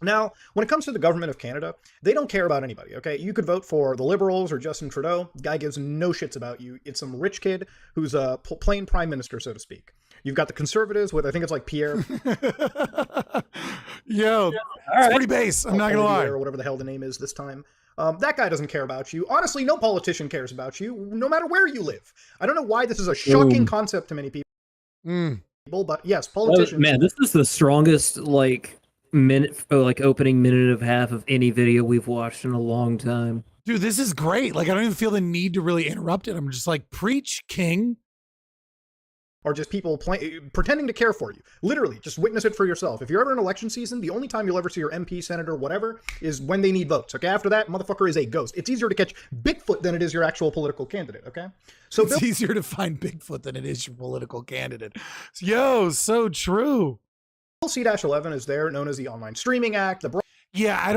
Now, when it comes to the government of Canada, they don't care about anybody, okay? You could vote for the Liberals or Justin Trudeau. The guy gives no shits about you. It's some rich kid who's a plain prime minister, so to speak. You've got the Conservatives with, I think it's like Pierre. Yo, it's pretty base. I'm not gonna lie. Or whatever the hell the name is this time. That guy doesn't care about you. Honestly, no politician cares about you, no matter where you live. I don't know why this is a shocking concept to many people. But yes, politicians. Man, this is the strongest opening minute and a half of any video we've watched in a long time. Dude, this is great. Like, I don't even feel the need to really interrupt it. I'm just like, preach, king. Or just people pretending to care for you. Literally, just witness it for yourself. If you're ever in election season, the only time you'll ever see your MP, senator, whatever, is when they need votes. Okay, after that, motherfucker is a ghost. It's easier to catch Bigfoot than it is your actual political candidate. Okay, so it's easier to find Bigfoot than it is your political candidate. Yo, so true. Bill C-11 is there, known as the Online Streaming Act. Yeah, I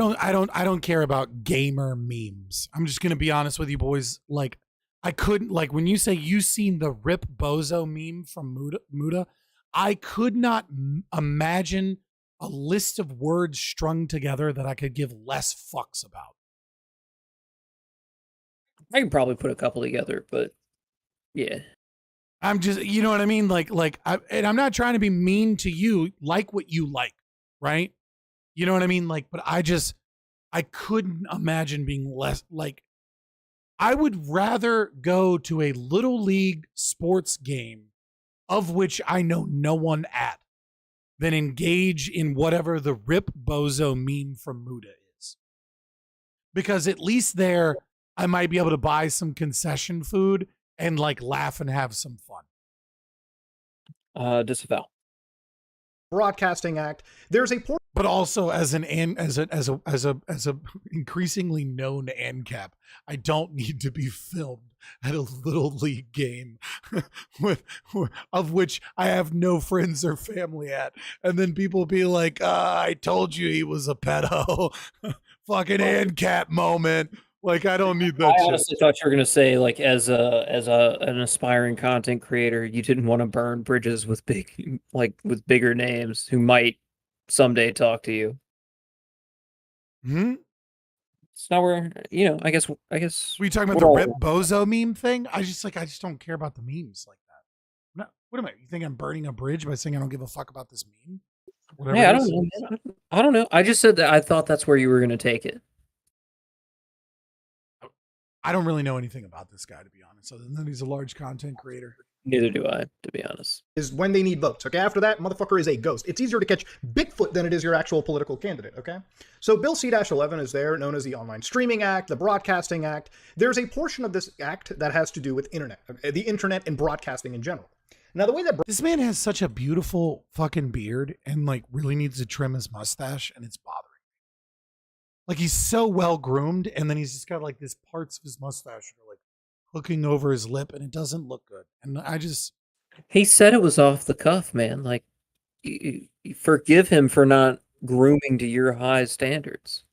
don't care about gamer memes. I'm just gonna be honest with you, boys. Like, I couldn't, like, when you say you seen the Rip Bozo meme from Muda, I could not imagine a list of words strung together that I could give less fucks about. I can probably put a couple together, but yeah. I'm just, you know what I mean? And I'm not trying to be mean to you, like what you like, right? You know what I mean? Like, but I couldn't imagine being less, like, I would rather go to a little league sports game of which I know no one at than engage in whatever the Rip Bozo meme from Muda is. Because at least there, I might be able to buy some concession food and like laugh and have some fun. Disavow. Broadcasting Act. There's a but also as a increasingly known ANCAP, I don't need to be filmed at a little league game of which I have no friends or family at, and then people be like, "I told you he was a pedo." Fucking ANCAP moment. Like, I don't need that. I honestly thought you were gonna say, like, as an aspiring content creator, you didn't want to burn bridges with with bigger names who might someday talk to you. It's not where, I guess. Were you talking about the Rip Bozo meme thing? I just don't care about the memes like that. What am I? You think I'm burning a bridge by saying I don't give a fuck about this meme? Yeah, I don't know. Man. I don't know. I just said that I thought that's where you were gonna take it. I don't really know anything about this guy, to be honest, other than he's a large content creator. Neither do I, to be honest. Is when they need votes. Okay, after that, motherfucker is a ghost. It's easier to catch Bigfoot than it is your actual political candidate. Okay, so Bill C-11 is there, known as the Online Streaming Act, the Broadcasting Act. There's a portion of this act that has to do with the internet and broadcasting in general. Now, the way that this man has such a beautiful fucking beard and like really needs to trim his mustache, and it's bothering. Like, he's so well groomed, and then he's just got like this parts of his mustache that are like hooking over his lip, and it doesn't look good. And he said it was off the cuff, man. Like, you forgive him for not grooming to your high standards.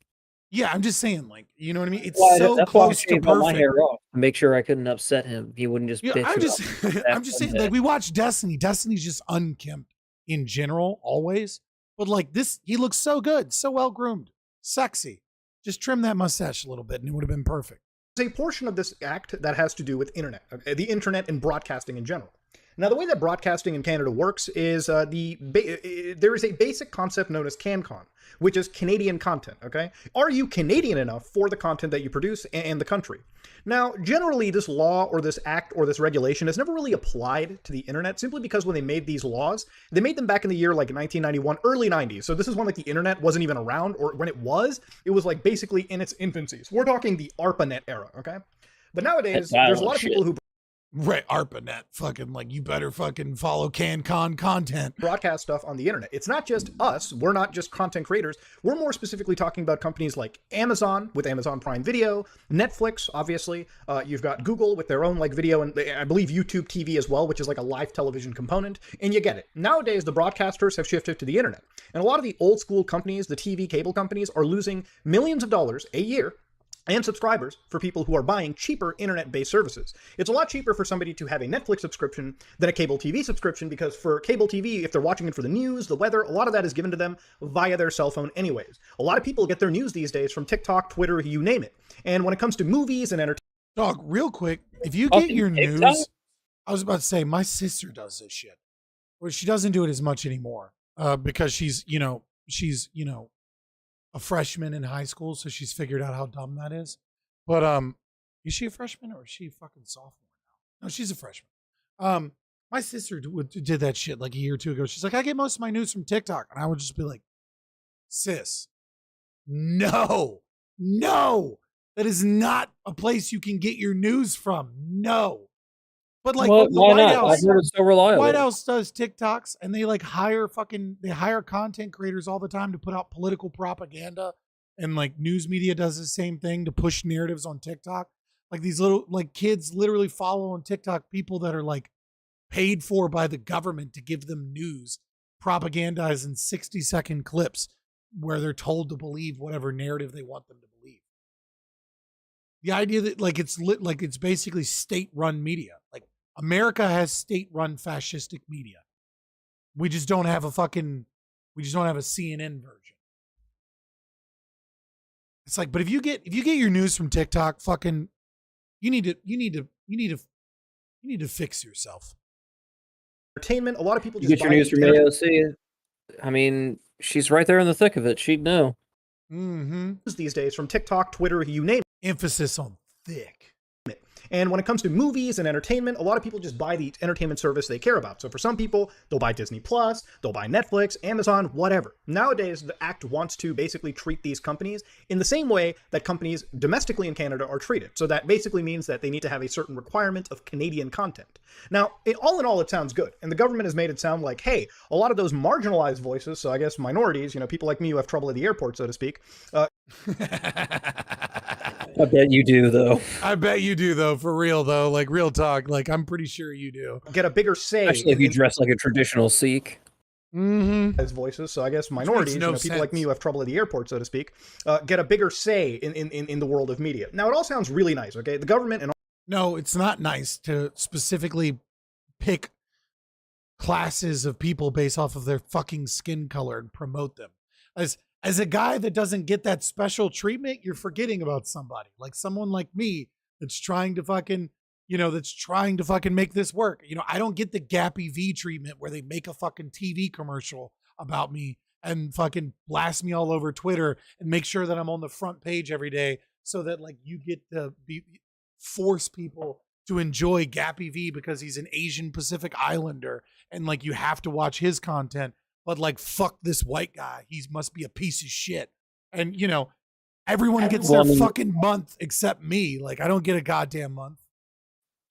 Yeah, I'm just saying, like, you know what I mean? It's so close to perfect. My hair off to make sure I couldn't upset him. He wouldn't just. Yeah, I'm just saying, like, we watch Destiny. Destiny's just unkempt in general, always. But like this, he looks so good, so well groomed, sexy. Just trim that mustache a little bit and it would have been perfect. There's a portion of this act that has to do with internet, the internet and broadcasting in general. Now, the way that broadcasting in Canada works is there is a basic concept known as CanCon, which is Canadian content, okay? Are you Canadian enough for the content that you produce and the country? Now, generally, this law or this act or this regulation has never really applied to the internet simply because when they made these laws, they made them back in the year like 1991, early 90s. So this is when like the internet wasn't even around, or when it was like basically in its infancy. So we're talking the ARPANET era, okay? But nowadays, there's a lot of people who... Right, ARPANET, fucking like you better fucking follow CanCon content. Broadcast stuff on the internet. It's not just us. We're not just content creators. We're more specifically talking about companies like Amazon with Amazon Prime Video, Netflix, obviously. You've got Google with their own like video, and I believe YouTube TV as well, which is like a live television component. And you get it. Nowadays, the broadcasters have shifted to the internet. And a lot of the old school companies, the TV cable companies, are losing millions of dollars a year and subscribers for people who are buying cheaper internet-based services. It's a lot cheaper for somebody to have a Netflix subscription than a cable TV subscription, because for cable TV, if they're watching it for the news, the weather, a lot of that is given to them via their cell phone anyways. A lot of people get their news these days from TikTok, Twitter, you name it. And when it comes to movies and entertainment... Dog, real quick, if you get your news... I was about to say, my sister does this shit. Well, she doesn't do it as much anymore because she's a freshman in high school, so she's figured out how dumb that is. But is she a freshman or is she a fucking sophomore now? No, she's a freshman. My sister did that shit like a year or two ago. She's like, I get most of my news from TikTok. And I would just be like, sis, no, that is not a place you can get your news from. No. But like, Well, the why White not? House, I heard it's so reliable. White House does TikToks, and they like hire content creators all the time to put out political propaganda, and like news media does the same thing to push narratives on TikTok. Like these little like kids literally follow on TikTok people that are like paid for by the government to give them news, propagandized in 60-second clips where they're told to believe whatever narrative they want them to believe. The idea that like it's basically state-run media. Like America has state-run fascistic media. We just don't have a CNN version. It's like, but if you get your news from TikTok, fucking you need to fix yourself. Entertainment, a lot of people You just get your news from AOC. I mean, she's right there in the thick of it. She'd know. Mm-hmm. These days from TikTok, Twitter, you name it. Emphasis on thick. And when it comes to movies and entertainment, a lot of people just buy the entertainment service they care about. So for some people, they'll buy Disney Plus, they'll buy Netflix, Amazon, whatever. Nowadays, the act wants to basically treat these companies in the same way that companies domestically in Canada are treated. So that basically means that they need to have a certain requirement of Canadian content. Now, all in all, it sounds good. And the government has made it sound like, hey, a lot of those marginalized voices, so I guess minorities, people like me who have trouble at the airport, so to speak, I bet you do, though. I bet you do, though. For real, though. Like, real talk. Like, I'm pretty sure you do. Get a bigger say. Especially if you dress like a traditional Sikh. Mm-hmm. As voices, so I guess minorities, people like me who have trouble at the airport, so to speak, get a bigger say in the world of media. Now, it all sounds really nice, okay? The government and... No, it's not nice to specifically pick classes of people based off of their fucking skin color and promote them. As a guy that doesn't get that special treatment, you're forgetting about somebody. Like someone like me that's trying to fucking, make this work. I don't get the Gappy V treatment where they make a fucking TV commercial about me and fucking blast me all over Twitter and make sure that I'm on the front page every day so that like you get to force people to enjoy Gappy V because he's an Asian Pacific Islander and like you have to watch his content. But like, fuck this white guy. He must be a piece of shit. And, everyone gets their fucking month except me. Like, I don't get a goddamn month.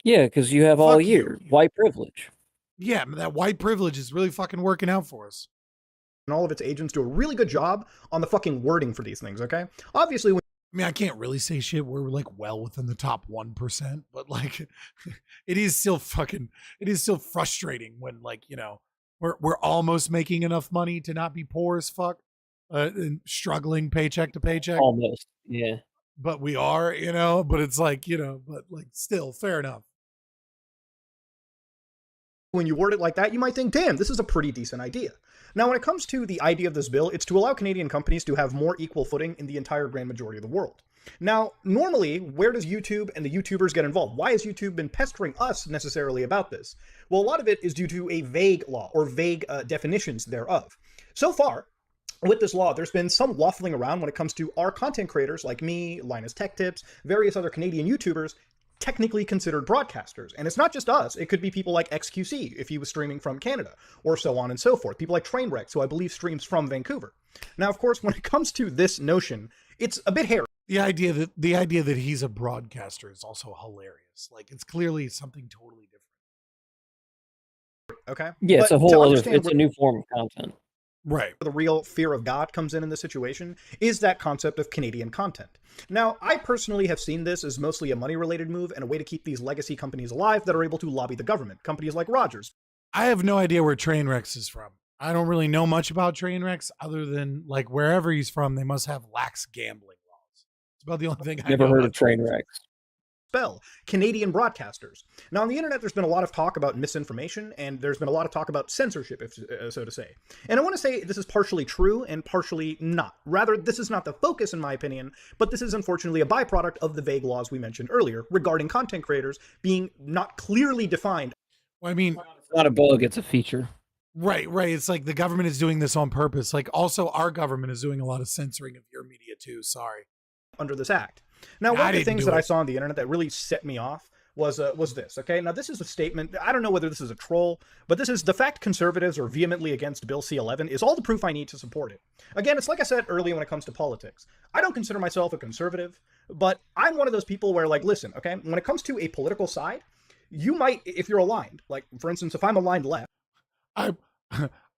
Yeah, because you have all year. White privilege. Yeah, that white privilege is really fucking working out for us. And all of its agents do a really good job on the fucking wording for these things, okay? Obviously, I can't really say shit. We're like well within the top 1%. But like, it is still frustrating when like, we're almost making enough money to not be poor as fuck, and struggling paycheck to paycheck. Almost, yeah. But we are, but it's like, but like still fair enough. When you word it like that, you might think, damn, this is a pretty decent idea. Now, when it comes to the idea of this bill, it's to allow Canadian companies to have more equal footing in the entire grand majority of the world. Now, normally, where does YouTube and the YouTubers get involved? Why has YouTube been pestering us necessarily about this? Well, a lot of it is due to a vague law, or vague definitions thereof. So far, with this law, there's been some waffling around when it comes to our content creators like me, Linus Tech Tips, various other Canadian YouTubers, technically considered broadcasters. And it's not just us. It could be people like XQC, if he was streaming from Canada, or so on and so forth. People like Trainwreck, who I believe streams from Vancouver. Now, of course, when it comes to this notion, it's a bit hairy. The idea that he's a broadcaster is also hilarious. Like, it's clearly something totally different. Okay? Yeah, it's But a to whole other, understand it's a new form of content. Right. The real fear of God comes in this situation is that concept of Canadian content. Now, I personally have seen this as mostly a money-related move and a way to keep these legacy companies alive that are able to lobby the government. Companies like Rogers. I have no idea where Trainwrecks is from. I don't really know much about Trainwrecks other than, like, wherever he's from, they must have lax gambling laws. It's about the only thing I Never know heard about of Trainwrecks. Spell Canadian broadcasters. Now, on the internet, there's been a lot of talk about misinformation, and there's been a lot of talk about censorship, if so to say. And I want to say this is partially true and partially not. Rather, this is not the focus, in my opinion, but this is unfortunately a byproduct of the vague laws we mentioned earlier regarding content creators being not clearly defined. Well, I mean, it's not a bug, it's a feature. Right. It's like the government is doing this on purpose. Like, also, our government is doing a lot of censoring of your media, too. Sorry. Under this act. Now, one of the things that I saw on the internet that really set me off was this, okay? Now, this is a statement. I don't know whether this is a troll, but this is the fact conservatives are vehemently against Bill C-11 is all the proof I need to support it. Again, it's like I said earlier when it comes to politics. I don't consider myself a conservative, but I'm one of those people where, like, listen, okay? When it comes to a political side, you might, if you're aligned, like, for instance, if I'm aligned left. I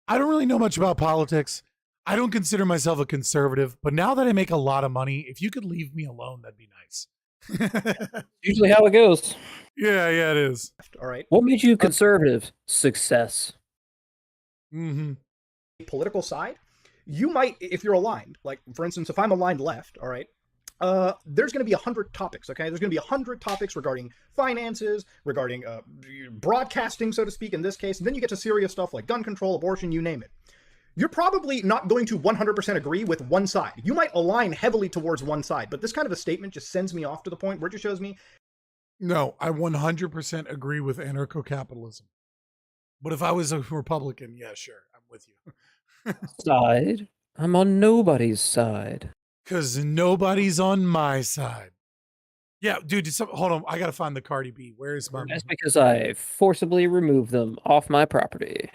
don't really know much about politics. I don't consider myself a conservative, but now that I make a lot of money, if you could leave me alone, that'd be nice. Usually how it goes. Yeah, it is. All right. What made you conservative? Success. Mm-hmm. Political side, you might, if you're aligned, like, for instance, if I'm aligned left, all right, there's going to be 100 topics, okay? There's going to be 100 topics regarding finances, regarding broadcasting, so to speak, in this case, and then you get to serious stuff like gun control, abortion, you name it. You're probably not going to 100% agree with one side. You might align heavily towards one side, but this kind of a statement just sends me off to the point where it just shows me. No, I 100% agree with anarcho-capitalism. But if I was a Republican, yeah, sure, I'm with you. Side? I'm on nobody's side. Because nobody's on my side. Yeah, dude, hold on. I got to find the Cardi B. Where is my... That's because I forcibly removed them off my property.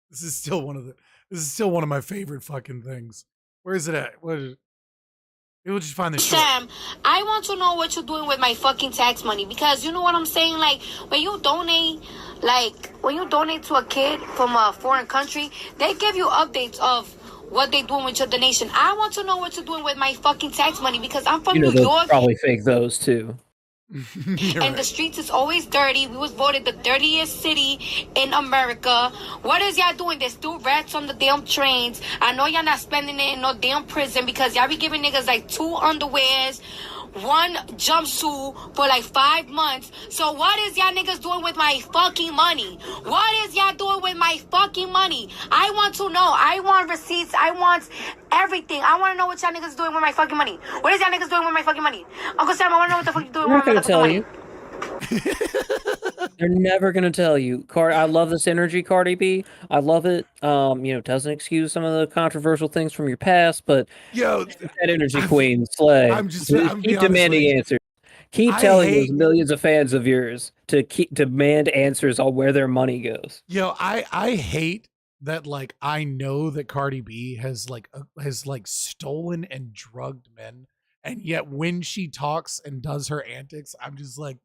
This is still one of my favorite fucking things. Where is it at? What is it? We'll just find the Sam, I want to know what you're doing with my fucking tax money, because you know what I'm saying? Like, when you donate to a kid from a foreign country, they give you updates of what they doing with your donation. I want to know what you're doing with my fucking tax money, because I'm from New York. Probably fake those too. And the streets is always dirty. We was voted the dirtiest city in America. What is y'all doing? There's still rats on the damn trains. I know y'all not spending it in no damn prison, because y'all be giving niggas like 2 underwears, 1 jumpsuit for like 5 months. So what is y'all niggas doing with my fucking money? What is y'all doing with my fucking money? I want to know. I want receipts. I want everything. I want to know what y'all niggas doing with my fucking money. What is y'all niggas doing with my fucking money? Uncle Sam, I want to know what the fuck you doing with my fucking money. They're never gonna tell you. I love this energy, Cardi B. I love it. Doesn't excuse some of the controversial things from your past, but that energy queen slay. Keep demanding answers. Keep telling those millions of fans of yours to demand answers on where their money goes. I hate that. Like, I know that Cardi B has stolen and drugged men, and yet when she talks and does her antics, I'm just like,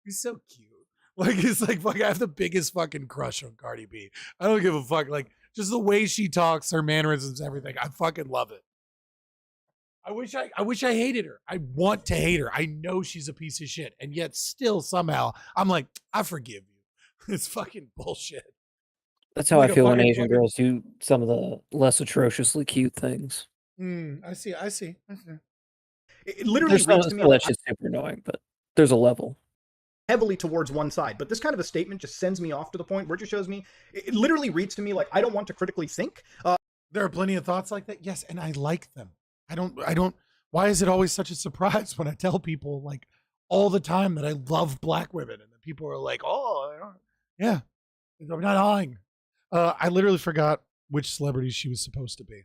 he's so cute. Like, it's like, fuck, I have the biggest fucking crush on Cardi B. I don't give a fuck. Like, just the way she talks, her mannerisms, everything. I fucking love it. I wish I hated her. I want to hate her. I know she's a piece of shit, and yet still somehow I'm like, I forgive you. It's fucking bullshit. That's how I feel when Asian girls do some of the less atrociously cute things. I see. It literally that shit's super annoying, but there's a level. heavily towards one side. But this kind of a statement just sends me off to the point where it just shows me, it literally reads to me like, I don't want to critically think. There are plenty of thoughts like that. Yes, and I like them. I don't, why is it always such a surprise when I tell people like all the time that I love black women and then people are like, oh, yeah, I'm not lying. I literally forgot which celebrity she was supposed to be.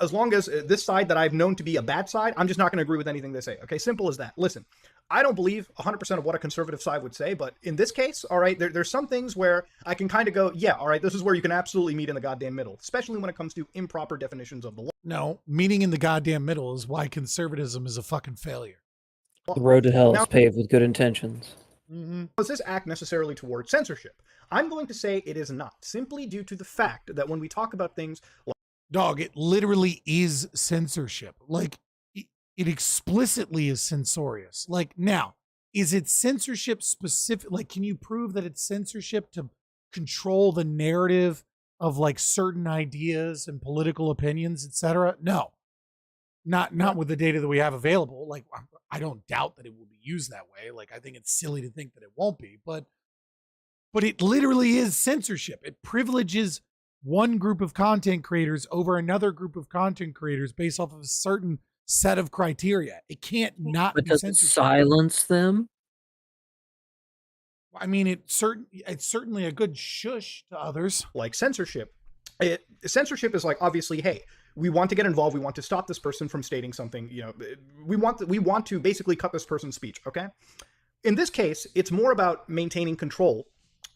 As long as this side that I've known to be a bad side, I'm just not going to agree with anything they say. Okay, simple as that. Listen, I don't believe 100% of what a conservative side would say, but in this case, all right, there's some things where I can kind of go, yeah, all right, this is where you can absolutely meet in the goddamn middle, especially when it comes to improper definitions of the law. No, meeting in the goddamn middle is why conservatism is a fucking failure. The road to hell is paved with good intentions. Does this act necessarily towards censorship? I'm going to say it is not, simply due to the fact that when we talk about things like... Dog, it literally is censorship. Like, it explicitly is censorious. Like, now, is it censorship specific? Like, can you prove that it's censorship to control the narrative of like certain ideas and political opinions, etc.? No, not with the data that we have available. Like, I don't doubt that it will be used that way. Like, I think it's silly to think that it won't be, but it literally is censorship. It privileges one group of content creators over another group of content creators based off of a certain set of criteria. It can't not But be does it censorship. silence them? I mean, it's certainly a good shush to others. Like censorship. Censorship is like, obviously, hey, we want to get involved. We want to stop this person from stating something. You know, we want to basically cut this person's speech. Okay. In this case, it's more about maintaining control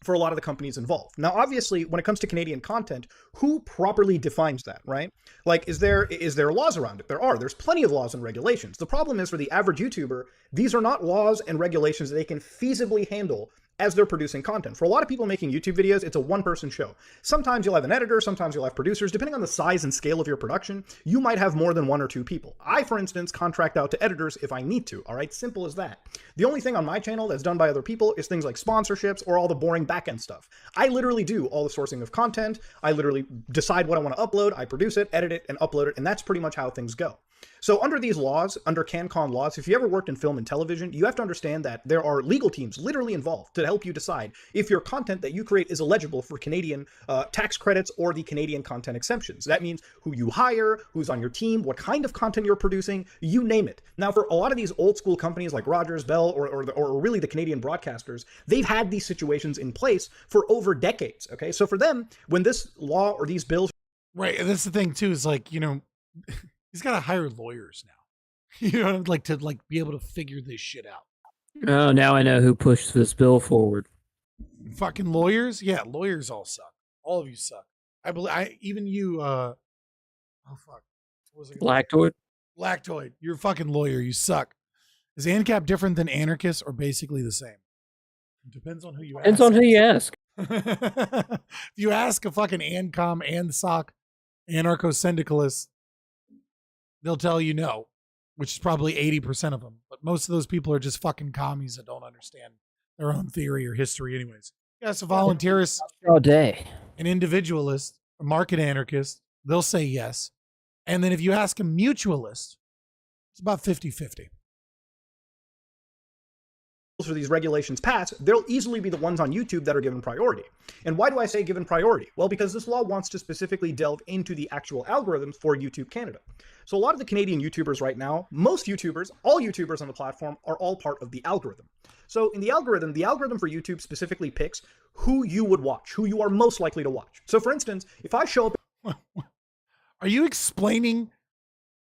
for a lot of the companies involved. Now, obviously, when it comes to Canadian content, who properly defines that, right? Like, is there laws around it? There's plenty of laws and regulations. The problem is for the average YouTuber, these are not laws and regulations that they can feasibly handle as they're producing content. For a lot of people making YouTube videos, it's a one-person show. Sometimes you'll have an editor, sometimes you'll have producers. Depending on the size and scale of your production, you might have more than one or two people. I, for instance, contract out to editors if I need to, all right? Simple as that. The only thing on my channel that's done by other people is things like sponsorships or all the boring back-end stuff. I literally do all the sourcing of content. I literally decide what I want to upload, I produce it, edit it, and upload it, and that's pretty much how things go. So under these laws, under CanCon laws, if you ever worked in film and television, you have to understand that there are legal teams literally involved to help you decide if your content that you create is eligible for Canadian tax credits or the Canadian content exemptions. That means who you hire, who's on your team, what kind of content you're producing, you name it. Now, for a lot of these old school companies like Rogers, Bell, or really the Canadian broadcasters, they've had these situations in place for over decades, okay? So for them, when this law or these bills... Right, and that's the thing too, is like, you know... He's got to hire lawyers now, you know, like to be able to figure this shit out. Oh, now I know who pushed this bill forward. Fucking lawyers? Yeah, lawyers all suck. All of you suck. Even you, oh fuck. What was it? Lactoid? Lactoid. You're a fucking lawyer. You suck. Is ANCAP different than anarchist or basically the same? It depends on who you ask. Depends on who you ask. If you ask a fucking ANCOM, ANSOC, anarcho-syndicalist, they'll tell you no, which is probably 80% of them. But most of those people are just fucking commies that don't understand their own theory or history anyways. Yes, a voluntarist, all day, an individualist, a market anarchist, they'll say yes. And then if you ask a mutualist, it's about 50-50. For these regulations pass, they'll easily be the ones on YouTube that are given priority. And why do I say given priority? Well, because this law wants to specifically delve into the actual algorithms for YouTube Canada. So a lot of the Canadian YouTubers right now, most YouTubers, all YouTubers on the platform are all part of the algorithm. So in the algorithm for YouTube specifically picks who you would watch, who you are most likely to watch. So for instance, if I show up... Are you explaining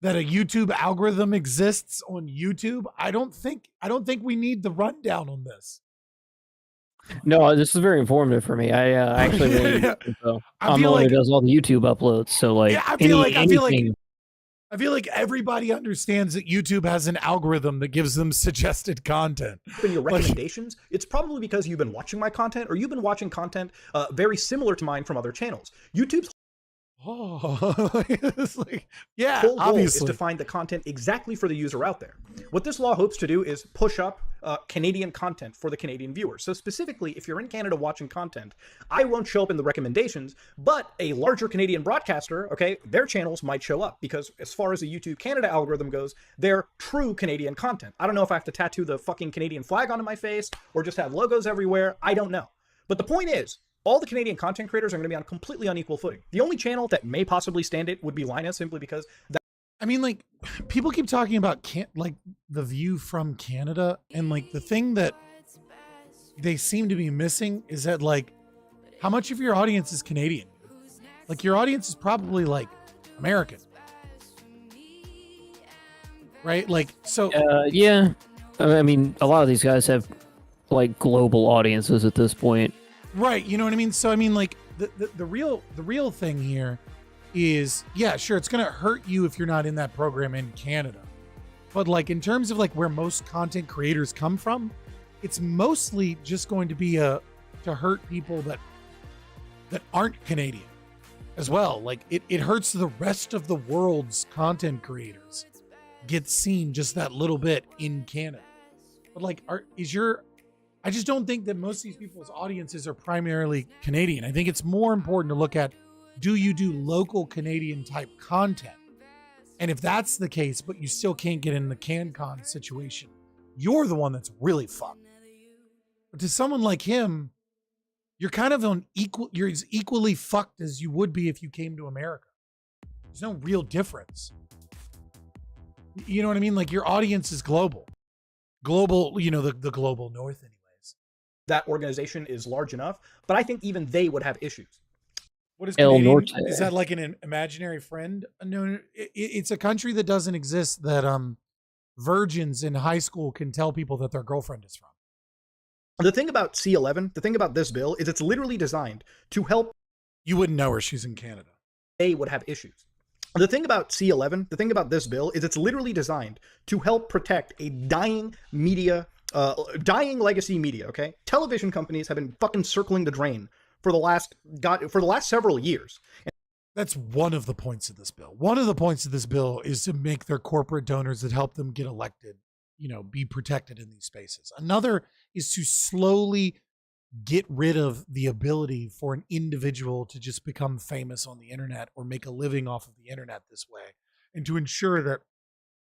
that a YouTube algorithm exists on YouTube? I don't think we need the rundown on this. No, this is very informative for me. I actually really I'm the one who does all the YouTube uploads. So like, yeah, I feel like everybody understands that YouTube has an algorithm that gives them suggested content. In your recommendations, it's probably because you've been watching my content or you've been watching content very similar to mine from other channels. YouTube's... Oh, it's like, yeah, Full goal is obviously. to find the content exactly for the user out there. What this law hopes to do is push up Canadian content for the Canadian viewers. So specifically, if you're in Canada watching content, I won't show up in the recommendations, but a larger Canadian broadcaster, okay, their channels might show up because as far as the YouTube Canada algorithm goes, they're true Canadian content. I don't know if I have to tattoo the fucking Canadian flag onto my face or just have logos everywhere. I don't know. But the point is, all the Canadian content creators are going to be on completely unequal footing. The only channel that may possibly stand it would be Linus, simply because that. I mean, like, people keep talking about like the view from Canada, and like the thing that they seem to be missing is that like how much of your audience is Canadian? Like your audience is probably like American, right? Like, so yeah, I mean, a lot of these guys have like global audiences at this point. Right, you know what I mean? So I mean, like the real thing here is, yeah, sure, it's gonna hurt you if you're not in that program in Canada, but like in terms of like where most content creators come from, it's mostly just going to be to hurt people that aren't Canadian as well. Like it hurts the rest of the world's content creators get seen just that little bit in Canada. But like, I just don't think that most of these people's audiences are primarily Canadian. I think it's more important to look at, do you do local Canadian type content? And if that's the case, but you still can't get in the CanCon situation, you're the one that's really fucked. But to someone like him, you're kind of you're as equally fucked as you would be if you came to America. There's no real difference. You know what I mean? Like your audience is global. Global, you know, the global north anyways. That organization is large enough, but I think even they would have issues. What is Canadian? Is that like an imaginary friend? No, it's a country that doesn't exist that virgins in high school can tell people that their girlfriend is from. The thing about C11, the thing about this bill is it's literally designed to help. You wouldn't know her, she's in Canada. They would have issues. The thing about C11, the thing about this bill is it's literally designed to help protect a dying media, dying legacy media, okay? Television companies have been fucking circling the drain for the last several years. That's one of the points of this bill. One of the points of this bill is to make their corporate donors that help them get elected, you know, be protected in these spaces. Another is to slowly get rid of the ability for an individual to just become famous on the internet or make a living off of the internet this way, and to ensure that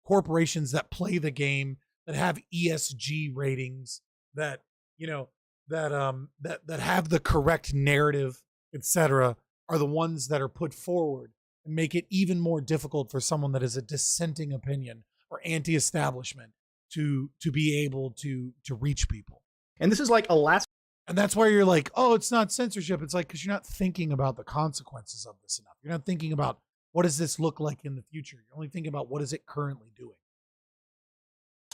corporations that play the game, that have ESG ratings, that, you know, that have the correct narrative, etc., are the ones that are put forward and make it even more difficult for someone that is a dissenting opinion or anti-establishment to be able to reach people. And this is like a last. And that's why you're like, oh, it's not censorship. It's like, because you're not thinking about the consequences of this enough. You're not thinking about what does this look like in the future. You're only thinking about what is it currently doing.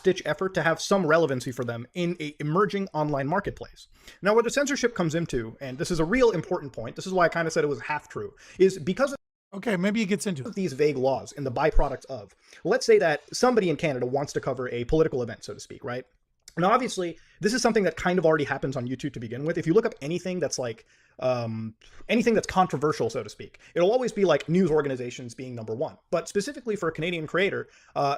Ditch effort to have some relevancy for them in a emerging online marketplace. Now, where the censorship comes into, and this is a real important point, this is why I kind of said it was half true, is because of okay, maybe it gets into these vague laws and the byproduct of, let's say that somebody in Canada wants to cover a political event, so to speak, right? Now, obviously, this is something that kind of already happens on YouTube to begin with. If you look up anything that's like, anything that's controversial, so to speak, it'll always be like news organizations being number one. But specifically for a Canadian creator,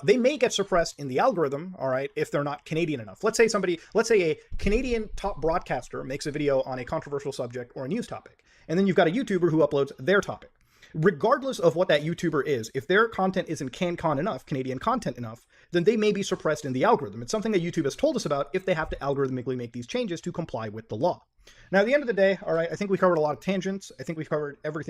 they may get suppressed in the algorithm, all right, if they're not Canadian enough. Let's say a Canadian top broadcaster makes a video on a controversial subject or a news topic, and then you've got a YouTuber who uploads their topic. Regardless of what that YouTuber is, if their content isn't CanCon enough, Canadian content enough, then they may be suppressed in the algorithm. It's something that YouTube has told us about if they have to algorithmically make these changes to comply with the law. Now, at the end of the day, all right, I think we covered a lot of tangents. I think we've covered everything.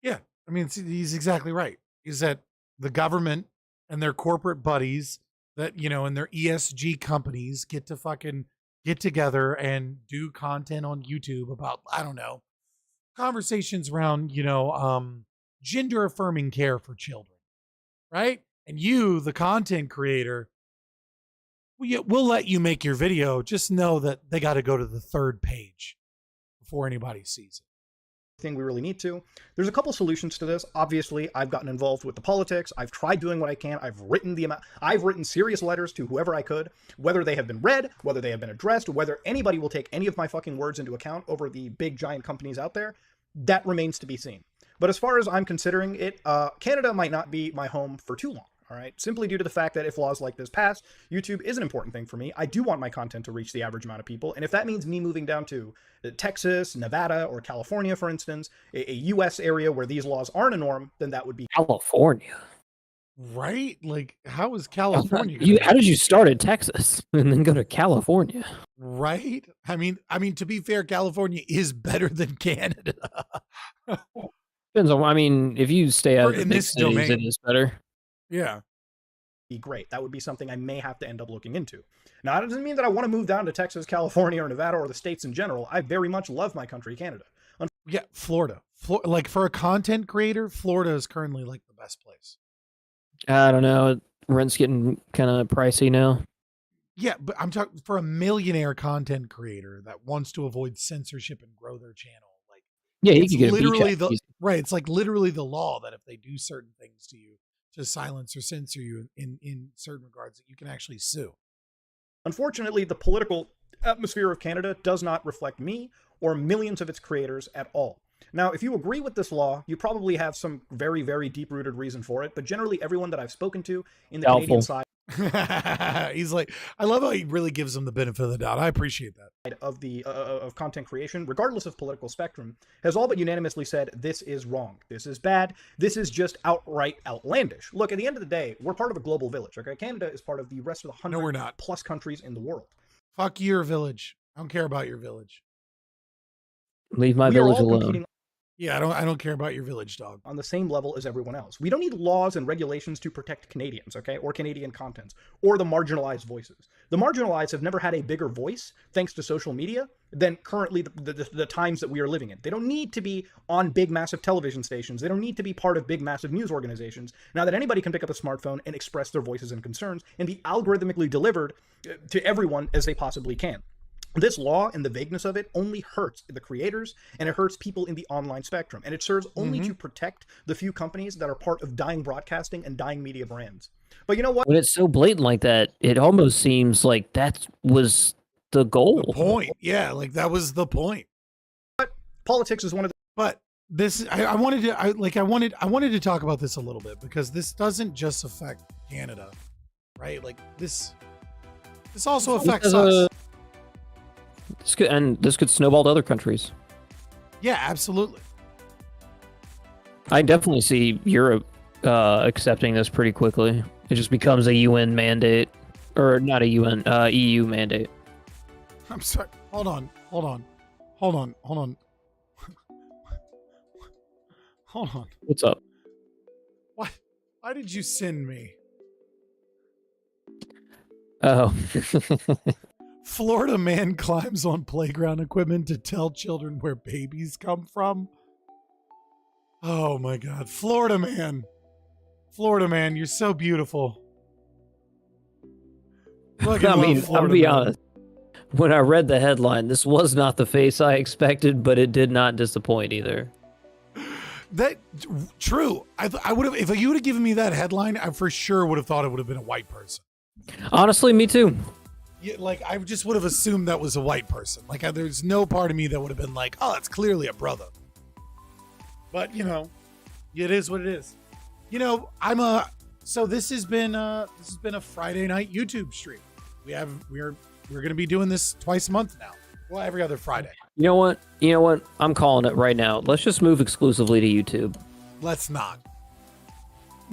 Yeah, I mean, he's exactly right. Is that the government and their corporate buddies that, you know, and their ESG companies get to fucking get together and do content on YouTube about, I don't know, conversations around, you know, gender affirming care for children, right? And you, the content creator, we'll let you make your video. Just know that they got to go to the third page before anybody sees it. Thing we really need to. There's a couple solutions to this. Obviously, I've gotten involved with the politics. I've tried doing what I can. I've written serious letters to whoever I could, whether they have been read, whether they have been addressed, whether anybody will take any of my fucking words into account over the big giant companies out there. That remains to be seen. But as far as I'm considering it, Canada might not be my home for too long. All right, simply due to the fact that if laws like this pass, YouTube is an important thing for me. I do want my content to reach the average amount of people. And if that means me moving down to Texas, Nevada, or California, for instance, a US area where these laws aren't a norm, then that would be California. Right? Like, how is California? How did you start in Texas and then go to California? Right? I mean, to be fair, California is better than Canada. Depends on. I mean, if you stay out of the big cities, domain, it is better. Yeah. Be great. That would be something I may have to end up looking into. Now, that doesn't mean that I want to move down to Texas, California, or Nevada, or the States in general. I very much love my country, Canada. Yeah, Florida. Like, for a content creator, Florida is currently like the best place. I don't know. Rent's getting kind of pricey now. Yeah, but I'm talking for a millionaire content creator that wants to avoid censorship and grow their channel. Like, yeah, he it's could get literally a right. It's like literally the law that if they do certain things to you, to silence or censor you in certain regards, that you can actually sue. Unfortunately, the political atmosphere of Canada does not reflect me or millions of its creators at all. Now, if you agree with this law, you probably have some very, very deep-rooted reason for it, but generally everyone that I've spoken to in the Canadian side He's like, I love how he really gives them the benefit of the doubt. I appreciate that. Of content creation, regardless of political spectrum, has all but unanimously said this is wrong, this is bad, this is just outright outlandish. Look, at the end of the day, we're part of a global village. Okay, Canada is part of the rest of the 100 plus countries in the world. Fuck your village. I don't care about your village. Leave my village alone. Yeah, I don't care about your village, dog. On the same level as everyone else. We don't need laws and regulations to protect Canadians, okay, or Canadian contents, or the marginalized voices. The marginalized have never had a bigger voice, thanks to social media, than currently the times that we are living in. They don't need to be on big, massive television stations. They don't need to be part of big, massive news organizations. Now that anybody can pick up a smartphone and express their voices and concerns and be algorithmically delivered to everyone as they possibly can. This law and the vagueness of it only hurts the creators, and it hurts people in the online spectrum, and it serves only to protect the few companies that are part of dying broadcasting and dying media brands. But you know what? When it's so blatant like that, it almost seems like that was the goal. The point, yeah, like that was the point. But politics is one of the. But this, I wanted to talk about this a little bit because this doesn't just affect Canada, right? Like this also affects us. This could snowball to other countries. Yeah, absolutely. I definitely see Europe accepting this pretty quickly. It just becomes a UN mandate, or not a UN, EU mandate. I'm sorry. Hold on. What's up? Why did you send me? Oh. Florida man climbs on playground equipment to tell children where babies come from. Oh my God. Florida man, you're so beautiful. I mean, I'll be honest. When I read the headline, this was not the face I expected, but it did not disappoint either. That true. I would have, if you would have given me that headline, I for sure would have thought it would have been a white person. Honestly, me too. Yeah, like I just would have assumed that was a white person. Like there's no part of me that would have been like, oh, that's clearly a brother. But you know, it is what it is. You know, so this has been a Friday night YouTube stream. We're gonna be doing this twice a month now. Well, every other Friday. You know what? I'm calling it right now. Let's just move exclusively to YouTube. Let's not.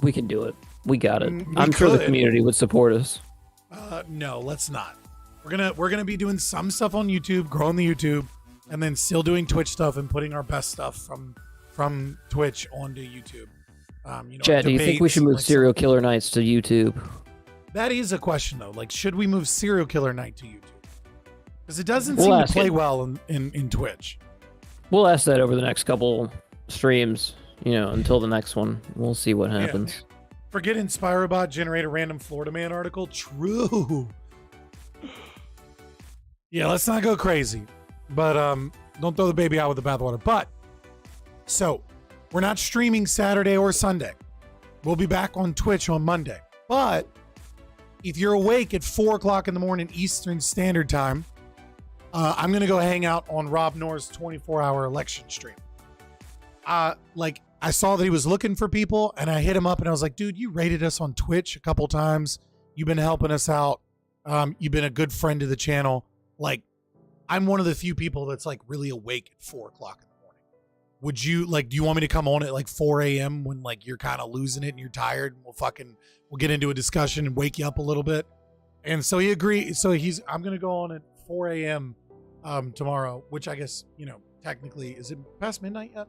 We can do it. We got it. I'm sure the community would support us. No, let's not. We're gonna be doing some stuff on YouTube, growing the YouTube, and then still doing Twitch stuff and putting our best stuff from Twitch onto YouTube. Chad, do you think we should move Serial Killer Nights to YouTube? That is a question though. Like, should we move Serial Killer Night to YouTube? Because it doesn't seem to play well in Twitch. We'll ask that over the next couple streams. Until the next one, we'll see what happens. Yeah. Forget Inspirabot generate a random Florida man article. True. Yeah, let's not go crazy. But don't throw the baby out with the bathwater. But so we're not streaming Saturday or Sunday. We'll be back on Twitch on Monday. But if you're awake at 4:00 in the morning Eastern Standard Time, I'm gonna go hang out on Rob Noor's 24-hour election stream. like I saw that he was looking for people, and I hit him up, and I was like, dude, you rated us on Twitch a couple times. You've been helping us out. You've been a good friend to the channel. Like, I'm one of the few people that's like really awake at 4 o'clock in the morning. Would you like, do you want me to come on at like 4 a.m. when like you're kind of losing it and you're tired? And we'll get into a discussion and wake you up a little bit. And so he agreed. So I'm going to go on at 4 a.m. Tomorrow, which I guess, technically, is it past midnight yet?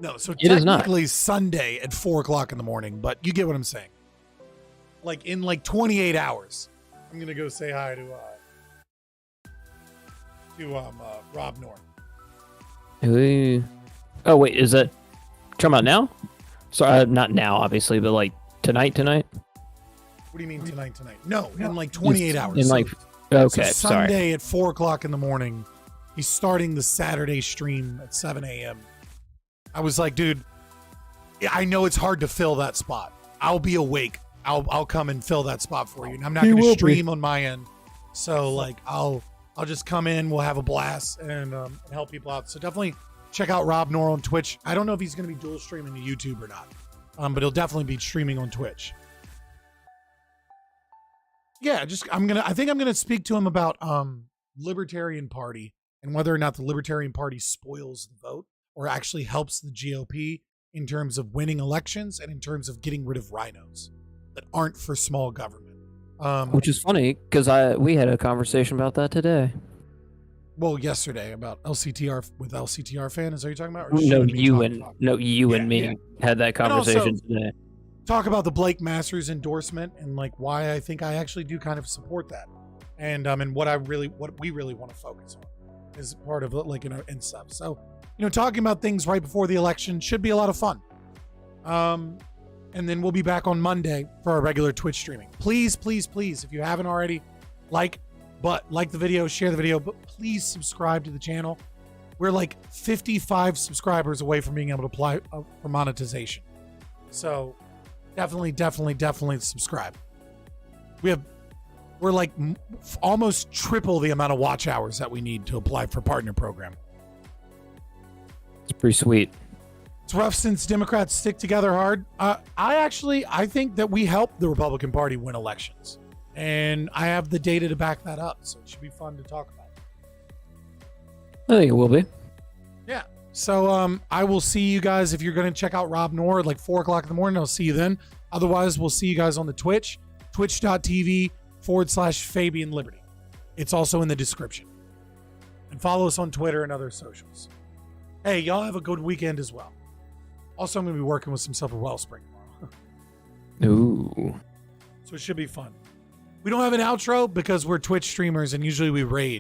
No, so it is not. Technically Sunday at 4 o'clock in the morning, but you get what I'm saying. Like in like 28 hours, I'm going to go say hi to Rob North. Oh, wait, is that talking about now? Sorry, not now, obviously, but like tonight? What do you mean tonight? No, in like 28 hours. In like, okay, so sorry. Sunday at 4 o'clock in the morning, he's starting the Saturday stream at 7 a.m. I was like, dude, I know it's hard to fill that spot. I'll be awake. I'll come and fill that spot for you. And I'm not going to stream on my end. So like, I'll just come in. We'll have a blast and help people out. So definitely check out Rob Nor on Twitch. I don't know if he's going to be dual streaming to YouTube or not, but he'll definitely be streaming on Twitch. Yeah, I think I'm gonna speak to him about Libertarian Party and whether or not the Libertarian Party spoils the vote or actually helps the GOP in terms of winning elections and in terms of getting rid of rhinos that aren't for small government. Which is funny because we had a conversation about that today. Well, yesterday about LCTR with LCTR fan. Is that what you're talking about? Or You and me had that conversation today. Talk about the Blake Masters endorsement and like why I think I actually do kind of support that, and what we really want to focus on is part of like and stuff. So talking about things right before the election should be a lot of fun. And then we'll be back on Monday for our regular Twitch streaming. Please, if you haven't already, like the video, share the video, but please subscribe to the channel. We're like 55 subscribers away from being able to apply for monetization. So definitely subscribe. We're like almost triple the amount of watch hours that we need to apply for partner program. It's pretty sweet. It's rough since Democrats stick together hard. I think that we helped the Republican Party win elections, and I have the data to back that up. So it should be fun to talk about. I think it will be. Yeah. So I will see you guys if you're going to check out Rob Nor at like 4 o'clock in the morning. I'll see you then. Otherwise, we'll see you guys on the Twitch, twitch.tv/Fabian Liberty. It's also in the description. And follow us on Twitter and other socials. Hey, y'all have a good weekend as well. Also, I'm going to be working with some stuff at Wellspring tomorrow. Ooh. So it should be fun. We don't have an outro because we're Twitch streamers and usually we raid.